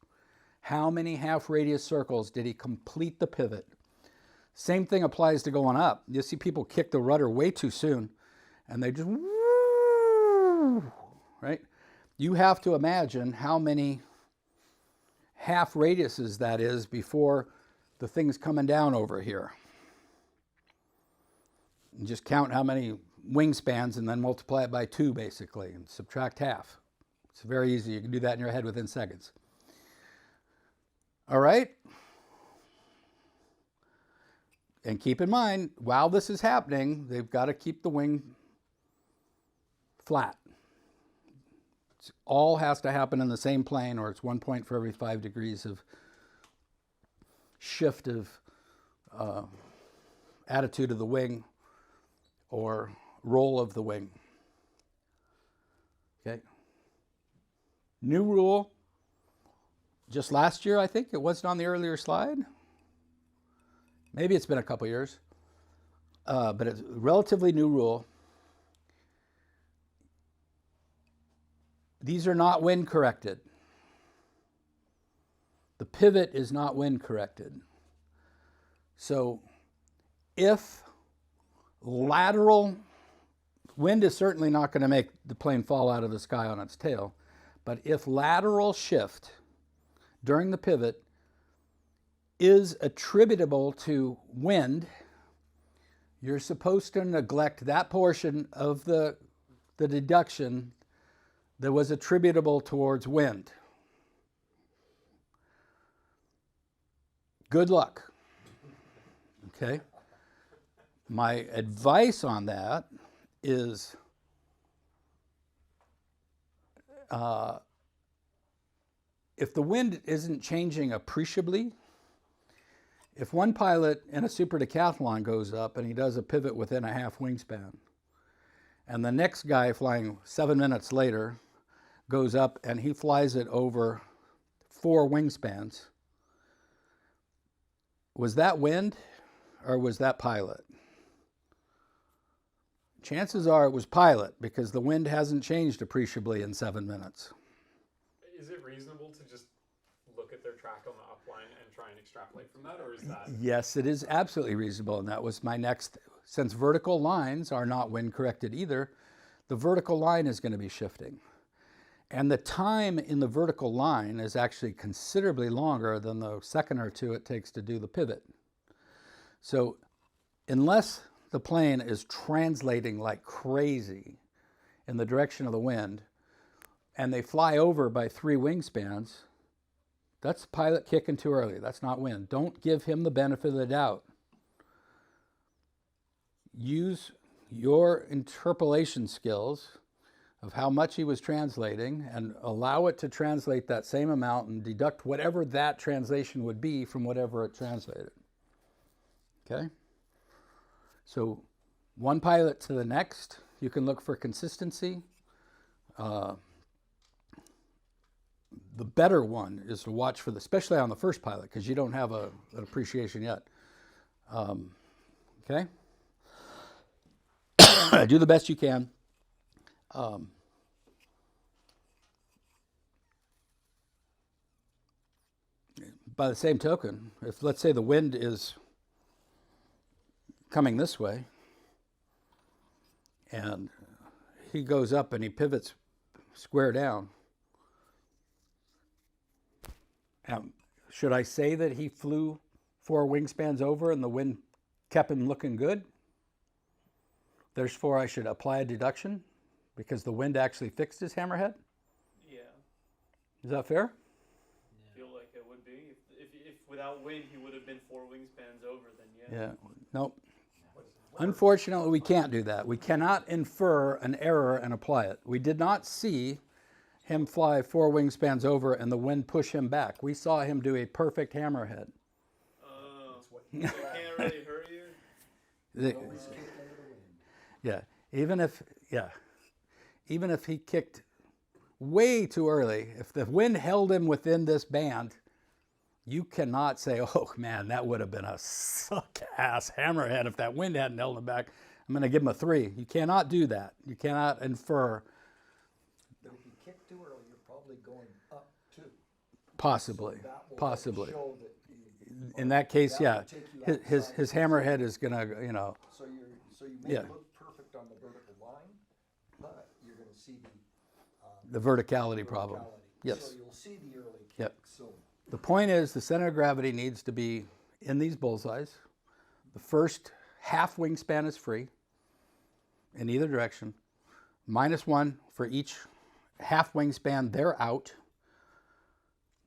How many half radius circles did he complete the pivot? Same thing applies to going up. You see people kick the rudder way too soon and they just, right? You have to imagine how many half radiuses that is before the thing's coming down over here. And just count how many wingspans and then multiply it by 2 basically and subtract half. It's very easy. You can do that in your head within seconds. All right? And keep in mind, while this is happening, they've got to keep the wing flat. It all has to happen in the same plane, or it's 1 point for every 5 degrees of shift of attitude of the wing or roll of the wing. Okay. New rule, just last year, I think. It wasn't on the earlier slide. Maybe it's been a couple years. But it's a relatively new rule. These are not wind corrected. The pivot is not wind corrected. So if lateral, wind is certainly not going to make the plane fall out of the sky on its tail, but if lateral shift during the pivot is attributable to wind, you're supposed to neglect that portion of the deduction that was attributable towards wind. Good luck. Okay? My advice on that is if the wind isn't changing appreciably, if one pilot in a super decathlon goes up and he does a pivot within a half wingspan, and the next guy flying 7 minutes later goes up and he flies it over 4 wingspans, was that wind or was that pilot? Chances are it was pilot because the wind hasn't changed appreciably in 7 minutes. Is it reasonable to just look at their track on the upline and try and extrapolate from that, or is that? Yes, it is absolutely reasonable, and that was my next. Since vertical lines are not wind corrected either, the vertical line is going to be shifting. And the time in the vertical line is actually considerably longer than the second or two it takes to do the pivot. So unless the plane is translating like crazy in the direction of the wind, and they fly over by 3 wingspans, that's the pilot kicking too early. That's not wind. Don't give him the benefit of the doubt. Use your interpolation skills of how much he was translating and allow it to translate that same amount and deduct whatever that translation would be from whatever it translated. Okay? So one pilot to the next, you can look for consistency. The better one is to watch for especially on the first pilot, because you don't have an appreciation yet. Okay? Do the best you can. By the same token, if let's say the wind is coming this way, and he goes up and he pivots square down. Should I say that he flew 4 wingspans over and the wind kept him looking good? Therefore, I should apply a deduction because the wind actually fixed his hammerhead? Yeah, Is that fair? feel like it would be. If without wind he would have been 4 wingspans over, then yeah. Yeah. Nope. Unfortunately, we can't do that. We cannot infer an error and apply it. We did not see him fly 4 wingspans over and the wind push him back. We saw him do a perfect hammerhead. It can't really hurt you. The- yeah. Even if he kicked way too early, if the wind held him within this band, you cannot say, oh man, that would have been a suck-ass hammerhead if that wind hadn't held him back. I'm going to give him a 3. You cannot do that. You cannot infer. But if you kick too early, you're probably going up too. Possibly. So that will Possibly. show that In that case, that yeah, will take you his outside hammerhead is going to, So you may Yeah. look perfect on the vertical line, but you're going to see the verticality problem. verticality. Yes. So you'll see the early kick. Yep. So The point is the center of gravity needs to be in these bullseyes. The first half wingspan is free in either direction. -1 for each half wingspan, they're out.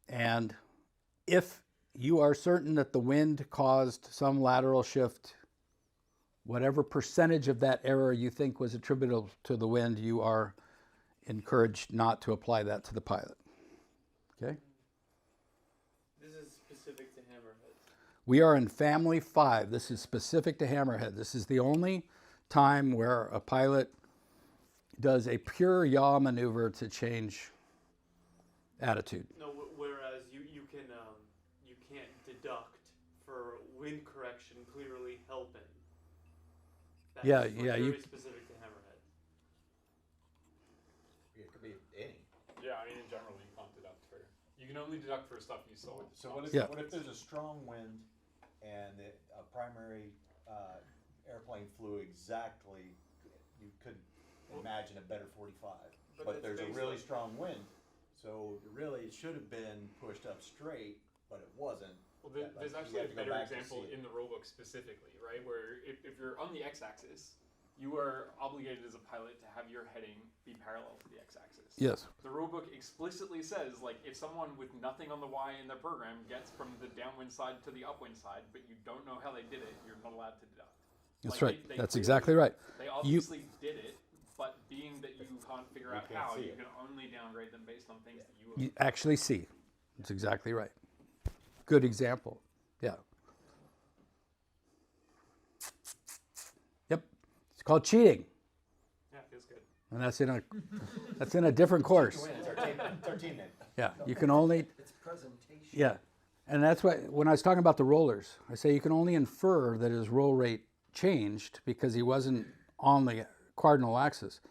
And if you are certain that the wind caused some lateral shift, whatever percentage of that error you think was attributable to the wind, you are encouraged not to apply that to the pilot. Okay? This is specific to hammerheads. We are in family 5. This is specific to hammerhead. This is the only time where a pilot does a pure yaw maneuver to change attitude. No, whereas you can't deduct for wind correction clearly helping. That's Yeah, like yeah, very you- specific to hammerhead. It could be any. Yeah, I mean, in general, you can't deduct for. You can only deduct for stuff you saw. So what if, Yeah. what if there's a strong wind and a primary airplane flew exactly, you could imagine a better 45, But but it's there's a based really on- strong wind, so really it should have been pushed up straight, but it wasn't. Well, Yeah, there's you actually have a to go better back to example see it. in the rulebook specifically, right? Where if you're on the x-axis, you are obligated as a pilot to have your heading be parallel to the x-axis. Yes. The rulebook explicitly says, like, if someone with nothing on the y in their program gets from the downwind side to the upwind side, but you don't know how they did it, you're not allowed to deduct. That's Like, right. they That's clearly- exactly right. They obviously did it, but being that you can't figure out can't how, see you it. can only downgrade them based on things that you You actually see. That's exactly right. Good example. Yeah. Yep. It's called cheating. Yeah, feels good. And that's in a different course. It's our team name. Yeah. You can only it's presentation. Yeah, and that's why when I was talking about the rollers, I say you can only infer that his roll rate changed because he wasn't on the cardinal axis.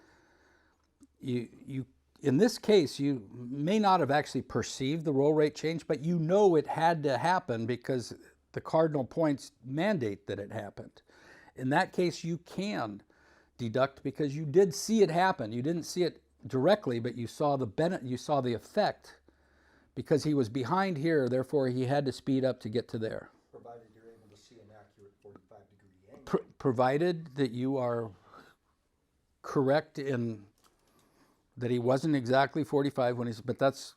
You in this case, you may not have actually perceived the roll rate change, but you know it had to happen because the cardinal points mandate that it happened. In that case, you can deduct because you did see it happen. You didn't see it directly, but you saw the effect. Because he was behind here, therefore he had to speed up to get to there. Provided you're able to see an accurate 45-degree angle. Provided that you are correct in that he wasn't exactly 45 when he's, but that's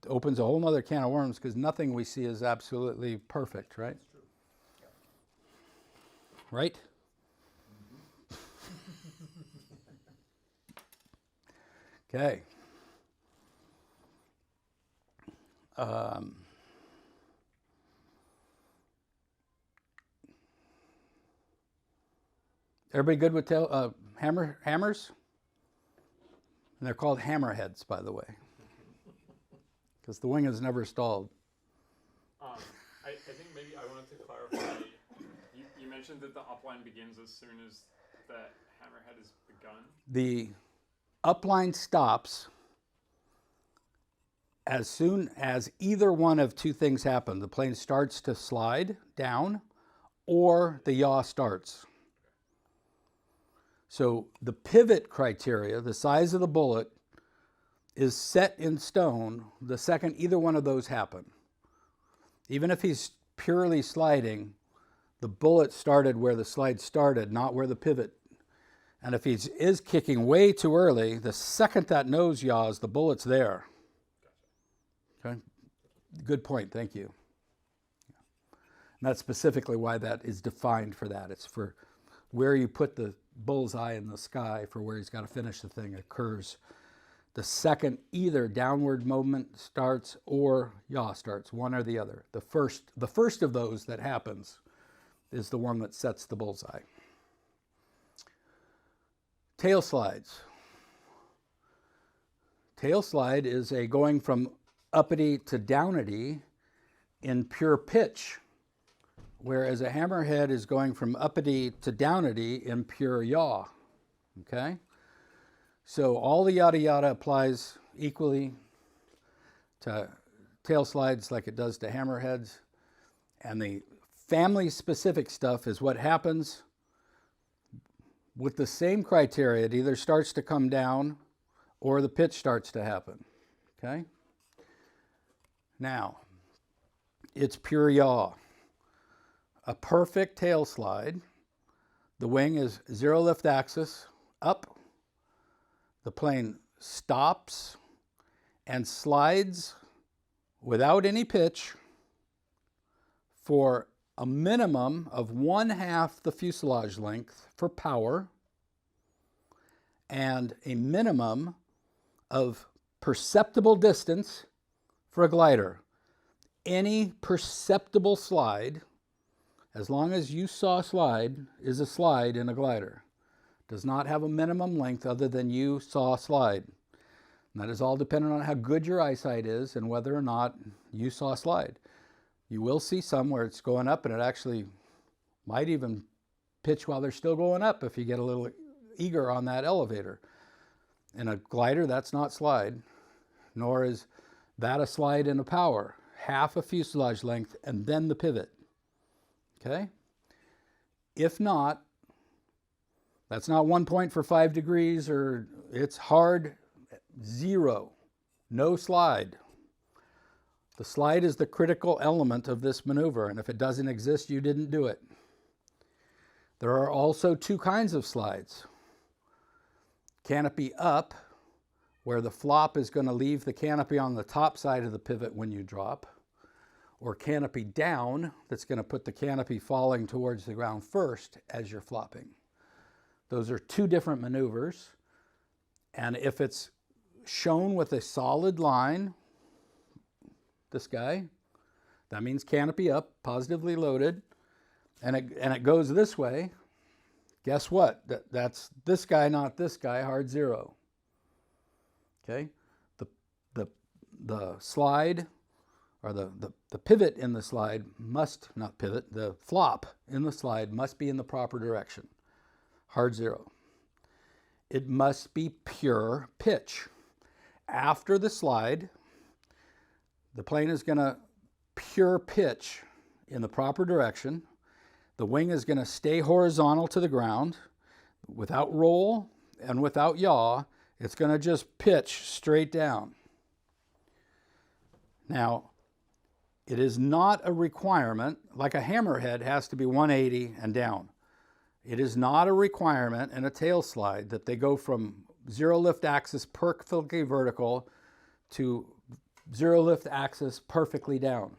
opens a whole nother can of worms because nothing we see is absolutely perfect, right? Right? Okay. Everybody good with hammers? And they're called hammerheads, by the way, because the wing is never stalled. I think maybe I wanted to clarify. You mentioned that the upline begins as soon as the hammerhead is begun. The upline stops as soon as either one of two things happen. The plane starts to slide down or the yaw starts. So the pivot criteria, the size of the bullet, is set in stone the second either one of those happen. Even if he's purely sliding, the bullet started where the slide started, not where the pivot. And if he is kicking way too early, the second that nose yaws, the bullet's there. Okay? Good point, thank you. And that's specifically why that is defined for that. It's for where you put the bullseye in the sky for where he's got to finish the thing occurs the second either downward movement starts or yaw starts, one or the other. The first of those that happens is the one that sets the bullseye. Tail slides. Tail slide is a going from uppity to downity in pure pitch, whereas a hammerhead is going from uppity to downity in pure yaw. Okay? So all the yada yada applies equally to tail slides like it does to hammerheads. And the family specific stuff is what happens with the same criteria. It either starts to come down or the pitch starts to happen. Okay? Now, it's pure yaw. A perfect tail slide, the wing is zero lift axis up. The plane stops and slides without any pitch for a minimum of 1/2 the fuselage length for power and a minimum of perceptible distance for a glider. Any perceptible slide, as long as you saw a slide, is a slide in a glider. Does not have a minimum length other than you saw a slide. And that is all dependent on how good your eyesight is and whether or not you saw a slide. You will see some where it's going up and it actually might even pitch while they're still going up if you get a little eager on that elevator. In a glider, that's not slide, nor is that a slide in a power. 1/2 a fuselage length and then the pivot. Okay? If not, that's not 1 point for 5 degrees, or it's hard 0. No slide. The slide is the critical element of this maneuver, and if it doesn't exist, you didn't do it. There are also 2 kinds of slides. Canopy up, where the flop is going to leave the canopy on the top side of the pivot when you drop, or canopy down, that's going to put the canopy falling towards the ground first as you're flopping. Those are 2 different maneuvers, and if it's shown with a solid line, this guy, that means canopy up, positively loaded, and it goes this way. Guess what? That's this guy, not this guy, hard 0. Okay? The slide, or the pivot in the slide must, not pivot, the flop in the slide must be in the proper direction. Hard 0. It must be pure pitch. After the slide, the plane is going to pure pitch in the proper direction. The wing is going to stay horizontal to the ground without roll and without yaw. It's going to just pitch straight down. Now, it is not a requirement, like a hammerhead has to be 180 and down. It is not a requirement in a tail slide that they go from 0 lift axis perfectly vertical to 0 lift axis perfectly down.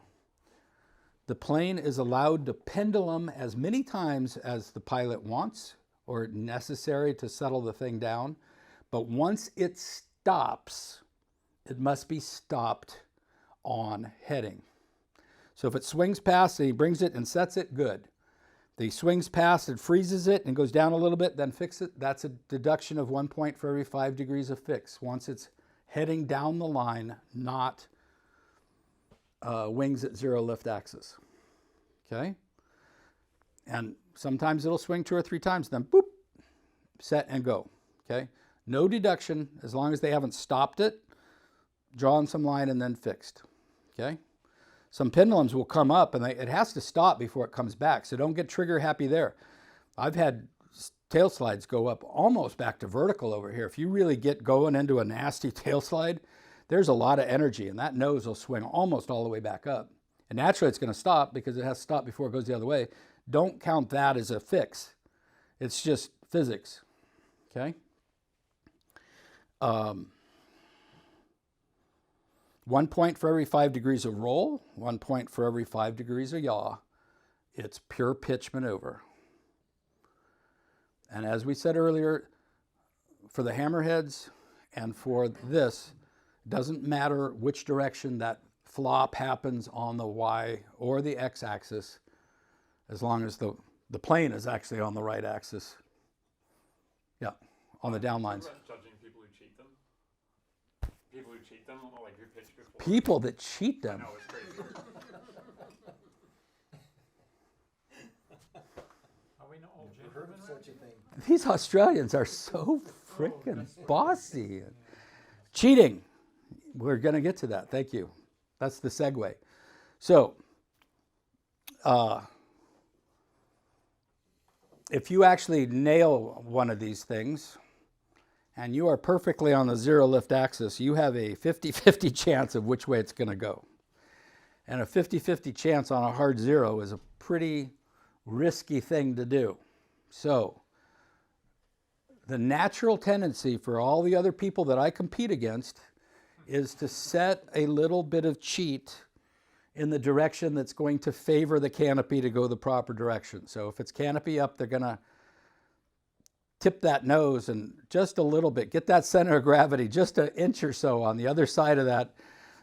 The plane is allowed to pendulum as many times as the pilot wants or necessary to settle the thing down, but once it stops, it must be stopped on heading. So if it swings past and he brings it and sets it, good. If he swings past and freezes it and goes down a little bit, then fix it. That's a deduction of 1 point for every 5 degrees of fix. Once it's heading down the line, not wings at 0 lift axis. Okay? And sometimes it'll swing 2 or 3 times, then boop, set and go. Okay? No deduction as long as they haven't stopped it, drawn some line, and then fixed. Okay? Some pendulums will come up and it has to stop before it comes back, so don't get trigger happy there. I've had tail slides go up almost back to vertical over here. If you really get going into a nasty tail slide, there's a lot of energy, and that nose will swing almost all the way back up. And naturally, it's going to stop because it has to stop before it goes the other way. Don't count that as a fix. It's just physics, okay? 1 point for every 5 degrees of roll, 1 point for every 5 degrees of yaw. It's pure pitch maneuver. And as we said earlier, for the hammerheads and for this, it doesn't matter which direction that flop happens on the Y or the X axis, as long as the plane is actually on the right axis. Yeah, on the downlines. Judging people who cheat them? People who cheat them, like who pitch before? People that cheat them. I know, it's crazy. Are we not all Heard gentlemen? of such a thing? These Australians are so freaking bossy. Cheating. We're going to get to that. Thank you. That's the segue. So, if you actually nail one of these things and you are perfectly on the zero lift axis, you have a 50-50 chance of which way it's going to go. And a 50-50 chance on a hard zero is a pretty risky thing to do. So, the natural tendency for all the other people that I compete against is to set a little bit of cheat in the direction that's going to favor the canopy to go the proper direction. So if it's canopy up, they're going to tip that nose and just a little bit, get that center of gravity just an inch or so on the other side of that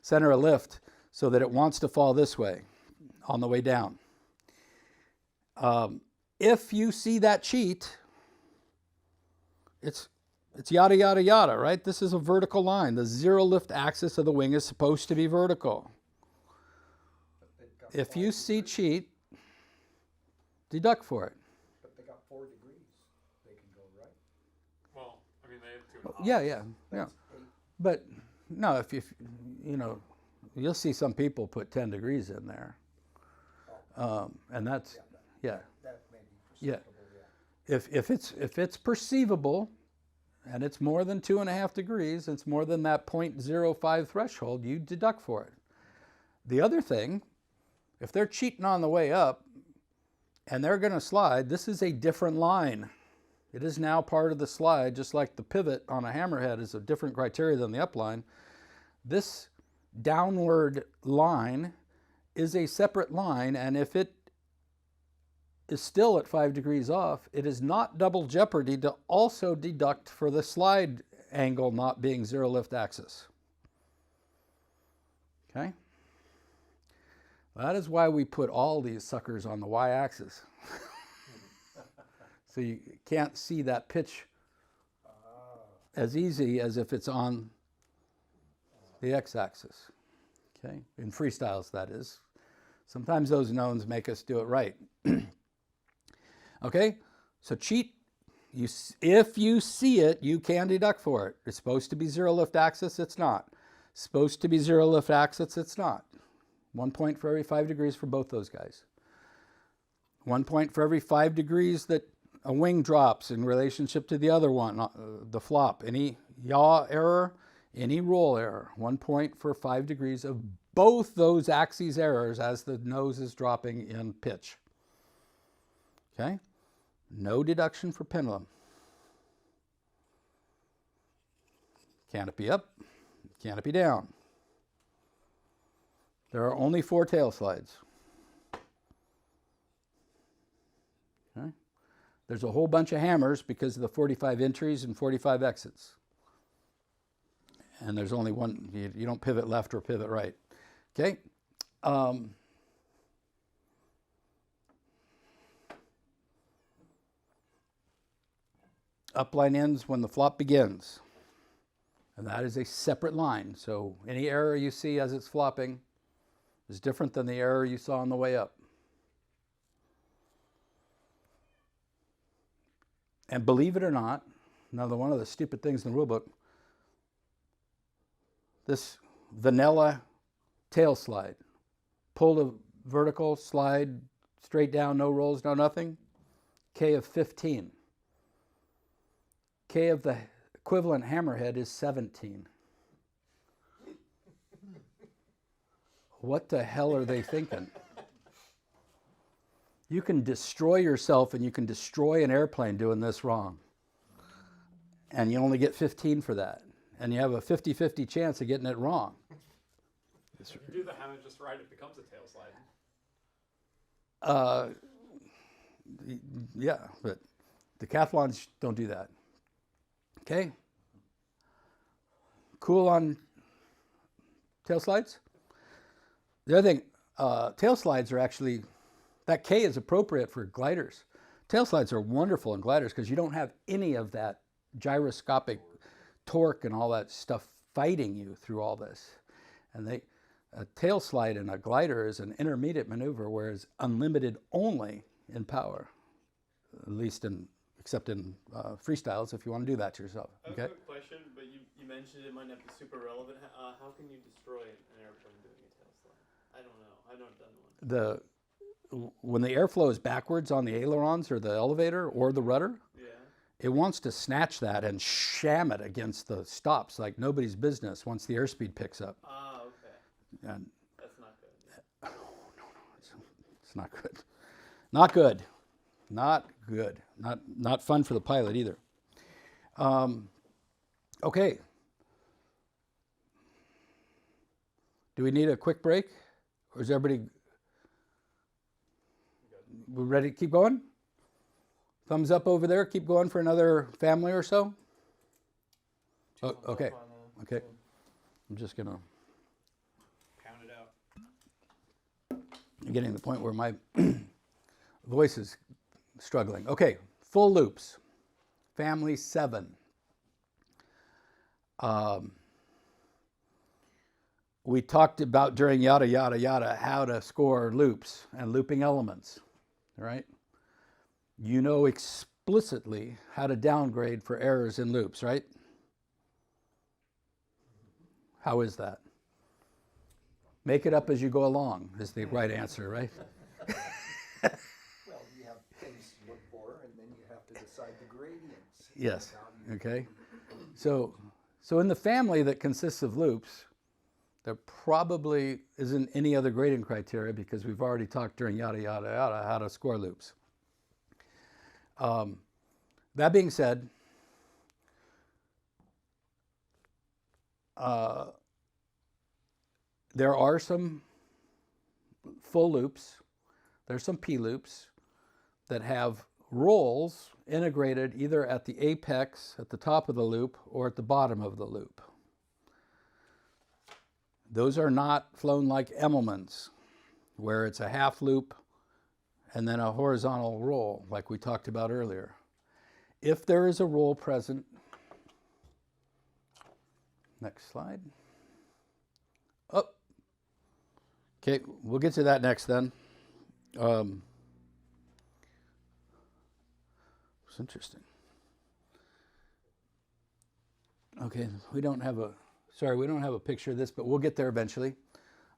center of lift so that it wants to fall this way on the way down. If you see that cheat, it's yada, yada, yada, right? This is a vertical line. The zero lift axis of the wing is supposed to be vertical. If you see cheat, deduct for it. But they got 4 degrees. They can go right. Well, I mean, they have 2.5. Yeah. But no, if you know, you'll see some people put 10 degrees in there. And that's, yeah. That may be perceptible, If it's perceivable, and it's more than 2.5 degrees, it's more than that 0.05 threshold, you deduct for it. The other thing, if they're cheating on the way up and they're going to slide, this is a different line. It is now part of the slide, just like the pivot on a hammerhead is a different criteria than the upline. This downward line is a separate line, and if it is still at 5 degrees off, it is not double jeopardy to also deduct for the slide angle not being zero lift axis. Okay? That is why we put all these suckers on the y-axis. So you can't see that pitch as easy as if it's on the x-axis. Okay? In freestyles, that is. Sometimes those knowns make us do it right. Okay? So cheat. If you see it, you can deduct for it. It's supposed to be zero lift axis, it's not. It's supposed to be zero lift axis, it's not. 1 point for every 5 degrees for both those guys. 1 point for every 5 degrees that a wing drops in relationship to the other one, the flop. Any yaw error, any roll error. 1 point for 5 degrees of both those axes errors as the nose is dropping in pitch. Okay? No deduction for pendulum. Canopy up, canopy down. There are only 4 tail slides. Okay? There's a whole bunch of hammers because of the 45 entries and 45 exits. And there's only one, you don't pivot left or pivot right. Okay? Upline ends when the flop begins. And that is a separate line. So any error you see as it's flopping is different than the error you saw on the way up. And believe it or not, another one of the stupid things in the rulebook, this vanilla tail slide, pull the vertical, slide straight down, no rolls, no nothing, K of 15. K of the equivalent hammerhead is 17. What the hell are they thinking? You can destroy yourself and you can destroy an airplane doing this wrong. And you only get 15 for that. And you have a 50-50 chance of getting it wrong. If you do the hammer just right, it becomes a tail slide. Yeah, but decathlons don't do that. Okay? Cool on tail slides? The other thing, tail slides are actually, that K is appropriate for gliders. Tail slides are wonderful in gliders because you don't have any of that gyroscopic torque and all that stuff fighting you through all this. And a tail slide in a glider is an intermediate maneuver, whereas unlimited only in power, at least except in freestyles if you want to do that to yourself. I have Okay? a quick question, but you mentioned it might not be super relevant. How can you destroy an airplane doing a tail slide? I don't know. I've not done one. When the airflow is backwards on the ailerons or the elevator or the rudder, Yeah. it wants to snatch that and sham it against the stops like nobody's business once the airspeed picks up. Ah, okay. And That's not good. it's not good. Not good. Not good. Not fun for the pilot either. Okay. Do we need a quick break? Or is everybody... We're ready to keep going? Thumbs up over there. Keep going for another family or so. Oh, okay. Okay. I'm just going to... Count it out. I'm getting to the point where my voice is struggling. Okay. Full loops. Family 7. We talked about during yada, yada, yada, how to score loops and looping elements, right? You know explicitly how to downgrade for errors in loops, right? How is that? Make it up as you go along is the right answer, right? Well, you have things to look for, and then you have to decide the gradients. Yes, okay. So in the family that consists of loops, there probably isn't any other grading criteria because we've already talked during yada, yada, yada, how to score loops. That being said, there are some full loops, there's some P loops that have rolls integrated either at the apex, at the top of the loop, or at the bottom of the loop. Those are not flown like Emmelmans, where it's a half loop and then a horizontal roll, like we talked about earlier. If there is a roll present, next slide. Oh, okay, we'll get to that next then. It's interesting. Okay, we don't have a picture of this, but we'll get there eventually.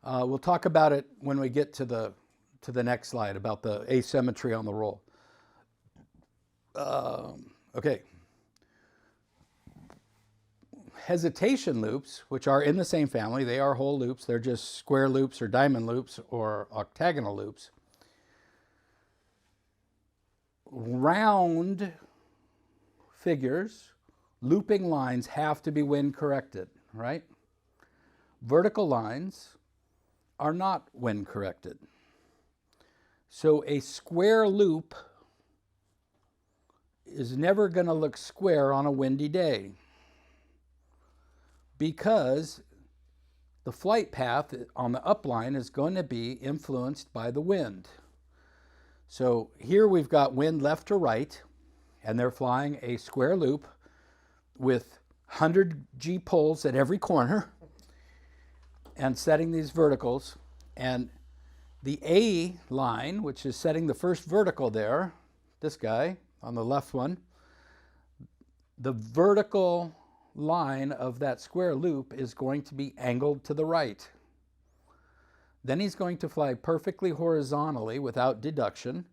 We'll talk about it when we get to the next slide about the asymmetry on the roll. Okay. Hesitation loops, which are in the same family, they are whole loops. They're just square loops or diamond loops or octagonal loops. Round figures, looping lines have to be wind corrected, right? Vertical lines are not wind corrected. So a square loop is never going to look square on a windy day because the flight path on the upline is going to be influenced by the wind. So here we've got wind left to right, and they're flying a square loop with 100 G poles at every corner and setting these verticals. And the A line, which is setting the first vertical there, this guy on the left one, the vertical line of that square loop is going to be angled to the right. Then he's going to fly perfectly horizontally without deduction,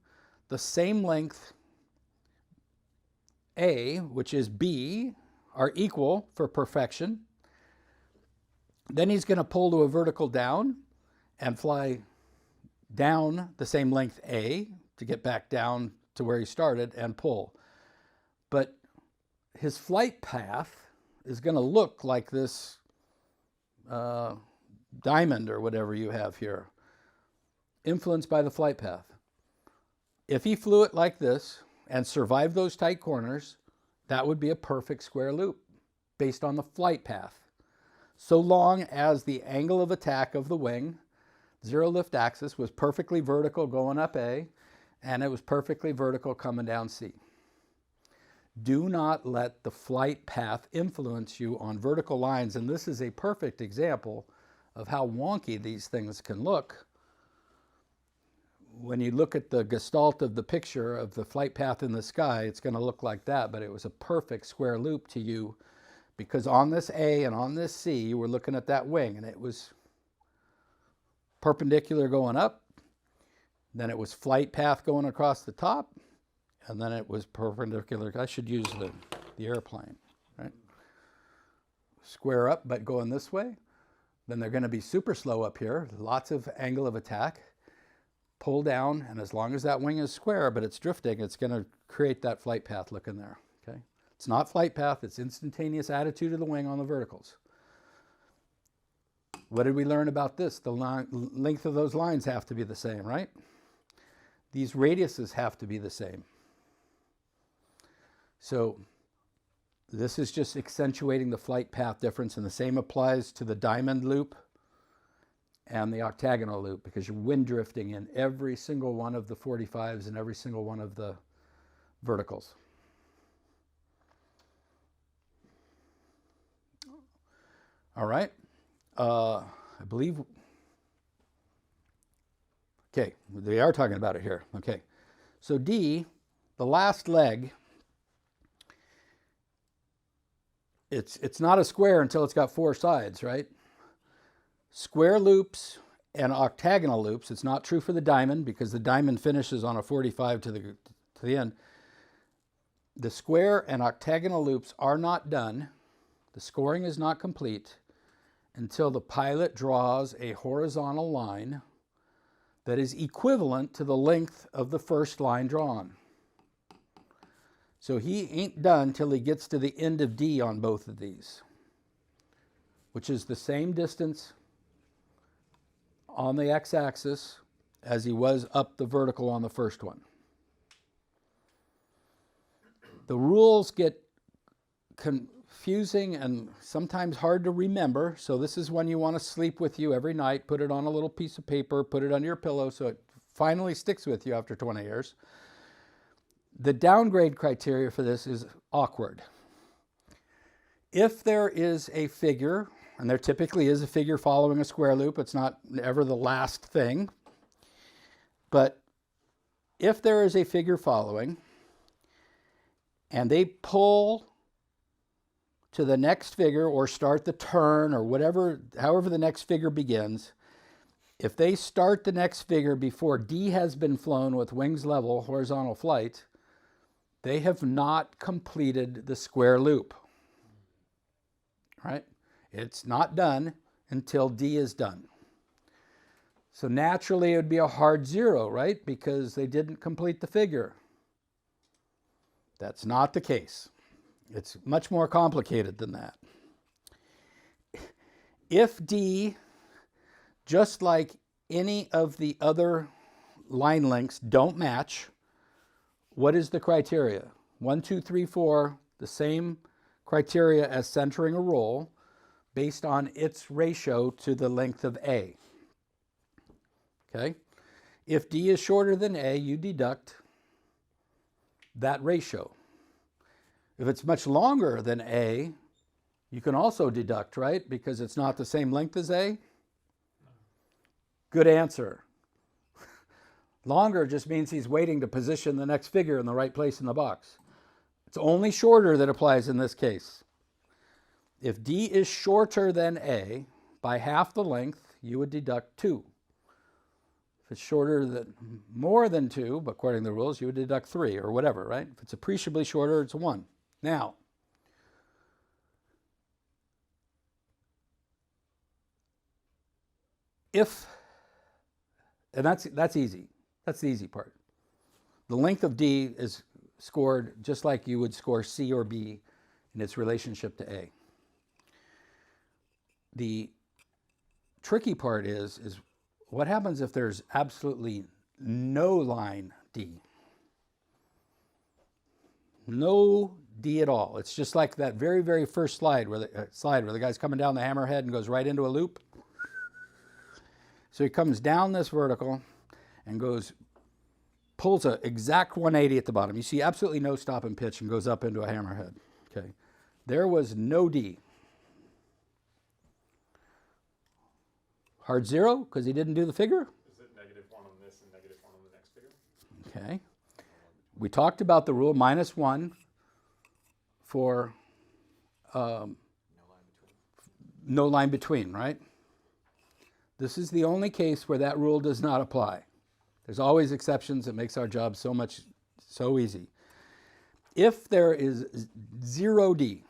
the same length A, which is B, are equal for perfection. Then he's going to pull to a vertical down and fly down the same length A to get back down to where he started and pull. But his flight path is going to look like this diamond or whatever you have here, influenced by the flight path. If he flew it like this and survived those tight corners, that would be a perfect square loop based on the flight path, so long as the angle of attack of the wing, zero lift axis, was perfectly vertical going up A, and it was perfectly vertical coming down C. Do not let the flight path influence you on vertical lines, and this is a perfect example of how wonky these things can look. When you look at the gestalt of the picture of the flight path in the sky, it's going to look like that, but it was a perfect square loop to you because on this A and on this C, you were looking at that wing, and it was perpendicular going up, then it was flight path going across the top, and then it was perpendicular. I should use the airplane, right? Square up, but going this way. Then they're going to be super slow up here, lots of angle of attack. Pull down, and as long as that wing is square, but it's drifting, it's going to create that flight path looking there, okay? It's not flight path, it's instantaneous attitude of the wing on the verticals. What did we learn about this? The length of those lines have to be the same, right? These radiuses have to be the same. So this is just accentuating the flight path difference, and the same applies to the diamond loop and the octagonal loop, because you're wind drifting in every single one of the 45s and every single one of the verticals. All right. I believe, okay, they are talking about it here. Okay. So D, the last leg, it's not a square until it's got four sides, right? Square loops and octagonal loops, it's not true for the diamond because the diamond finishes on a 45 to the end. The square and octagonal loops are not done. The scoring is not complete until the pilot draws a horizontal line that is equivalent to the length of the first line drawn. So he ain't done till he gets to the end of D on both of these, which is the same distance on the x-axis as he was up the vertical on the first one. The rules get confusing and sometimes hard to remember, so this is one you want to sleep with you every night. Put it on a little piece of paper, put it under your pillow so it finally sticks with you after 20 years. The downgrade criteria for this is awkward. If there is a figure, and there typically is a figure following a square loop, it's not ever the last thing, but if there is a figure following and they pull to the next figure or start the turn or whatever, however the next figure begins, if they start the next figure before D has been flown with wings level, horizontal flight, they have not completed the square loop, right? It's not done until D is done. So naturally it would be a hard zero, right? Because they didn't complete the figure. That's not the case. It's much more complicated than that. If D, just like any of the other line lengths, don't match, what is the criteria? 1, 2, 3, 4, the same criteria as centering a roll based on its ratio to the length of A. Okay? If D is shorter than A, you deduct that ratio. If it's much longer than A, you can also deduct, right? Because it's not the same length as A. Good answer. Longer just means he's waiting to position the next figure in the right place in the box. It's only shorter that applies in this case. If D is shorter than A by half the length, you would deduct 2. If it's shorter than more than 2, but according to the rules, you would deduct 3 or whatever, right? If it's appreciably shorter, it's a 1. Now, if, and that's easy. That's the easy part. The length of D is scored just like you would score C or B in its relationship to A. The tricky part is what happens if there's absolutely no line D? No D at all. It's just like that very, very first slide where the guy's coming down the hammerhead and goes right into a loop. So he comes down this vertical and pulls an exact 180 at the bottom. You see absolutely no stop and pitch and goes up into a hammerhead. Okay, there was no D. Hard 0 because he didn't do the figure. Is it -1 on this and -1 on the next figure? Okay. We talked about the rule -1 for no line between, right? This is the only case where that rule does not apply. There's always exceptions. It makes our job so easy. If there is 0 D,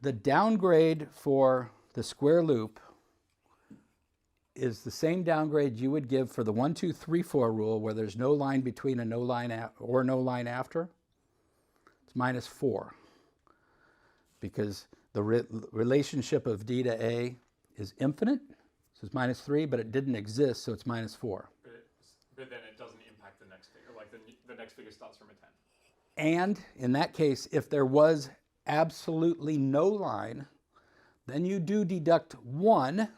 the downgrade for the square loop is the same downgrade you would give for the 1, 2, 3, 4 rule where there's no line between and no line after. It's -4 because the relationship of D to A is infinite, so it's -3, but it didn't exist, so it's -4. But then it doesn't impact the next figure. Like the next figure starts from a 10. And in that case, if there was absolutely no line, then you do deduct 1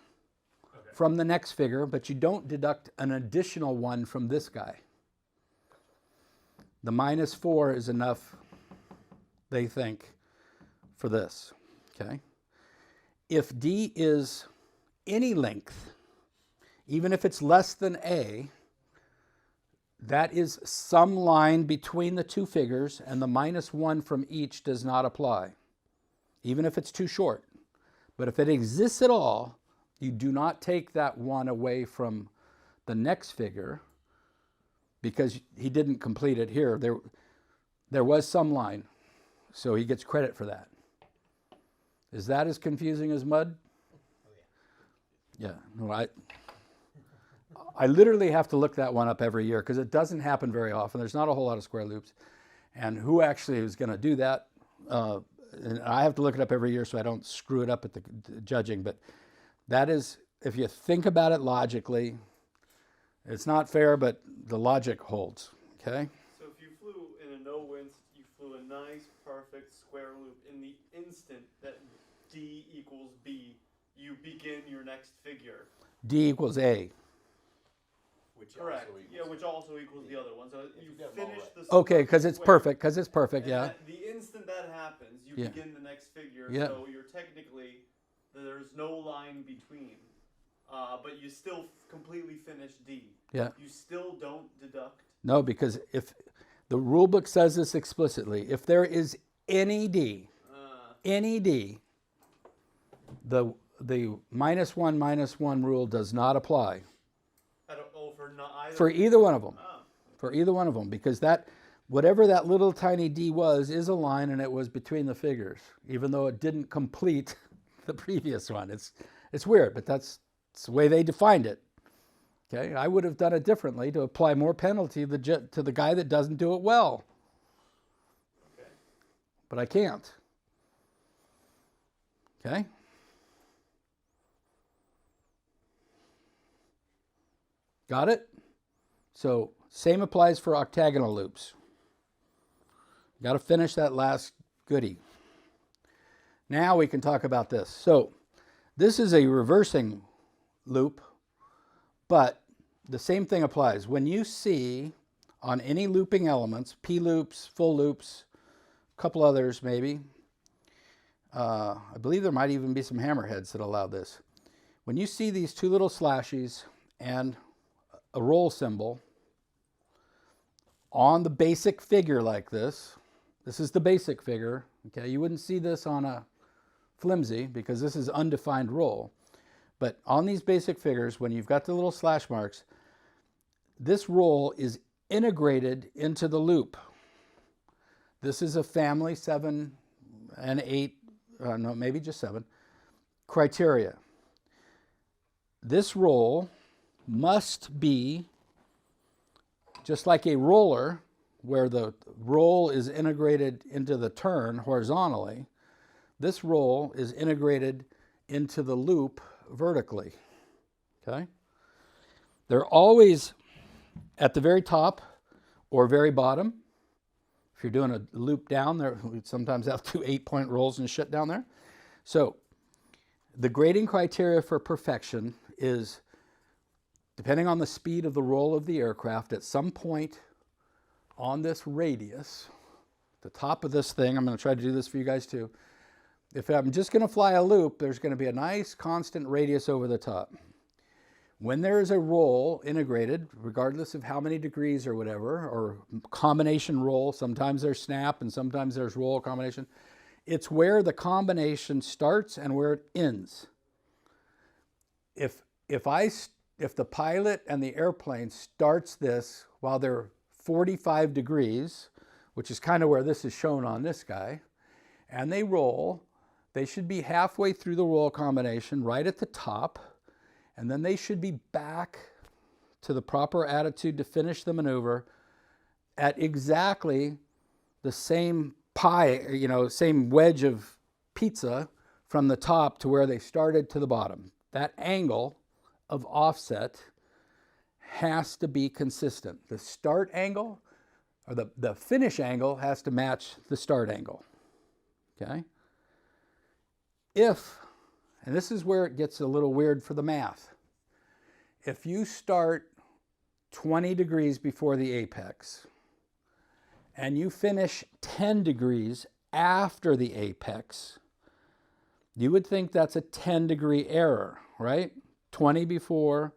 from the next figure, but you don't deduct an additional 1 from this guy. The -4 is enough, they think, for this, okay? If D is any length, even if it's less than A, that is some line between the two figures, and the -1 from each does not apply, even if it's too short. But if it exists at all, you do not take that 1 away from the next figure because he didn't complete it here. There was some line, so he gets credit for that. Is that as confusing as mud? Yeah. No, I literally have to look that one up every year because it doesn't happen very often. There's not a whole lot of square loops. And who actually is going to do that? And I have to look it up every year so I don't screw it up at the judging. But that is, if you think about it logically, it's not fair, but the logic holds. Okay? So if you flew in a no-wind, you flew a nice, perfect square loop. In the instant that D equals B, you begin your next figure. D equals A. Correct. Which also equals the other one. So you finish the Okay, because it's perfect. Yeah. The instant that happens, you Yeah. begin the next figure. Yeah. So you're technically, there's no line between. But you still completely finish D. Yeah. You still don't deduct. No, because if the rule book says this explicitly, if there is any D, the -1 rule does not apply. For either one of them. For either one of them, because whatever that little tiny D was is a line, and it was between the figures, even though it didn't complete the previous one. It's weird, but that's the way they defined it. Okay, I would have done it differently to apply more penalty to the guy that doesn't do it well. Okay. But I can't. Okay. Got it? So same applies for octagonal loops. Got to finish that last goodie. Now we can talk about this. So this is a reversing loop, but the same thing applies. When you see on any looping elements, P loops, full loops, a couple others maybe, I believe there might even be some hammerheads that allow this. When you see these two little slashes and a roll symbol on the basic figure like this is the basic figure, okay? You wouldn't see this on a flimsy because this is undefined roll. But on these basic figures, when you've got the little slash marks, this roll is integrated into the loop. This is a family 7 and 8, no, maybe just 7, criteria. This roll must be just like a roller, where the roll is integrated into the turn horizontally. This roll is integrated into the loop vertically, okay? They're always at the very top or very bottom. If you're doing a loop down there, we sometimes have 2 8-point rolls and shit down there. So the grading criteria for perfection is, depending on the speed of the roll of the aircraft, at some point on this radius, the top of this thing, I'm going to try to do this for you guys too. If I'm just going to fly a loop, there's going to be a nice constant radius over the top. When there is a roll integrated, regardless of how many degrees or whatever, or combination roll, sometimes there's snap and sometimes there's roll combination, it's where the combination starts and where it ends. If the pilot and the airplane starts this while they're 45 degrees, which is kind of where this is shown on this guy, and they roll, they should be halfway through the roll combination right at the top, and then they should be back to the proper attitude to finish the maneuver at exactly the same pie, same wedge of pizza from the top to where they started to the bottom. That angle of offset has to be consistent. The start angle, or the finish angle, has to match the start angle, okay? And this is where it gets a little weird for the math. If you start 20 degrees before the apex and you finish 10 degrees after the apex, you would think that's a 10-degree error, right? 20 before,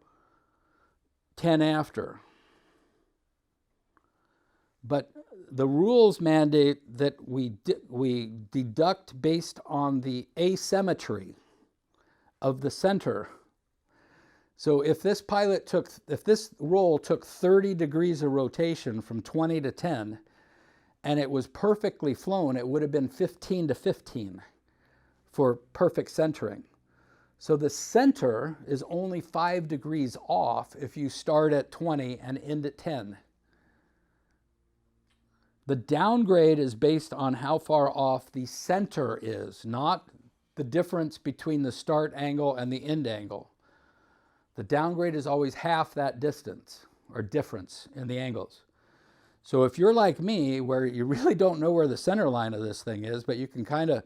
10 after. But the rules mandate that we deduct based on the asymmetry of the center. So if this roll took 30 degrees of rotation from 20 to 10, and it was perfectly flown, it would have been 15 to 15 for perfect centering. So the center is only 5 degrees off if you start at 20 and end at 10. The downgrade is based on how far off the center is, not the difference between the start angle and the end angle. The downgrade is always half that distance or difference in the angles. So if you're like me, where you really don't know where the center line of this thing is, but you can kind of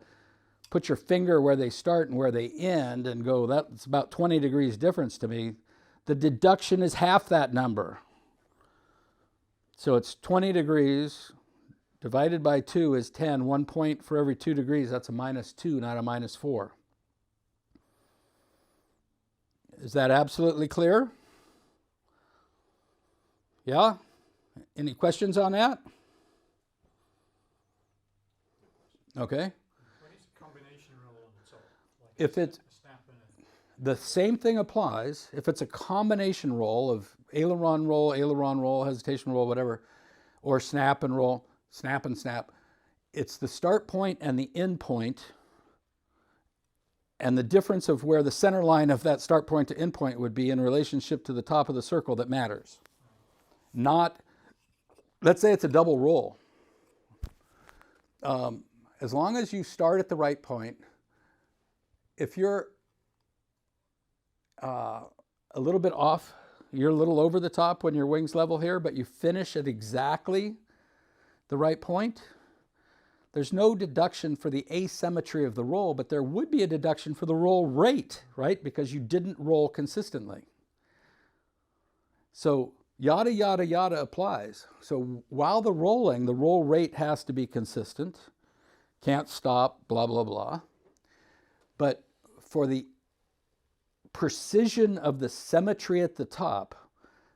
put your finger where they start and where they end and go, that's about 20 degrees difference to me, the deduction is half that number. So it's 20 degrees divided by 2 is 10. 1 point for every 2 degrees, that's a -2, not a -4. Is that absolutely clear? Yeah? Any questions on that? Okay. When it's a combination roll on the top, like If it's a snap and the same thing applies if it's a combination roll of aileron roll, hesitation roll, whatever, or snap and roll, snap and snap. It's the start point and the end point, and the difference of where the center line of that start point to end point would be in relationship to the top of the circle that matters. Not, let's say it's a double roll. As long as you start at the right point, if you're a little bit off, you're a little over the top when your wing's level here, but you finish at exactly the right point, there's no deduction for the asymmetry of the roll, but there would be a deduction for the roll rate, right? Because you didn't roll consistently. So yada, yada, yada applies. So while the roll rate has to be consistent, can't stop, blah, blah, blah. But for the precision of the symmetry at the top,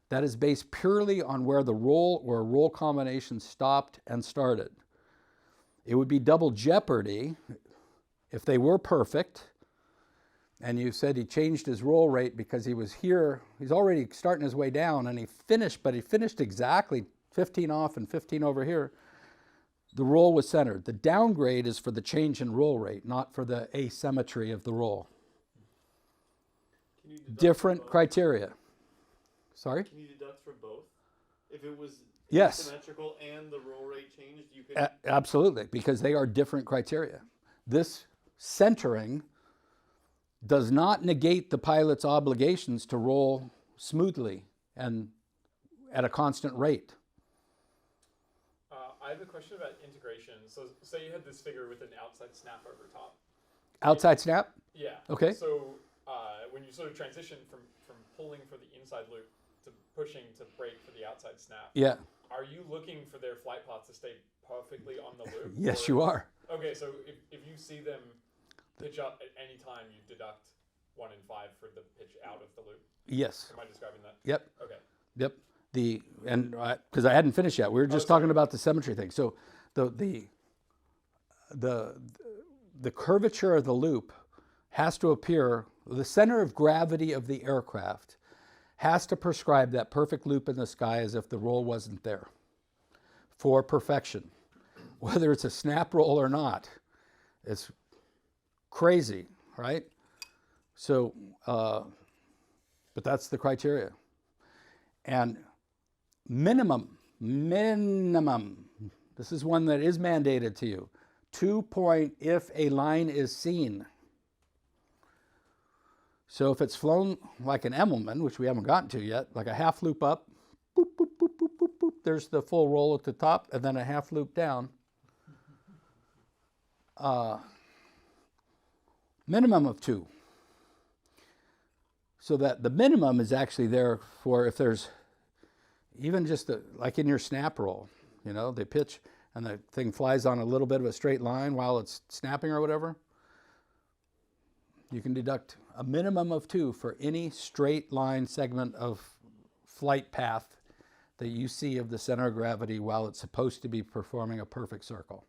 that is based purely on where the roll or roll combination stopped and started. It would be double jeopardy if they were perfect and you said he changed his roll rate because he was here, he's already starting his way down, and he finished exactly 15 off and 15 over here. The roll was centered. The downgrade is for the change in roll rate, not for the asymmetry of the roll. Can you deduct Different from both? criteria. Sorry? Can you deduct from both? If it was Yes. symmetrical and the roll rate changed, you could. Absolutely, because they are different criteria. This centering does not negate the pilot's obligations to roll smoothly and at a constant rate. I have a question about integration. So say you had this figure with an outside snap over top. Outside snap? Yeah. Okay. So when you sort of transition from pulling for the inside loop to pushing to brake for the outside snap, Yeah. are you looking for their flight path to stay perfectly on the loop? Yes, or- you are. Okay, so if you see them pitch up at any time, you deduct 1 in 5 for the pitch out of the loop. Yes. Am I describing that? Yep. Okay. Yep. Because I hadn't finished yet. We were just talking about the symmetry thing. So the curvature of the loop has to appear, the center of gravity of the aircraft has to prescribe that perfect loop in the sky as if the roll wasn't there for perfection. Whether it's a snap roll or not, it's crazy, right? So, but that's the criteria. And minimum, this is one that is mandated to you. 2 point if a line is seen. So if it's flown like an Emmelman, which we haven't gotten to yet, like a half loop up, boop, boop, boop, boop, boop, boop, there's the full roll at the top, and then a half loop down. Minimum of 2. So that the minimum is actually there for if there's even just like in your snap roll, you know, they pitch and the thing flies on a little bit of a straight line while it's snapping or whatever. You can deduct a minimum of 2 for any straight line segment of flight path that you see of the center of gravity while it's supposed to be performing a perfect circle.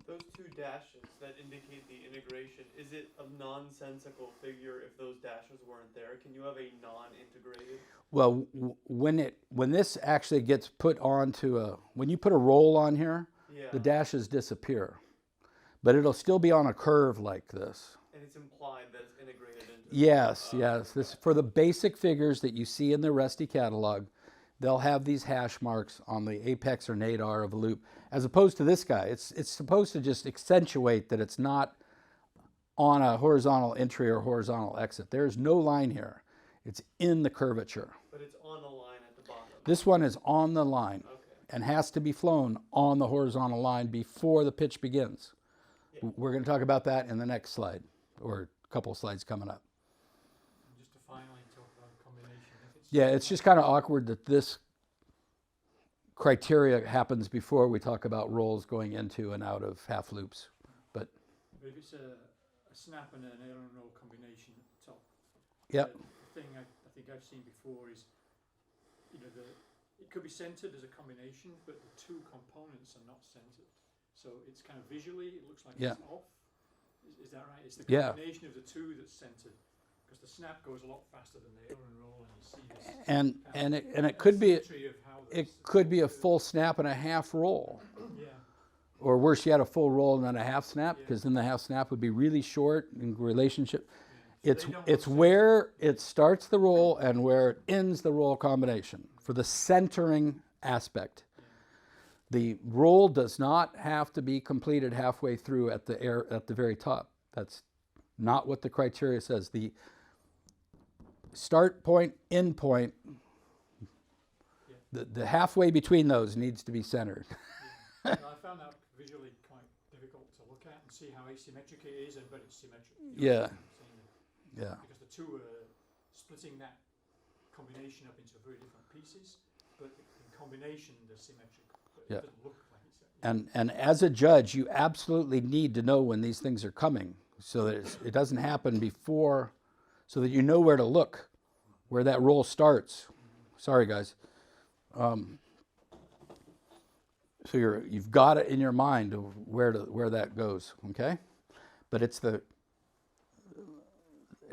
Those 2 dashes that indicate the integration, is it a nonsensical figure if those dashes weren't there? Can you have a non-integrated? Well, when this actually gets put onto when you put a roll on here, Yeah. the dashes disappear. But it'll still be on a curve like this. And it's implied that it's integrated into. Yes, yes. This for the basic figures that you see in the Rusty catalog, they'll have these hash marks on the apex or nadir of a loop, as opposed to this guy. It's supposed to just accentuate that it's not on a horizontal entry or horizontal exit. There's no line here. It's in the curvature. But it's on the line at the bottom. This one is on the line Okay. and has to be flown on the horizontal line before the pitch begins. Yeah. We're going to talk about that in the next slide, or a couple of slides coming up. And just to finally talk about a combination. If it's Yeah, it's just kind of awkward that this criteria happens before we talk about rolls going into and out of half loops. But But if it's a snap and an aileron roll combination at the top, yep, the thing I think I've seen before is, you know, it could be centered as a combination, but the 2 components are not centered. So it's kind of visually, it looks like Yeah. it's off. Is that right? It's the Yeah. combination of the 2 that's centered. Because the snap goes a lot faster than the aileron roll, and you see this. and it could be asymmetry of how it this- could be a full snap and a half roll, Yeah. or worse yet, a full roll and then a half snap, Yeah. because then the half snap would be really short in relationship. It's they don't it's look where it starts the roll and where it ends the roll combination for the centering aspect. The roll does not have to be completed halfway through at the very top. That's not what the criteria says. The start point, end point, the halfway between those needs to be centered. Yeah. I found that visually quite difficult to look at and see how asymmetric it is, but it's symmetric. Yeah. Yeah. Because the 2 are splitting that combination up into very different pieces, but in combination they're symmetric. But Yeah. it doesn't look like it's. And as a judge, you absolutely need to know when these things are coming, so that it doesn't happen before, so that you know where to look, where that roll starts. Sorry, guys. So you've got it in your mind of where that goes, okay? But it's the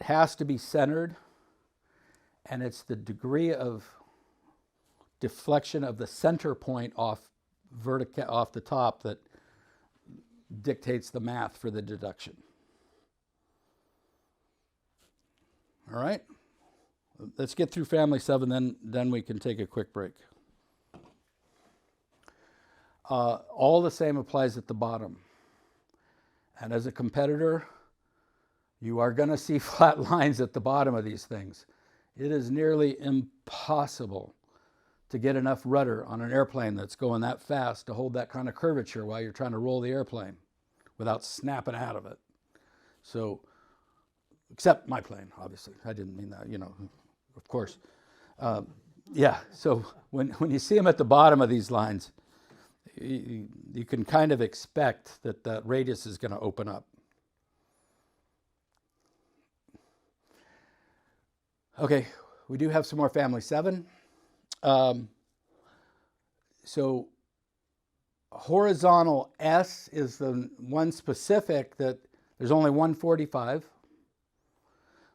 has to be centered, and it's the degree of deflection of the center point off the top that dictates the math for the deduction. All right, let's get through family 7, then we can take a quick break. All the same applies at the bottom. And as a competitor, you are going to see flat lines at the bottom of these things. It is nearly impossible to get enough rudder on an airplane that's going that fast to hold that kind of curvature while you're trying to roll the airplane without snapping out of it. So, except my plane, obviously. I didn't mean that, of course. Yeah, so when you see them at the bottom of these lines, you can kind of expect that the radius is going to open up. Okay, we do have some more family 7. So horizontal S is the one specific that there's only one 45.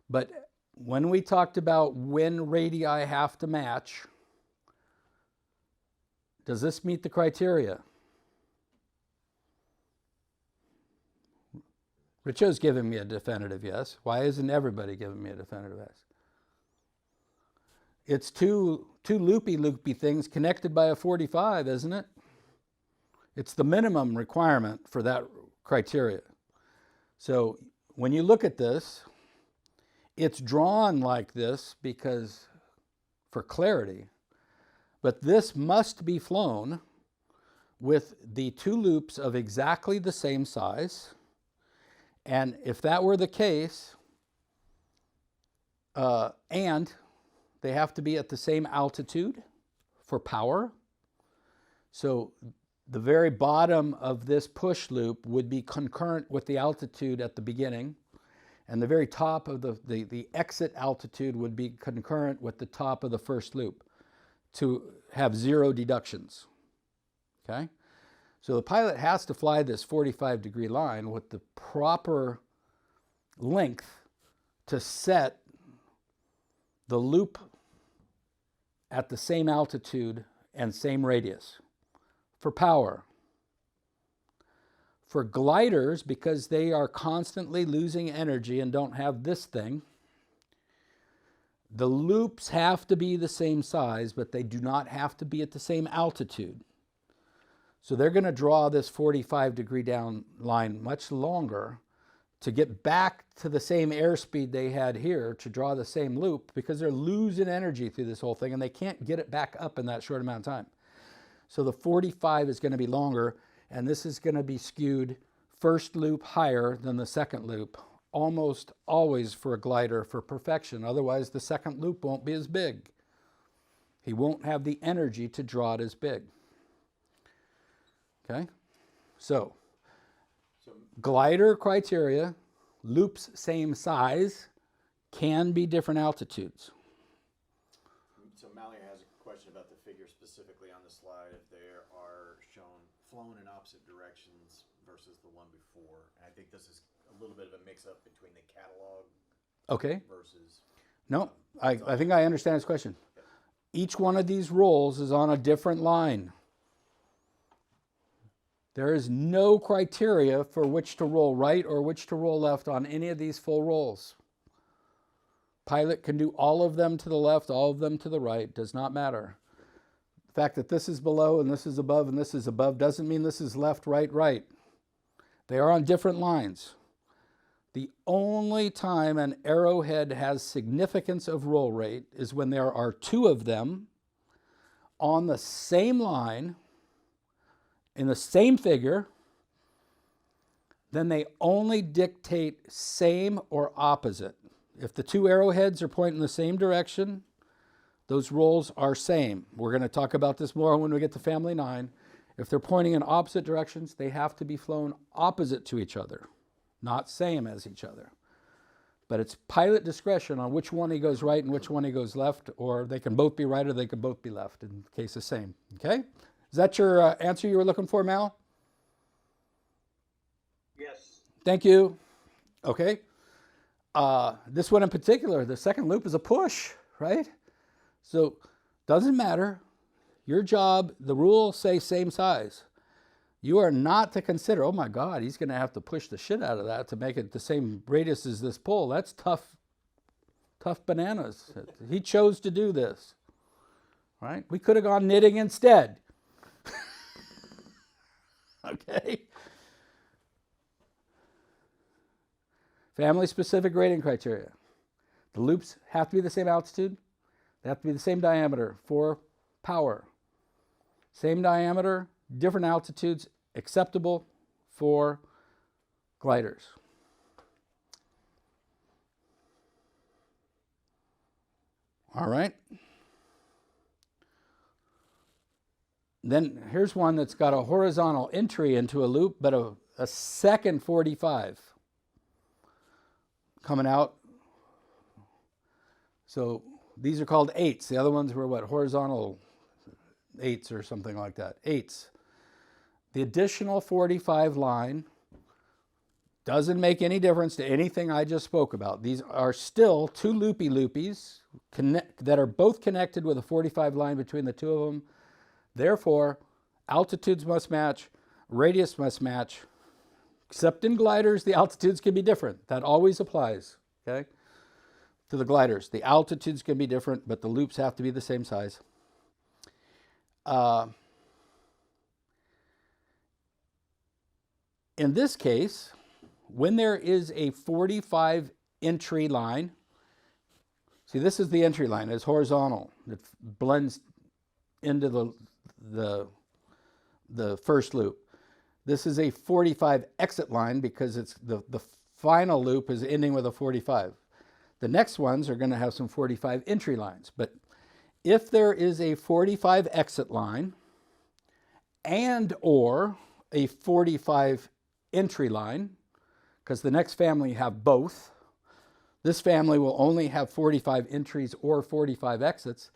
But when we talked about when radii have to match, does this meet the criteria? Richo's giving me a definitive yes. Why isn't everybody giving me a definitive yes? It's two loopy things connected by a 45, isn't it? It's the minimum requirement for that criteria. So when you look at this, it's drawn like this because for clarity, but this must be flown with the 2 loops of exactly the same size. And if that were the case, and they have to be at the same altitude for power. So the very bottom of this push loop would be concurrent with the altitude at the beginning, and the very top of the exit altitude would be concurrent with the top of the first loop to have 0 deductions. Okay? So the pilot has to fly this 45-degree line with the proper length to set the loop at the same altitude and same radius for power. For gliders, because they are constantly losing energy and don't have this thing, the loops have to be the same size, but they do not have to be at the same altitude. So they're going to draw this 45-degree down line much longer to get back to the same airspeed they had here to draw the same loop, because they're losing energy through this whole thing and they can't get it back up in that short amount of time. So the 45 is going to be longer, and this is going to be skewed first loop higher than the second loop, almost always for a glider for perfection. Otherwise, the second loop won't be as big. He won't have the energy to draw it as big. Okay? So glider criteria, loops same size, can be different altitudes. So Mallory has a question about the figure specifically on the slide. If they are shown flown in opposite directions versus the one before. And I think this is a little bit of a mix-up between the catalog versus... No, I think I understand his question. Yep. Each one of these rolls is on a different line. There is no criteria for which to roll right or which to roll left on any of these full rolls. Pilot can do all of them to the left, all of them to the right, does not matter. The fact that this is below and this is above and this is above doesn't mean this is left, right, right. They are on different lines. The only time an arrowhead has significance of roll rate is when there are 2 of them on the same line, in the same figure. Then they only dictate same or opposite. If the 2 arrowheads are pointing in the same direction, those rolls are same. We're going to talk about this more when we get to family 9. If they're pointing in opposite directions, they have to be flown opposite to each other, not same as each other. But it's pilot discretion on which one he goes right and which one he goes left, or they can both be right or they can both be left in case of same. Okay? Is that your answer you were looking for, Mal? Yes. Thank you. Okay. This one in particular, the second loop is a push, right? So doesn't matter. Your job, the rules say same size. You are not to consider, oh my God, he's going to have to push the shit out of that to make it the same radius as this pole. That's tough bananas. He chose to do this, right? We could have gone knitting instead. Okay. Family-specific grading criteria. The loops have to be the same altitude. They have to be the same diameter for power. Same diameter, different altitudes, acceptable for gliders. All right. Then here's one that's got a horizontal entry into a loop, but a second 45 coming out. So these are called eights. The other ones were what? Horizontal eights or something like that. Eights. The additional 45 line doesn't make any difference to anything I just spoke about. These are still two loopy-loopies that are both connected with a 45 line between the two of them. Therefore, altitudes must match, radius must match, except in gliders, the altitudes can be different. That always applies, okay, to the gliders. The altitudes can be different, but the loops have to be the same size. In this case, when there is a 45 entry line, see, this is the entry line. It's horizontal. It blends into the first loop. This is a 45 exit line because it's the final loop is ending with a 45. The next ones are going to have some 45 entry lines. But if there is a 45 exit line and or a 45 entry line, because the next family have both, this family will only have 45 entries or 45 exits.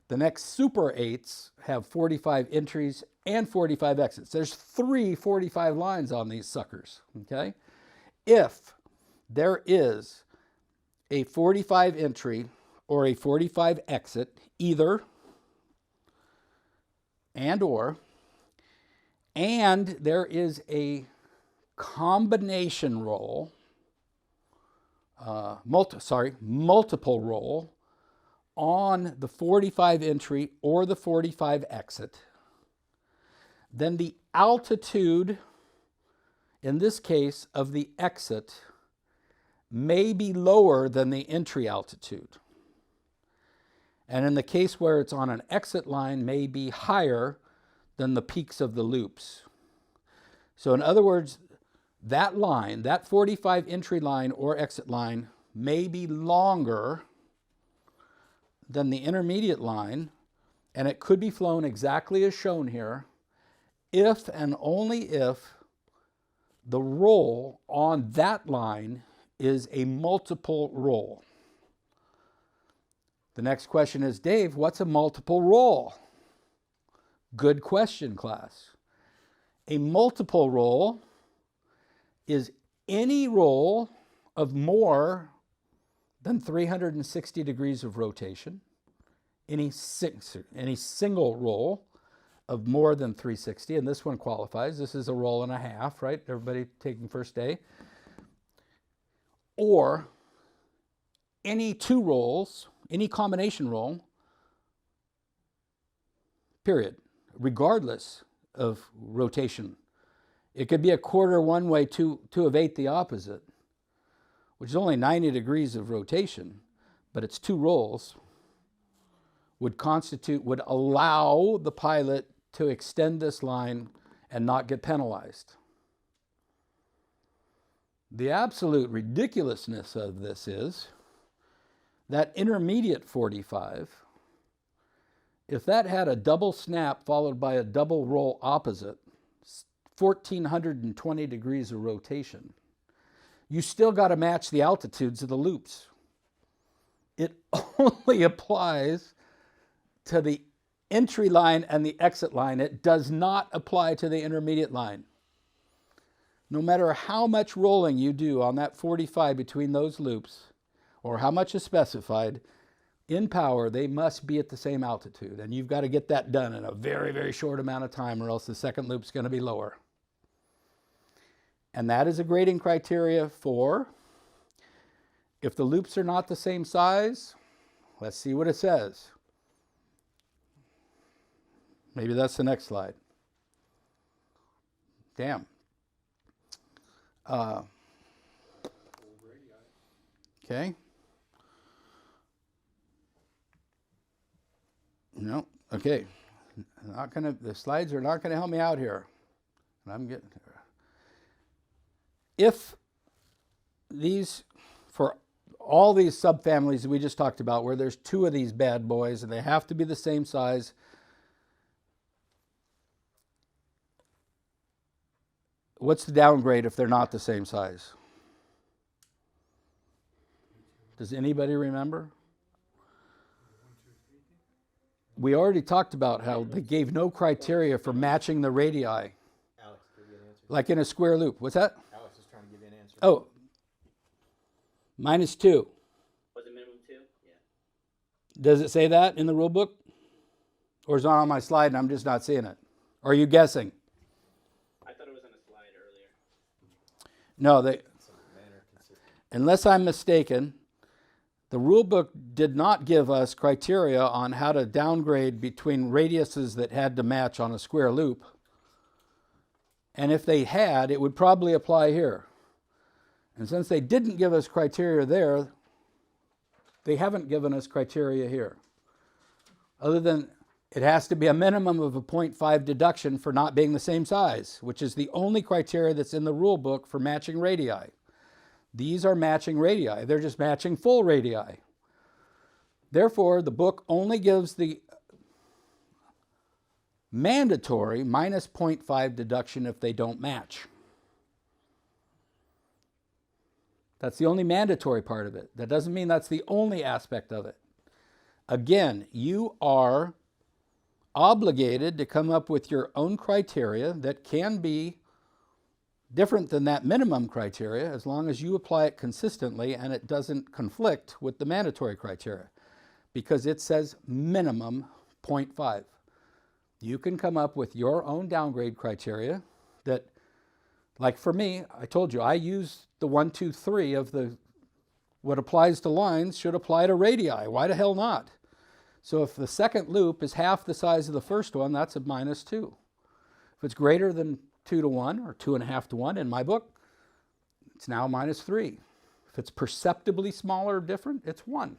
The next Super 8s have 45 entries and 45 exits. There's 3 45 lines on these suckers, okay? If there is a 45 entry or a 45 exit, either and or, and there is a combination roll, multiple roll on the 45 entry or the 45 exit, then the altitude, in this case, of the exit may be lower than the entry altitude. And in the case where it's on an exit line, may be higher than the peaks of the loops. So in other words, that line, that 45 entry line or exit line, may be longer than the intermediate line, and it could be flown exactly as shown here, if and only if the roll on that line is a multiple roll. The next question is, Dave, what's a multiple roll? Good question, class. A multiple roll is any roll of more than 360 degrees of rotation, any single roll of more than 360, and this one qualifies. This is a roll and a half, right? Everybody taking first day. Or any two rolls, any combination roll, period, regardless of rotation. It could be a quarter one way, 2 of 8 the opposite, which is only 90 degrees of rotation, but it's two rolls, would allow the pilot to extend this line and not get penalized. The absolute ridiculousness of this is that intermediate 45, if that had a double snap followed by a double roll opposite, 1,420 degrees of rotation, you still got to match the altitudes of the loops. It only applies to the entry line and the exit line. It does not apply to the intermediate line. No matter how much rolling you do on that 45 between those loops, or how much is specified in power, they must be at the same altitude. And you've got to get that done in a very, very short amount of time, or else the second loop's going to be lower. And that is a grading criteria for if the loops are not the same size. Let's see what it says. Maybe that's the next slide. Damn. Okay. No. Okay. The slides are not gonna help me out here. And I'm getting there. If these, for all these subfamilies that we just talked about, where there's two of these bad boys and they have to be the same size, what's the downgrade if they're not the same size? Does anybody remember? We already talked about how they gave no criteria for matching the radii. Alex, give you an answer. Like in a square loop. What's that? Alex is trying to give you an answer. Oh, -2. Was it minimum 2? Yeah. Does it say that in the rule book? Or is it on my slide and I'm just not seeing it? Or are you guessing? I thought it was on a slide earlier. No, unless I'm mistaken, the rule book did not give us criteria on how to downgrade between radiuses that had to match on a square loop. And if they had, it would probably apply here. And since they didn't give us criteria there, they haven't given us criteria here. Other than it has to be a minimum of a 0.5 deduction for not being the same size, which is the only criteria that's in the rule book for matching radii. These are matching radii. They're just matching full radii. Therefore, the book only gives the mandatory minus 0.5 deduction if they don't match. That's the only mandatory part of it. That doesn't mean that's the only aspect of it. Again, you are obligated to come up with your own criteria that can be different than that minimum criteria as long as you apply it consistently and it doesn't conflict with the mandatory criteria, because it says minimum 0.5. You can come up with your own downgrade criteria that, like for me, I told you, I use the 1, 2, 3 of the, what applies to lines should apply to radii. Why the hell not? So if the second loop is half the size of the first one, that's a -2. If it's greater than 2 to 1 or 2.5 to 1 in my book, it's now -3. If it's perceptibly smaller or different, it's 1.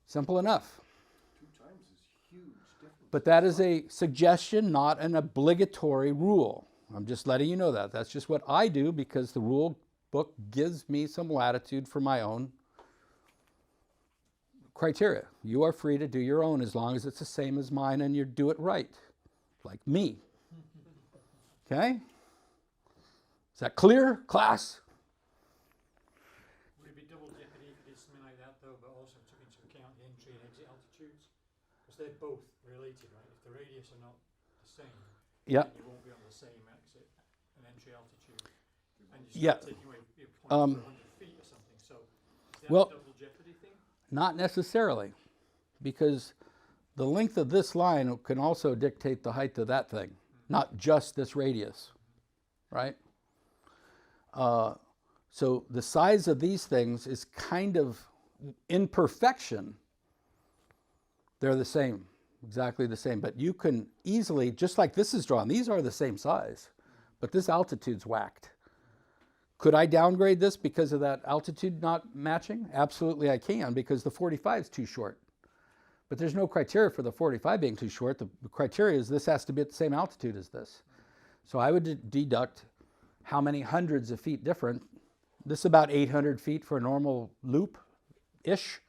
Simple enough. 2 times is huge difference. But that is a suggestion, not an obligatory rule. I'm just letting you know that. That's just what I do because the rule book gives me some latitude for my own criteria. You are free to do your own as long as it's the same as mine and you do it right, like me. Okay? Is that clear, class? Would it be double jeopardy if you did something like that, though, but also took into account the entry and exit altitudes? Because they're both related, right? If the radius are not the same, Yeah. then you won't be on the same exit and entry altitude. And you start taking away your points for 100 feet or something. So is that well, a double jeopardy thing? Not necessarily, because the length of this line can also dictate the height of that thing, not just this radius, right? So the size of these things is kind of, in perfection, they're the same, exactly the same. But you can easily, just like this is drawn, these are the same size, but this altitude's whacked. Could I downgrade this because of that altitude not matching? Absolutely I can, because the 45 is too short. But there's no criteria for the 45 being too short. The criteria is this has to be at the same altitude as this. So I would deduct how many hundreds of feet different. This is about 800 feet for a normal loop-ish.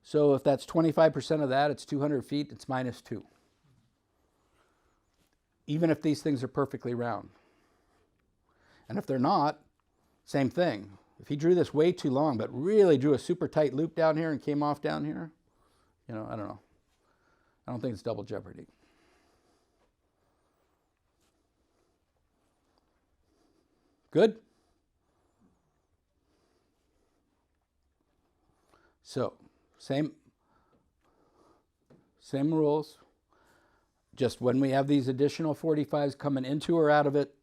So if that's 25% of that, it's 200 feet, it's -2. Even if these things are perfectly round. And if they're not, same thing. If he drew this way too long, but really drew a super tight loop down here and came off down here, you know, I don't know. I don't think it's double jeopardy. Good? So, same rules. Just when we have these additional 45s coming into or out of it,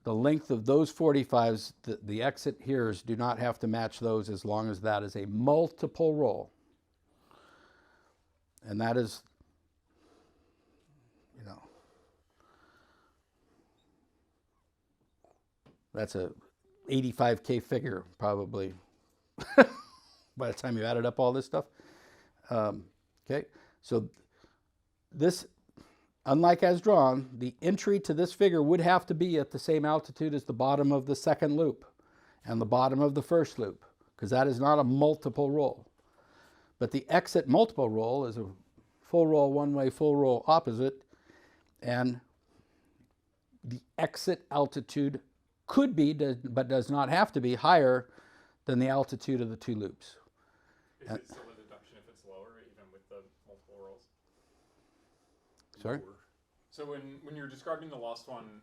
the length of those 45s, the exit heres do not have to match those as long as that is a multiple roll. And that is, you know, that's a 85K figure probably by the time you added up all this stuff. Okay, so this, unlike as drawn, the entry to this figure would have to be at the same altitude as the bottom of the second loop and the bottom of the first loop, because that is not a multiple roll. But the exit multiple roll is a full roll one way, full roll opposite, and the exit altitude could be, but does not have to be, higher than the altitude of the two loops. Is it still a deduction if it's lower, even with the multiple rolls? Sorry? So when you're describing the last one,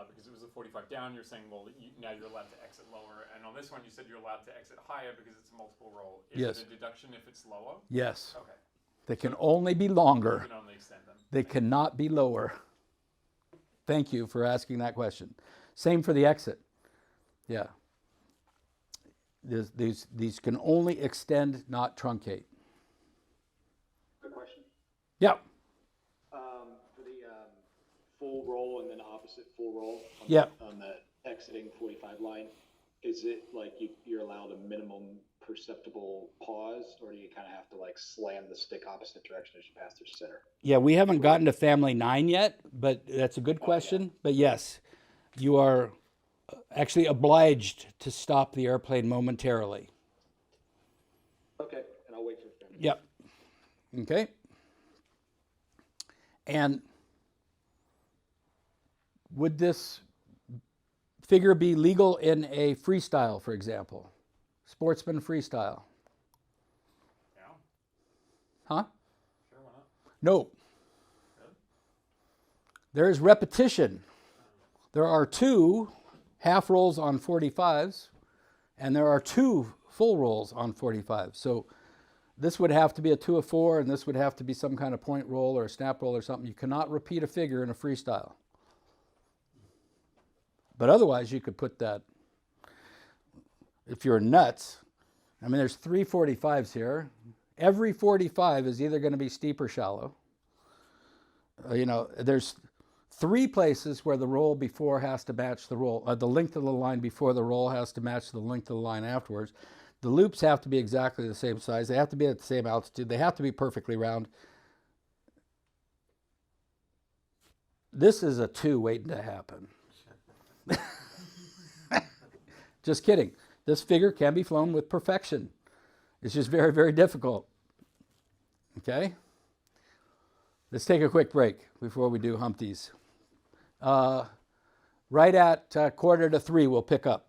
because it was a 45 down, you're saying, well, now you're allowed to exit lower. And on this one, you said you're allowed to exit higher because it's a multiple roll. Is Yes. it a deduction if it's lower? Yes. Okay. They can only be longer. You can only extend them. They cannot be lower. Thank you for asking that question. Same for the exit. Yeah. These can only extend, not truncate. Good question. Yeah. For the full roll and then opposite full roll on, Yeah. on the exiting 45 line, is it like you're allowed a minimum perceptible pause, or do you kind of have to like slam the stick opposite direction as you pass through center? Yeah, we haven't gotten to family 9 yet, but that's a good question. But yes, you are actually obliged to stop the airplane momentarily. Okay, and I'll wait for the family. Yep. Okay. And would this figure be legal in a freestyle, for example? Sportsman freestyle? Yeah. Huh? Sure, why not? No. Really? There is repetition. There are 2 half rolls on 45s, and there are 2 full rolls on 45s. So this would have to be a 2 of 4, and this would have to be some kind of point roll or a snap roll or something. You cannot repeat a figure in a freestyle. But otherwise, you could put that, if you're nuts. I mean, there's 3 45s here. Every 45 is either going to be steep or shallow. There's 3 places where the roll before has to match the roll. The length of the line before the roll has to match the length of the line afterwards. The loops have to be exactly the same size. They have to be at the same altitude. They have to be perfectly round. This is a 2 waiting to happen. Just kidding. This figure can be flown with perfection. It's just very, very difficult. Okay? Let's take a quick break before we do Humpties. Right at 2:45, we'll pick up.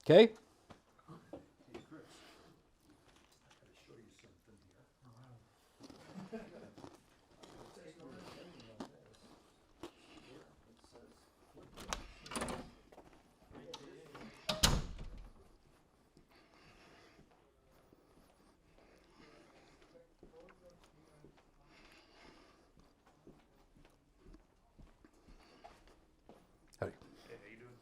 Okay? Howdy. Hey, how you doing?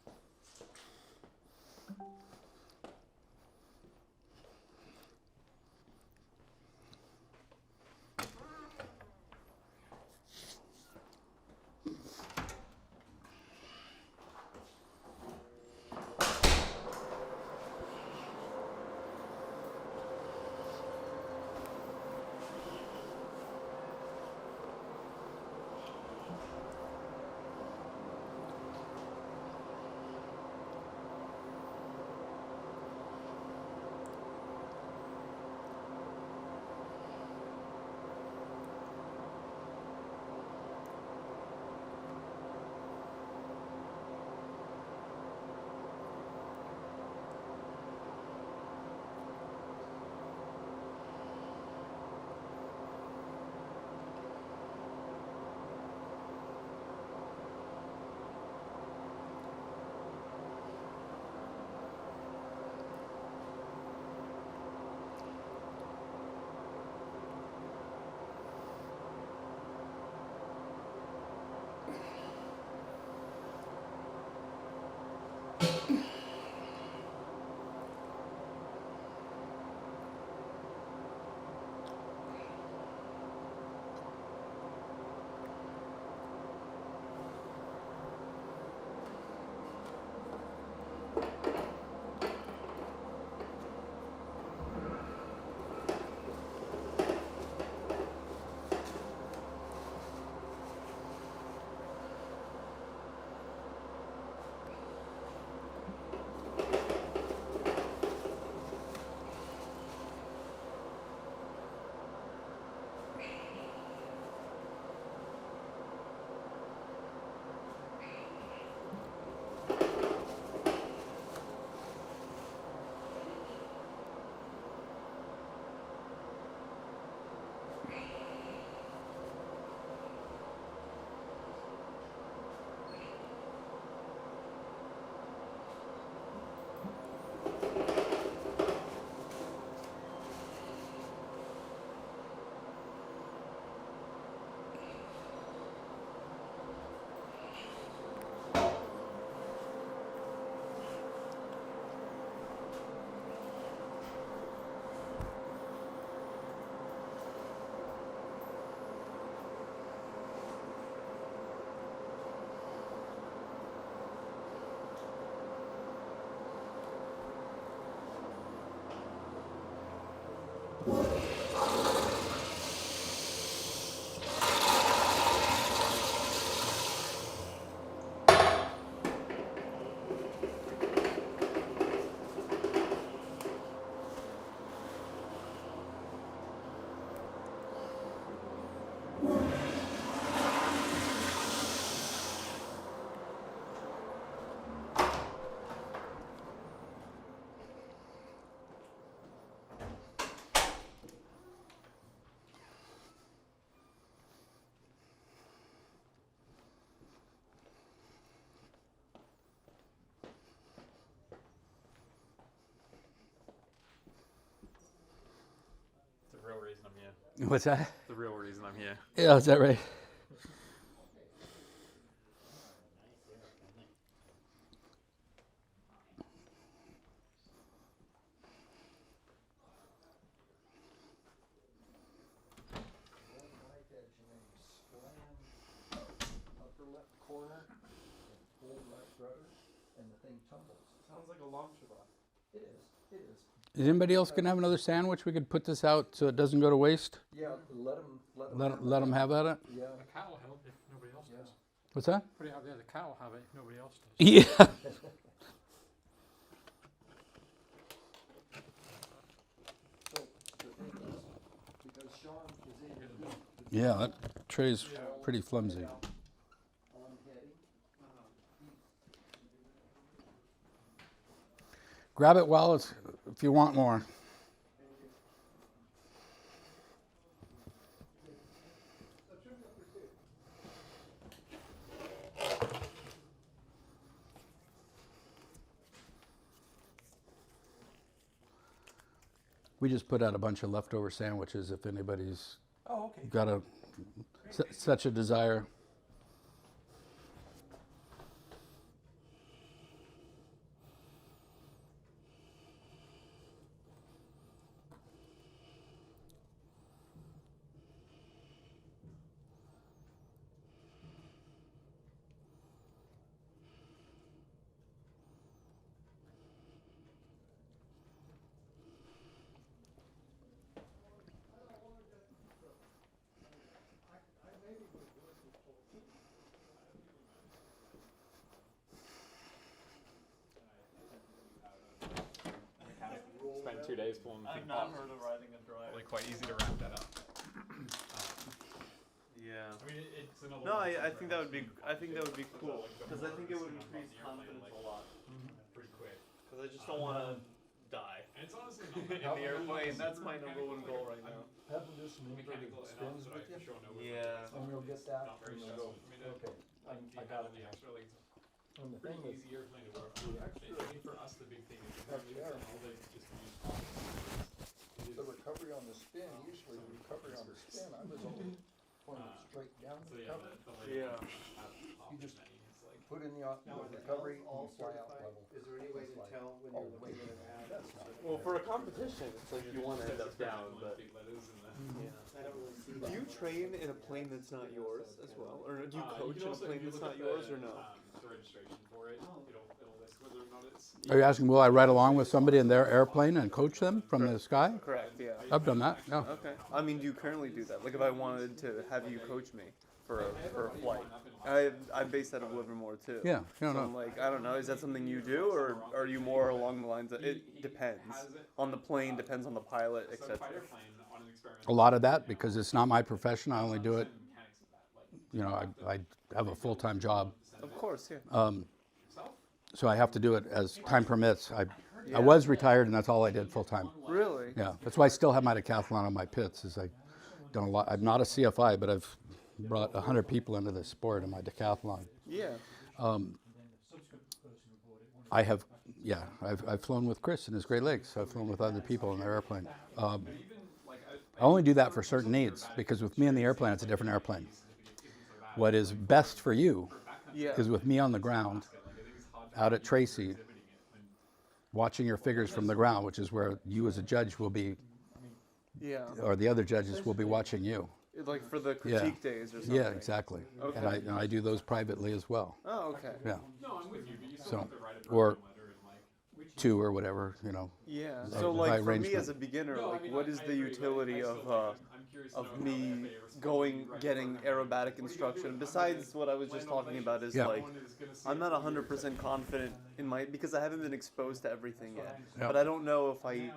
here. What's that? The real reason I'm here. Yeah, is that right? Right edge and then slam upper left corner and pull left rudder and the thing tumbles. Sounds like a launcher bot. It is, it is. Is anybody else gonna have another sandwich? We could put this out so it doesn't go to waste. Yeah, let them Let them have at it. Yeah. The cat will help if nobody else does. What's that? Put it out there, the cat will have it if nobody else does. Yeah. So the thing is, because Sean is in the Yeah, that tray's pretty flimsy. on heading, Grab it while it's, if you want more. We just put out a bunch of leftover sandwiches if anybody's Oh, okay. got such a desire. Spent 2 days pulling the thing off. heard of riding a drive. Really quite easy to wrap that up. Yeah. I mean, it's another No, one I that's think that would be cool because I think it would increase confidence a lot. pretty quick. Because I just don't want to die And it's honestly in the airplane. That's my number one goal right now. have them do some mechanical inverted enough spins that with I you. for sure know Yeah. And you'll get that, not very and you'll stressful go, for me to okay, I got it the now. extra like And the pretty thing is, easy airplane to work the on. I extra think for us the big thing is extra air, all day just to use the recovery on the spin, usually the recovery on the spin, I was only pointing straight down so the yeah, recovery. Yeah. You just put in the recovery and fly out level. Is there any way to It's like, tell when oh, you're wait, looking at an that's not. Well, for a competition, it's like you want to end up down, but letters and yeah. I don't really see Do that. you train in a plane that's not yours as well, or do you coach in a also, plane if you that's look not at yours, the, or no? The registration for it, it'll list whether or not it's. Are you asking, will I ride along with somebody in their airplane and coach them from the sky? Correct. Yeah. I've done that, yeah. Okay. I mean, do you currently do that? Like, if I wanted to have you coach me for a flight, I'm based out of Livermore too. Yeah, So no. I'm like, I don't know. Is that something you do, or are you more along the lines of it depends on the plane, depends on the pilot, etc. A lot of that, because it's not my profession, I only do it, you know, I have a full-time job. Of course, yeah. So I have to do it as time permits. I was retired and that's all I did full-time. Really? Yeah, that's why I still have my decathlon on my pits, is I've done a lot. I'm not a CFI, but I've brought 100 people into this sport in my decathlon. Yeah. I have, yeah, I've flown with Chris in his Great Lakes. I've flown with other people in their airplane. I only do that for certain needs, because with me in the airplane, it's a different airplane. What is best for you Yeah. is with me on the ground, out at Tracy, watching your figures from the ground, which is where you as a judge will be, Yeah. or the other judges will be watching you. Like for the Yeah. critique days or something. Yeah, exactly. Okay. And I do those privately as well. Oh, okay. Yeah. No, I'm with you, but you still So, have to write a or letter and like. 2 or whatever, you know. Yeah. By So like for me arrangement. as a beginner, No, I like mean, what I is the agree, but utility I still of think I'm curious to know how me the FAA responds going to getting regular aerobatic instruction besides what I was just talking about is Yeah. like I'm not 100% confident in my because I haven't been exposed to everything yet. Yeah. But I don't know if I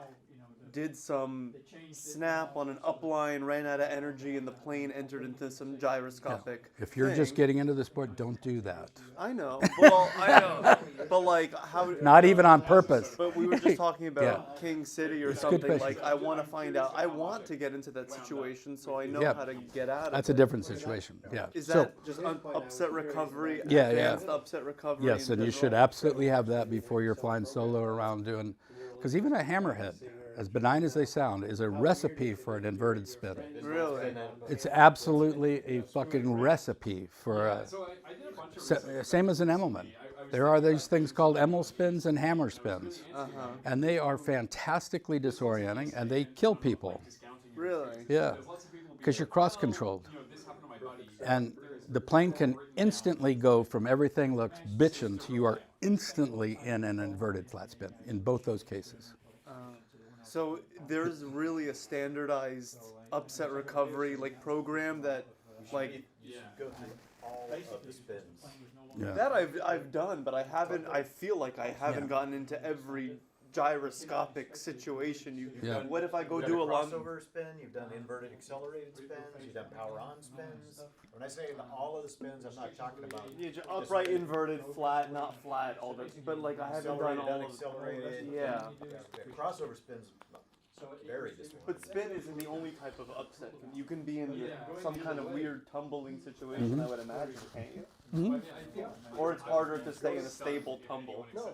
did some snap on an upline, ran out of energy, and the plane entered into some gyroscopic. If you're just thing. getting into the sport, don't do that. I know. Well, I know. But like how Not even on purpose. But we were just talking about Yeah. King City or It's a good something. question. Like I want to find out. I want to get into that situation so I know Yeah. how to get out of That's it. a different situation. Yeah. Is So, that just upset recovery? Yeah, yeah. Advanced upset recovery. yes, in and you should general? absolutely have that before you're flying solo around doing, because even a hammerhead, as benign as they sound, is a recipe for an inverted spin. Really? It's absolutely a fucking recipe for a, So I did a bunch of same as an Emmelman. There are these things called Emmel spins and hammer spins, and they are fantastically disorienting, and they kill people. Really? Yeah, because you're cross-controlled, and the plane can instantly go from everything looks bitchin' to you are instantly in an inverted flat spin in both those cases. So there's really a standardized upset recovery like program that like Go through all of the spins. Yeah. that I've done, but I feel like I haven't gotten into every gyroscopic situation. Yeah. What if I go You've done do a a long crossover spin, you've done inverted accelerated spins, you've done power on spins. When I say all of the spins, I'm not talking about upright, inverted, flat, not flat, all this, but like I haven't done all of accelerated. Yeah. Crossover spins vary this one. But spin isn't the only type of upset. You can be in some kind of weird tumbling situation, I would imagine, can't you? Or it's harder to stay in a stable tumble. No,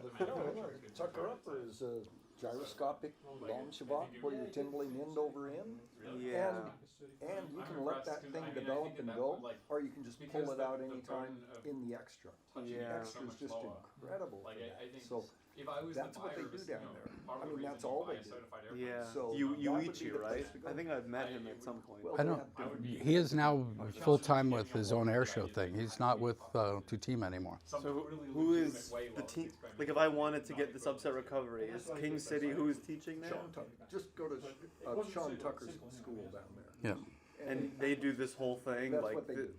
tucker upper is a gyroscopic long shavak where you're timbling end over end. Yeah. And you can let that thing develop and go, or you can just pull it out anytime in the extra. Yeah. The extra is just incredible for that. So that's what they do down there. I mean, that's all they do. Yeah. So You that would eat be you, the place right? to go. I think I've met him at some point. Well, I they don't. have different- He is now full time with his own air show thing. He's not with two team anymore. So who is the team? Like if I wanted to get this upset recovery, is King City who's teaching there? Sean Tucker. Just go to Sean Tucker's school down there. Yeah. And they do this whole thing That's like what they do.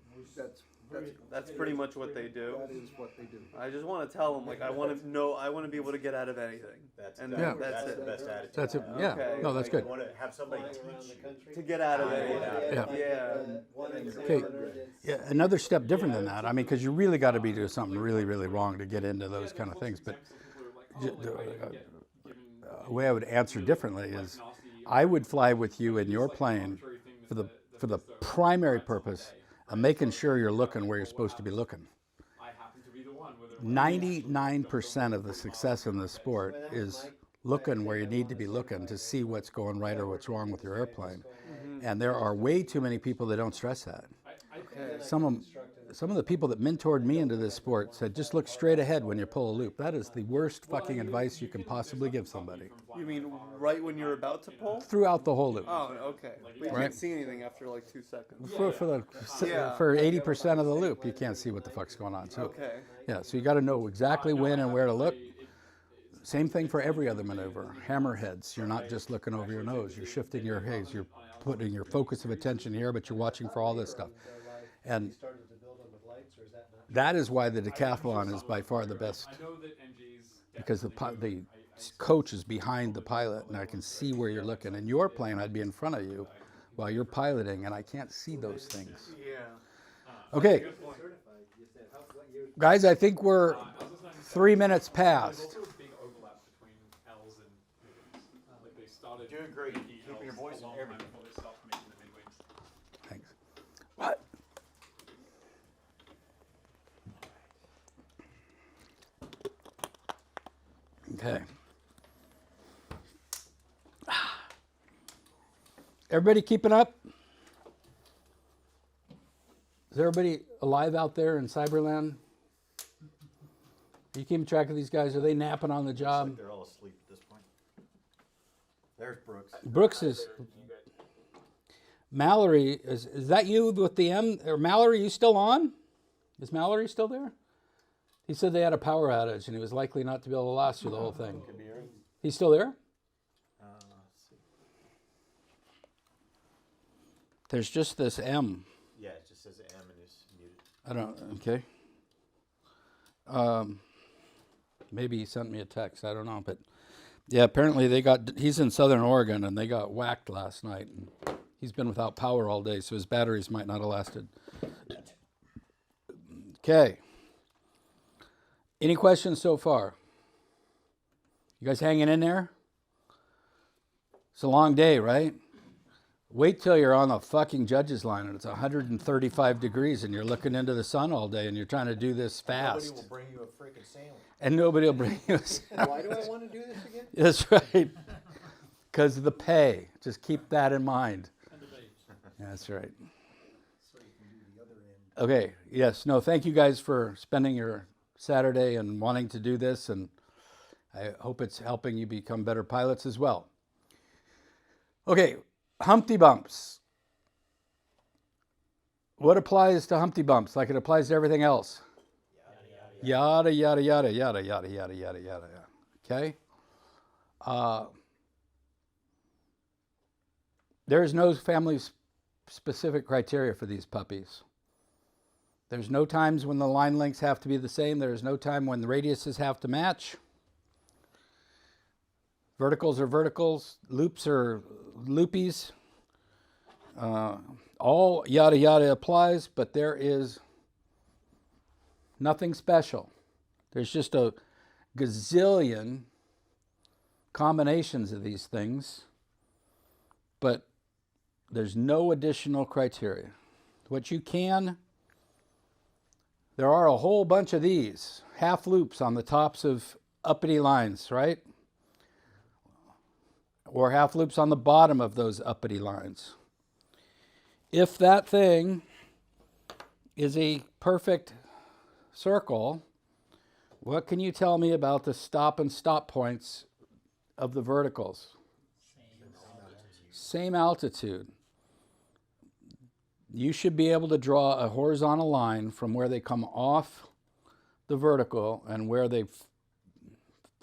that's pretty much what they do. That is what they do. I just want to tell them like I want to be able to get out of anything. That's Yeah. That's the it. best attitude. That's it. Yeah. Okay. No, that's You good. want to have somebody teach you. To get out of it. Yeah. Yeah. Okay. Yeah. Another step different than that. I mean, because you really got to be doing something really, really wrong to get into those kind of things. But a way I would answer differently is, I would fly with you in your plane for the primary purpose of making sure you're looking where you're supposed to be looking. 99% of the success in this sport is looking where you need to be looking to see what's going right or what's wrong with your airplane. And there are way too many people that don't stress that. Some of the people that mentored me into this sport said, just look straight ahead when you pull a loop. That is the worst fucking advice you can possibly give somebody. You mean right when you're about to pull? Throughout the whole loop. Oh, okay. But you Right. can't see anything after like 2 seconds. For 80% of the loop, you can't see what the fuck's going on. So, Okay. yeah, so you got to know exactly when and where to look. Same thing for every other maneuver. Hammerheads, you're not just looking over your nose. You're shifting your haze. You're putting your focus of attention here, but you're watching for all this stuff. And that is why the decathlon is by far the best, because the coach is behind the pilot, and I can see where you're looking. In your plane, I'd be in front of you while you're piloting, and I can't see those things. Yeah. Okay, guys, I think we're 3 minutes past. Doing great. Keeping your voice and everything. Thanks. What? Okay. Everybody keeping up? Is everybody alive out there in Cyberland? Are you keeping track of these guys? Are they napping on the job? They're all asleep at this point. There's Brooks. Brooks is. Mallory, is that you with the M? Or Mallory, you still on? Is Mallory still there? He said they had a power outage and he was likely not to be able to last through the whole thing. He's still there? Let's see. There's just this M. Yeah, it just says M and is muted. I don't, okay. Maybe he sent me a text, I don't know. But yeah, apparently he's in Southern Oregon and they got whacked last night. And he's been without power all day, so his batteries might not have lasted. Okay. Any questions so far? You guys hanging in there? It's a long day, right? Wait till you're on the fucking judge's line and it's 135 degrees and you're looking into the sun all day and you're trying to do this fast. Nobody will bring you a freaking sandwich. And nobody will bring you a sandwich. Why do I want to do this again? That's right. Because of the pay. Just keep that in mind. And the babes. That's right. So you can do the other end. Okay, yes, no, thank you guys for spending your Saturday and wanting to do this, and I hope it's helping you become better pilots as well. Okay, Humpty Bumps. What applies to Humpty Bumps like it applies to everything else? Yada, yada, yada, yada, yada, yada, yada, yada. Okay? There is no family-specific criteria for these puppies. There's no times when the line lengths have to be the same. There's no time when the radiuses have to match. Verticals are verticals. Loops are loopies. All yada yada applies, but there is nothing special. There's just a gazillion combinations of these things, but there's no additional criteria. What you can, there are a whole bunch of these half loops on the tops of uppity lines, right? Or half loops on the bottom of those uppity lines. If that thing is a perfect circle, what can you tell me about the stop and stop points of the verticals? Same altitude. You should be able to draw a horizontal line from where they come off the vertical and where they've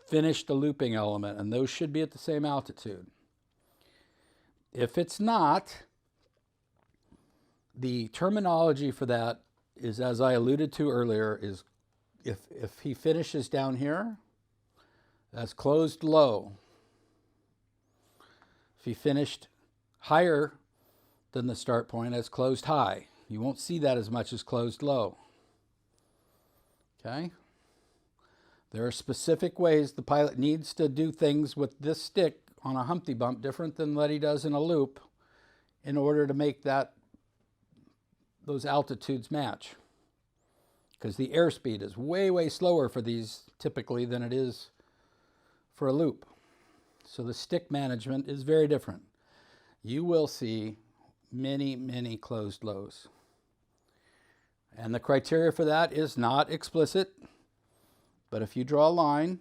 finished the looping element, and those should be at the same altitude. If it's not, the terminology for that is, as I alluded to earlier, is if he finishes down here, that's closed low. If he finished higher than the start point, that's closed high. You won't see that as much as closed low. Okay? There are specific ways the pilot needs to do things with this stick on a Humpty Bump different than what he does in a loop in order to make those altitudes match. Because the airspeed is way, way slower for these typically than it is for a loop. So the stick management is very different. You will see many, many closed lows. And the criteria for that is not explicit. But if you draw a line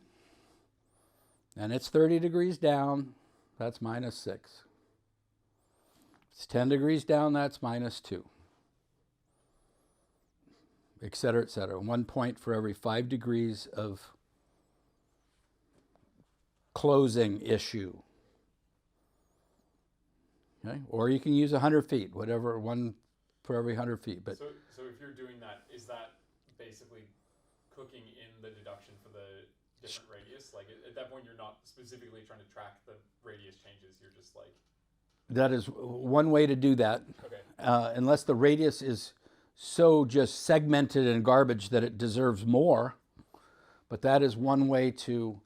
and it's 30 degrees down, that's -6. If it's 10 degrees down, that's -2. Et cetera, et cetera. 1 point for every 5 degrees of closing issue. Okay? Or you can use 100 feet, whatever, 1 for every 100 feet. But so if you're doing that, is that basically cooking in the deduction for the different radius? Like at that point, you're not specifically trying to track the radius changes. You're just like... That is one way to do that. Okay. Unless the radius is so just segmented and garbage that it deserves more. But that is one way to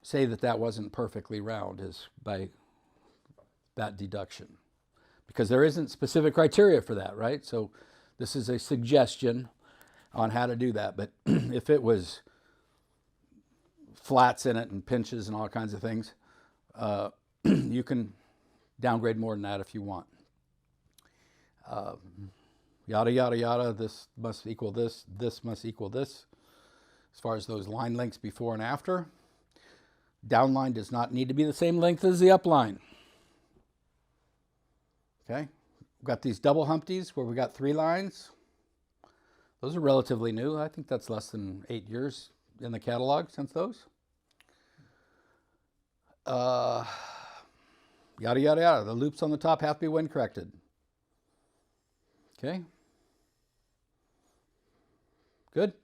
say that that wasn't perfectly round, is by that deduction. Because there isn't specific criteria for that, right? So this is a suggestion on how to do that. But if it was flats in it and pinches and all kinds of things, you can downgrade more than that if you want. Yada, yada, yada, this must equal this, this must equal this. As far as those line lengths before and after, downline does not need to be the same length as the upline. Okay, we've got these double Humpties where we got 3 lines. Those are relatively new. I think that's less than 8 years in the catalog since those. Yada, yada, yada. The loops on the top have to be wind corrected. Okay. Good?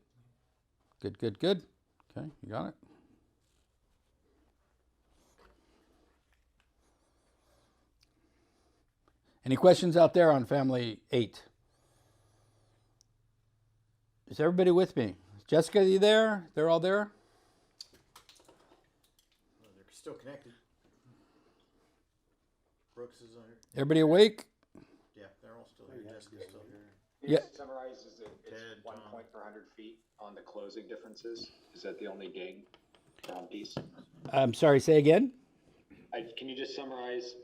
Good, good, good. Okay, you got it. Any questions out there on family 8? Is everybody with me? Jessica, are you there? They're all there? Well, they're still connected. Brooks is on here. Everybody awake? Yeah, they're all still here. Jessica's still here. Yeah. It summarizes it. It's Ted, 1 Tom. point per 100 feet on the closing differences. Is that the only gain piece? I'm sorry, say again? Can you just summarize,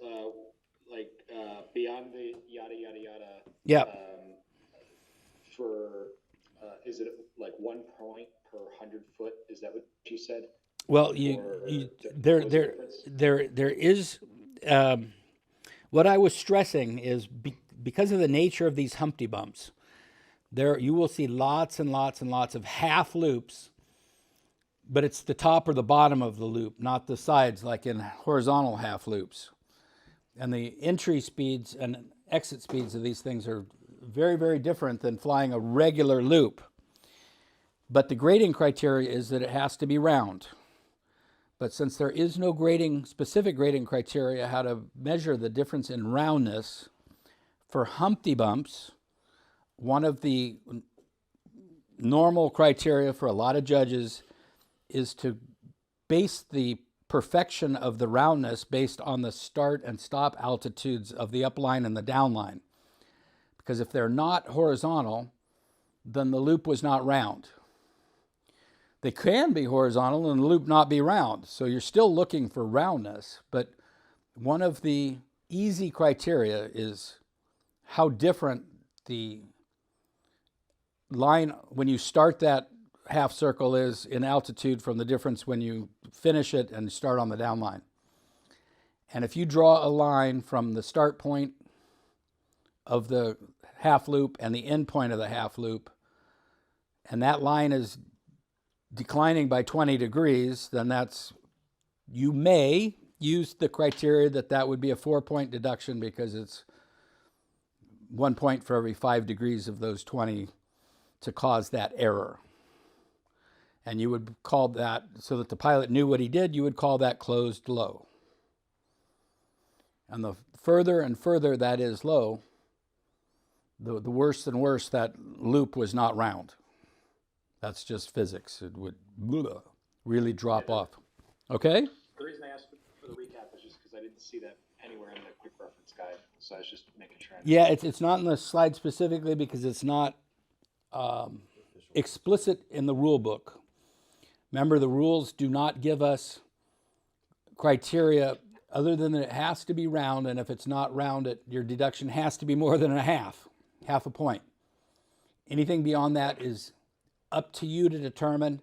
beyond the yada yada yada? Yeah. Is it like 1 point per 100 foot? Is that what you said? Well, there is. What I was stressing is because of the nature of these Humpty bumps, there you will see lots and lots and lots of half loops, but it's the top or the bottom of the loop, not the sides, like in horizontal half loops. And the entry speeds and exit speeds of these things are very, very different than flying a regular loop. But the grading criteria is that it has to be round. But since there is no specific grading criteria how to measure the difference in roundness, for Humpty bumps, one of the normal criteria for a lot of judges is to base the perfection of the roundness based on the start and stop altitudes of the upline and the downline. Because if they're not horizontal, then the loop was not round. They can be horizontal and the loop not be round. So you're still looking for roundness. But one of the easy criteria is how different the line when you start that half circle is in altitude from the difference when you finish it and start on the downline. And if you draw a line from the start point of the half loop and the end point of the half loop, and that line is declining by 20 degrees, then you may use the criteria that would be a 4-point deduction because it's 1 point for every 5 degrees of those 20 to cause that error. And you would call that, so that the pilot knew what he did, you would call that closed low. And the further and further that is low, the worse and worse that loop was not round. That's just physics. It would really drop off. Okay? The reason I asked for the recap is just because I didn't see that anywhere in the quick reference guide. So I was just making sure. Yeah, it's not in the slide specifically because it's not explicit in the rule book. Remember, the rules do not give us criteria other than that it has to be round, and if it's not round, your deduction has to be more than half a point. Anything beyond that is up to you to determine,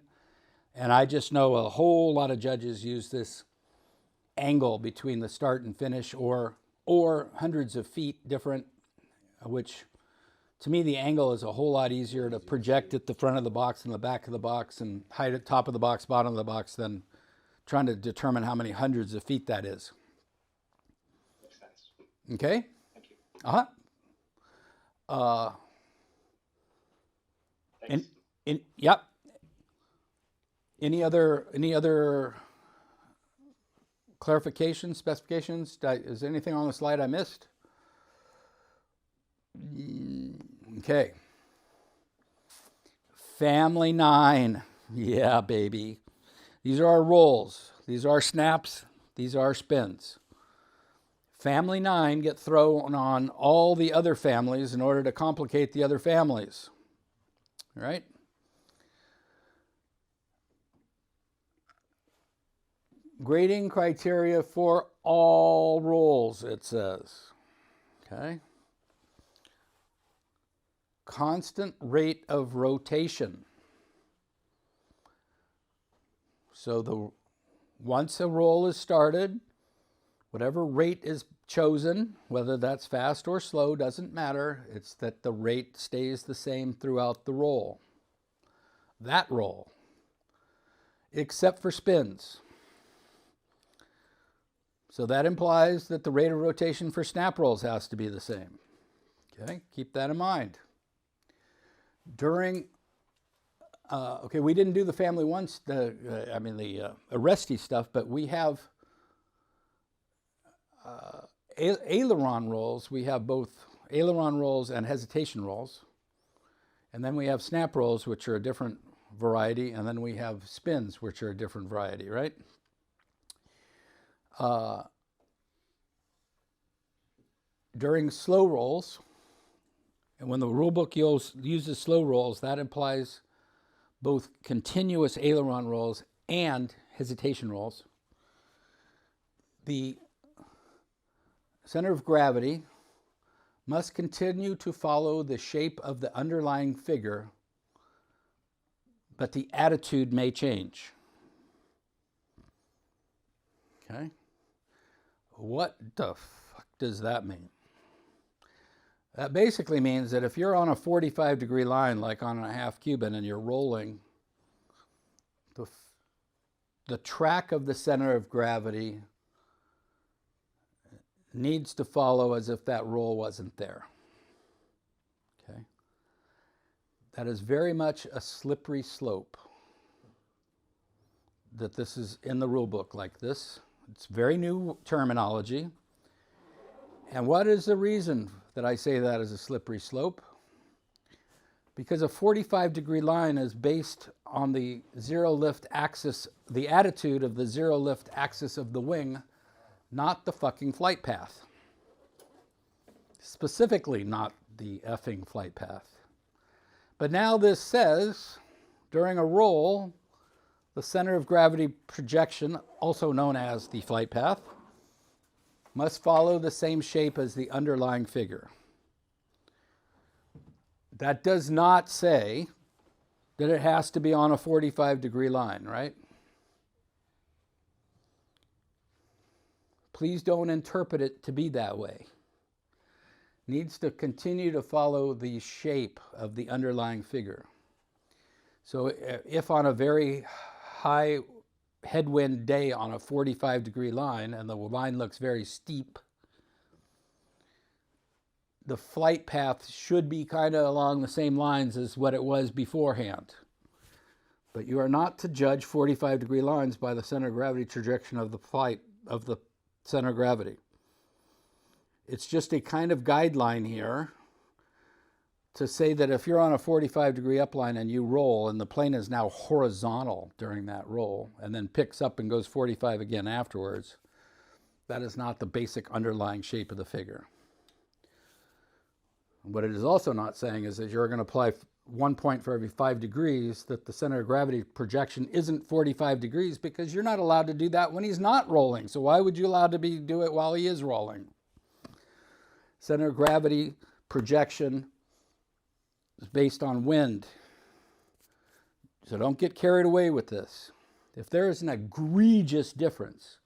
and I just know a whole lot of judges use this angle between the start and finish or hundreds of feet different, which to me the angle is a whole lot easier to project at the front of the box and the back of the box and height at top of the box, bottom of the box than trying to determine how many hundreds of feet that is. Makes sense. Okay? Thank you. Thanks. Yep. Any other clarifications, specifications? Is there anything on the slide I missed? Okay. Family 9. Yeah, baby. These are our rolls. These are our snaps. These are our spins. Family 9 get thrown on all the other families in order to complicate the other families. All right? Grading criteria for all rolls, it says. Okay? Constant rate of rotation. So once a roll is started, whatever rate is chosen, whether that's fast or slow, doesn't matter. It's that the rate stays the same throughout the roll. That roll. Except for spins. So that implies that the rate of rotation for snap rolls has to be the same. Okay, keep that in mind. During, we didn't do the family ones, the arrestee stuff, but we have aileron rolls. We have both aileron rolls and hesitation rolls. And then we have snap rolls, which are a different variety. And then we have spins, which are a different variety, right? During slow rolls, and when the rule book uses slow rolls, that implies both continuous aileron rolls and hesitation rolls. the center of gravity must continue to follow the shape of the underlying figure, but the attitude may change. Okay? What the fuck does that mean? That basically means that if you're on a 45-degree line, like on a half Cuban, and you're rolling, the track of the center of gravity needs to follow as if that roll wasn't there. Okay? That is very much a slippery slope. That this is in the rule book like this. It's very new terminology. And what is the reason that I say that is a slippery slope? Because a 45-degree line is based on the zero lift axis, the attitude of the zero lift axis of the wing, not the fucking flight path. Specifically, not the effing flight path. But now this says, during a roll, the center of gravity projection, also known as the flight path, must follow the same shape as the underlying figure. That does not say that it has to be on a 45-degree line, right? Please don't interpret it to be that way. Needs to continue to follow the shape of the underlying figure. So if on a very high headwind day on a 45-degree line and the line looks very steep, the flight path should be kind of along the same lines as what it was beforehand. But you are not to judge 45-degree lines by the center of gravity trajectory of the flight of the center of gravity. It's just a kind of guideline here to say that if you're on a 45-degree upline and you roll and the plane is now horizontal during that roll and then picks up and goes 45 again afterwards, that is not the basic underlying shape of the figure. What it is also not saying is that you're going to apply 1 point for every 5 degrees, that the center of gravity projection isn't 45 degrees, because you're not allowed to do that when he's not rolling. So why would you allow to do it while he is rolling? Center of gravity projection is based on wind. So don't get carried away with this. If there is an egregious difference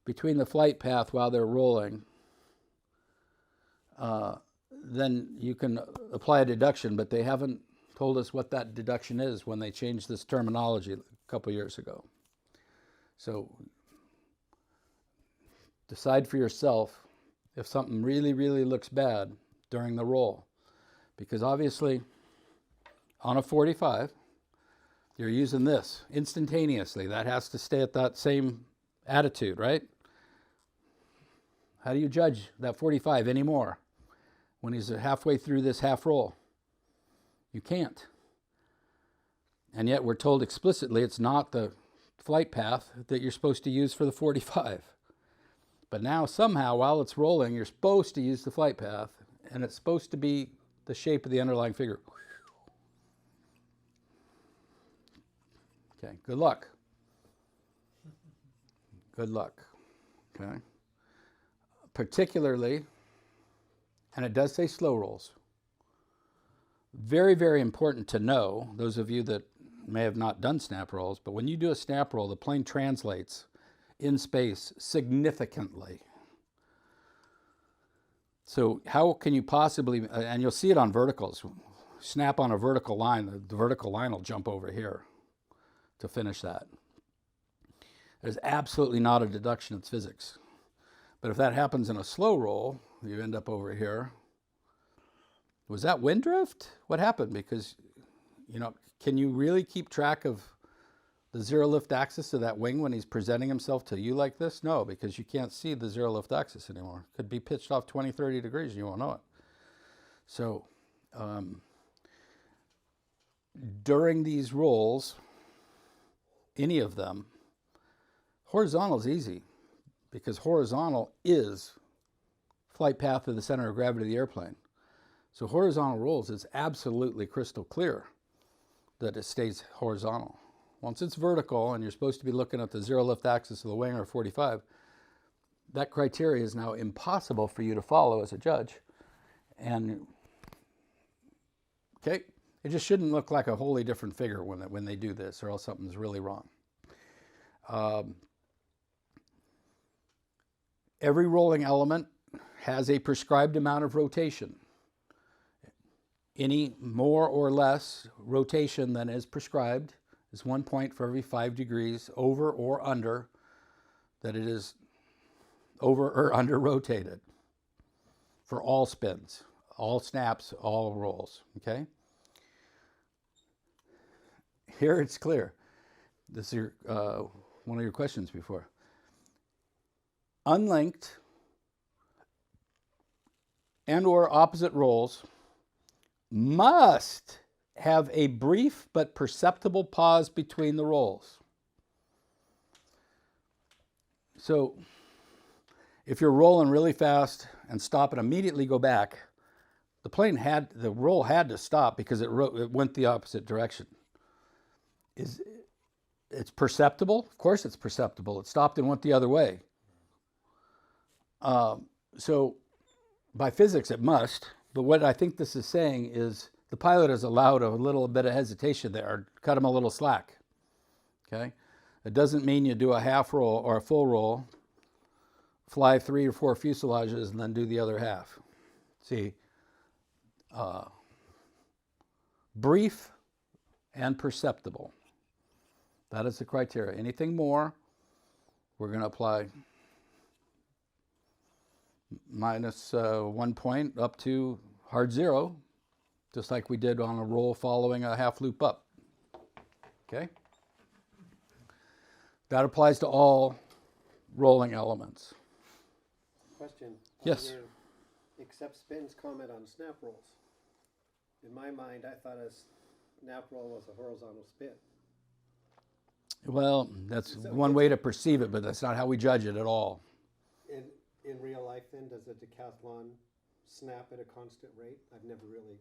between the flight path while they're rolling, then you can apply a deduction, but they haven't told us what that deduction is when they changed this terminology a couple years ago. So decide for yourself if something really, really looks bad during the roll. Because obviously, on a 45, you're using this instantaneously. That has to stay at that same attitude, right? How do you judge that 45 anymore when he's halfway through this half roll? You can't. And yet we're told explicitly it's not the flight path that you're supposed to use for the 45. But now somehow while it's rolling, you're supposed to use the flight path, and it's supposed to be the shape of the underlying figure. Okay, good luck. Good luck. Okay. Particularly, and it does say slow rolls. Very, very important to know, those of you that may have not done snap rolls, but when you do a snap roll, the plane translates in space significantly. So how can you possibly, and you'll see it on verticals, snap on a vertical line, the vertical line will jump over here to finish that. There's absolutely not a deduction, it's physics. But if that happens in a slow roll, you end up over here. Was that wind drift? What happened? Because, can you really keep track of the zero lift axis of that wing when he's presenting himself to you like this? No, because you can't see the zero lift axis anymore. Could be pitched off 20, 30 degrees and you won't know it. So during these rolls, any of them, horizontal is easy because horizontal is flight path of the center of gravity of the airplane. So horizontal rolls, it's absolutely crystal clear that it stays horizontal. Once it's vertical and you're supposed to be looking at the zero lift axis of the wing or 45, that criteria is now impossible for you to follow as a judge. And, okay, it just shouldn't look like a wholly different figure when they do this, or else something's really wrong. Every rolling element has a prescribed amount of rotation. Any more or less rotation than is prescribed is 1 point for every 5 degrees over or under that it is over or under rotated for all spins, all snaps, all rolls, okay? Here it's clear. This is your, one of your questions before. Unlinked and or opposite rolls must have a brief but perceptible pause between the rolls. So if you're rolling really fast and stop and immediately go back, the roll had to stop because it went the opposite direction. It's perceptible? Of course it's perceptible. It stopped and went the other way. So by physics it must, but what I think this is saying is the pilot has allowed a little bit of hesitation there, or cut him a little slack, okay? It doesn't mean you do a half roll or a full roll, fly 3 or 4 fuselages, and then do the other half. See, brief and perceptible. That is the criteria. Anything more, we're going to apply minus 1 point up to hard 0, just like we did on a roll following a half loop up. Okay? That applies to all rolling elements. Question. Yes. Except spins comment on snap rolls. In my mind, I thought a snap roll was a horizontal spin. Well, that's one way to perceive it, but that's not how we judge it at all. In real life, then, does a decathlon snap at a constant rate? I've never really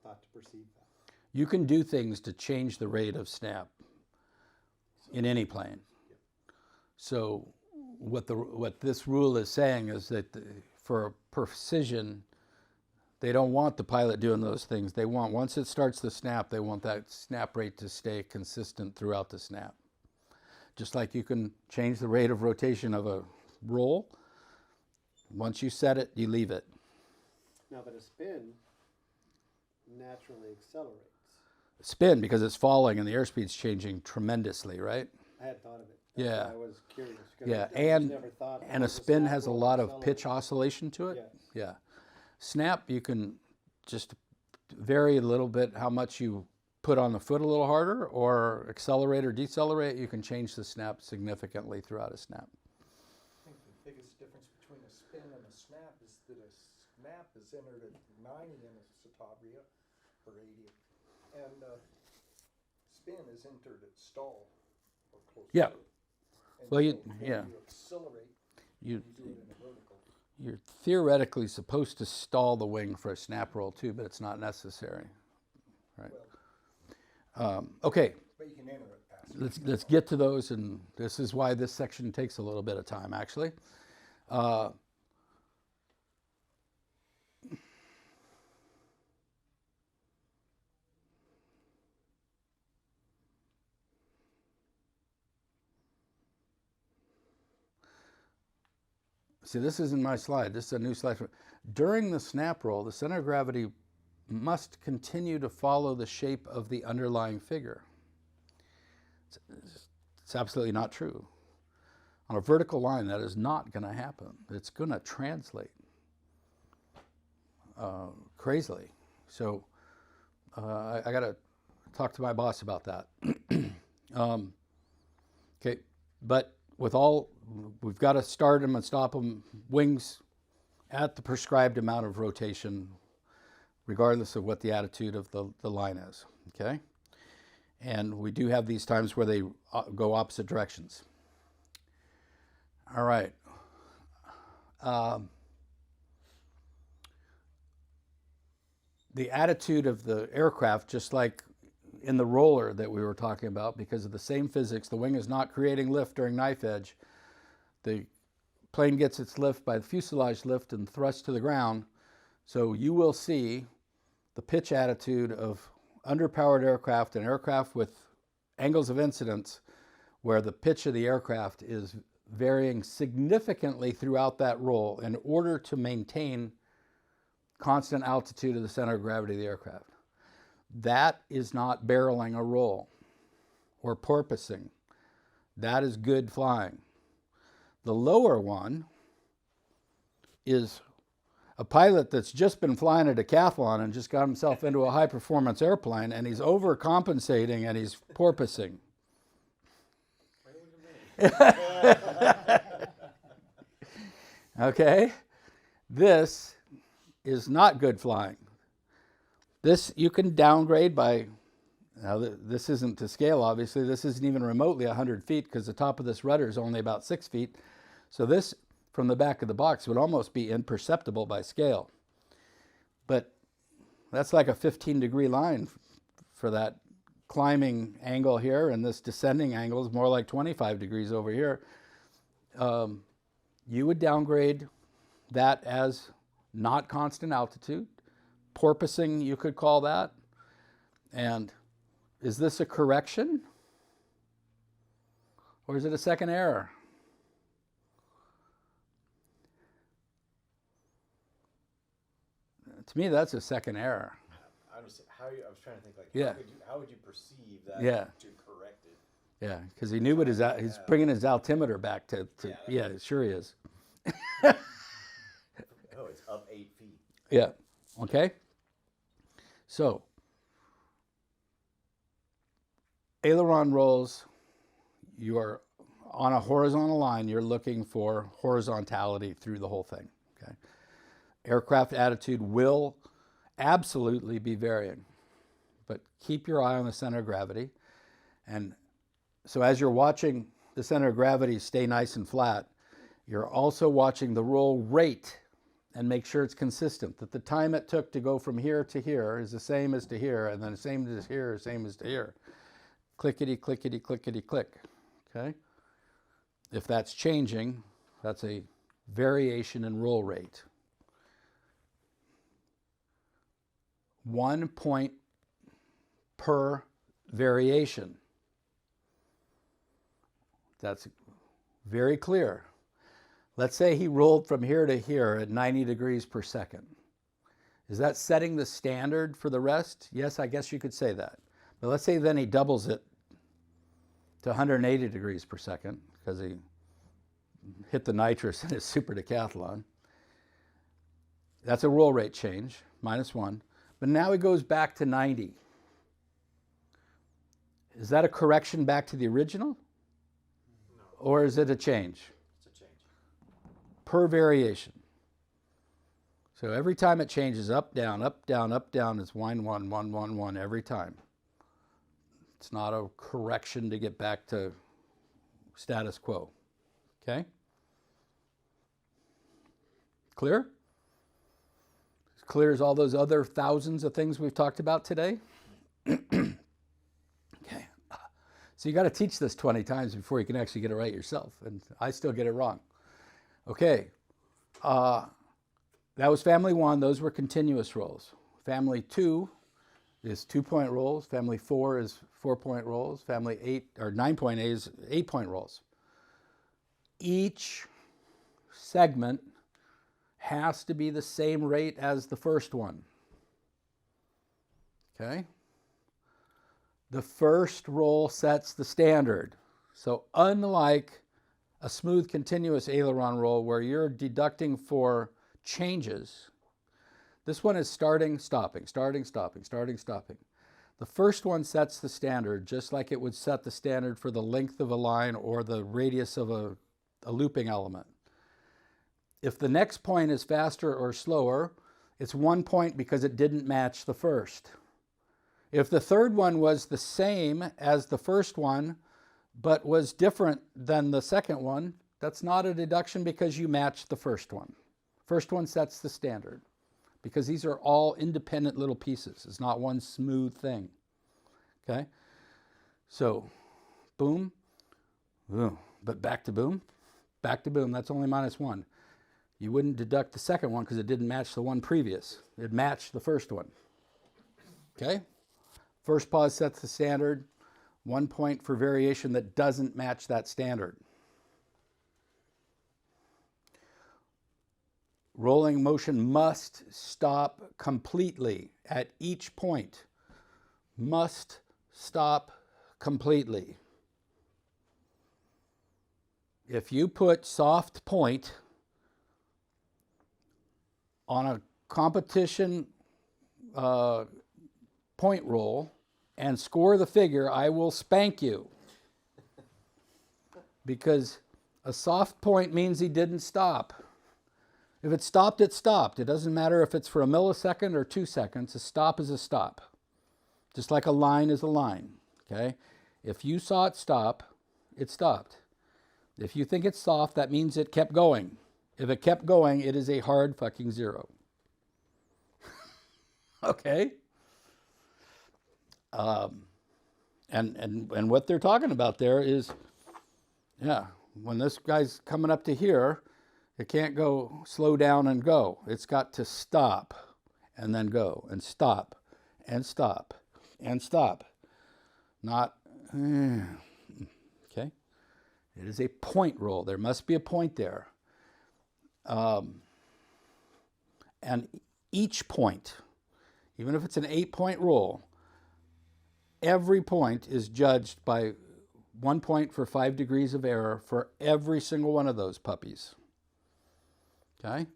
thought to perceive that. You can do things to change the rate of snap in any plane. So what this rule is saying is that for precision, they don't want the pilot doing those things. They want, once it starts the snap, they want that snap rate to stay consistent throughout the snap. Just like you can change the rate of rotation of a roll, once you set it, you leave it. Now, but a spin naturally accelerates. Spin, because it's falling and the airspeed's changing tremendously, right? I had thought of it. Yeah. I was curious. Yeah, I just never thought and a of the spin snap has a roll lot of accelerate. pitch oscillation to it. Yes. Yeah. Snap, you can just vary a little bit how much you put on the foot a little harder, or accelerate or decelerate. You can change the snap significantly throughout a snap. I think the biggest difference between a spin and a snap is that a snap is entered at 90 in a Citabria, or 80, and spin is entered at stall, or close Yeah. to it. And Well, so when yeah. you accelerate, You, you do it in a vertical. you're theoretically supposed to stall the wing for a snap roll too, but it's not necessary. Right. Okay. But you can enter it past. Let's get to those, and this is why this section takes a little bit of time, actually. See, this isn't my slide. This is a new slide. During the snap roll, the center of gravity must continue to follow the shape of the underlying figure. It's absolutely not true. On a vertical line, that is not going to happen. It's going to translate crazily. So I got to talk to my boss about that. Okay, but with all, we've got to start them and stop them, wings at the prescribed amount of rotation, regardless of what the attitude of the line is, okay? And we do have these times where they go opposite directions. All right. The attitude of the aircraft, just like in the roller that we were talking about, because of the same physics, the wing is not creating lift during knife edge. The plane gets its lift by the fuselage lift and thrust to the ground. So you will see the pitch attitude of underpowered aircraft and aircraft with angles of incidence where the pitch of the aircraft is varying significantly throughout that roll in order to maintain constant altitude of the center of gravity of the aircraft. That is not barreling a roll or porpoising. That is good flying. The lower one is a pilot that's just been flying a decathlon and just got himself into a high-performance airplane, and he's overcompensating and he's porpoising. Okay? This is not good flying. This you can downgrade by, now this isn't to scale obviously, this isn't even remotely 100 feet because the top of this rudder is only about 6 feet. So this from the back of the box would almost be imperceptible by scale. But that's like a 15-degree line for that climbing angle here, and this descending angle is more like 25 degrees over here. You would downgrade that as not constant altitude. Porpoising, you could call that. And is this a correction? Or is it a second error? To me, that's a second error. I was trying to think, like, Yeah. how would you perceive that Yeah. to correct it? Yeah, because he knew what he's bringing his altimeter back to yeah, sure he is. Oh, it's up 8 feet. Yeah, okay. So, aileron rolls, you are on a horizontal line, you're looking for horizontality through the whole thing, okay? Aircraft attitude will absolutely be varying, but keep your eye on the center of gravity. And so as you're watching the center of gravity stay nice and flat, you're also watching the roll rate and make sure it's consistent, that the time it took to go from here to here is the same as to here, and then the same as here, same as to here. Clickety, clickety, clickety, click, okay? If that's changing, that's a variation in roll rate. 1 point per variation. That's very clear. Let's say he rolled from here to here at 90 degrees per second. Is that setting the standard for the rest? Yes, I guess you could say that. But let's say then he doubles it to 180 degrees per second because he hit the nitrous in his super decathlon. That's a roll rate change, -1. But now he goes back to 90. Is that a correction back to the original? No. Or is it a change? It's a change. Per variation. So every time it changes up, down, up, down, up, down, it's 1, 1, 1, 1, 1 every time. It's not a correction to get back to status quo. Okay? Clear? As clear as all those other thousands of things we've talked about today? Okay. So you got to teach this 20 times before you can actually get it right yourself. And I still get it wrong. Okay. That was family 1. Those were continuous rolls. Family 2 is 2-point rolls. Family 4 is 4-point rolls. Family 8 or 9-point A is 8-point rolls. Each segment has to be the same rate as the first one. Okay? The first roll sets the standard. So unlike a smooth continuous aileron roll where you're deducting for changes, this one is starting, stopping, starting, stopping, starting, stopping. The first one sets the standard just like it would set the standard for the length of a line or the radius of a looping element. If the next point is faster or slower, it's 1 point because it didn't match the first. If the third one was the same as the first one, but was different than the second one, that's not a deduction because you matched the first one. First one sets the standard because these are all independent little pieces. It's not one smooth thing. Okay? So, boom, but back to boom. back to boom, that's only -1. You wouldn't deduct the second one because it didn't match the one previous. It matched the first one. Okay? First pause sets the standard. 1 point for variation that doesn't match that standard. Rolling motion must stop completely at each point. Must stop completely. If you put soft point on a competition point roll and score the figure, I will spank you. Because a soft point means he didn't stop. If it stopped, it stopped. It doesn't matter if it's for a millisecond or 2 seconds. A stop is a stop. Just like a line is a line. Okay? If you saw it stop, it stopped. If you think it's soft, that means it kept going. If it kept going, it is a hard fucking 0. Okay? And what they're talking about there is, yeah, when this guy's coming up to here, it can't go slow down and go. It's got to stop and then go and stop and stop and stop. Not, okay? It is a point roll. There must be a point there. And each point, even if it's an 8-point roll, every point is judged by 1 point for 5 degrees of error for every single one of those puppies. Okay?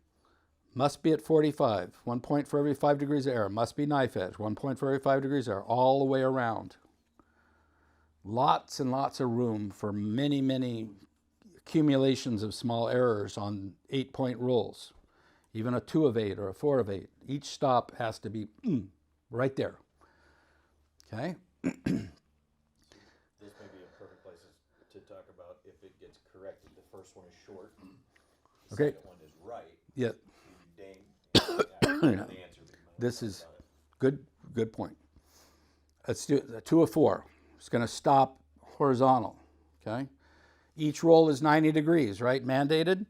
Must be at 45. 1 point for every 5 degrees of error. Must be knife edge. 1 point for every 5 degrees of error. All the way around. Lots and lots of room for many, many accumulations of small errors on 8-point rolls. Even a 2 of 8 or a 4 of 8. Each stop has to be right there. Okay? This may be a perfect place to talk about if it gets corrected. The first one is short. The second one is right. Yeah. The answer. This is good point. Let's do a 2 of 4. It's going to stop horizontal. Okay? Each roll is 90 degrees, right? Mandated.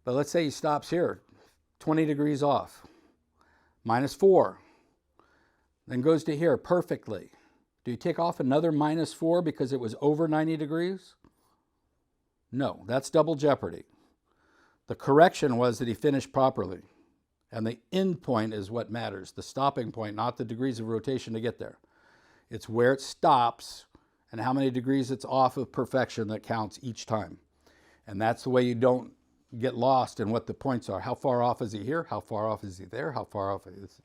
But let's say he stops here, 20 degrees off. -4. Then goes to here perfectly. Do you take off another -4 because it was over 90 degrees? No, that's double jeopardy. The correction was that he finished properly. And the end point is what matters, the stopping point, not the degrees of rotation to get there. It's where it stops and how many degrees it's off of perfection that counts each time. And that's the way you don't get lost in what the points are. How far off is he here? How far off is he there? How far off is he?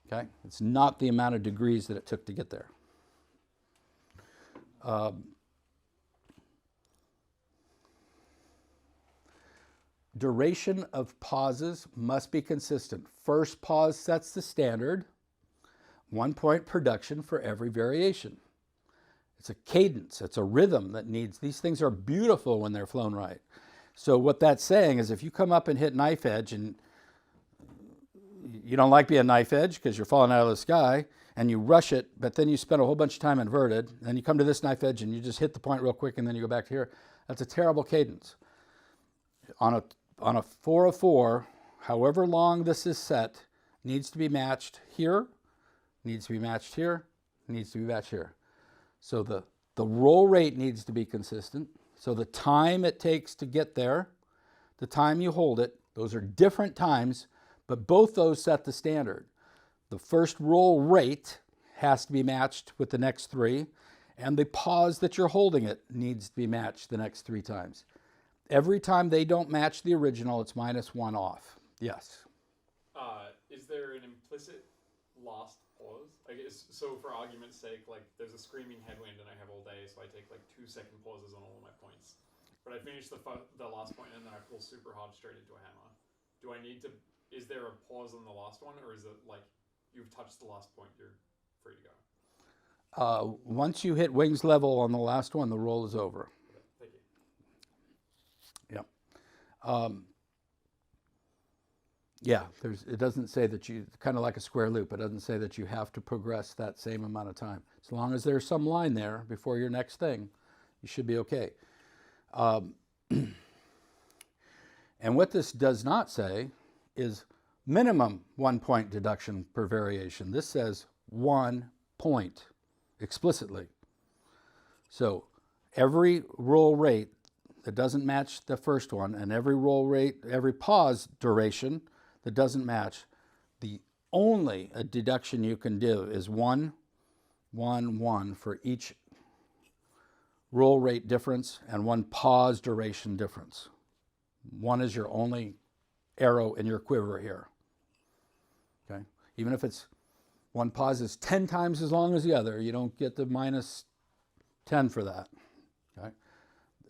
Okay? It's not the amount of degrees that it took to get there. Duration of pauses must be consistent. First pause sets the standard. 1 point production for every variation. It's a cadence. It's a rhythm that needs. These things are beautiful when they're flown right. So what that's saying is if you come up and hit knife edge and you don't like being knife edge because you're falling out of the sky and you rush it, but then you spend a whole bunch of time inverted, and you come to this knife edge and you just hit the point real quick and then you go back to here, that's a terrible cadence. On a 4 of 4, however long this is set, needs to be matched here, needs to be matched here, needs to be matched here. So the roll rate needs to be consistent. So the time it takes to get there, the time you hold it, those are different times, but both those set the standard. The first roll rate has to be matched with the next 3, and the pause that you're holding it needs to be matched the next 3 times. Every time they don't match the original, it's -1 off. Yes. Is there an implicit last pause? I guess, so for argument's sake, like there's a screaming headwind and I have all day, so I take like 2-second pauses on all of my points. But I finish the last point and then I pull super hard straight into a hammer. Do I need to, is there a pause on the last one, or is it like you've touched the last point, you're free to go? Once you hit wings level on the last one, the roll is over. Okay, thank you. Yeah, it doesn't say that you, kind of like a square loop, it doesn't say that you have to progress that same amount of time. As long as there's some line there before your next thing, you should be okay. And what this does not say is minimum 1 point deduction per variation. This says 1 point explicitly. So every roll rate that doesn't match the first one, and every roll rate, every pause duration that doesn't match, the only a deduction you can do is 1, 1, 1 for each roll rate difference and 1 pause duration difference. 1 is your only arrow in your quiver here. Okay? Even if it's 1 pause is 10 times as long as the other, you don't get the minus 10 for that. Okay?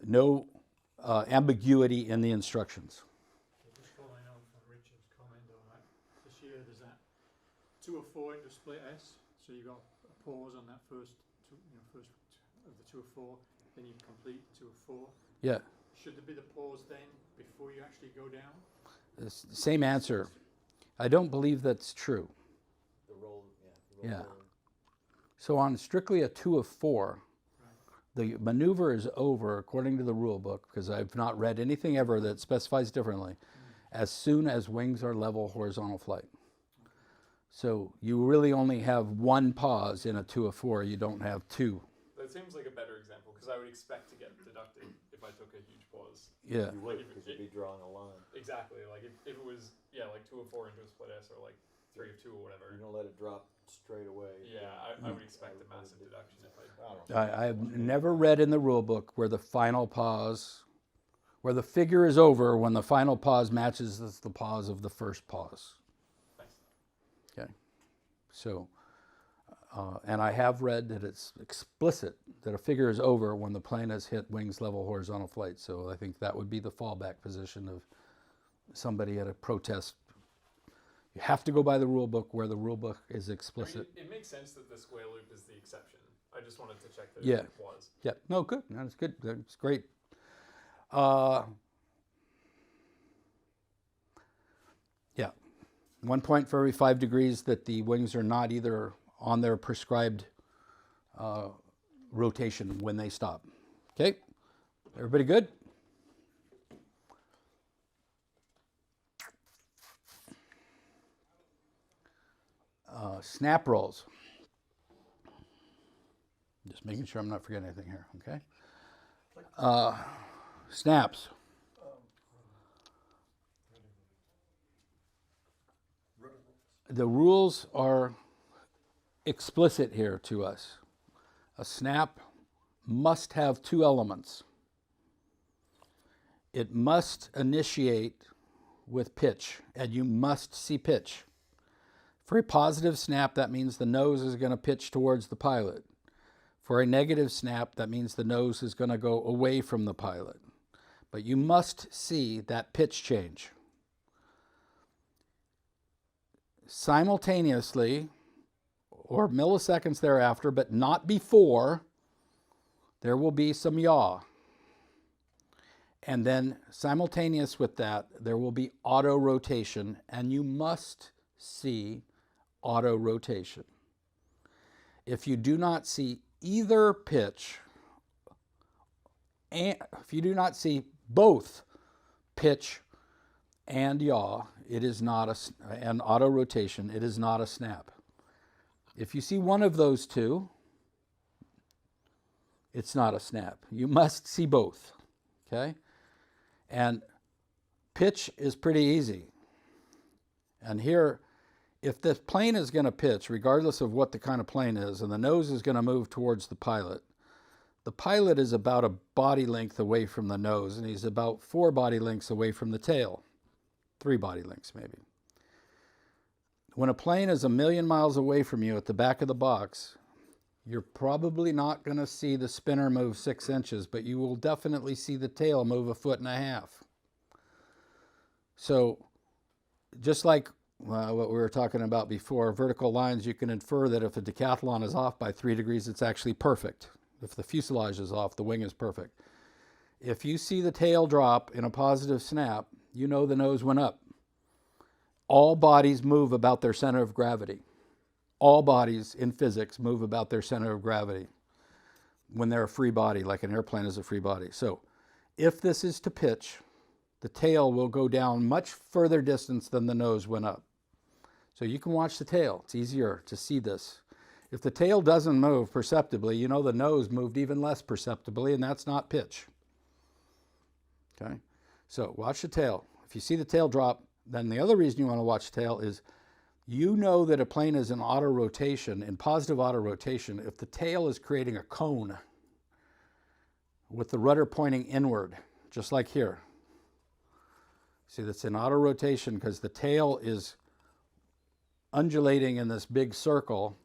No ambiguity in the instructions. Just following on from Richard's comment on that, this year there's that 2 or 4 into split S, so you've got a pause on that first of the 2 or 4, then you complete 2 or 4. Yeah. Should there be the pause then before you actually go down? Same answer. I don't believe that's true. The roll, Yeah. So on strictly a 2 of 4, the maneuver is over according to the rule book, because I've not read anything ever that specifies differently, as soon as wings are level horizontal flight. So you really only have 1 pause in a 2 of 4. You don't have 2. That seems like a better example because I would expect to get deducted if I took a huge pause. Yeah. You would, because you'd be drawing a line. Exactly. Like if it was, like 2 of 4 into a split S or like 3 of 2 or whatever. You don't let it drop straight away. Yeah, I would expect a massive deduction if I've never read in the rule book where the final pause, where the figure is over when the final pause matches the pause of the first pause. Thanks. Okay. So, and I have read that it's explicit that a figure is over when the plane has hit wings level horizontal flight. So I think that would be the fallback position of somebody at a protest. You have to go by the rule book where the rule book is explicit. it makes sense that the square loop is the exception. I just wanted to check that Yeah. it was. Yeah. No, good. That's good. That's great. Yeah. 1 point for every 5 degrees that the wings are not either on their prescribed rotation when they stop. Okay? Everybody good? Snap rolls. Just making sure I'm not forgetting anything here, okay? Snaps. The rules are explicit here to us. A snap must have 2 elements. It must initiate with pitch, and you must see pitch. For a positive snap, that means the nose is going to pitch towards the pilot. For a negative snap, that means the nose is going to go away from the pilot. But you must see that pitch change. Simultaneously, or milliseconds thereafter, but not before, there will be some yaw. And then simultaneous with that, there will be auto rotation, and you must see auto rotation. If you do not see either pitch, and if you do not see both pitch and yaw, it is not and auto rotation, it is not a snap. If you see one of those two, it's not a snap. You must see both, okay? And pitch is pretty easy. And here, if the plane is going to pitch, regardless of what the kind of plane is, and the nose is going to move towards the pilot is about a body length away from the nose, and he's about 4 body lengths away from the tail. 3 body lengths, maybe. When a plane is 1,000,000 miles away from you at the back of the box, you're probably not going to see the spinner move 6 inches, but you will definitely see the tail move 1.5 feet. So, just like what we were talking about before, vertical lines, you can infer that if a decathlon is off by 3 degrees, it's actually perfect. If the fuselage is off, the wing is perfect. If you see the tail drop in a positive snap, you know the nose went up. All bodies move about their center of gravity. All bodies in physics move about their center of gravity when they're a free body, like an airplane is a free body. So if this is to pitch, the tail will go down much further distance than the nose went up. So you can watch the tail. It's easier to see this. If the tail doesn't move perceptibly, you know the nose moved even less perceptibly, and that's not pitch. Okay? So watch the tail. If you see the tail drop, then the other reason you want to watch the tail is you know that a plane is in auto rotation, in positive auto rotation, if the tail is creating a cone with the rudder pointing inward, just like here. See, that's in auto rotation because the tail is undulating in this big circle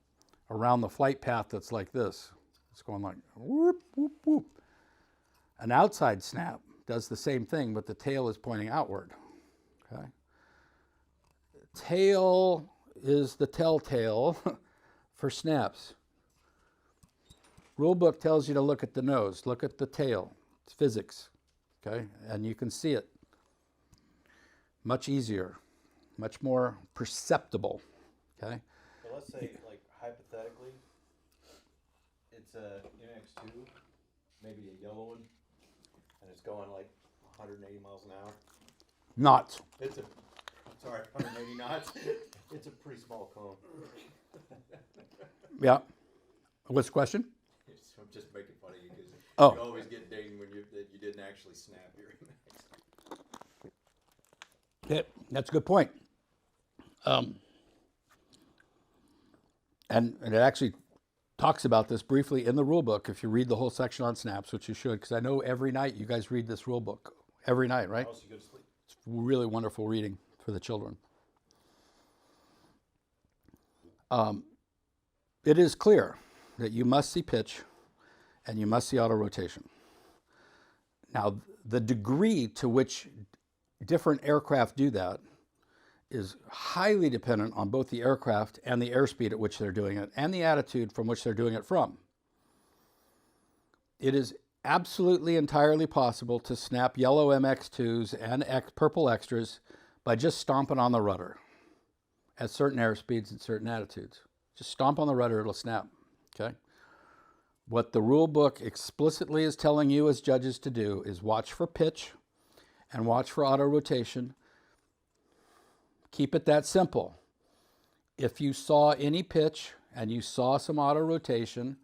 around the flight path that's like this. It's going like whoop, whoop, whoop. An outside snap does the same thing, but the tail is pointing outward. Okay? Tail is the telltale for snaps. Rule book tells you to look at the nose, look at the tail. It's physics, okay? And you can see it. Much easier, much more perceptible, okay? So let's say, like, hypothetically, it's a MX2, maybe a yellow one, and it's going like 180 miles an hour. Knots. It's a, sorry, 180 knots. It's a pretty small cone. Yeah. What's the question? I'm just making fun of you because Oh. you always get dinged when you didn't actually snap your MX. Okay, that's a good point. And it actually talks about this briefly in the rule book if you read the whole section on snaps, which you should, because I know every night you guys read this rule book. Every night, right? Else you go to sleep. It's really wonderful reading for the children. It is clear that you must see pitch and you must see auto rotation. Now, the degree to which different aircraft do that is highly dependent on both the aircraft and the airspeed at which they're doing it and the attitude from which they're doing it from. It is absolutely entirely possible to snap yellow MX2s and purple extras by just stomping on the rudder at certain airspeeds and certain attitudes. Just stomp on the rudder, it'll snap, okay? What the rule book explicitly is telling you as judges to do is watch for pitch and watch for auto rotation. Keep it that simple. If you saw any pitch and you saw some auto rotation,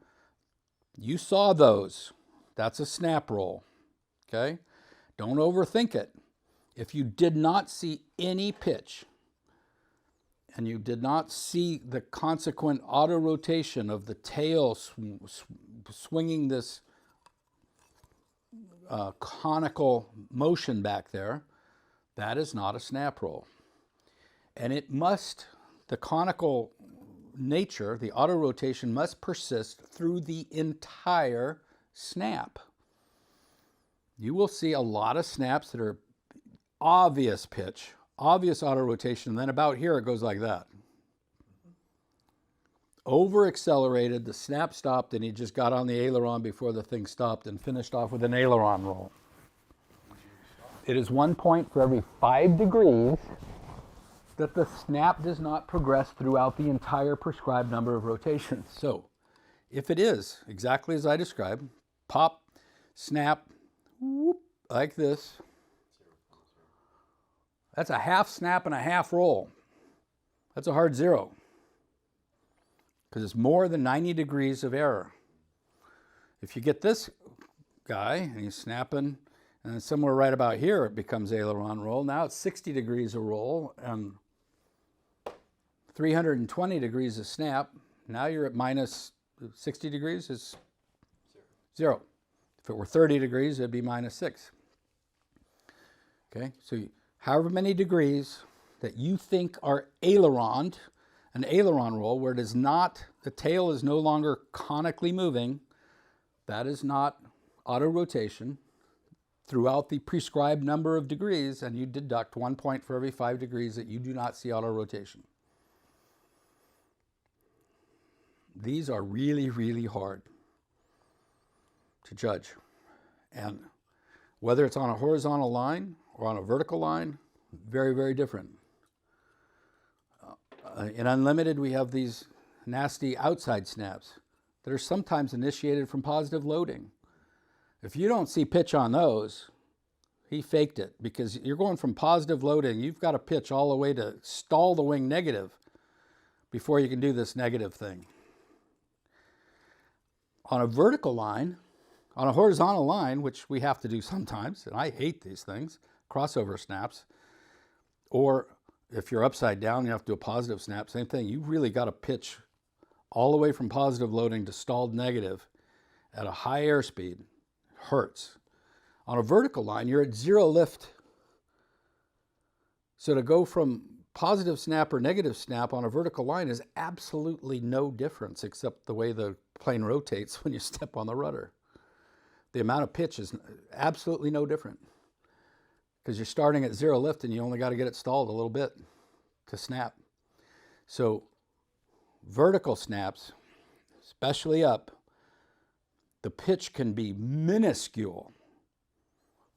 you saw those. That's a snap roll, okay? Don't overthink it. If you did not see any pitch and you did not see the consequent auto rotation of the tail swinging this conical motion back there, that is not a snap roll. And it must, the conical nature, the auto rotation must persist through the entire snap. You will see a lot of snaps that are obvious pitch, obvious auto rotation, and then about here it goes like that. Over accelerated, the snap stopped, and he just got on the aileron before the thing stopped and finished off with an aileron roll. It is 1 point for every 5 degrees that the snap does not progress throughout the entire prescribed number of rotations. So, if it is exactly as I described, pop, snap, whoop, like this, that's a half snap and a half roll. That's a hard zero because it's more than 90 degrees of error. If you get this guy and he's snapping, and then somewhere right about here it becomes aileron roll. Now it's 60 degrees a roll and 320 degrees of snap. Now you're at minus 60 degrees is zero. If it were 30 degrees, it'd be minus 6. Okay, so however many degrees that you think are aileroned, an aileron roll where it is not, the tail is no longer conically moving, that is not auto rotation throughout the prescribed number of degrees, and you deduct 1 point for every 5 degrees that you do not see auto rotation. These are really, really hard to judge. And whether it's on a horizontal line or on a vertical line, very, very different. In Unlimited, we have these nasty outside snaps that are sometimes initiated from positive loading. If you don't see pitch on those, He faked it because you're going from positive loading. You've got to pitch all the way to stall the wing negative before you can do this negative thing. On a vertical line, on a horizontal line, which we have to do sometimes, and I hate these things, crossover snaps, or if you're upside down, you have to do a positive snap, same thing. You really got to pitch all the way from positive loading to stalled negative at a high airspeed. Hurts. On a vertical line, you're at zero lift. So to go from positive snap or negative snap on a vertical line is absolutely no difference except the way the plane rotates when you step on the rudder. The amount of pitch is absolutely no different because you're starting at zero lift and you only got to get it stalled a little bit to snap. So vertical snaps, especially up, the pitch can be minuscule,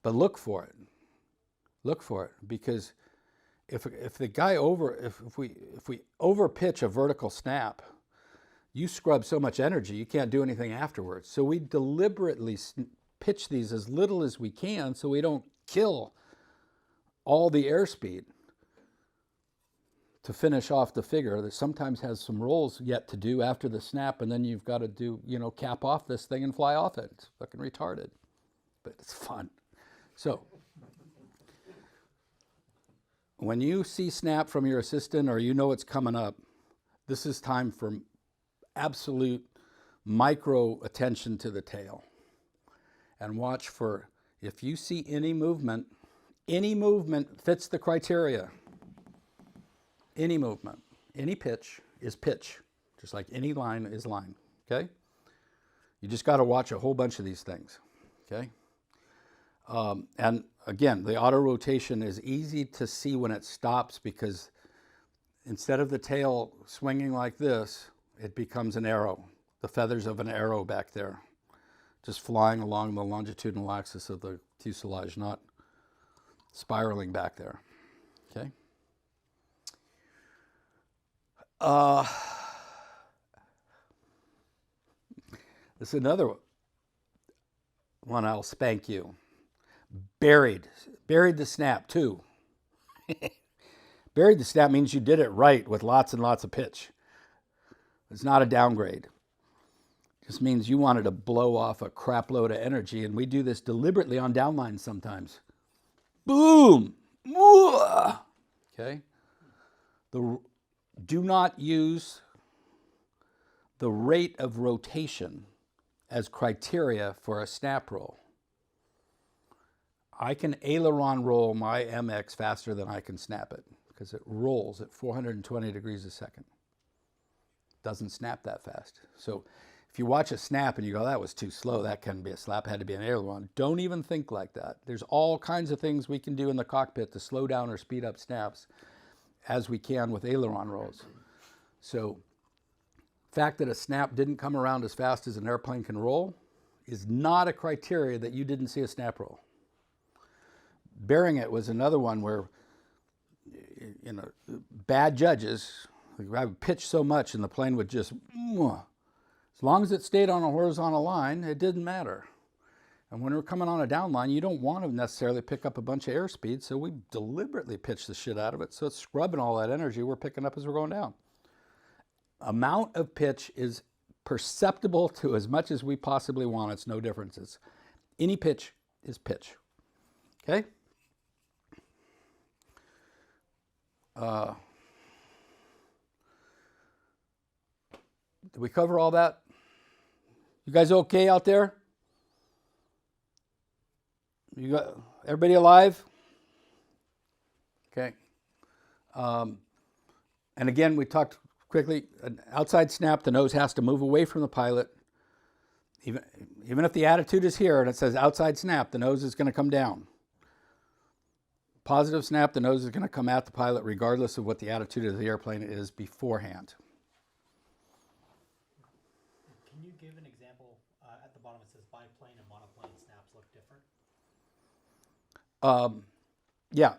but look for it. Look for it because if the guy if we over pitch a vertical snap, you scrub so much energy you can't do anything afterwards. So we deliberately pitch these as little as we can so we don't kill all the airspeed to finish off the figure that sometimes has some rolls yet to do after the snap, and then you've got to do, cap off this thing and fly off it. It's fucking retarded, but it's fun. So when you see snap from your assistant or you know it's coming up, this is time for absolute micro attention to the tail. And watch for, if you see any movement fits the criteria. Any movement, any pitch is pitch, just like any line is line, okay? You just got to watch a whole bunch of these things, okay? And again, the auto rotation is easy to see when it stops because instead of the tail swinging like this, it becomes an arrow, the feathers of an arrow back there, just flying along the longitudinal axis of the fuselage, not spiraling back there, okay? This is another one I'll spank you. Buried the snap too. Buried the snap means you did it right with lots and lots of pitch. It's not a downgrade. It just means you wanted to blow off a crap load of energy, and we do this deliberately on downlines sometimes. Boom! Okay? Do not use the rate of rotation as criteria for a snap roll. I can aileron roll my MX faster than I can snap it because it rolls at 420 degrees a second. Doesn't snap that fast. So if you watch a snap and you go, that was too slow, that couldn't be a slap, had to be an aileron, don't even think like that. There's all kinds of things we can do in the cockpit to slow down or speed up snaps as we can with aileron rolls. So the fact that a snap didn't come around as fast as an airplane can roll is not a criteria that you didn't see a snap roll. Bearing it was another one where, bad judges, I would pitch so much and the plane would just, as long as it stayed on a horizontal line, it didn't matter. And when we're coming on a down line, you don't want to necessarily pick up a bunch of airspeed, so we deliberately pitch the shit out of it, so it's scrubbing all that energy we're picking up as we're going down. Amount of pitch is perceptible to as much as we possibly want. It's no difference. Any pitch is pitch. Okay? Did we cover all that? You guys okay out there? You got everybody alive? Okay. And again, we talked quickly, an outside snap, the nose has to move away from the pilot. Even if the attitude is here and it says outside snap, the nose is going to come down. Positive snap, the nose is going to come at the pilot regardless of what the attitude of the airplane is beforehand. Can you give an example? At the bottom it says biplane and monoplane snaps look different. Yeah.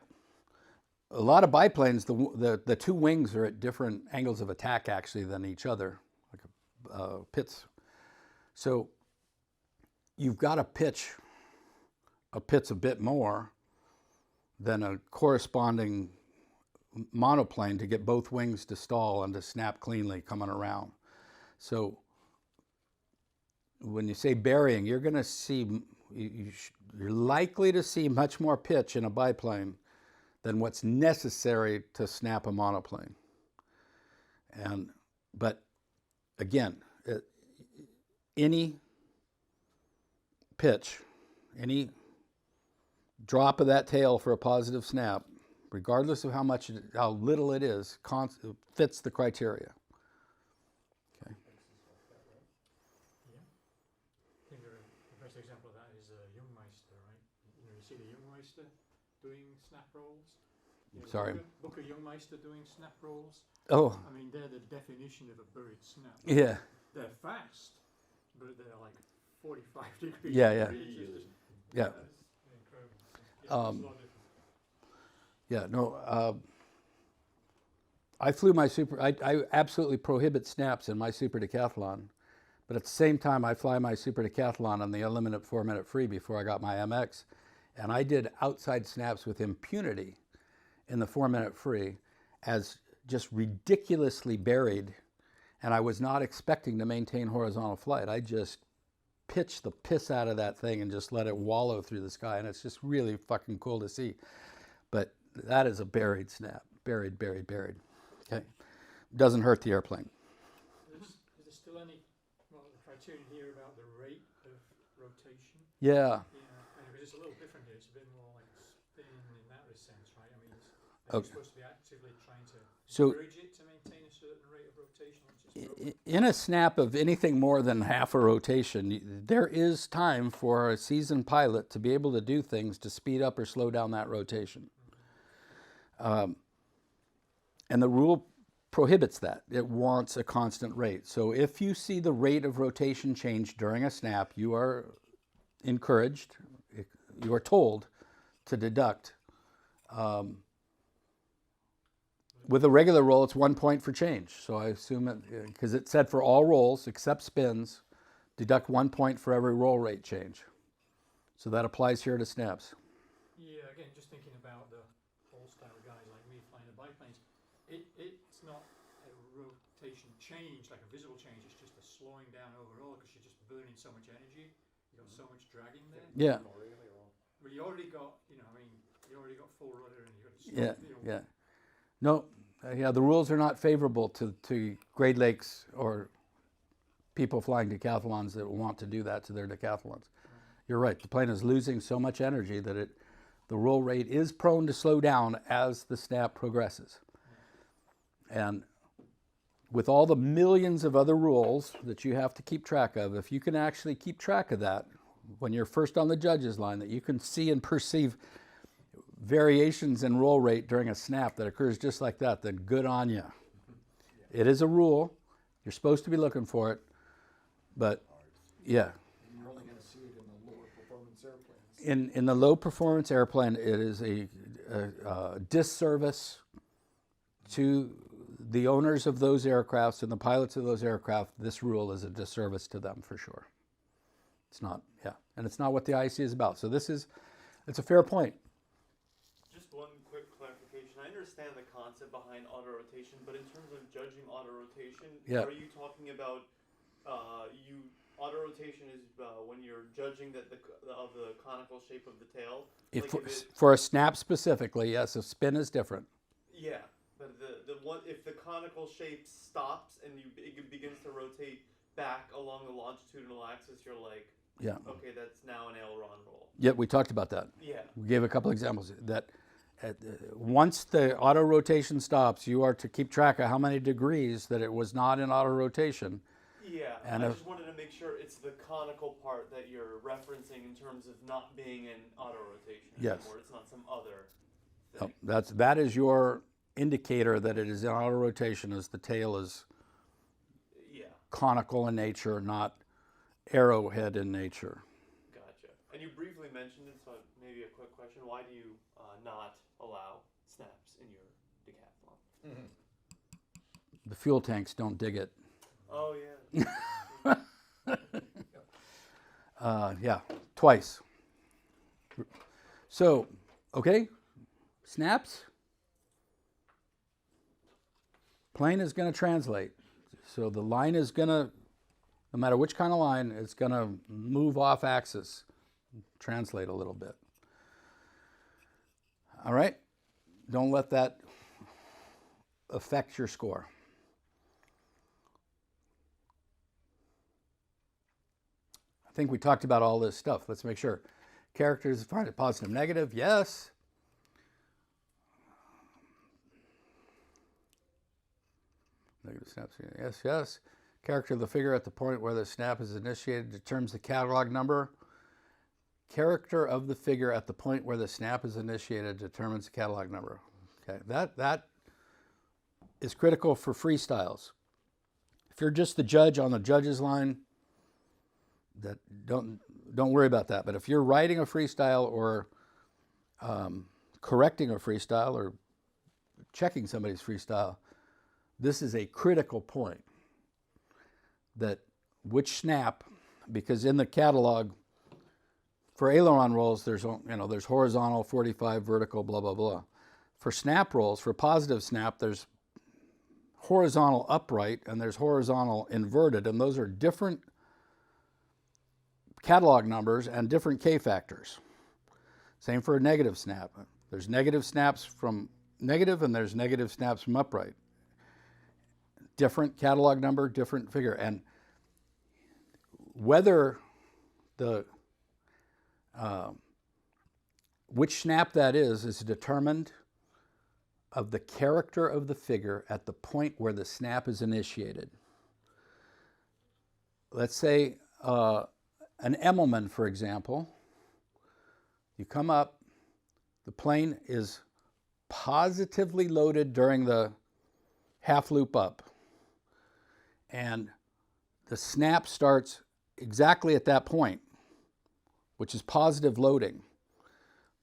A lot of biplanes, the two wings are at different angles of attack actually than each other, like pits. So you've got to pitch a bit more than a corresponding monoplane to get both wings to stall and to snap cleanly coming around. So when you say burying, you're going to see, you're likely to see much more pitch in a biplane than what's necessary to snap a monoplane. But again, any pitch, any drop of that tail for a positive snap, regardless of how little it is, fits the criteria. Okay. Yeah. I think the best example of that is Jungmeister, right? You see the Jungmeister doing snap rolls. Sorry. Booker Jungmeister doing snap rolls. Oh. I mean, they're the definition of a buried snap. Yeah. They're fast, but they're like 45 degrees. Yeah, yeah. Yeah. Incredible. Yeah, no. I flew my I absolutely prohibit snaps in my super decathlon, but at the same time, I fly my super decathlon on the unlimited 4-minute free before I got my MX, and I did outside snaps with impunity in the 4-minute free as just ridiculously buried, and I was not expecting to maintain horizontal flight. I just pitched the piss out of that thing and just let it wallow through the sky, and it's just really fucking cool to see. But that is a buried snap. Buried, buried, buried. Okay? Doesn't hurt the airplane. Is there still any criteria here about the rate of rotation? Yeah. Yeah, because it's a little different here. It's a bit more like spin in that sense, right? I mean, you're supposed to be actively trying to encourage it to maintain a certain rate of rotation. In a snap of anything more than half a rotation, there is time for a seasoned pilot to be able to do things to speed up or slow down that rotation. And the rule prohibits that. It wants a constant rate. So if you see the rate of rotation change during a snap, you are encouraged, you are told to deduct. With a regular roll, it's 1 point for change. So I assume it, because it said for all rolls except spins, deduct 1 point for every roll rate change. So that applies here to snaps. Yeah, again, just thinking about the whole style guys like me flying the biplanes, it's not a rotation change, like a visible change, it's just a slowing down overall because you're just burning so much energy. You've got so much drag in there. Yeah. Well, you already got, you already got full rudder and you got Yeah. No, the rules are not favorable to Great Lakes or people flying decathlons that want to do that to their decathlons. You're right. The plane is losing so much energy that the roll rate is prone to slow down as the snap progresses. And with all the millions of other rules that you have to keep track of, if you can actually keep track of that when you're first on the judges line, that you can see and perceive variations in roll rate during a snap that occurs just like that, then good on you. It is a rule. You're supposed to be looking for it. But, yeah. You're only going to see it in the lower performance airplanes. In the low performance airplane, it is a disservice to the owners of those aircrafts and the pilots of those aircraft. This rule is a disservice to them for sure. It's not, and it's not what the IAC is about. So it's a fair point. Just one quick clarification. I understand the concept behind auto rotation, but in terms of judging auto rotation, are you talking about auto rotation is when you're judging the conical shape of the tail? For a snap specifically, yes. A spin is different. Yeah, but if the conical shape stops and it begins to rotate back along the longitudinal axis, you're like, okay, that's now an aileron roll. Yeah, we talked about that. Yeah. We gave a couple examples that once the auto rotation stops, you are to keep track of how many degrees that it was not in auto rotation. Yeah, and I just wanted to make sure it's the conical part that you're referencing in terms of not being in auto rotation anymore. It's not some other thing. No, that is your indicator that it is in auto rotation, as the tail is conical in nature, not arrowhead in nature. Gotcha. And you briefly mentioned it, so maybe a quick question. Why do you not allow snaps in your decathlon? Mm-hmm. The fuel tanks don't dig it. Oh, yeah. Twice. So, okay, snaps, plane is going to translate. So the line is going to, no matter which kind of line, it's going to move off axis, translate a little bit. All right? Don't let that affect your score. I think we talked about all this stuff. Let's make sure. Characters, find it positive, negative, yes. Negative snaps, yes, yes. Character of the figure at the point where the snap is initiated determines the catalog number. Character of the figure at the point where the snap is initiated determines the catalog number. Okay, that is critical for freestyles. If you're just the judge on the judge's line, that don't worry about that. But if you're writing a freestyle or correcting a freestyle or checking somebody's freestyle, this is a critical point. That which snap, because in the catalog for aileron rolls, there's horizontal, 45, vertical, blah blah blah. For snap rolls, for positive snap, there's horizontal upright and there's horizontal inverted, and those are different catalog numbers and different K factors. Same for a negative snap. There's negative snaps from negative and there's negative snaps from upright. Different catalog number, different figure. And whether the which snap that is determined of the character of the figure at the point where the snap is initiated. Let's say an Emmelman, for example. You come up, the plane is positively loaded during the half loop up. And the snap starts exactly at that point, which is positive loading.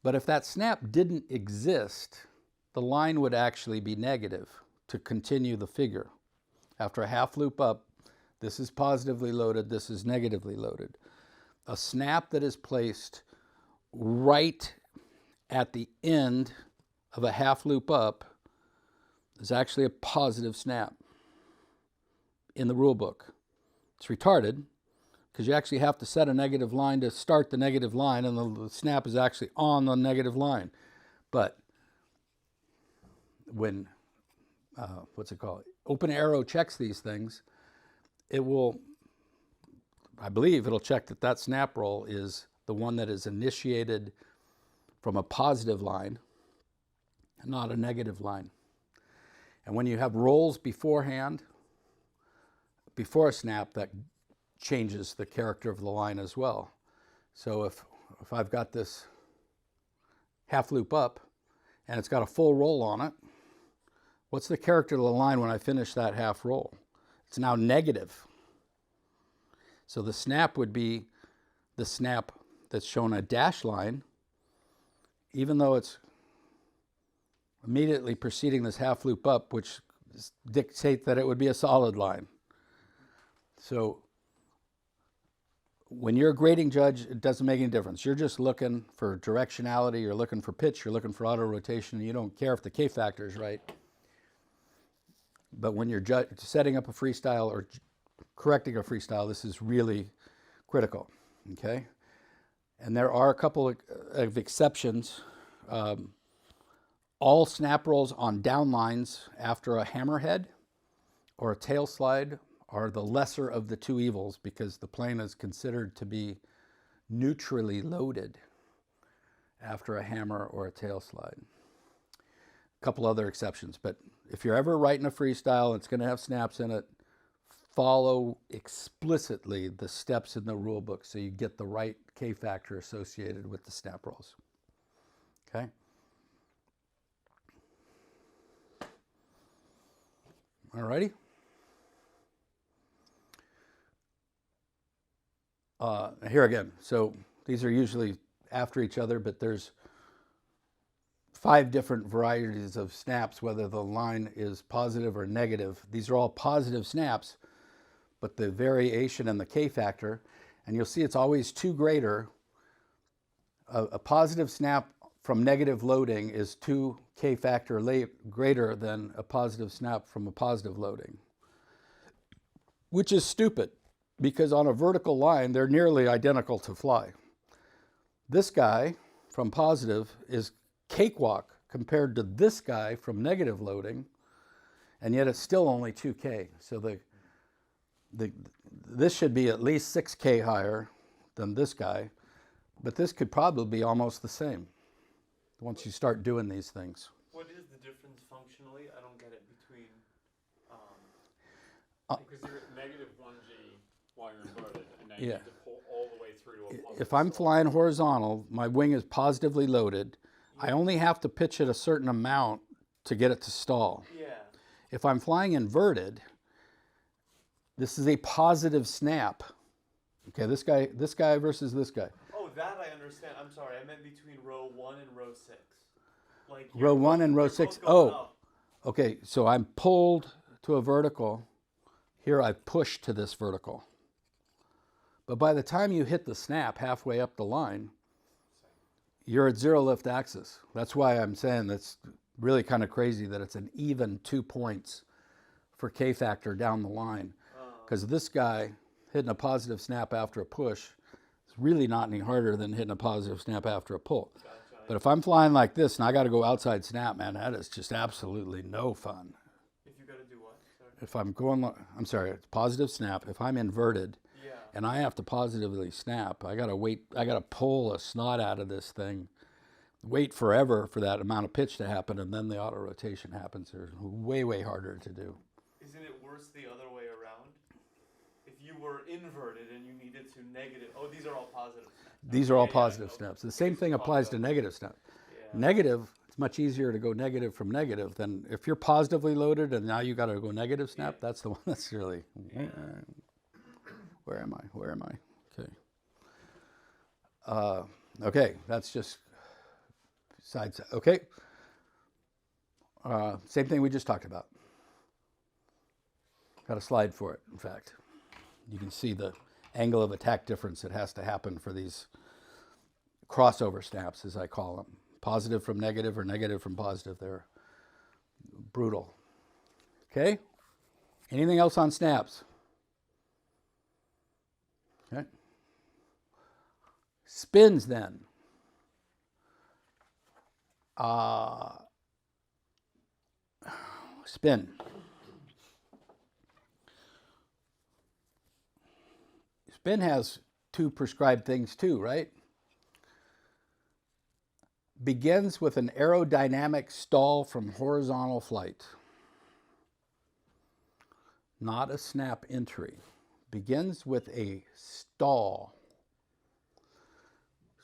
But if that snap didn't exist, the line would actually be negative to continue the figure. After a half loop up, this is positively loaded, this is negatively loaded. A snap that is placed right at the end of a half loop up is actually a positive snap in the rule book. It's retarded because you actually have to set a negative line to start the negative line, and the snap is actually on the negative line. But when, Open Arrow checks these things, it will, I believe it'll check that that snap roll is the one that is initiated from a positive line, not a negative line. And when you have rolls beforehand, before a snap, that changes the character of the line as well. So if I've got this half loop up and it's got a full roll on it, what's the character of the line when I finish that half roll? It's now negative. So the snap would be the snap that's shown a dash line, even though it's immediately preceding this half loop up, which dictate that it would be a solid line. So when you're a grading judge, it doesn't make any difference. You're just looking for directionality, you're looking for pitch, you're looking for auto rotation, you don't care if the K factor is right. But when you're setting up a freestyle or correcting a freestyle, this is really critical, okay? And there are a couple of exceptions. All snap rolls on down lines after a hammerhead or a tail slide are the lesser of the two evils because the plane is considered to be neutrally loaded after a hammer or a tail slide. A couple other exceptions, but if you're ever writing a freestyle, it's going to have snaps in it, follow explicitly the steps in the rule book so you get the right K factor associated with the snap rolls. Okay? Alrighty. Here again, so these are usually after each other, but there's 5 different varieties of snaps, whether the line is positive or negative. These are all positive snaps, but the variation in the K factor, and you'll see it's always 2 greater. A positive snap from negative loading is 2 K factor greater than a positive snap from a positive loading, which is stupid because on a vertical line, they're nearly identical to fly. This guy from positive is cakewalk compared to this guy from negative loading, and yet it's still only 2K. So this should be at least 6K higher than this guy, but this could probably be almost the same once you start doing these things. What is the difference functionally? I don't get it between, because you're at negative 1G while you're inverted, and then you have to pull all the way through to a positive. If I'm flying horizontal, my wing is positively loaded. I only have to pitch it a certain amount to get it to stall. Yeah. If I'm flying inverted, this is a positive snap. Okay, this guy versus this guy. Oh, that I understand. I'm sorry. I meant between row 1 and row 6. Like Row 1 and row 6. Oh, okay. So I'm pulled to a vertical. Here I push to this vertical. But by the time you hit the snap halfway up the line, you're at zero lift axis. That's why I'm saying that's really kind of crazy that it's an even 2 points for K factor down the line. Because this guy hitting a positive snap after a push is really not any harder than hitting a positive snap after a pull. Gotcha. But if I'm flying like this and I got to go outside snap, man, that is just absolutely no fun. If you got to do what? Sorry. If I'm going, I'm sorry, it's positive snap. If I'm inverted and I have to positively snap, I got to wait, I got to pull a snot out of this thing, wait forever for that amount of pitch to happen, and then the auto rotation happens. They're way, way harder to do. Isn't it worse the other way around? If you were inverted and you needed to negative, oh, these are all positive snaps. These are all positive snaps. The same thing applies to negative snap. Negative, it's much easier to go negative from negative than if you're positively loaded and now you got to go negative snap. That's the one that's really, where am I? Where am I? Okay. Okay, that's just sides. Okay. Same thing we just talked about. Got a slide for it, in fact. You can see the angle of attack difference that has to happen for these crossover snaps, as I call them. Positive from negative or negative from positive. They're brutal. Okay? Anything else on snaps? Okay. Spins then. Spin. Spin has 2 prescribed things too, right? Begins with an aerodynamic stall from horizontal flight. Not a snap entry. Begins with a stall.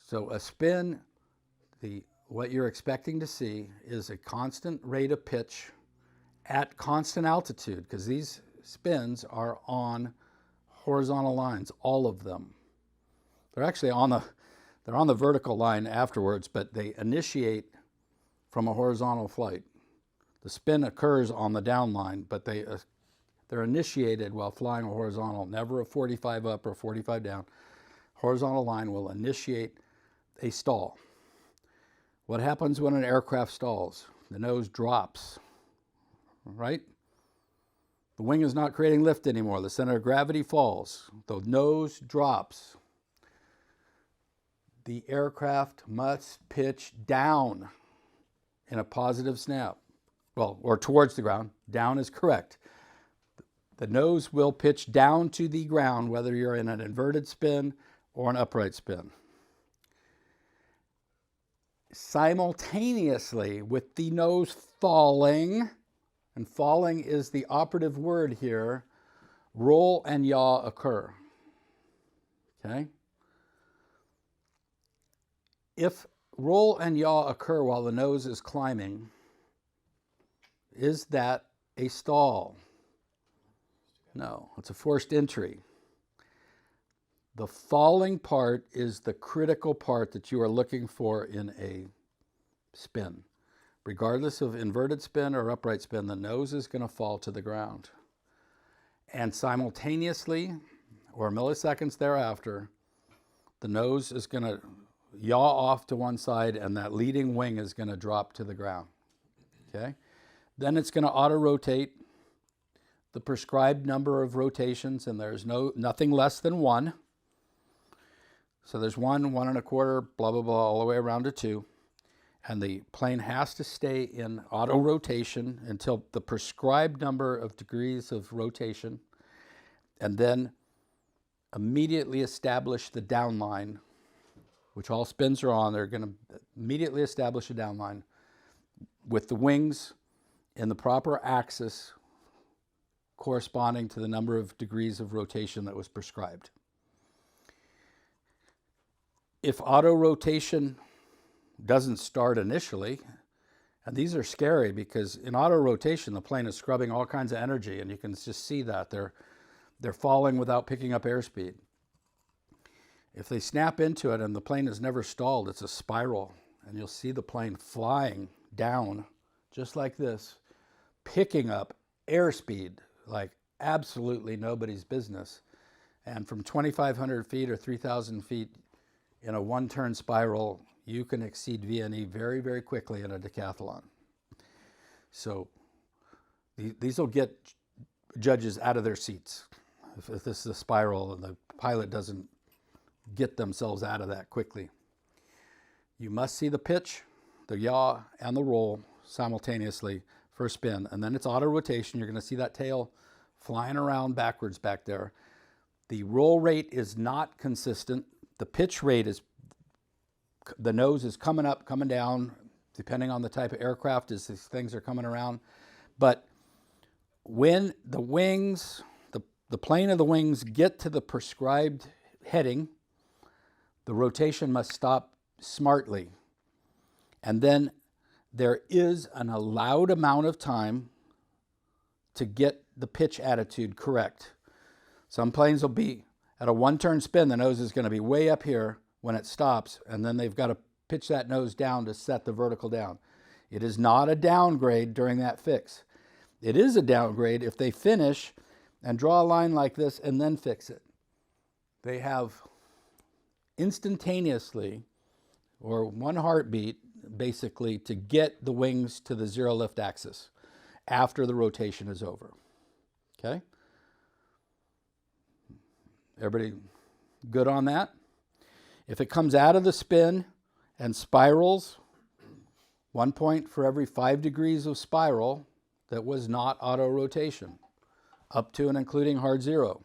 So a spin, what you're expecting to see is a constant rate of pitch at constant altitude, because these spins are on horizontal lines, all of them. They're actually on the vertical line afterwards, but they initiate from a horizontal flight. The spin occurs on the down line, but they're initiated while flying a horizontal, never a 45 up or 45 down. Horizontal line will initiate a stall. What happens when an aircraft stalls? The nose drops, right? The wing is not creating lift anymore. The center of gravity falls. The nose drops. The aircraft must pitch down in a positive snap. Well, or towards the ground. Down is correct. The nose will pitch down to the ground, whether you're in an inverted spin or an upright spin. Simultaneously with the nose falling, and falling is the operative word here, roll and yaw occur. Okay? If roll and yaw occur while the nose is climbing, is that a stall? No, it's a forced entry. The falling part is the critical part that you are looking for in a spin. Regardless of inverted spin or upright spin, the nose is going to fall to the ground. And simultaneously, or milliseconds thereafter, the nose is going to yaw off to one side, and that leading wing is going to drop to the ground. Okay? Then it's going to auto-rotate the prescribed number of rotations, and there's nothing less than 1. So there's 1, 1 1/4, blah, blah, blah, all the way around to 2. And the plane has to stay in auto rotation until the prescribed number of degrees of rotation, and then immediately establish the downline, which all spins are on. They're going to immediately establish a downline with the wings in the proper axis corresponding to the number of degrees of rotation that was prescribed. If auto rotation doesn't start initially, and these are scary because in auto rotation the plane is scrubbing all kinds of energy, and you can just see that they're falling without picking up airspeed. If they snap into it and the plane is never stalled, it's a spiral, and you'll see the plane flying down just like this, picking up airspeed like absolutely nobody's business. And from 2,500 feet or 3,000 feet in a one-turn spiral, you can exceed VNE very, very quickly in a decathlon. So these will get judges out of their seats if this is a spiral and the pilot doesn't get themselves out of that quickly. You must see the pitch, the yaw, and the roll simultaneously for a spin, and then it's auto rotation. You're going to see that tail flying around backwards back there. The roll rate is not consistent. The pitch rate is, the nose is coming up, coming down, depending on the type of aircraft as these things are coming around. But when the wings, the plane of the wings get to the prescribed heading, the rotation must stop smartly. And then there is an allowed amount of time to get the pitch attitude correct. Some planes will be at a one-turn spin, the nose is going to be way up here when it stops, and then they've got to pitch that nose down to set the vertical down. It is not a downgrade during that fix. It is a downgrade if they finish and draw a line like this and then fix it. They have instantaneously, or one heartbeat, basically, to get the wings to the zero lift axis after the rotation is over. Okay? Everybody good on that? If it comes out of the spin and spirals, 1 point for every 5 degrees of spiral that was not auto rotation, up to and including hard zero.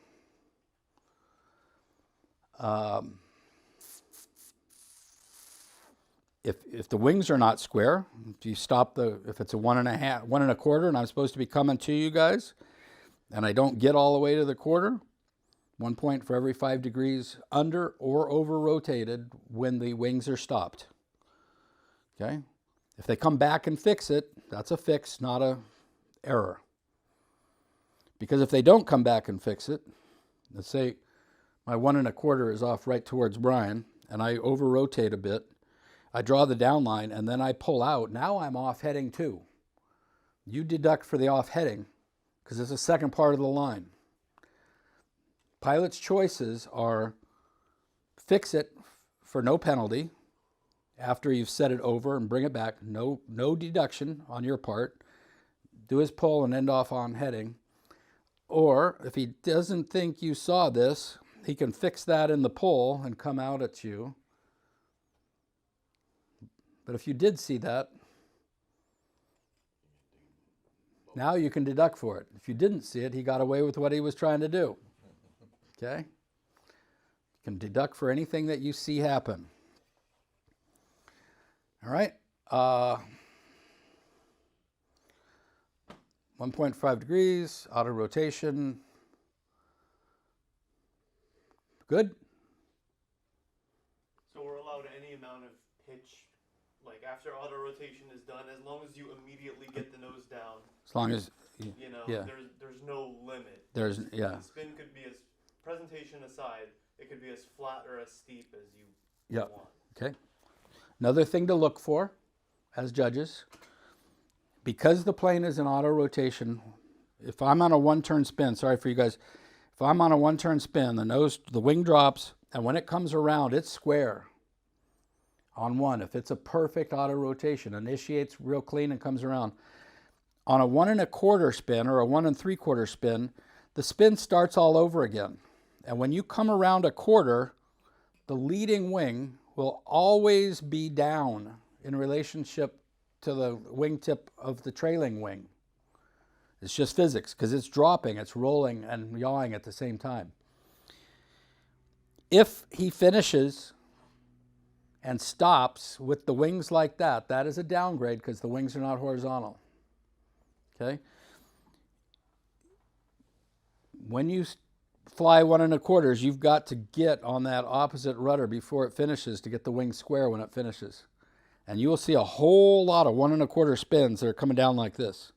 If the wings are not square, if you stop if it's a 1 1/4, and I'm supposed to be coming to you guys, and I don't get all the way to the quarter, 1 point for every 5 degrees under or over rotated when the wings are stopped. Okay? If they come back and fix it, that's a fix, not a error. Because if they don't come back and fix it, let's say my 1 1/4 is off right towards Brian, and I over rotate a bit, I draw the down line, and then I pull out. Now I'm off heading 2. You deduct for the off heading because it's the second part of the line. Pilot's choices are fix it for no penalty after you've set it over and bring it back. No deduction on your part. Do his pull and end off on heading. Or if he doesn't think you saw this, he can fix that in the pull and come out at you. But if you did see that, now you can deduct for it. If you didn't see it, he got away with what he was trying to do. Okay? You can deduct for anything that you see happen. All right? 1.5 degrees, auto rotation. Good? So we're allowed any amount of pitch, like after auto rotation is done, as long as you immediately get the nose down. As long as, you know, yeah. There's no limit. Yeah. The spin could be as, presentation aside, it could be as flat or as steep as you Yep. want. Okay. Another thing to look for as judges, because the plane is in auto rotation, if I'm on a one-turn spin, sorry for you guys, if I'm on a one-turn spin, the wing drops, and when it comes around, it's square. on one, if it's a perfect auto rotation, initiates real clean and comes around. On a 1 1/4 spin or a 1 3/4 spin, the spin starts all over again. And when you come around a quarter, the leading wing will always be down in relationship to the wingtip of the trailing wing. It's just physics, because it's dropping, it's rolling and yawing at the same time. If he finishes and stops with the wings like that, that is a downgrade because the wings are not horizontal. Okay? When you fly 1 1/4, you've got to get on that opposite rudder before it finishes to get the wing square when it finishes. And you will see a whole lot of 1 1/4 spins that are coming down like this,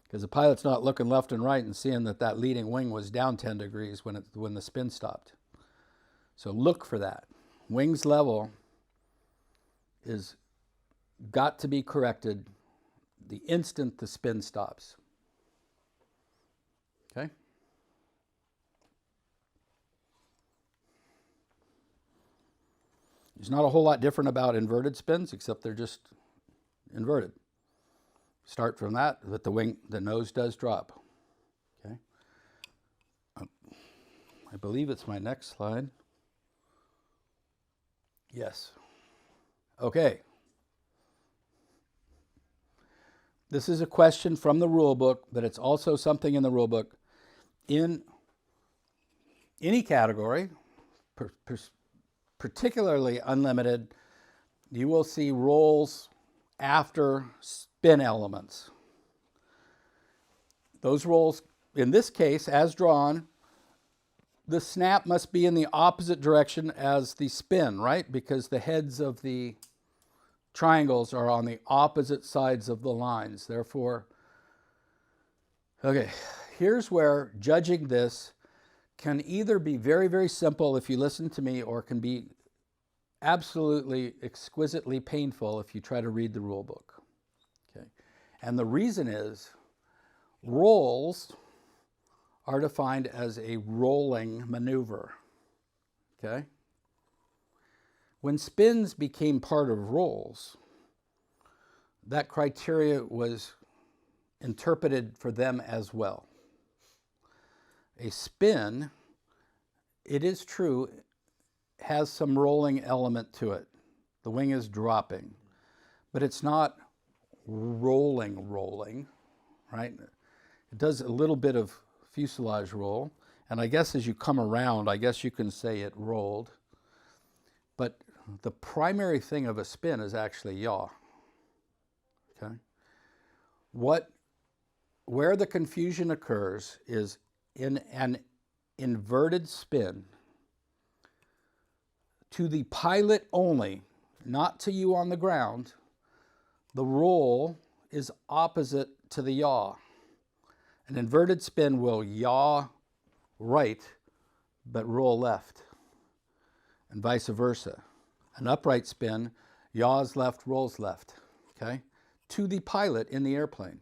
because the pilot's not looking left and right and seeing that that leading wing was down 10 degrees when the spin stopped. So look for that. Wings level is got to be corrected the instant the spin stops. Okay? There's not a whole lot different about inverted spins, except they're just inverted. Start from that, but the nose does drop. Okay? I believe it's my next slide. Yes. Okay. This is a question from the rule book, but it's also something in the rule book. In any category, particularly unlimited, you will see rolls after spin elements. Those rolls, in this case, as drawn, the snap must be in the opposite direction as the spin, right? Because the heads of the triangles are on the opposite sides of the lines. Therefore, okay, here's where judging this can either be very, very simple if you listen to me, or can be absolutely exquisitely painful if you try to read the rule book. Okay, and the reason is rolls are defined as a rolling maneuver. Okay? When spins became part of rolls, that criteria was interpreted for them as well. A spin, it is true, has some rolling element to it. The wing is dropping, but it's not rolling, right? It does a little bit of fuselage roll, and I guess as you come around, I guess you can say it rolled. But the primary thing of a spin is actually yaw. Okay? Where the confusion occurs is in an inverted spin, to the pilot only, not to you on the ground, the roll is opposite to the yaw. An inverted spin will yaw right, but roll left, and vice versa. An upright spin yaws left, rolls left, okay? To the pilot in the airplane.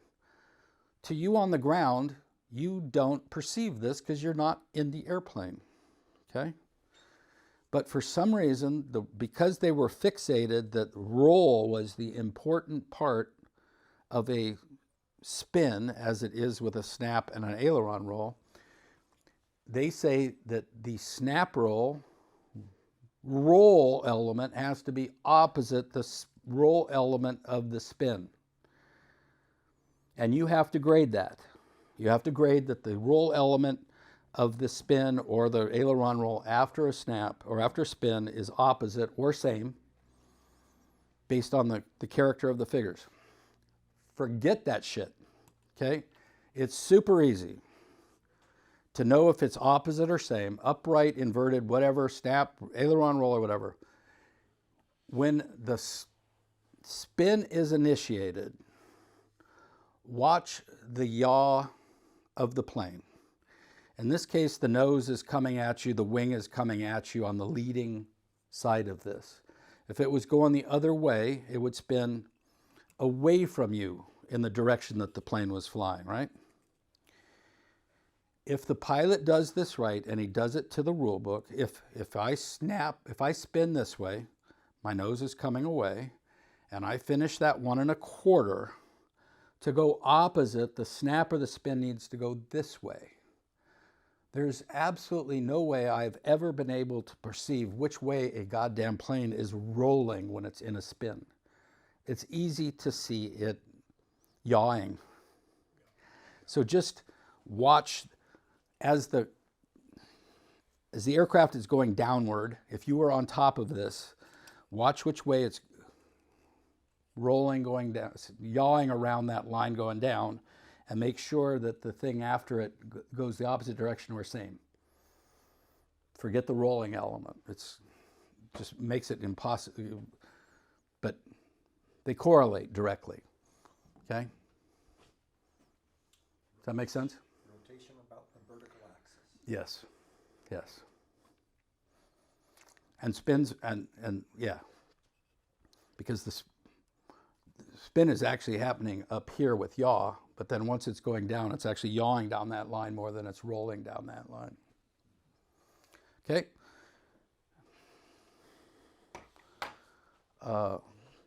To you on the ground, you don't perceive this because you're not in the airplane, okay? But for some reason, because they were fixated that roll was the important part of a spin, as it is with a snap and an aileron roll, they say that the snap roll element has to be opposite the roll element of the spin. And you have to grade that. You have to grade that the roll element of the spin or the aileron roll after a snap or after a spin is opposite or same based on the character of the figures. Forget that shit, okay? It's super easy to know if it's opposite or same, upright, inverted, whatever, snap, aileron roll, or whatever. When the spin is initiated, watch the yaw of the plane. In this case, the nose is coming at you, the wing is coming at you on the leading side of this. If it was going the other way, it would spin away from you in the direction that the plane was flying, right? If the pilot does this right, and he does it to the rule book, if I spin this way, my nose is coming away, and I finish that 1 1/4, to go opposite, the snap or the spin needs to go this way. There's absolutely no way I've ever been able to perceive which way a goddamn plane is rolling when it's in a spin. It's easy to see it yawing. So just watch as the aircraft is going downward. If you were on top of this, watch which way it's rolling, going down, yawing around that line going down, and make sure that the thing after it goes the opposite direction or same. Forget the rolling element. It's just makes it impossible, but they correlate directly. Okay? Does that make sense? Rotation about the vertical axis. Yes. Yes. And spins, and yeah, because the spin is actually happening up here with yaw, but then once it's going down, it's actually yawing down that line more than it's rolling down that line. Okay?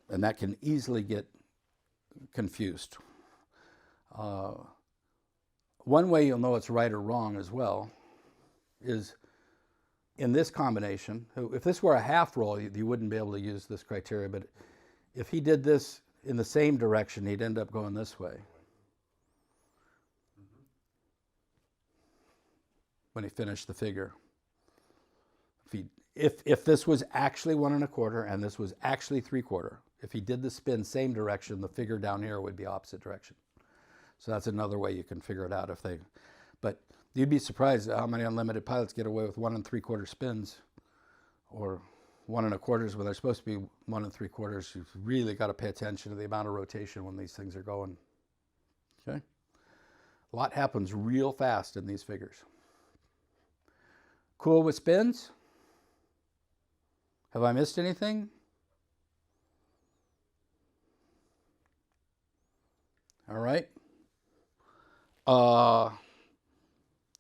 And that can easily get confused. One way you'll know it's right or wrong as well is in this combination. If this were a half roll, you wouldn't be able to use this criteria, but if he did this in the same direction, he'd end up going this way. When he finished the figure. If this was actually 1 1/4 and this was actually 3/4, if he did the spin same direction, the figure down here would be opposite direction. So that's another way you can figure it out but you'd be surprised at how many unlimited pilots get away with 1 3/4 spins or 1 1/4 when they're supposed to be 1 3/4. You've really got to pay attention to the amount of rotation when these things are going. Okay? A lot happens real fast in these figures. Cool with spins? Have I missed anything? All right.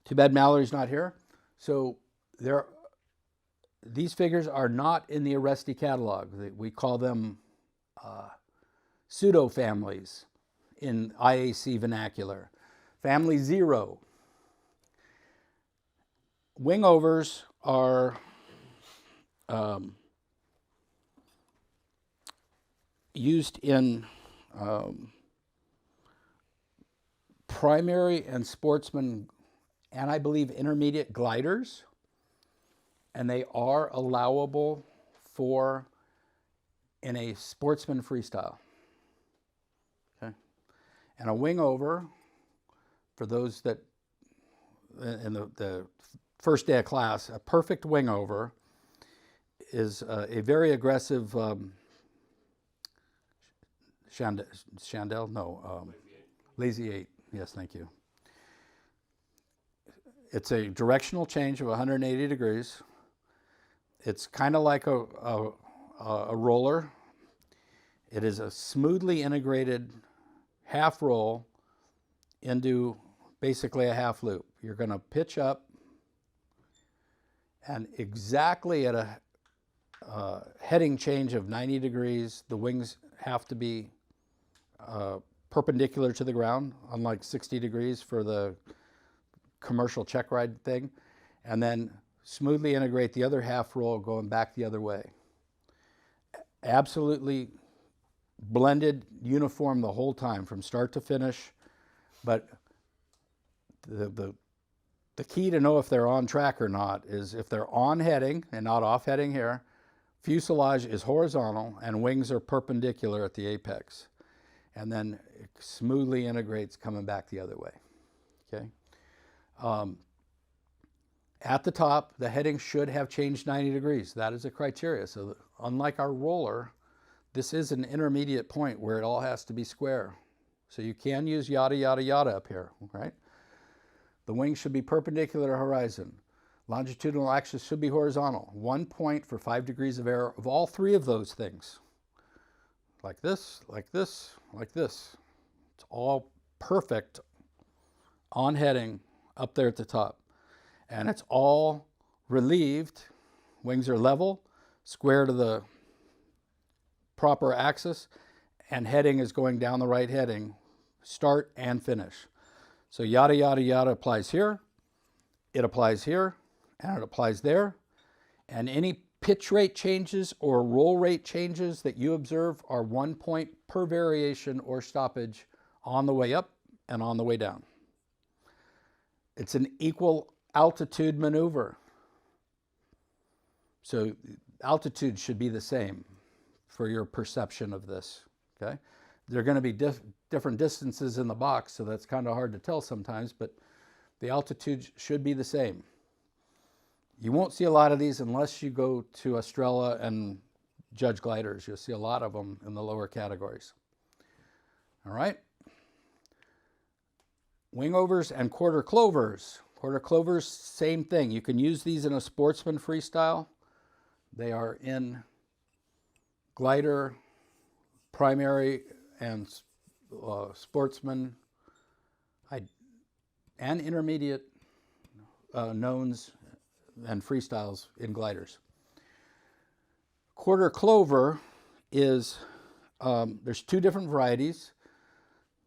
Too bad Mallory's not here. So these figures are not in the Aresti catalog. We call them pseudo families in IAC vernacular. Family 0. Wingovers are used in primary and sportsman, and I believe intermediate gliders, and they are allowable in a sportsman freestyle. Okay, and a wingover, for those that in the first day of class, a perfect wingover is a very aggressive lazy eight. Yes, thank you. It's a directional change of 180 degrees. It's kind of like a roller. It is a smoothly integrated half roll into basically a half loop. You're going to pitch up, and exactly at a heading change of 90 degrees, the wings have to be perpendicular to the ground, unlike 60 degrees for the commercial check ride thing, and then smoothly integrate the other half roll going back the other way. Absolutely blended, uniform the whole time from start to finish, but the key to know if they're on track or not is if they're on heading and not off heading here, fuselage is horizontal and wings are perpendicular at the apex, and then it smoothly integrates coming back the other way. Okay. At the top, the heading should have changed 90 degrees. That is a criteria. So unlike our roller, this is an intermediate point where it all has to be square. So you can use yada, yada, yada up here, right? The wings should be perpendicular to horizon. Longitudinal axis should be horizontal. 1 point for 5 degrees of error of all three of those things. Like this, like this, like this. It's all perfect on heading up there at the top. And it's all relieved. Wings are level, square to the proper axis, and heading is going down the right heading, start and finish. So yada, yada, yada applies here, it applies here, and it applies there. And any pitch rate changes or roll rate changes that you observe are 1 point per variation or stoppage on the way up and on the way down. It's an equal altitude maneuver. So altitude should be the same for your perception of this, okay? There are going to be different distances in the box, so that's kind of hard to tell sometimes, but the altitude should be the same. You won't see a lot of these unless you go to Estrella and judge gliders. You'll see a lot of them in the lower categories. All right. Wingovers and quarter clovers. Quarter clovers, same thing. You can use these in a sportsman freestyle. They are in glider, primary, and sportsman, and intermediate knowns and freestyles in gliders. Quarter clover is, there's two different varieties.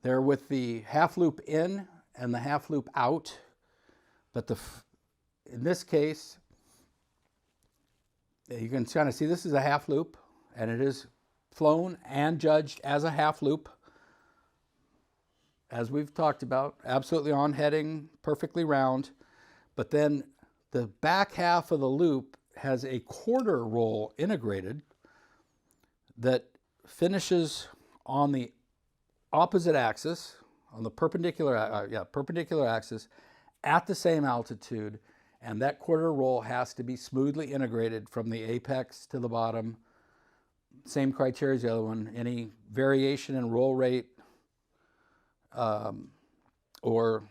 They're with the half loop in and the half loop out, but in this case, you can kind of see this is a half loop, and it is flown and judged as a half loop, as we've talked about, absolutely on heading, perfectly round. But then the back half of the loop has a quarter roll integrated that finishes on the opposite axis, on the perpendicular axis, at the same altitude, and that quarter roll has to be smoothly integrated from the apex to the bottom. Same criteria as the other one. Any variation in roll rate or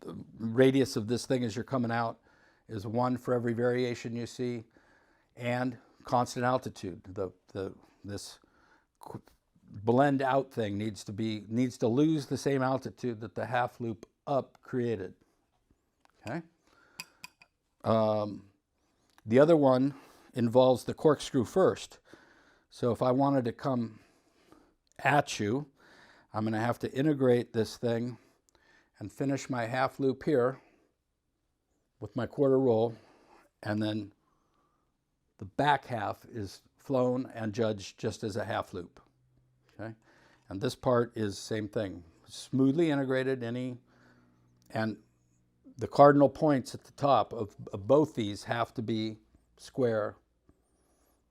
the radius of this thing as you're coming out is 1 for every variation you see, and constant altitude. This blend out thing needs to lose the same altitude that the half loop up created. Okay. The other one involves the corkscrew first. So if I wanted to come at you, I'm going to have to integrate this thing and finish my half loop here with my quarter roll, and then the back half is flown and judged just as a half loop. Okay? And this part is same thing, smoothly integrated, and the cardinal points at the top of both these have to be square,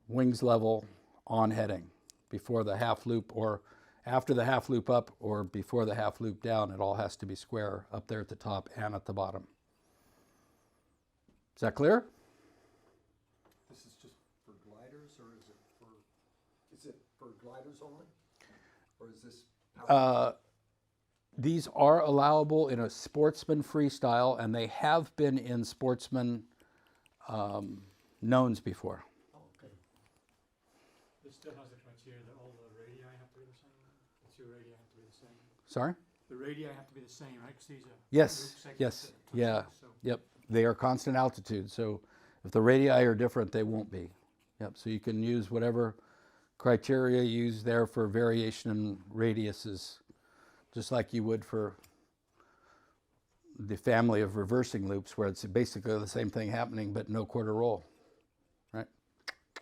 wings level, on heading, before the half loop or after the half loop up or before the half loop down. It all has to be square up there at the top and at the bottom. Is that clear? This is just for gliders, or is it for gliders only? Or is this these are allowable in a sportsman freestyle, and they have been in sportsman knowns before. Oh, okay. This still has the criteria that all the radii have to be the same. The two radii have to be the same. Sorry? The radii have to be the same, right? Because these are Yes, loop segments yes, that touch yeah, these, so yep. They are constant altitude, so if the radii are different, they won't be. Yep, so you can use whatever criteria you use there for variation in radiuses, just like you would for the family of reversing loops, where it's basically the same thing happening, but no quarter roll, right? I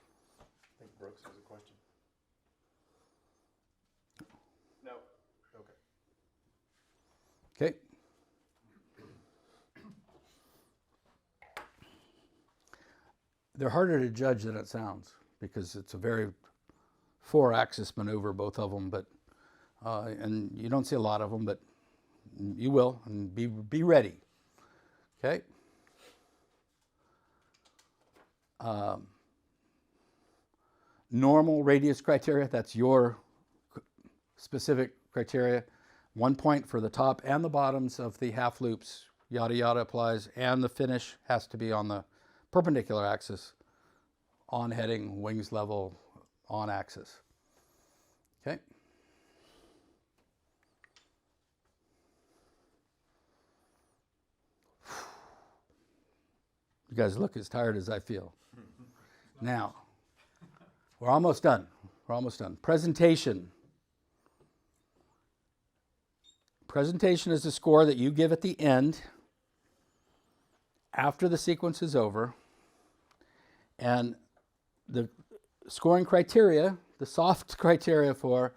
think Brooks has a question. No. Okay. Okay. They're harder to judge than it sounds, because it's a very 4-axis maneuver, both of them, but and you don't see a lot of them, but you will, and be ready. Okay. Normal radius criteria, that's your specific criteria. 1 point for the top and the bottoms of the half loops, yada yada applies, and the finish has to be on the perpendicular axis, on heading, wings level, on axis. Okay. You guys look as tired as I feel. Now, We're almost done. We're almost done. Presentation. Presentation is the score that you give at the end after the sequence is over. And the scoring criteria, the soft criteria for,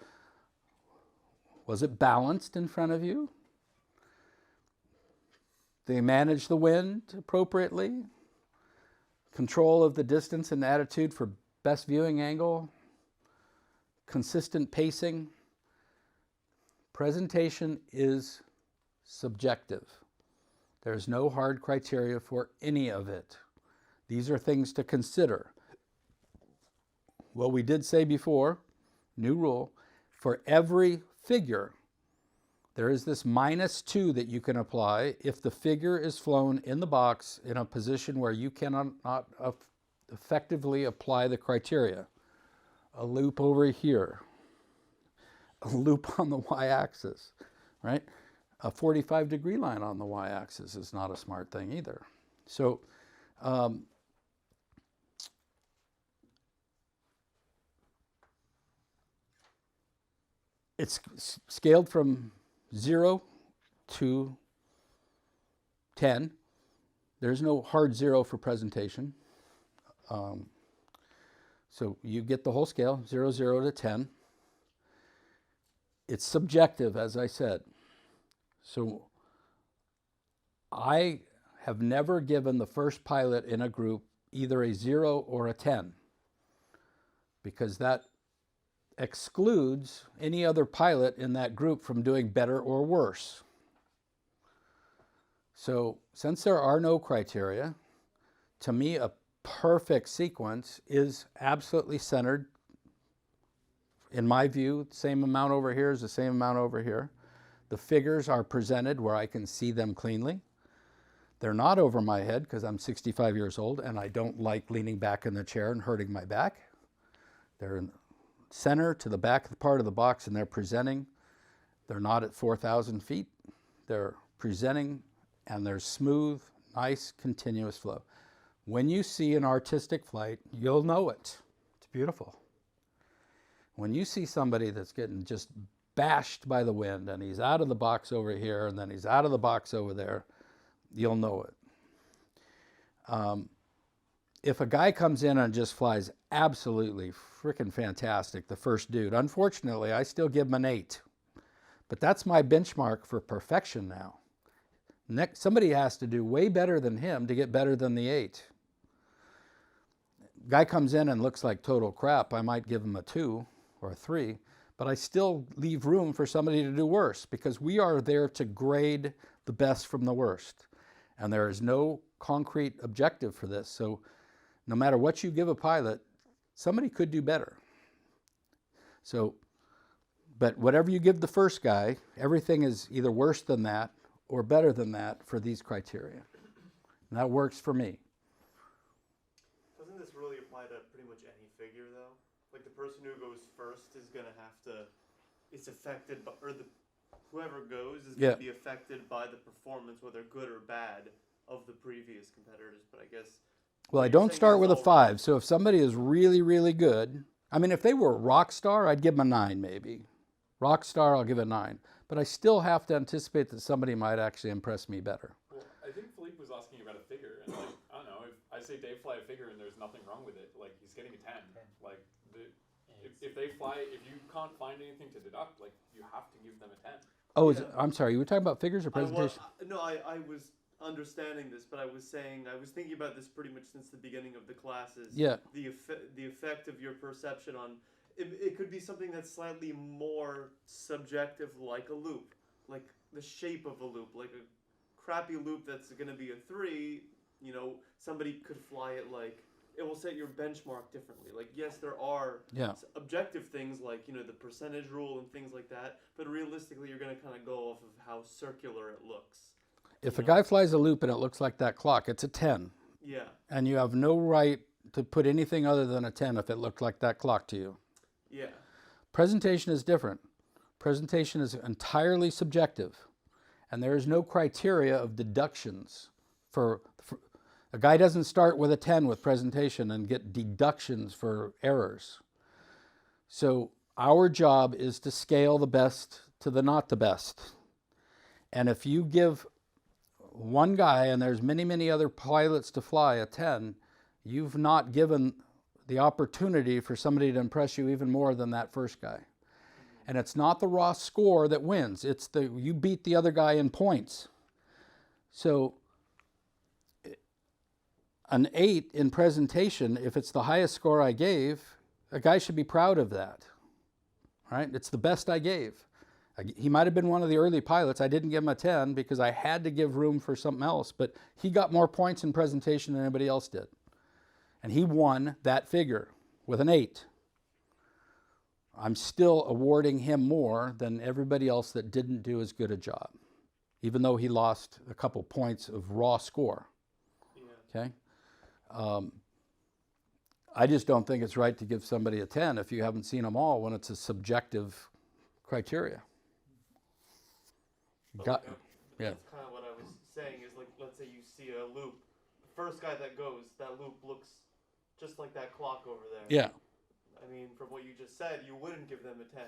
was it balanced in front of you? They manage the wind appropriately? Control of the distance and attitude for best viewing angle? Consistent pacing? Presentation is subjective. There's no hard criteria for any of it. These are things to consider. Well, we did say before, new rule, for every figure, there is this -2 that you can apply if the figure is flown in the box in a position where you cannot not effectively apply the criteria. A loop over here, a loop on the y-axis, right? A 45-degree line on the y-axis is not a smart thing either. So it's scaled from 0 to 10. There's no hard 0 for presentation. So you get the whole scale, 0, 0 to 10. It's subjective, as I said. So I have never given the first pilot in a group either a 0 or a 10, because that excludes any other pilot in that group from doing better or worse. So since there are no criteria, to me a perfect sequence is absolutely centered. In my view, the same amount over here is the same amount over here. The figures are presented where I can see them cleanly. They're not over my head because I'm 65 years old and I don't like leaning back in the chair and hurting my back. They're in the center to the back of the part of the box and they're presenting. They're not at 4,000 feet. They're presenting and they're smooth, nice, continuous flow. When you see an artistic flight, you'll know it. It's beautiful. When you see somebody that's getting just bashed by the wind and he's out of the box over here and then he's out of the box over there, you'll know it. If a guy comes in and just flies absolutely freaking fantastic, the first dude, unfortunately, I still give him an 8. But that's my benchmark for perfection now. Next, somebody has to do way better than him to get better than the 8. Guy comes in and looks like total crap, I might give him a 2 or a 3, but I still leave room for somebody to do worse because we are there to grade the best from the worst. And there is no concrete objective for this. So no matter what you give a pilot, somebody could do better. So, but whatever you give the first guy, everything is either worse than that or better than that for these criteria. And that works for me. Doesn't this really apply to pretty much any figure, though? Like the person who goes first is gonna have to, it's affected by, or the whoever goes is gonna be affected by the performance, whether good or bad, of the previous competitors. But I guess. Well, I don't start with a 5. So if somebody is really, really good, I mean, if they were a rock star, I'd give them a 9 maybe. Rock star, I'll give a 9. But I still have to anticipate that somebody might actually impress me better. Well, I think Philippe was asking about a figure, and like, I don't know, if I say Dave fly a figure and there's nothing wrong with it, like he's getting a 10. Like, if they fly, if you can't find anything to deduct, like you have to give them a 10. Oh, I'm sorry, you were talking about figures or presentation? I was understanding this, but I was thinking about this pretty much since the beginning of the classes. Yeah. The effect of your perception on it could be something that's slightly more subjective, like a loop, like the shape of a loop, like a crappy loop that's going to be a 3. You know, somebody could fly it like it will set your benchmark differently. Like, yes, there are objective things like, you know, the percentage rule and things like that, but realistically, you're going to kind of go off of how circular it looks. If a guy flies a loop and it looks like that clock, it's a 10. Yeah. And you have no right to put anything other than a 10 if it looked like that clock to you. Yeah. Presentation is different. Presentation is entirely subjective. And there is no criteria of deductions. For a guy doesn't start with a 10 with presentation and get deductions for errors. So our job is to scale the best to the not the best. And if you give one guy, and there's many, many other pilots to fly a 10, you've not given the opportunity for somebody to impress you even more than that first guy. And it's not the raw score that wins. It's you beat the other guy in points. So an 8 in presentation, if it's the highest score I gave, a guy should be proud of that, right? It's the best I gave. He might have been one of the early pilots. I didn't give him a 10 because I had to give room for something else, but he got more points in presentation than anybody else did. And he won that figure with an 8. I'm still awarding him more than everybody else that didn't do as good a job, even though he lost a couple points of raw score. Okay? I just don't think it's right to give somebody a 10 if you haven't seen them all when it's a subjective criteria. That's kind of what I was saying is, like, let's say you see a loop. The first guy that goes, that loop looks just like that clock over there. Yeah. I mean, from what you just said, you wouldn't give them a 10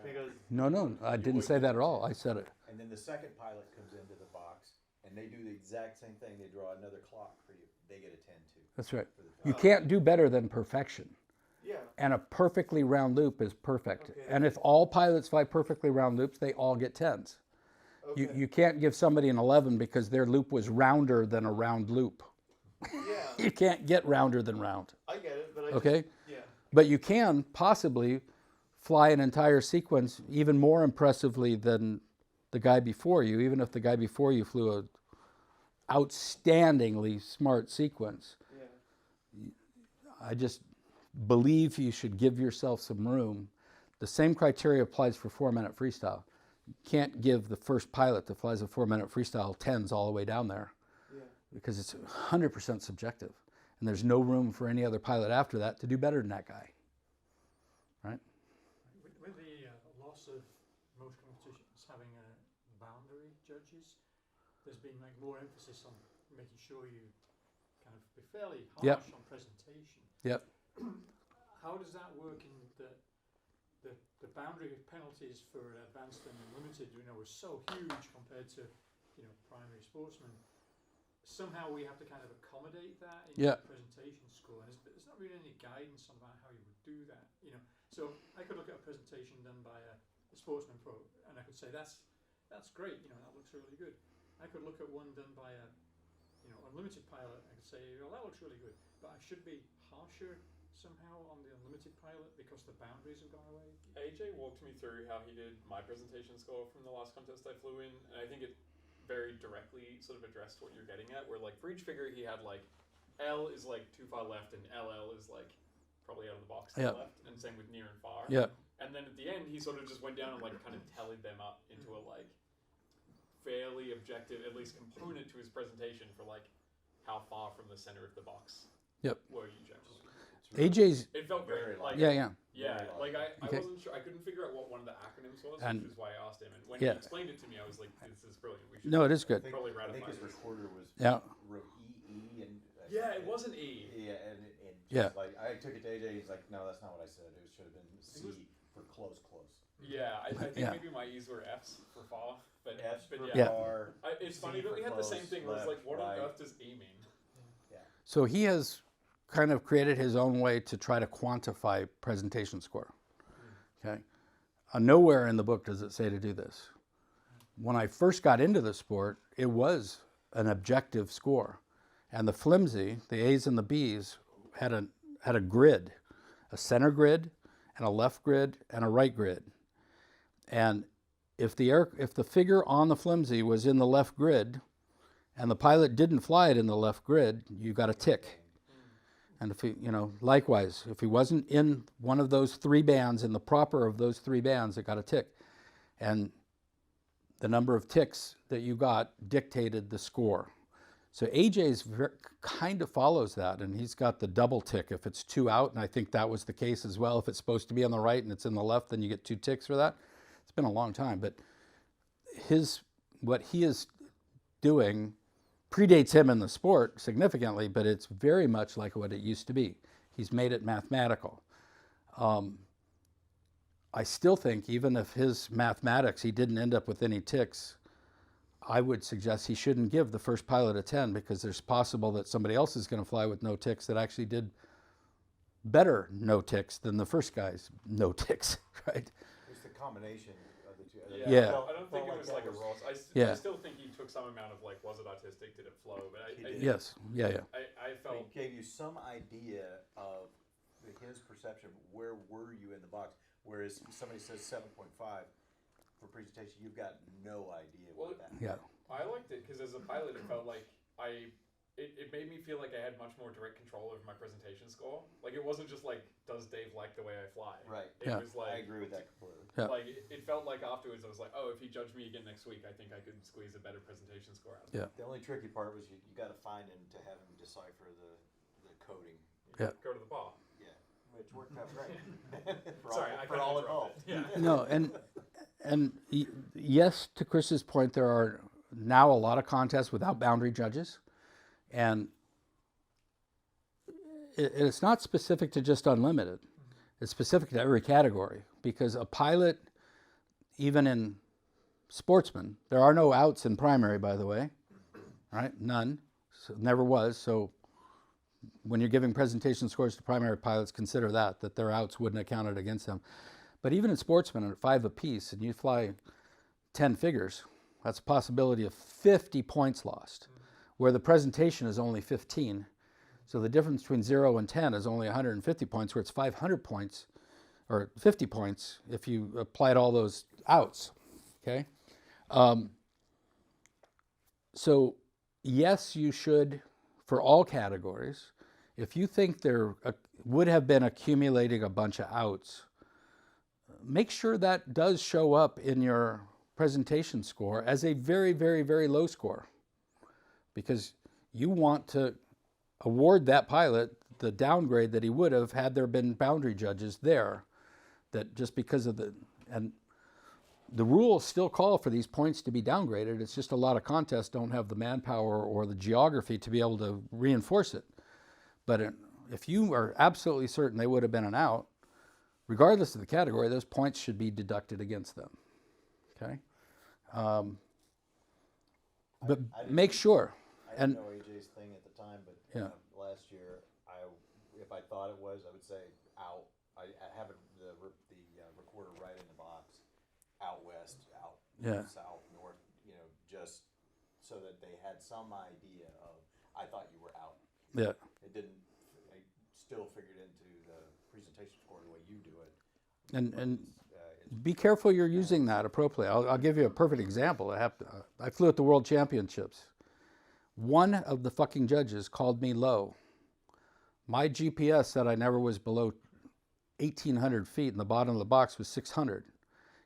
because... No, I didn't say that at all. I said it. And then the second pilot comes into the box, and they do the exact same thing. They draw another clock for you. They get a 10 too. That's right. You can't do better than perfection. Yeah. And a perfectly round loop is perfect. Okay. And if all pilots fly perfectly round loops, they all get 10s. Okay. You can't give somebody an 11 because their loop was rounder than a round loop. Yeah. You can't get rounder than round. I get it, but Okay? yeah. But you can possibly fly an entire sequence even more impressively than the guy before you, even if the guy before you flew a outstandingly smart sequence. Yeah. I just believe you should give yourself some room. The same criteria applies for 4-minute freestyle. You can't give the first pilot that flies a 4-minute freestyle 10s all the way down there, because it's 100% subjective. And there's no room for any other pilot after that to do better than that guy. Right? With the loss of most competitions having boundary judges, there's been like more emphasis on making sure you kind of be fairly harsh on presentation. Yep. How does that work in the boundary penalties for advanced and unlimited, were so huge compared to, primary sportsmen. Somehow we have to kind of accommodate that in the presentation score. And there's not really any guidance on about how you would do that, So I could look at a presentation done by a sportsman pro, and I could say that's great, that looks really good. I could look at one done by a unlimited pilot and say, well, that looks really good, but I should be harsher somehow on the unlimited pilot because the boundaries have gone away. AJ walked me through how he did my presentation score from the last contest I flew in, and I think it very directly sort of addressed what you're getting at, where like for each figure he had like L is like too far left and LL is like probably out of the box to the left, and same with near and far. Yeah. And then at the end he sort of just went down and like kind of tallied them up into a like fairly objective, at least component to his presentation for like how far from the center of the box were you generally. AJ's. It felt very like Yeah. Like I wasn't sure. I couldn't figure out what one of the acronyms was, which is why I asked him. And when he explained it to me, I was like, "This is brilliant. We should it is good. Probably I ratify think his this." recorder was wrote EE and It wasn't E. Yeah, and just like I took it to AJ, he's like, no, that's not what I said. It should have been C for close. Yeah, I think maybe my E's were F's for far, but F's but for yeah. far. It's funny that we had the same thing. Where it's like, what on earth does E mean? So he has kind of created his own way to try to quantify presentation score. Okay. Nowhere in the book does it say to do this. When I first got into the sport, it was an objective score. And the flimsy, the A's and the B's, had a grid, a center grid, and a left grid, and a right grid. And if the figure on the flimsy was in the left grid, and the pilot didn't fly it in the left grid, you got a tick. And if he, likewise, if he wasn't in one of those 3 bands, in the proper of those 3 bands, it got a tick. And the number of ticks that you got dictated the score. So AJ's kind of follows that, and he's got the double tick if it's 2 out, and I think that was the case as well. If it's supposed to be on the right and it's in the left, then you get 2 ticks for that. It's been a long time, but what he is doing predates him in the sport significantly, but it's very much like what it used to be. He's made it mathematical. I still think, even if his mathematics, he didn't end up with any ticks, I would suggest he shouldn't give the first pilot a 10, because there's possible that somebody else is going to fly with no ticks that actually did better no ticks than the first guy's no ticks, right? It's the combination of the two. Yeah. I don't think it was like a raw. I Yeah. still think he took some amount of like, was it autistic? Did it flow? But I think Yes. Yeah. I It felt gave you some idea of his perception. Where were you in the box? Whereas somebody says 7.5 for presentation, you've got no idea Well, what that. Yeah. I liked it because as a pilot, it felt like it made me feel like I had much more direct control over my presentation score. Like it wasn't just like, does Dave like the way I fly? Right. It Yeah. was like, I agree with that completely. Yeah. like it felt like afterwards I was like, oh, if he judged me again next week, I think I could squeeze a better presentation score out of him. Yeah. The only tricky part was you got to find him to have him decipher the coding. Yeah. Go to the bar. Yeah, which worked out great. for Sorry, I for kinda all interrupted. involved. Yeah. No, and yes, to Chris's point, there are now a lot of contests without boundary judges, and it's not specific to just unlimited. It's specific to every category, because a pilot, even in sportsmen, there are no outs in primary, by the way, right? None, so never was. So when you're giving presentation scores to primary pilots, consider that their outs wouldn't have counted against them. But even in sportsmen, at 5 apiece, and you fly 10 figures, that's a possibility of 50 points lost, where the presentation is only 15. So the difference between 0 and 10 is only 150 points, where it's 500 points, or 50 points, if you applied all those outs, okay? So yes, you should, for all categories, if you think there would have been accumulating a bunch of outs, make sure that does show up in your presentation score as a very, very, very low score, because you want to award that pilot the downgrade that he would have had there been boundary judges there, that just because of and the rules still call for these points to be downgraded. It's just a lot of contests don't have the manpower or the geography to be able to reinforce it. But if you are absolutely certain they would have been an out, regardless of the category, those points should be deducted against them, okay? But make sure. I didn't know AJ's thing at the time, but Yeah. Last year, if I thought it was, I would say out. I have the recorder right in the box, out west, out Yeah. south, north. Just so that they had some idea of. I thought you were out. Yeah. It didn't. I still figured into the presentation score the way you do it. And be careful you're using that appropriately. I'll give you a perfect example. I flew at the World Championships. One of the fucking judges called me low. My GPS said I never was below 1,800 feet, and the bottom of the box was 600.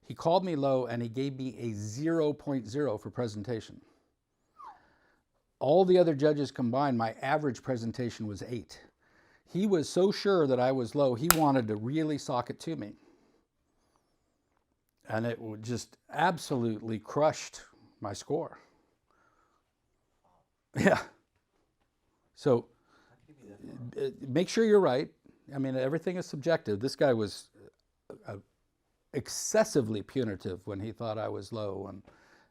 He called me low, and he gave me a 0.0 for presentation. All the other judges combined, my average presentation was 8. He was so sure that I was low, he wanted to really sock it to me. And it just absolutely crushed my score. Yeah. So make sure you're right. I mean, everything is subjective. This guy was excessively punitive when he thought I was low, and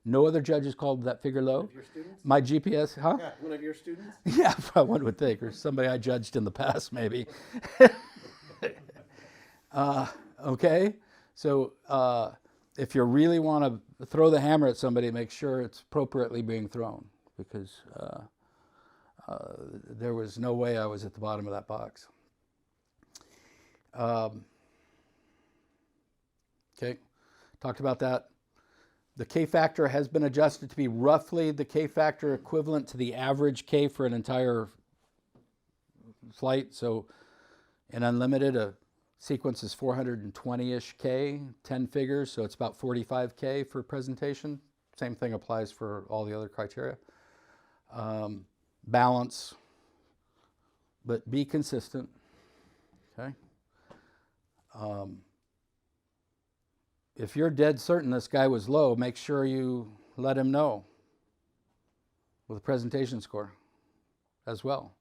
no other judges called that figure low. One of your students? My GPS, huh? Yeah, one of your students? Yeah, one would think, or somebody I judged in the past, maybe. Okay, so if you really want to throw the hammer at somebody, make sure it's appropriately being thrown, because there was no way I was at the bottom of that box. Okay, talked about that. The K factor has been adjusted to be roughly the K factor equivalent to the average K for an entire flight. So in unlimited, a sequence is 420-ish K, 10 figures, so it's about 45 K for presentation. Same thing applies for all the other criteria. Balance, but be consistent, okay? If you're dead certain this guy was low, make sure you let him know with a presentation score as well.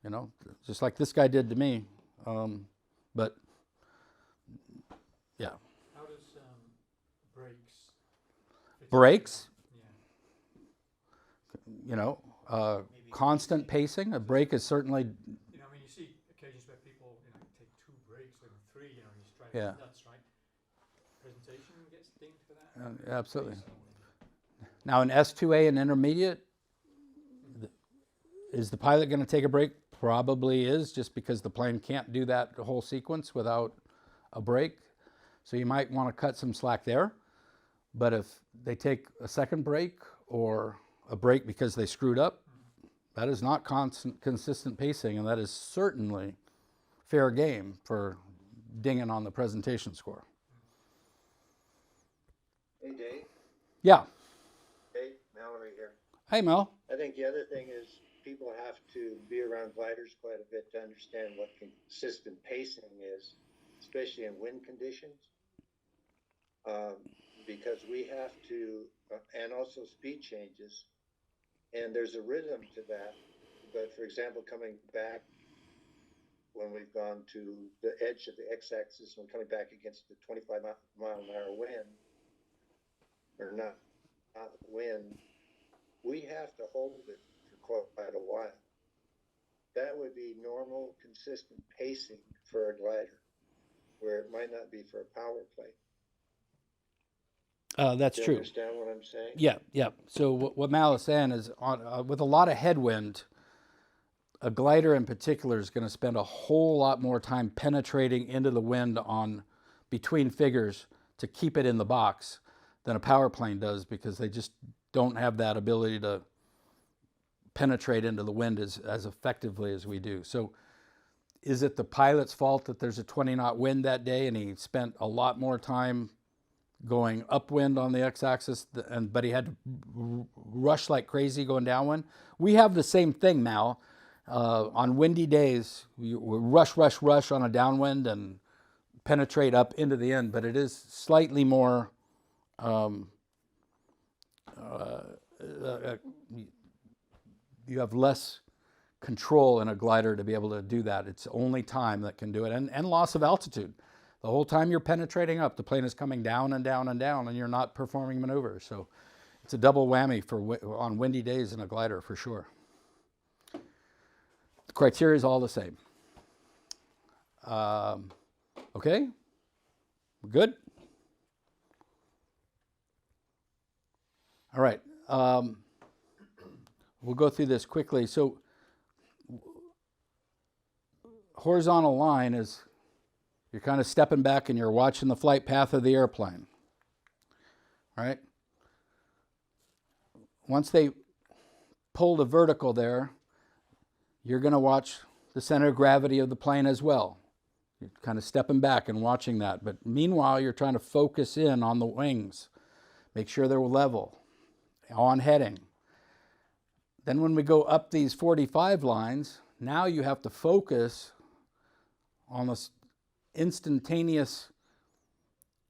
You know, just like this guy did to me. But Yeah. How does brakes fit into Brakes, that? Yeah. you know, constant pacing. A brake is certainly, You know, I mean, you see occasions where people, you know, take 2 breaks, or even 3, you know, and you just drive Yeah. nuts, right? Presentation gets dinged for that. absolutely. Brakes. Now in S2A and intermediate, is the pilot going to take a break? Probably is, just because the plane can't do that whole sequence without a break. So you might want to cut some slack there. But if they take a second break or a break because they screwed up, that is not consistent pacing, and that is certainly fair game for dinging on the presentation score. Hey, Dave. Yeah. Hey, Mallory here. Hey, Mel. I think the other thing is people have to be around gliders quite a bit to understand what consistent pacing is, especially in wind conditions. Because we have to, and also speed changes, and there's a rhythm to that. But for example, coming back when we've gone to the edge of the x-axis and coming back against the 25-mile-an-hour wind, or not wind, we have to hold it for quite a while. That would be normal, consistent pacing for a glider, where it might not be for a power plane. That's Do you true. understand what I'm saying? Yeah, yeah. So what Mal is saying is, with a lot of headwind, a glider in particular is going to spend a whole lot more time penetrating into the wind on between figures to keep it in the box than a power plane does, because they just don't have that ability to penetrate into the wind as effectively as we do. So is it the pilot's fault that there's a 20-knot wind that day and he spent a lot more time going upwind on the x-axis, but he had to rush like crazy going downwind? We have the same thing, Mal. On windy days, we rush on a downwind and penetrate up into the end, but it is slightly more you have less control in a glider to be able to do that. It's only time that can do it, and loss of altitude. The whole time you're penetrating up, the plane is coming down and down and down, and you're not performing maneuvers. So it's a double whammy on windy days in a glider for sure. The criteria is all the same. Okay, we're good. All right. We'll go through this quickly. So horizontal line is, you're kind of stepping back and you're watching the flight path of the airplane. All right. Once they pull the vertical there, you're going to watch the center of gravity of the plane as well. You're kind of stepping back and watching that. But meanwhile, you're trying to focus in on the wings. Make sure they're level, on heading. Then when we go up these 45 lines, now you have to focus on this instantaneous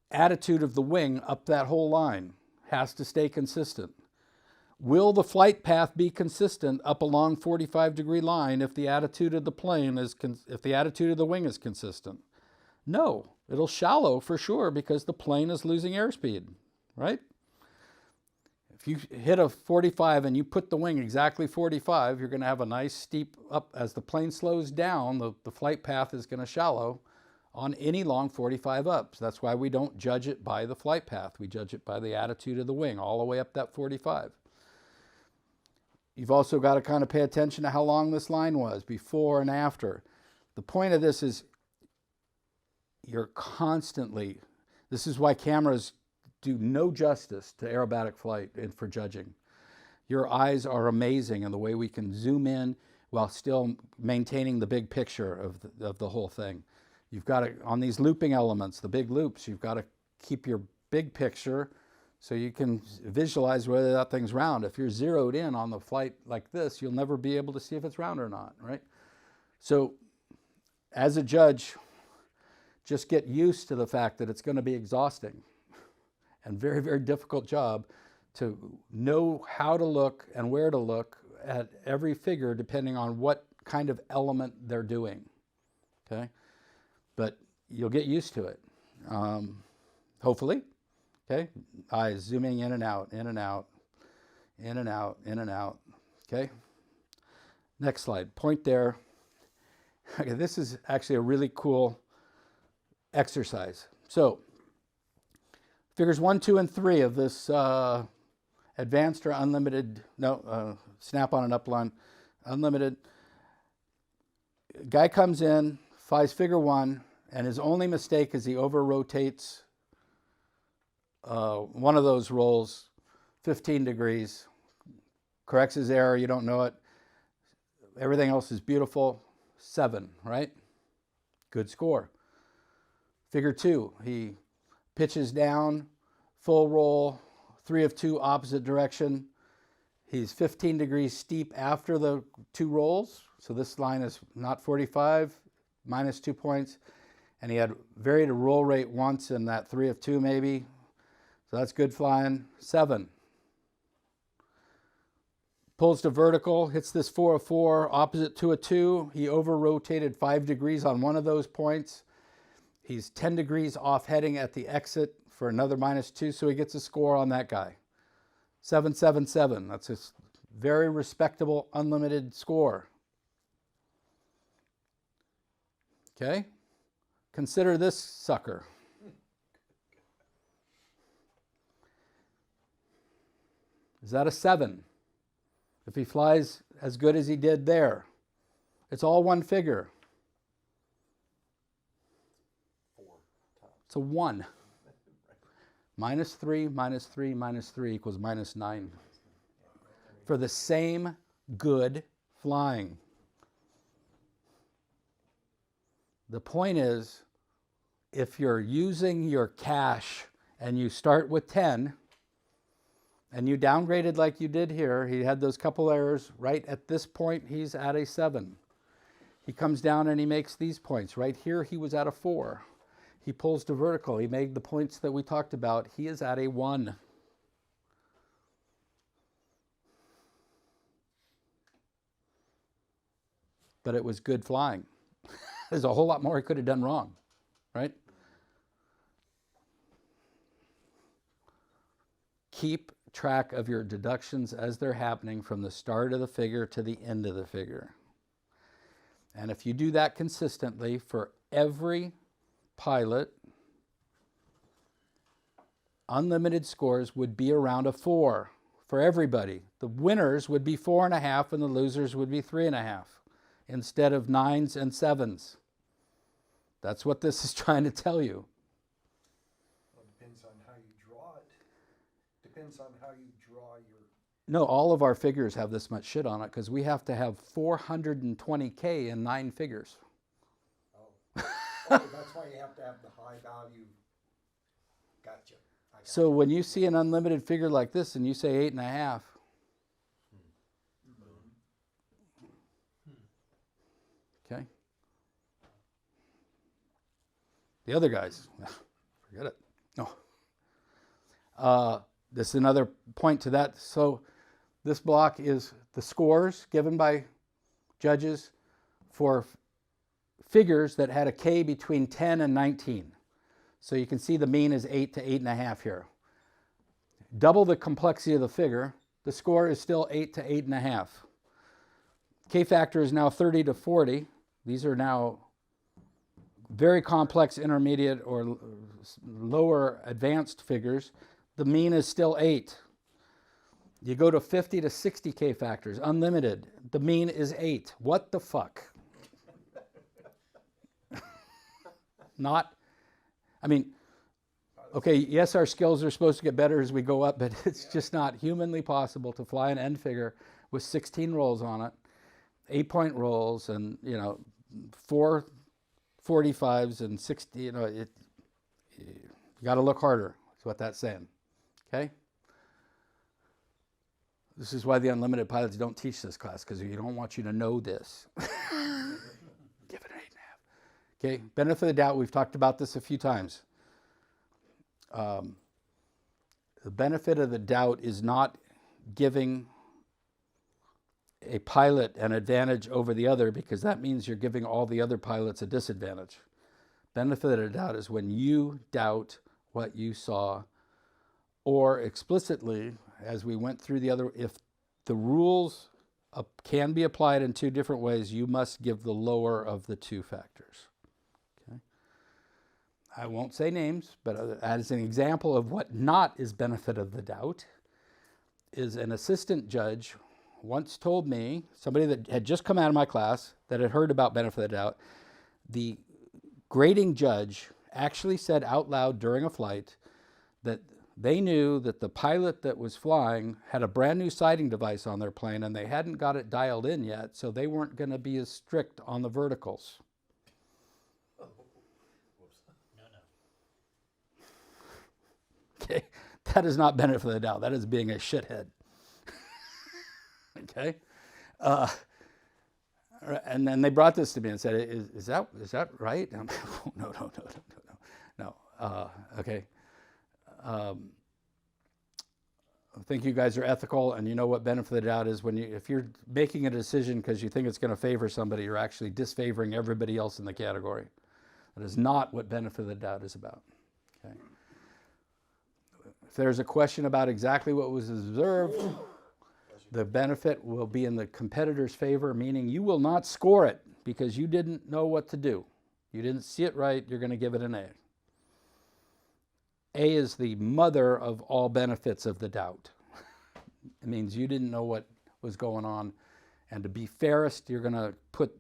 attitude of the wing up that whole line. Has to stay consistent. Will the flight path be consistent up a long 45-degree line if the attitude of the plane is if the attitude of the wing is consistent? No, it'll shallow for sure because the plane is losing airspeed, right? If you hit a 45 and you put the wing exactly 45, you're going to have a nice steep up. As the plane slows down, the flight path is going to shallow on any long 45 ups. That's why we don't judge it by the flight path. We judge it by the attitude of the wing all the way up that 45. You've also got to kind of pay attention to how long this line was before and after. The point of this is you're constantly, this is why cameras do no justice to aerobatic flight and for judging. Your eyes are amazing in the way we can zoom in while still maintaining the big picture of the whole thing. You've got to, on these looping elements, the big loops, you've got to keep your big picture so you can visualize whether that thing's round. If you're zeroed in on the flight like this, you'll never be able to see if it's round or not, right? So as a judge, just get used to the fact that it's going to be exhausting and very, very difficult job to know how to look and where to look at every figure depending on what kind of element they're doing, okay? But you'll get used to it. Hopefully. Okay. Eyes zooming in and out, in and out, in and out, in and out. Okay. Next slide. Point there. Okay, this is actually a really cool exercise. So, figures 1, 2, and 3 of this advanced or unlimited, snap-on and up-line, unlimited. Guy comes in, flies figure 1, and his only mistake is he over-rotates one of those rolls 15 degrees, corrects his error, you don't know it. Everything else is beautiful. 7, right? Good score. Figure 2, he pitches down, full roll, 3 of 2, opposite direction. He's 15 degrees steep after the 2 rolls, so this line is not 45, minus 2 points. And he had varied a roll rate once in that 3 of 2 maybe, so that's good flying. 7. Pulls to vertical, hits this 4 of 4, opposite 2 of 2. He over-rotated 5 degrees on one of those points. He's 10 degrees off heading at the exit for another minus 2, so he gets a score on that guy. 777, that's a very respectable unlimited score. Okay, consider this sucker. Is that a 7? If he flies as good as he did there, it's all one figure. 4 tops. It's a 1. Minus 3, minus 3, minus 3 equals minus 9. For the same good flying. The point is, if you're using your cash and you start with 10, and you downgraded like you did here, he had those couple errors. Right at this point, he's at a 7. He comes down and he makes these points. Right here, he was at a 4. He pulls to vertical. He made the points that we talked about. He is at a 1. But it was good flying. There's a whole lot more he could have done wrong, right? Keep track of your deductions as they're happening from the start of the figure to the end of the figure. And if you do that consistently for every pilot, unlimited scores would be around a 4 for everybody. The winners would be 4.5 and the losers would be 3.5 instead of 9s and 7s. That's what this is trying to tell you. Well, it depends on how you draw it. Depends on how you draw your... No, all of our figures have this much shit on it because we have to have 420K in 9 figures. Oh, that's why you have to have the high value. Gotcha. So when you see an unlimited figure like this and you say 8.5, okay. The other guys, forget it. No. This is another point to that. So this block is the scores given by judges for figures that had a K between 10 and 19. So you can see the mean is 8 to 8.5 here. Double the complexity of the figure, the score is still 8 to 8.5. K factor is now 30 to 40. These are now very complex intermediate or lower advanced figures. The mean is still 8. You go to 50 to 60 K factors, unlimited. The mean is 8. What the fuck? Okay, yes, our skills are supposed to get better as we go up, but it's just not humanly possible to fly an end figure with 16 rolls on it, 8-point rolls, and 4 45s and 60. You got to look harder. That's what that's saying. Okay. This is why the unlimited pilots don't teach this class, because you don't want you to know this. Give it an 8.5. Okay. Benefit of the doubt. We've talked about this a few times. The benefit of the doubt is not giving a pilot an advantage over the other, because that means you're giving all the other pilots a disadvantage. Benefit of the doubt is when you doubt what you saw, or explicitly, as we went through the other, if the rules can be applied in two different ways, you must give the lower of the two factors. Okay? I won't say names, but as an example of what not is benefit of the doubt, is an assistant judge once told me, somebody that had just come out of my class that had heard about benefit of the doubt, the grading judge actually said out loud during a flight that they knew that the pilot that was flying had a brand new sighting device on their plane and they hadn't got it dialed in yet, so they weren't going to be as strict on the verticals. No. Okay, that is not benefit of the doubt. That is being a shithead. Okay, and then they brought this to me and said, "Is that right?" And I'm like, oh, no. Okay. I think you guys are ethical, and you know what benefit of the doubt is. If you're making a decision because you think it's going to favor somebody, you're actually disfavoring everybody else in the category. That is not what benefit of the doubt is about. Okay. If there's a question about exactly what was observed, the benefit will be in the competitor's favor, meaning you will not score it because you didn't know what to do. You didn't see it right, you're going to give it an A. A is the mother of all benefits of the doubt. It means you didn't know what was going on, and to be fairest, you're going to put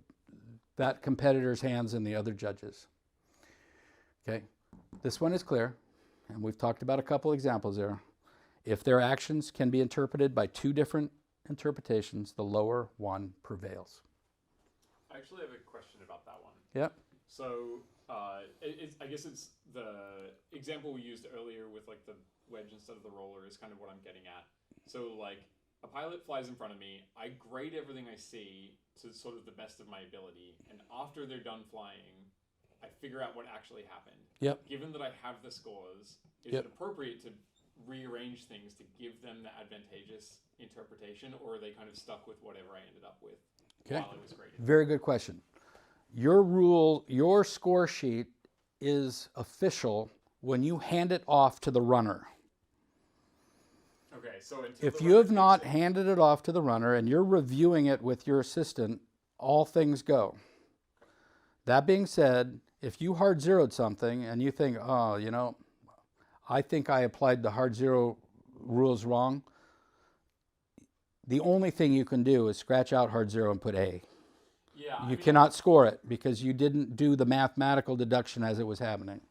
that competitor's hands in the other judges. Okay, this one is clear, and we've talked about a couple examples there. If their actions can be interpreted by two different interpretations, the lower one prevails. I actually have a question about that one. Yep. So I guess it's the example we used earlier with like the wedge instead of the roller is kind of what I'm getting at. So like a pilot flies in front of me, I grade everything I see to sort of the best of my ability, and after they're done flying, I figure out what actually happened. Yep. Given that I have the scores, is it appropriate to rearrange things to give them the advantageous interpretation, or are they kind of stuck with whatever I ended up with while it was graded? Very good question. Your score sheet is official when you hand it off to the runner. Okay, so if you have not handed it off to the runner and you're reviewing it with your assistant, all things go. That being said, if you hard zeroed something and you think, oh, you know, I think I applied the hard zero rules wrong, the only thing you can do is scratch out hard zero and put A. Yeah, you cannot score it because you didn't do the mathematical deduction as it was happening.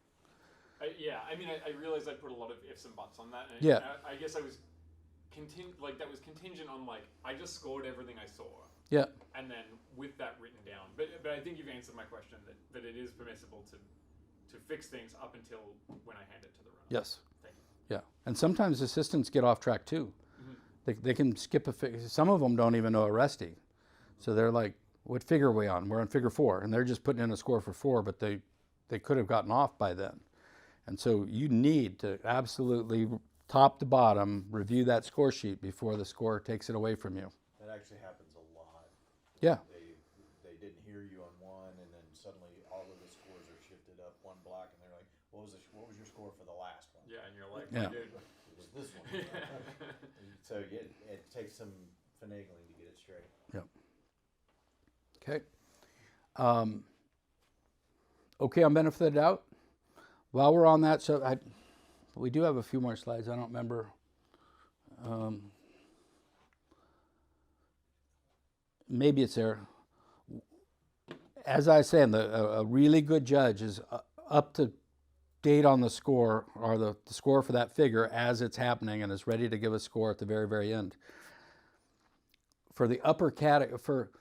I realized I put a lot of ifs and buts on that. And Yeah. I guess I was that was contingent on like I just scored everything I saw. Yeah. And then with that written down, but I think you've answered my question that it is permissible to fix things up until when I hand it to the runner. Yes. Thank you. Yeah. And sometimes assistants get off track too. They can skip some of them don't even know a resty. So they're like, what figure are we on? We're on figure 4. And they're just putting in a score for 4, but they could have gotten off by then. And so you need to absolutely, top to bottom, review that score sheet before the score takes it away from you. That actually happens a lot. Yeah. They didn't hear you on one, and then suddenly all of the scores are shifted up one block, and they're like, what was your score for the last one? Yeah, and you're like, Yeah. It was this one. So it takes some finagling to get it straight. Yep. Okay. Okay on benefit of the doubt. While we're on that, so we do have a few more slides. I don't remember. Maybe it's there. As I was saying, a really good judge is up to date on the score, or the score for that figure as it's happening, and is ready to give a score at the very, very end. For the upper category, for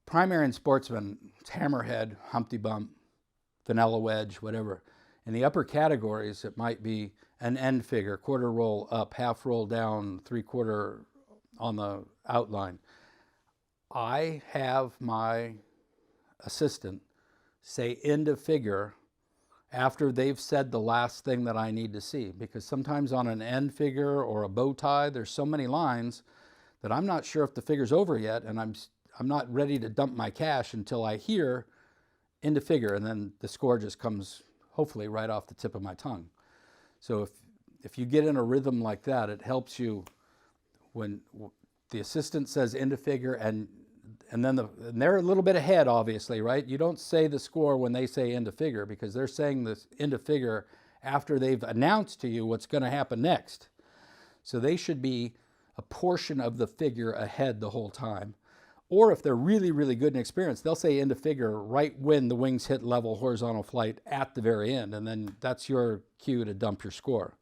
primary and sportsman, it's hammerhead, Humpty Bump, vanilla wedge, whatever. In the upper categories, it might be an end figure, quarter roll up, half roll down, 3/4 on the outline. I have my assistant say end of figure after they've said the last thing that I need to see, because sometimes on an end figure or a bow tie, there's so many lines that I'm not sure if the figure's over yet, and I'm not ready to dump my cash until I hear end of figure, and then the score just comes hopefully right off the tip of my tongue. So if you get in a rhythm like that, it helps you when the assistant says end of figure and then and they're a little bit ahead, obviously, right? You don't say the score when they say end of figure because they're saying the end of figure after they've announced to you what's going to happen next. So they should be a portion of the figure ahead the whole time. Or if they're really, really good and experienced, they'll say end of figure right when the wings hit level horizontal flight at the very end. And then that's your cue to dump your score.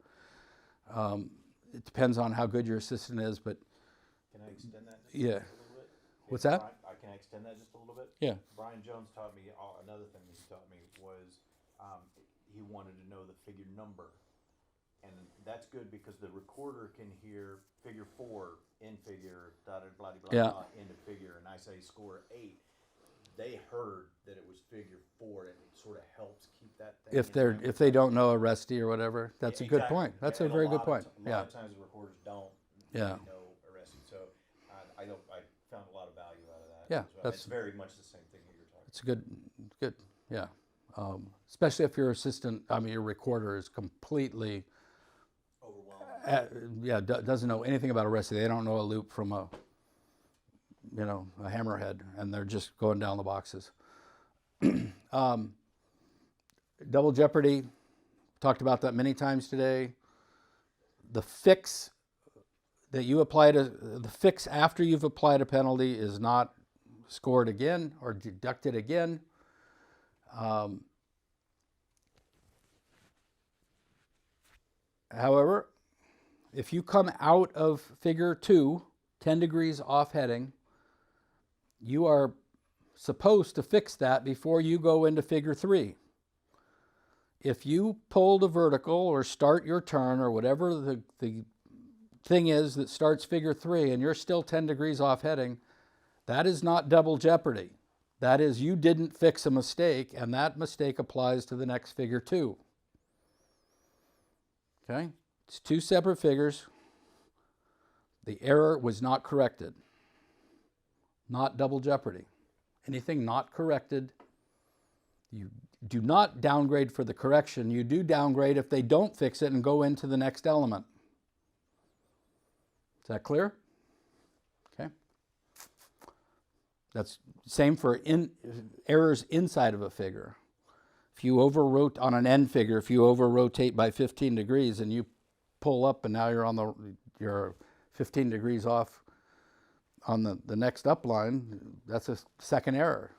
It depends on how good your assistant is, but... Can I extend that just yeah. a little bit? What's that? Can I extend that just a little bit? Yeah. Brian Jones taught me, another thing that he taught me was he wanted to know the figure number. And that's good because the recorder can hear figure 4, in figure, blah, blah, blah, Yeah. blah, end of figure, and I say score 8. They heard that it was figure 4, and it sort of helps keep that thing. If they don't know a resty or whatever, that's a good Exactly. point. That's a And very good point. A lot of times the recorders don't Yeah. really know arrested. So I found a lot of value out of that. Yeah, as well. that's- It's very much the same thing that you're talking It's good, yeah. Especially if your assistant, your recorder is completely, about. Overwhelming. doesn't know anything about a resty. They don't know a loop from a hammerhead, and they're just going down the boxes. Double jeopardy, talked about that many times today. The fix after you've applied a penalty is not scored again or deducted again. However, if you come out of figure 2, 10 degrees off heading, you are supposed to fix that before you go into figure 3. If you pull the vertical or start your turn or whatever the thing is that starts figure 3 and you're still 10 degrees off heading, that is not double jeopardy. That is, you didn't fix a mistake, and that mistake applies to the next figure 2. Okay? It's 2 separate figures. The error was not corrected. Not double jeopardy. Anything not corrected, you do not downgrade for the correction. You do downgrade if they don't fix it and go into the next element. Is that clear? Okay. That's same for errors inside of a figure. If you over-rotate on an end figure, if you over-rotate by 15 degrees and you pull up and now you're 15 degrees off on the next upline, that's a second error.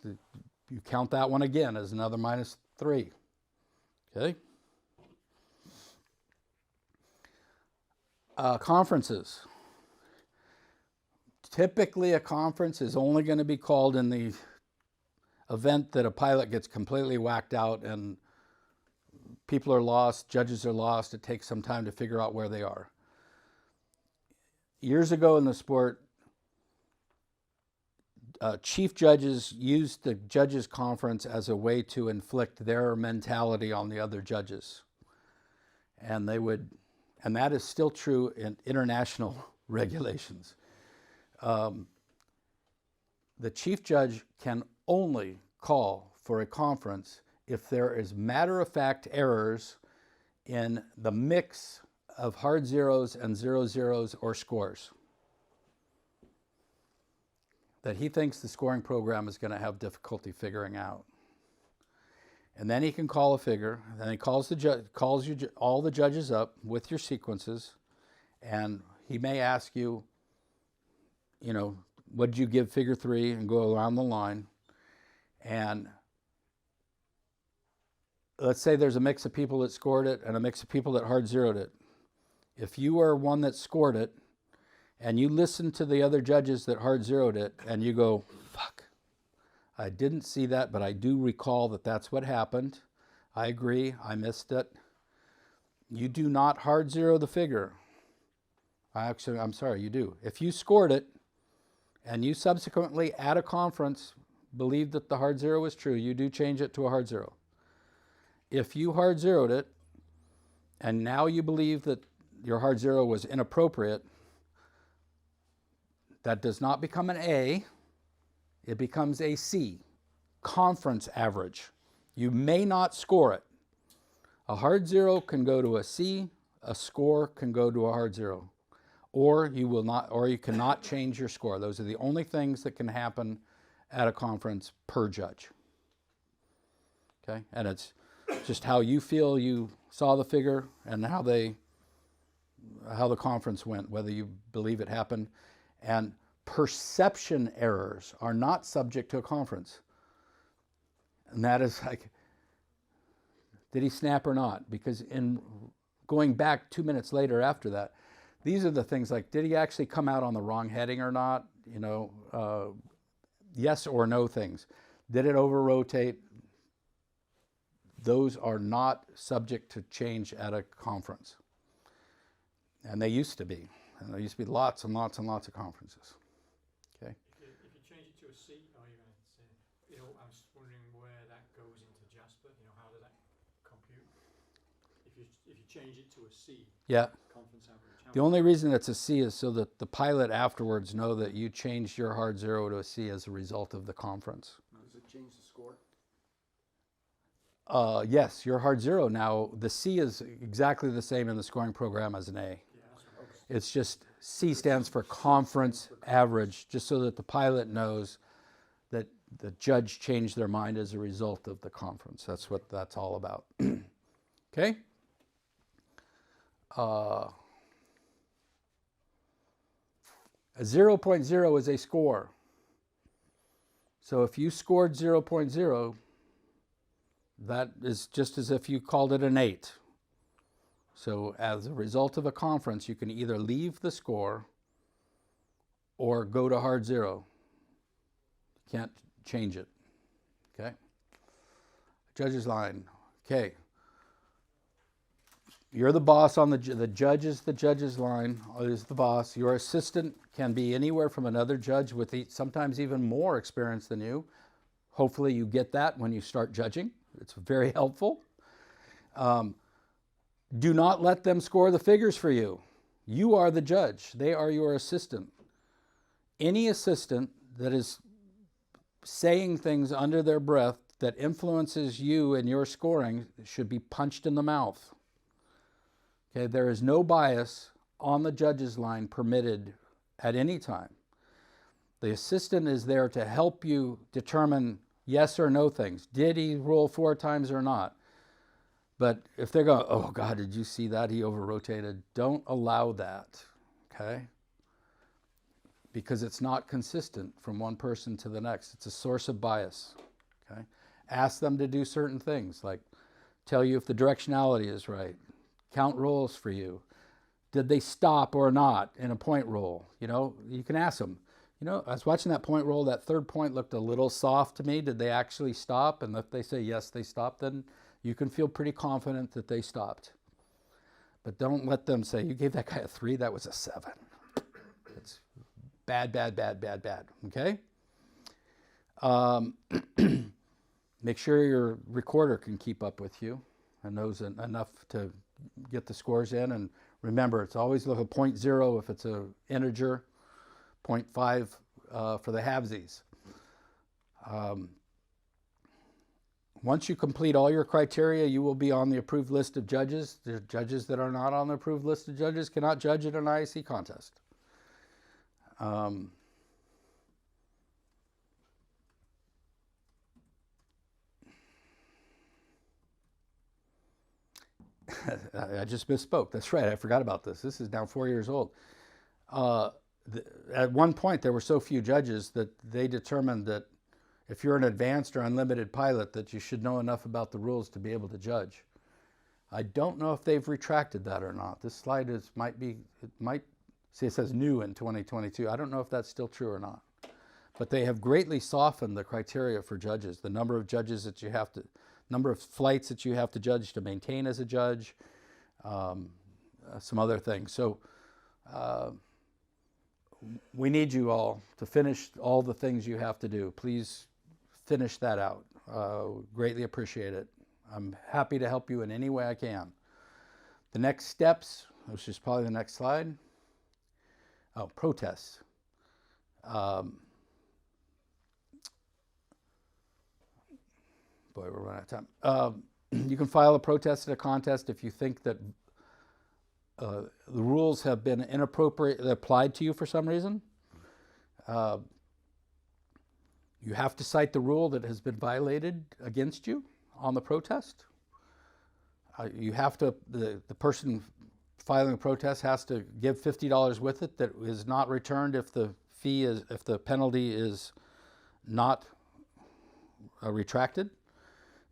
You count that one again as another -3. Okay? Conferences. Typically, a conference is only going to be called in the event that a pilot gets completely whacked out and people are lost, judges are lost. It takes some time to figure out where they are. Years ago in the sport, chief judges used the judges' conference as a way to inflict their mentality on the other judges. And that is still true in international regulations. The chief judge can only call for a conference if there is matter-of-fact errors in the mix of hard zeros and 0-0s or scores that he thinks the scoring program is going to have difficulty figuring out. And then he can call a figure, and then he calls all the judges up with your sequences, and he may ask you, what did you give figure 3, and go around the line. And let's say there's a mix of people that scored it and a mix of people that hard zeroed it. If you are one that scored it, and you listen to the other judges that hard zeroed it, and you go, fuck, I didn't see that, but I do recall that that's what happened. I agree, I missed it. You do not hard zero the figure. I'm sorry, you do. If you scored it, and you subsequently at a conference believed that the hard zero was true, you do change it to a hard zero. If you hard zeroed it, and now you believe that your hard zero was inappropriate, that does not become an A, it becomes a C, conference average. You may not score it. A hard 0 can go to a C, a score can go to a hard 0. Or you cannot change your score. Those are the only things that can happen at a conference per judge. Okay? And it's just how you feel you saw the figure and how the conference went, whether you believe it happened. And perception errors are not subject to a conference. And that is like, did he snap or not? Because in going back 2 minutes later after that, these are the things like, did he actually come out on the wrong heading or not? You know, yes or no things. Did it over-rotate? Those are not subject to change at a conference. And they used to be. And there used to be lots and lots and lots of conferences. Okay. If you change it to a C, or even a C, you know, I was wondering where that goes into Jasper. You know, how does that compute? If you change it to a C, yeah. Conference average. The only reason it's a C is so that the pilot afterwards know that you changed your hard 0 to a C as a result of the conference. Does it change the score? Yes, your hard 0 now, the C is exactly the same in the scoring program as an A. Yeah, that's right. It's just C stands for conference average, just so that the pilot knows that the judge changed their mind as a result of the conference. That's what that's all about. Okay? A 0.0 is a score. So if you scored 0.0, that is just as if you called it an 8. So as a result of a conference, you can either leave the score or go to hard 0. You can't change it. Okay? Judge's line. Okay. You're the boss on the judge is the judge's line, is the boss. Your assistant can be anywhere from another judge with sometimes even more experience than you. Hopefully you get that when you start judging. It's very helpful. Do not let them score the figures for you. You are the judge. They are your assistant. Any assistant that is saying things under their breath that influences you and your scoring should be punched in the mouth. Okay, there is no bias on the judge's line permitted at any time. The assistant is there to help you determine yes or no things. Did he roll 4 times or not? But if they're going, oh God, did you see that? He over-rotated. Don't allow that, okay? Because it's not consistent from one person to the next. It's a source of bias, okay? Ask them to do certain things, like tell you if the directionality is right. Count rolls for you. Did they stop or not in a point roll? You know, you can ask them. You know, I was watching that point roll. That third point looked a little soft to me. Did they actually stop? And if they say yes, they stopped, then you can feel pretty confident that they stopped. But don't let them say, you gave that guy a 3, that was a 7. It's bad, bad, bad, bad, bad, okay? Make sure your recorder can keep up with you and knows enough to get the scores in. And remember, it's always look at 0.0 if it's an integer, 0.5 for the halvesies. Once you complete all your criteria, you will be on the approved list of judges. The judges that are not on the approved list of judges cannot judge at an IAC contest. I just misspoke. That's right. I forgot about this. This is now 4 years old. At one point, there were so few judges that they determined that if you're an advanced or unlimited pilot, that you should know enough about the rules to be able to judge. I don't know if they've retracted that or not. This slide might see it says new in 2022. I don't know if that's still true or not. But they have greatly softened the criteria for judges. The number of judges that you have to, number of flights that you have to judge to maintain as a judge, some other things. So we need you all to finish all the things you have to do. Please finish that out. Greatly appreciate it. I'm happy to help you in any way I can. The next steps, which is probably the next slide. Oh, protests. Boy, we're running out of time. you can file a protest at a contest if you think that the rules have been inappropriately applied to you for some reason. You have to cite the rule that has been violated against you on the protest. You have to, the person filing a protest has to give $50 with it that is not returned if the penalty is not retracted.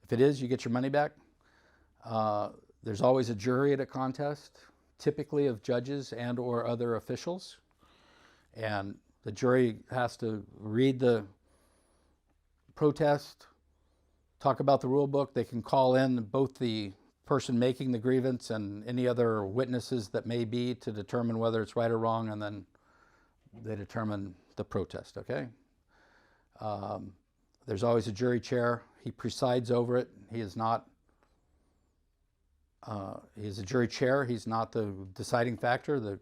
If it is, you get your money back. There's always a jury at a contest, typically of judges and or other officials. And the jury has to read the protest, talk about the rule book. They can call in both the person making the grievance and any other witnesses that may be to determine whether it's right or wrong, and then they determine the protest, okay? There's always a jury chair. He presides over it. He is not, he's a jury chair. He's not the deciding factor.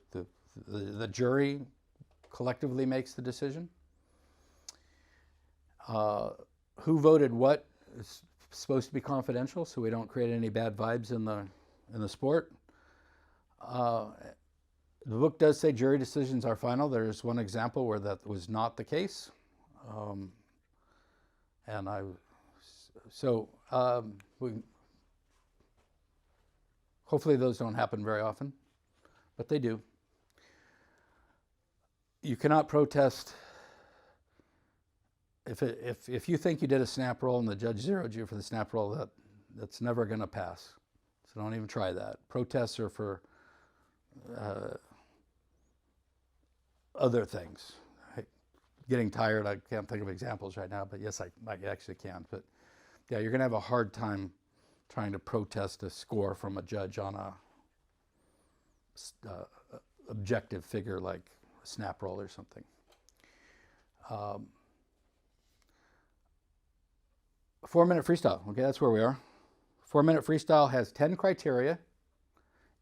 The jury collectively makes the decision. Who voted what is supposed to be confidential, so we don't create any bad vibes in the sport. The book does say jury decisions are final. There's one example where that was not the case, hopefully those don't happen very often, but they do. You cannot protest if you think you did a snap roll and the judge zeroed you for the snap roll. That's never going to pass. So don't even try that. Protests are for other things. Getting tired, I can't think of examples right now, but yes, I actually can. But yeah, you're going to have a hard time trying to protest a score from a judge on a objective figure like a snap roll or something. 4-minute freestyle. Okay, that's where we are. 4-minute freestyle has 10 criteria.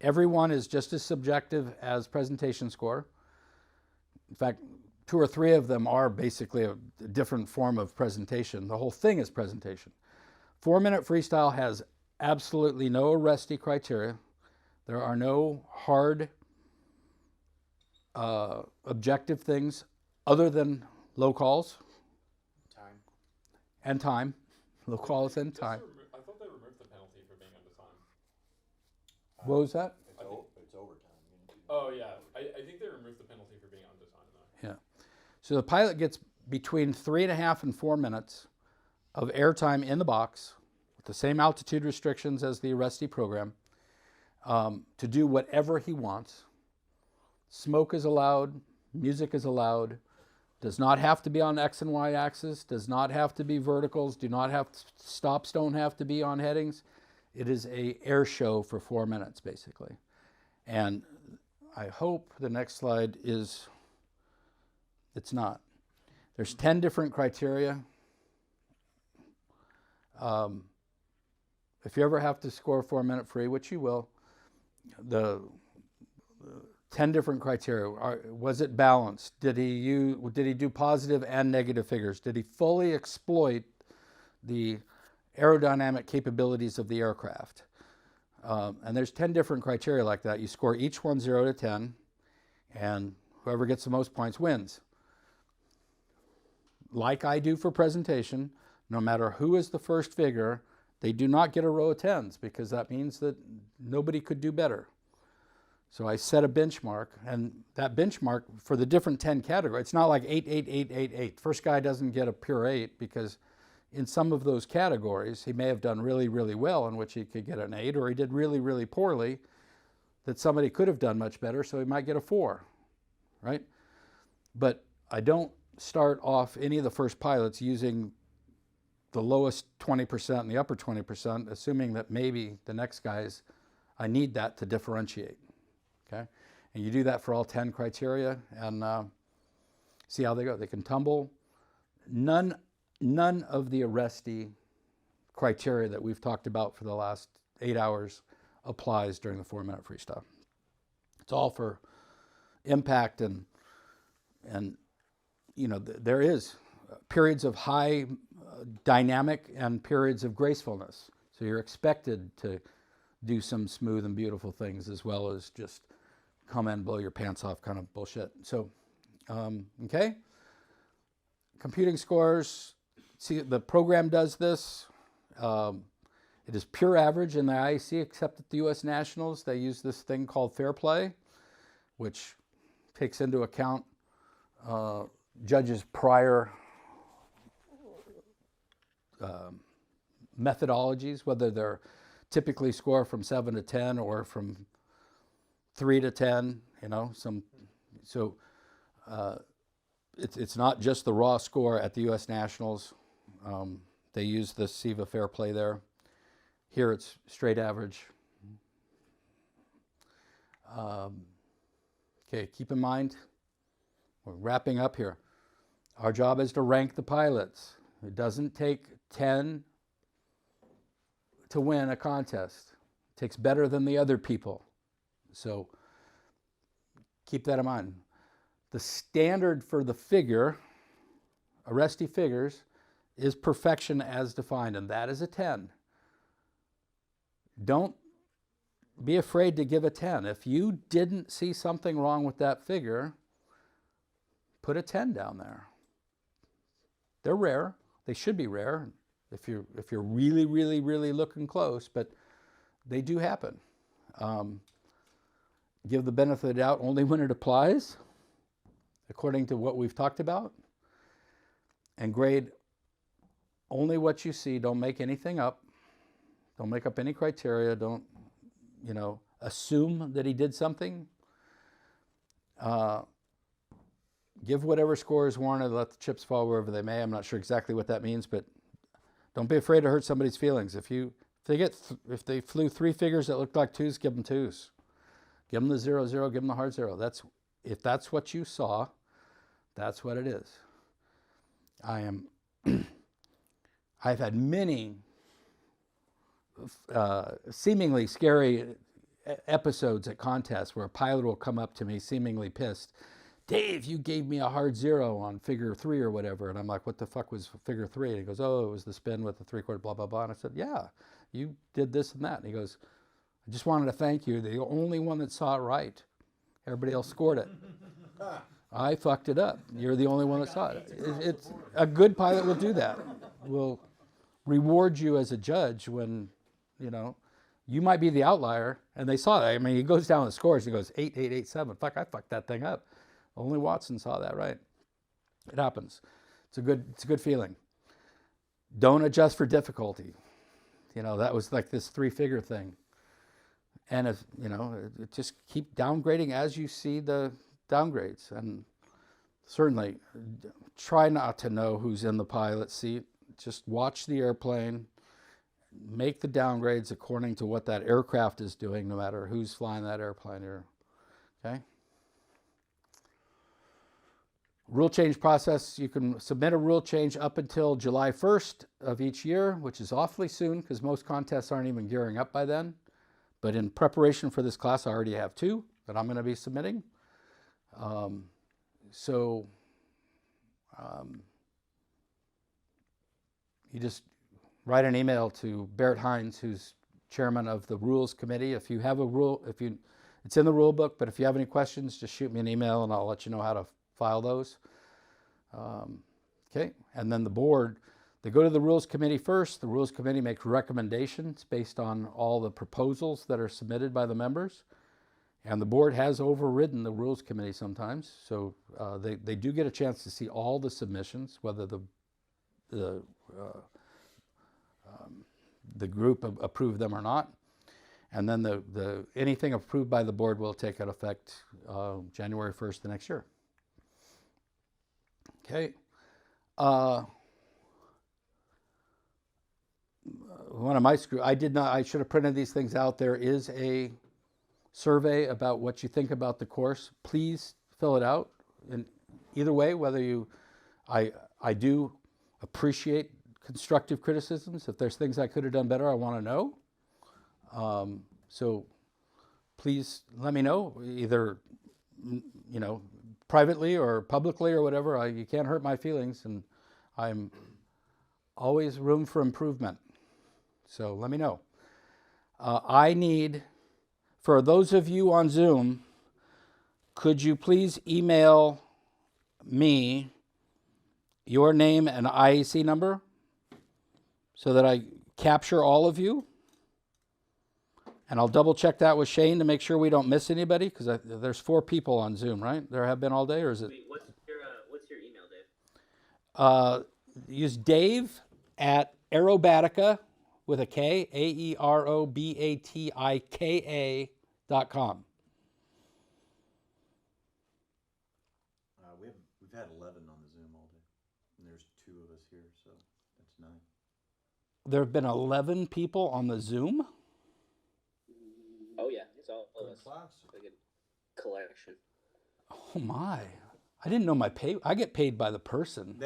Every one is just as subjective as presentation score. In fact, 2 or 3 of them are basically a different form of presentation. The whole thing is presentation. 4-minute freestyle has absolutely no arrestee criteria. There are no hard objective things other than low calls. And time. Low calls and time. I thought they removed the penalty for being under time. What was that? It's overtime. Oh yeah, I think they removed the penalty for being under time though. Yeah. So the pilot gets between 3.5 and 4 minutes of airtime in the box with the same altitude restrictions as the arrestee program to do whatever he wants. Smoke is allowed, music is allowed, does not have to be on X and Y axis, does not have to be verticals, stops don't have to be on headings. It is a air show for 4 minutes, basically. And I hope the next slide is, it's not. There's 10 different criteria. If you ever have to score 4-minute free, which you will, the 10 different criteria. Was it balanced? Did he do positive and negative figures? Did he fully exploit the aerodynamic capabilities of the aircraft? And there's 10 different criteria like that. You score each one 0 to 10, and whoever gets the most points wins. Like I do for presentation, no matter who is the first figure, they do not get a row of 10s because that means that nobody could do better. So I set a benchmark, and that benchmark for the different 10 categories, it's not like 8, 8, 8, 8, 8. First guy doesn't get a pure 8 because in some of those categories, he may have done really, really well in which he could get an 8, or he did really, really poorly that somebody could have done much better, so he might get a 4, right? But I don't start off any of the first pilots using the lowest 20% and the upper 20%, assuming that maybe the next guys, I need that to differentiate. Okay, and you do that for all 10 criteria and see how they go. They can tumble. None of the arrestee criteria that we've talked about for the last 8 hours applies during the 4-minute freestyle. It's all for impact and you know, there is periods of high dynamic and periods of gracefulness. So you're expected to do some smooth and beautiful things as well as just come and blow your pants off kind of bullshit. So, okay. Computing scores. See, the program does this. It is pure average in the IAC, except at the U.S. Nationals. They use this thing called Fair Play, which takes into account judges' prior methodologies, whether they're typically score from 7 to 10 or from 3 to 10, so it's not just the raw score at the U.S. Nationals. They use the SIVA Fair Play there. Here it's straight average. Okay, keep in mind, we're wrapping up here. Our job is to rank the pilots. It doesn't take 10 to win a contest. It takes better than the other people. So keep that in mind. The standard for the figure, Arresti figures, is perfection as defined, and that is a 10. Don't be afraid to give a 10. If you didn't see something wrong with that figure, put a 10 down there. They're rare. They should be rare if you're really, really, really looking close, but they do happen. Give the benefit of the doubt only when it applies, according to what we've talked about, and grade only what you see. Don't make anything up. Don't make up any criteria. Don't, assume that he did something. Give whatever score is warranted. Let the chips fall wherever they may. I'm not sure exactly what that means, but don't be afraid to hurt somebody's feelings. If they flew 3 figures that looked like 2s, give them 2s. Give them the 0, 0. Give them the hard 0. If that's what you saw, that's what it is. I've had many seemingly scary episodes at contests where a pilot will come up to me seemingly pissed. Dave, you gave me a hard 0 on figure 3 or whatever. And I'm like, what the fuck was figure 3? And he goes, oh, it was the spin with the 3/4 blah, blah, blah. And I said, yeah, you did this and that. And he goes, I just wanted to thank you. You're the only one that saw it right. Everybody else scored it. I fucked it up. You're the only one that saw it. It's a good pilot will do that. Will reward you as a judge when, you might be the outlier, and they saw that. I mean, he goes down the scores. He goes 8, 8, 8, 7. Fuck, I fucked that thing up. Only Watson saw that right. It happens. It's a good feeling. Don't adjust for difficulty. That was like this 3-figure thing. And if just keep downgrading as you see the downgrades, and certainly try not to know who's in the pilot seat. Just watch the airplane, make the downgrades according to what that aircraft is doing, no matter who's flying that airplane here. Okay? Rule change process, you can submit a rule change up until July 1st of each year, which is awfully soon because most contests aren't even gearing up by then. But in preparation for this class, I already have 2 that I'm going to be submitting. You just write an email to Barrett Hines, who's chairman of the rules committee. If you have a rule, it's in the rule book, but if you have any questions, just shoot me an email and I'll let you know how to file those. Okay, and then the board, they go to the rules committee first. The rules committee makes recommendations based on all the proposals that are submitted by the members. And the board has overridden the rules committee sometimes. So they do get a chance to see all the submissions, whether the group approved them or not. And then anything approved by the board will take effect January 1st the next year. Okay. One of my I should have printed these things out. There is a survey about what you think about the course. Please fill it out. And either way, I do appreciate constructive criticisms. If there's things I could have done better, I want to know. So please let me know, either privately or publicly or whatever. You can't hurt my feelings, and I'm always room for improvement. So let me know. I need, for those of you on Zoom, could you please email me your name and IAC number so that I capture all of you? And I'll double check that with Shane to make sure we don't miss anybody, because there's 4 people on Zoom, right? There have been all day, or is it? Wait, what's your email, Dave? Use Dave at Aerobatica with a K, AEROBATIKA.com. We've had 11 on the Zoom all day, and there's 2 of us here, so that's 9. There have been 11 people on the Zoom? Oh yeah, it's all of us. Like a collection. Oh my. I didn't know my pay. I get paid by the person.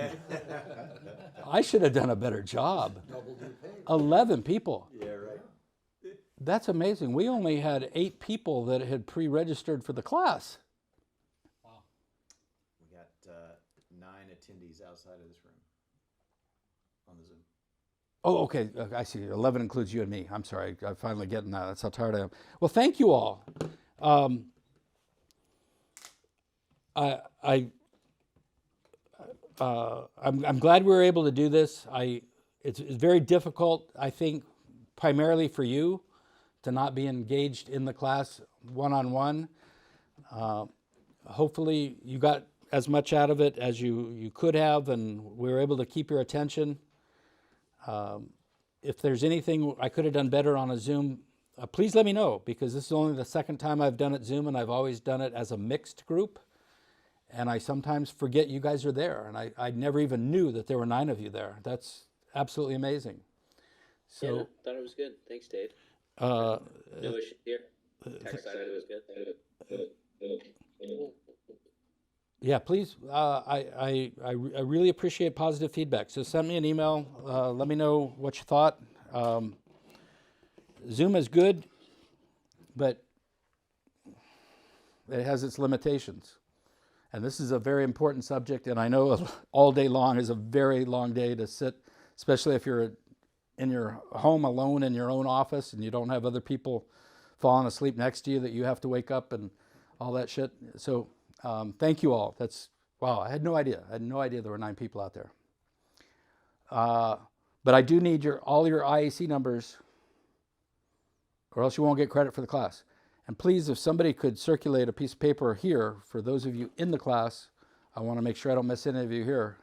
I should have done a better job. 11 people. Yeah, right. That's amazing. We only had 8 people that had pre-registered for the class. Wow. We got 9 attendees outside of this room on the Zoom. Oh, okay. I see. 11 includes you and me. I'm sorry. I'm finally getting that. That's how tired I am. Well, thank you all. I'm glad we were able to do this. It's very difficult, I think, primarily for you to not be engaged in the class one-on-one. Hopefully you got as much out of it as you could have, and we were able to keep your attention. If there's anything I could have done better on a Zoom, please let me know, because this is only the second time I've done it Zoom, and I've always done it as a mixed group. And I sometimes forget you guys are there, and I never even knew that there were 9 of you there. That's absolutely amazing. So, yeah, thought it was good. Thanks, Dave. No issue here. Text said it was good. Yeah, please. I really appreciate positive feedback. So send me an email. Let me know what you thought. Zoom is good, but it has its limitations. And this is a very important subject, and I know all day long is a very long day to sit, especially if you're in your home alone in your own office and you don't have other people falling asleep next to you that you have to wake up and all that shit. So thank you all. Wow, I had no idea. I had no idea there were 9 people out there. But I do need all your IAC numbers, or else you won't get credit for the class. And please, if somebody could circulate a piece of paper here for those of you in the class, I want to make sure I don't miss any of you here.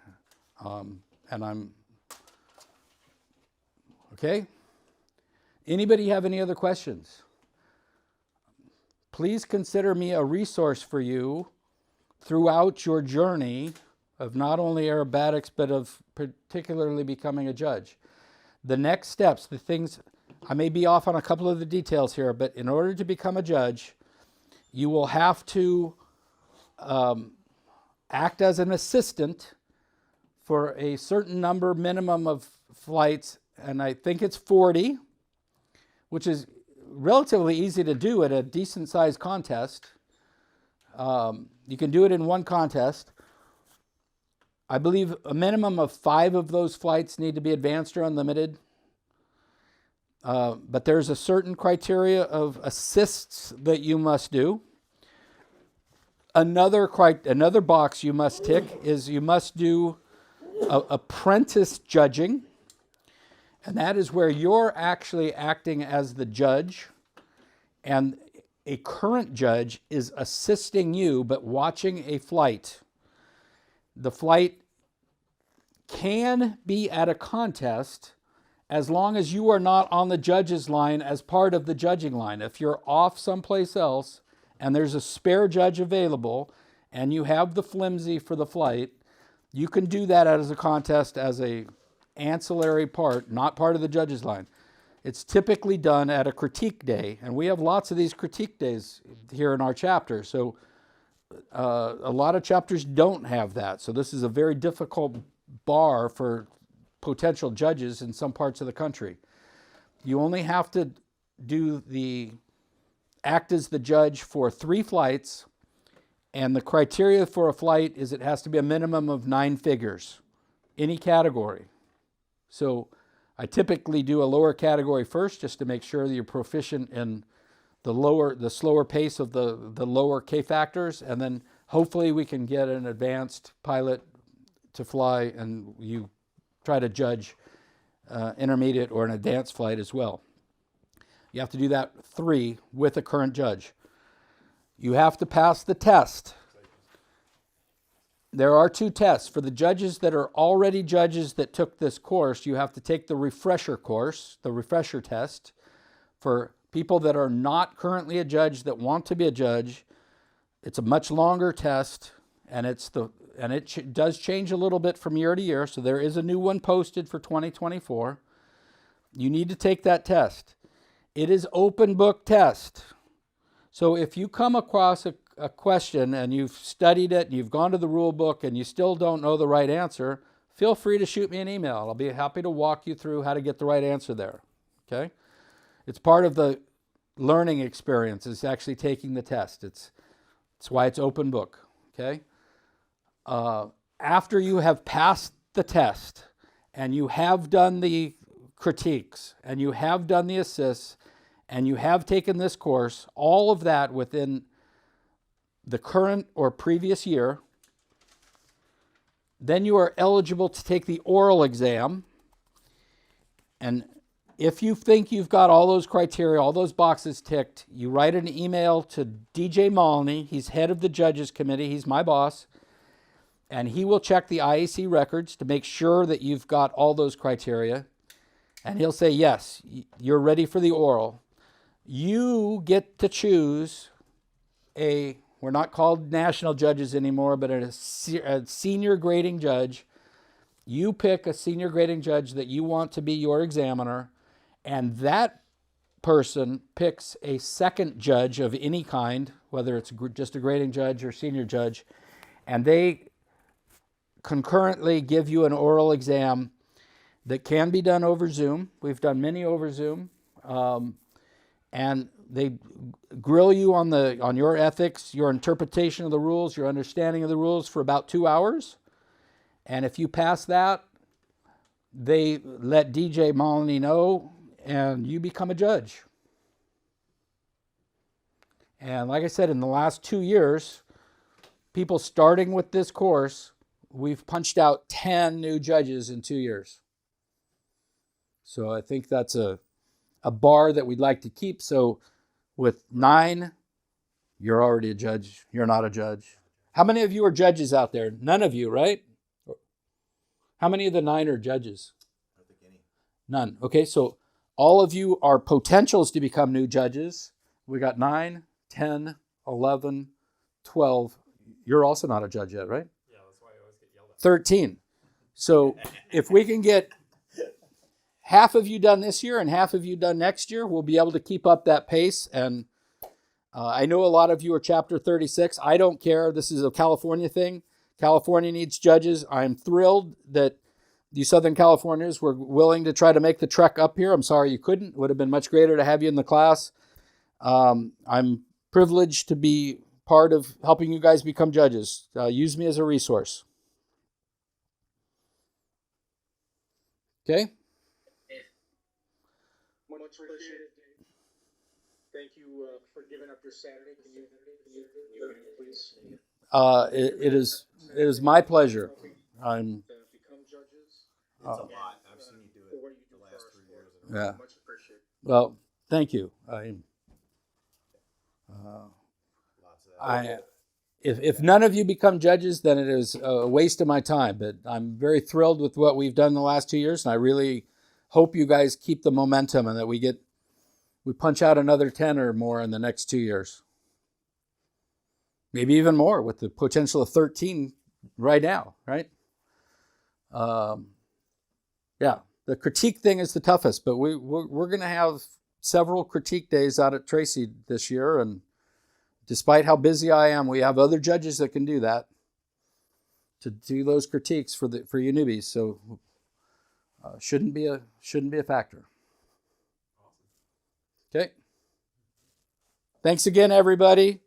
Okay? Anybody have any other questions? Please consider me a resource for you throughout your journey of not only aerobatics, but of particularly becoming a judge. The next steps, the things, I may be off on a couple of the details here, but in order to become a judge, you will have to act as an assistant for a certain number minimum of flights, and I think it's 40, which is relatively easy to do at a decent sized contest. You can do it in one contest. I believe a minimum of 5 of those flights need to be advanced or unlimited. But there's a certain criteria of assists that you must do. Another box you must tick is you must do apprentice judging. And that is where you're actually acting as the judge, and a current judge is assisting you but watching a flight. The flight can be at a contest as long as you are not on the judge's line as part of the judging line. If you're off someplace else and there's a spare judge available and you have the flimsy for the flight, you can do that as a contest as a ancillary part, not part of the judge's line. It's typically done at a critique day, and we have lots of these critique days here in our chapter. So a lot of chapters don't have that. So this is a very difficult bar for potential judges in some parts of the country. You only have to act as the judge for 3 flights, and the criteria for a flight is it has to be a minimum of 9 figures, any category. So I typically do a lower category first just to make sure that you're proficient in the slower pace of the lower K factors, and then hopefully we can get an advanced pilot to fly and you try to judge intermediate or an advanced flight as well. You have to do that 3 with a current judge. You have to pass the test. There are 2 tests. For the judges that are already judges that took this course, you have to take the refresher course, the refresher test. For people that are not currently a judge that want to be a judge, it's a much longer test, and it does change a little bit from year to year, so there is a new one posted for 2024. You need to take that test. It is open book test. So if you come across a question and you've studied it and you've gone to the rule book and you still don't know the right answer, feel free to shoot me an email. I'll be happy to walk you through how to get the right answer there. Okay? It's part of the learning experience, is actually taking the test. It's why it's open book. Okay? After you have passed the test and you have done the critiques and you have done the assists and you have taken this course, all of that within the current or previous year, then you are eligible to take the oral exam. And if you think you've got all those criteria, all those boxes ticked, you write an email to DJ Malney. He's head of the judges committee. He's my boss. And he will check the IAC records to make sure that you've got all those criteria. And he'll say, yes, you're ready for the oral. You get to choose we're not called national judges anymore, but a senior grading judge. You pick a senior grading judge that you want to be your examiner, and that person picks a second judge of any kind, whether it's just a grading judge or senior judge, and they concurrently give you an oral exam that can be done over Zoom. We've done many over Zoom. And they grill you on your ethics, your interpretation of the rules, your understanding of the rules for about 2 hours. And if you pass that, they let DJ Malney know, and you become a judge. And like I said, in the last 2 years, people starting with this course, we've punched out 10 new judges in 2 years. So I think that's a bar that we'd like to keep. So with 9, you're already a judge. You're not a judge. How many of you are judges out there? None of you, right? How many of the 9 are judges? I don't think any. None. Okay, so all of you are potentials to become new judges. We got 9, 10, 11, 12. You're also not a judge yet, right? Yeah, that's why I always get yelled at. 13. So if we can get half of you done this year and half of you done next year, we'll be able to keep up that pace. And I know a lot of you are Chapter 36. I don't care. This is a California thing. California needs judges. I'm thrilled that you Southern Californians were willing to try to make the trek up here. I'm sorry you couldn't. It would have been much greater to have you in the class. I'm privileged to be part of helping you guys become judges. Use me as a resource. Okay? Much appreciated, Dave. Thank you for giving up your Saturday. Can you please? It is my pleasure. I'm. Become judges. It's a lot. I've seen you do it the last 3 years. Yeah. Much appreciated. Well, thank you. If none of you become judges, then it is a waste of my time. But I'm very thrilled with what we've done the last 2 years, and I really hope you guys keep the momentum and that we punch out another 10 or more in the next 2 years. Maybe even more with the potential of 13 right now, right? Yeah, the critique thing is the toughest, but we're going to have several critique days out at Tracy this year, and despite how busy I am, we have other judges that can do that, to do those critiques for you newbies. So shouldn't be a factor. Okay. Thanks again, everybody.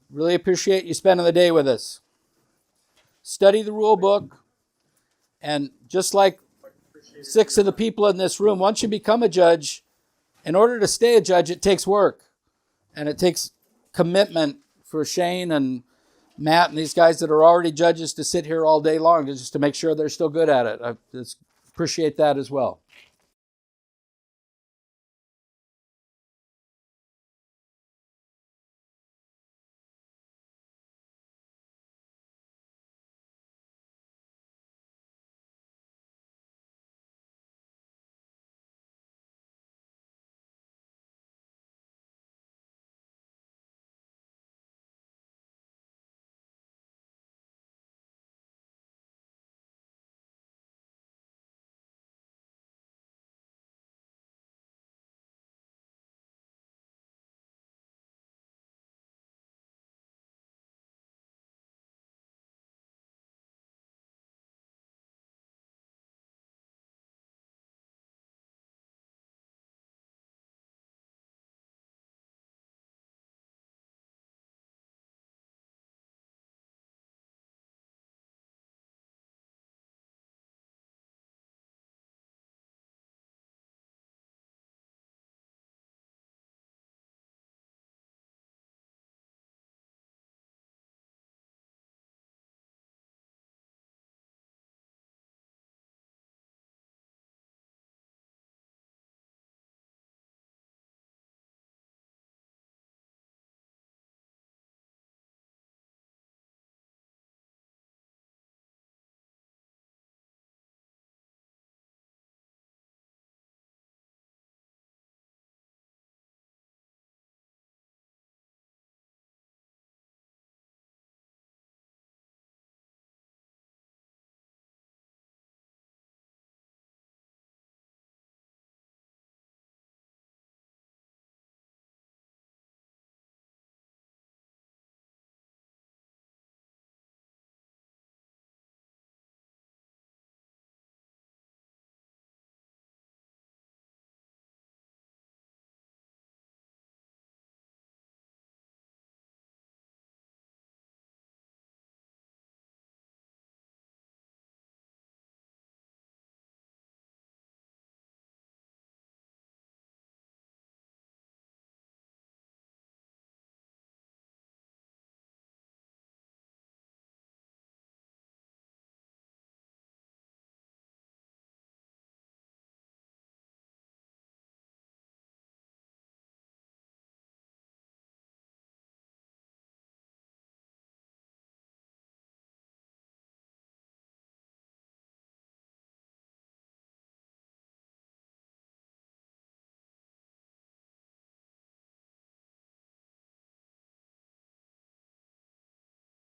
Really appreciate you spending the day with us. Study the rule book, and just like 6 of the people in this room, once you become a judge, in order to stay a judge, it takes work. And it takes commitment for Shane and Matt and these guys that are already judges to sit here all day long just to make sure they're still good at it. I just appreciate that as well.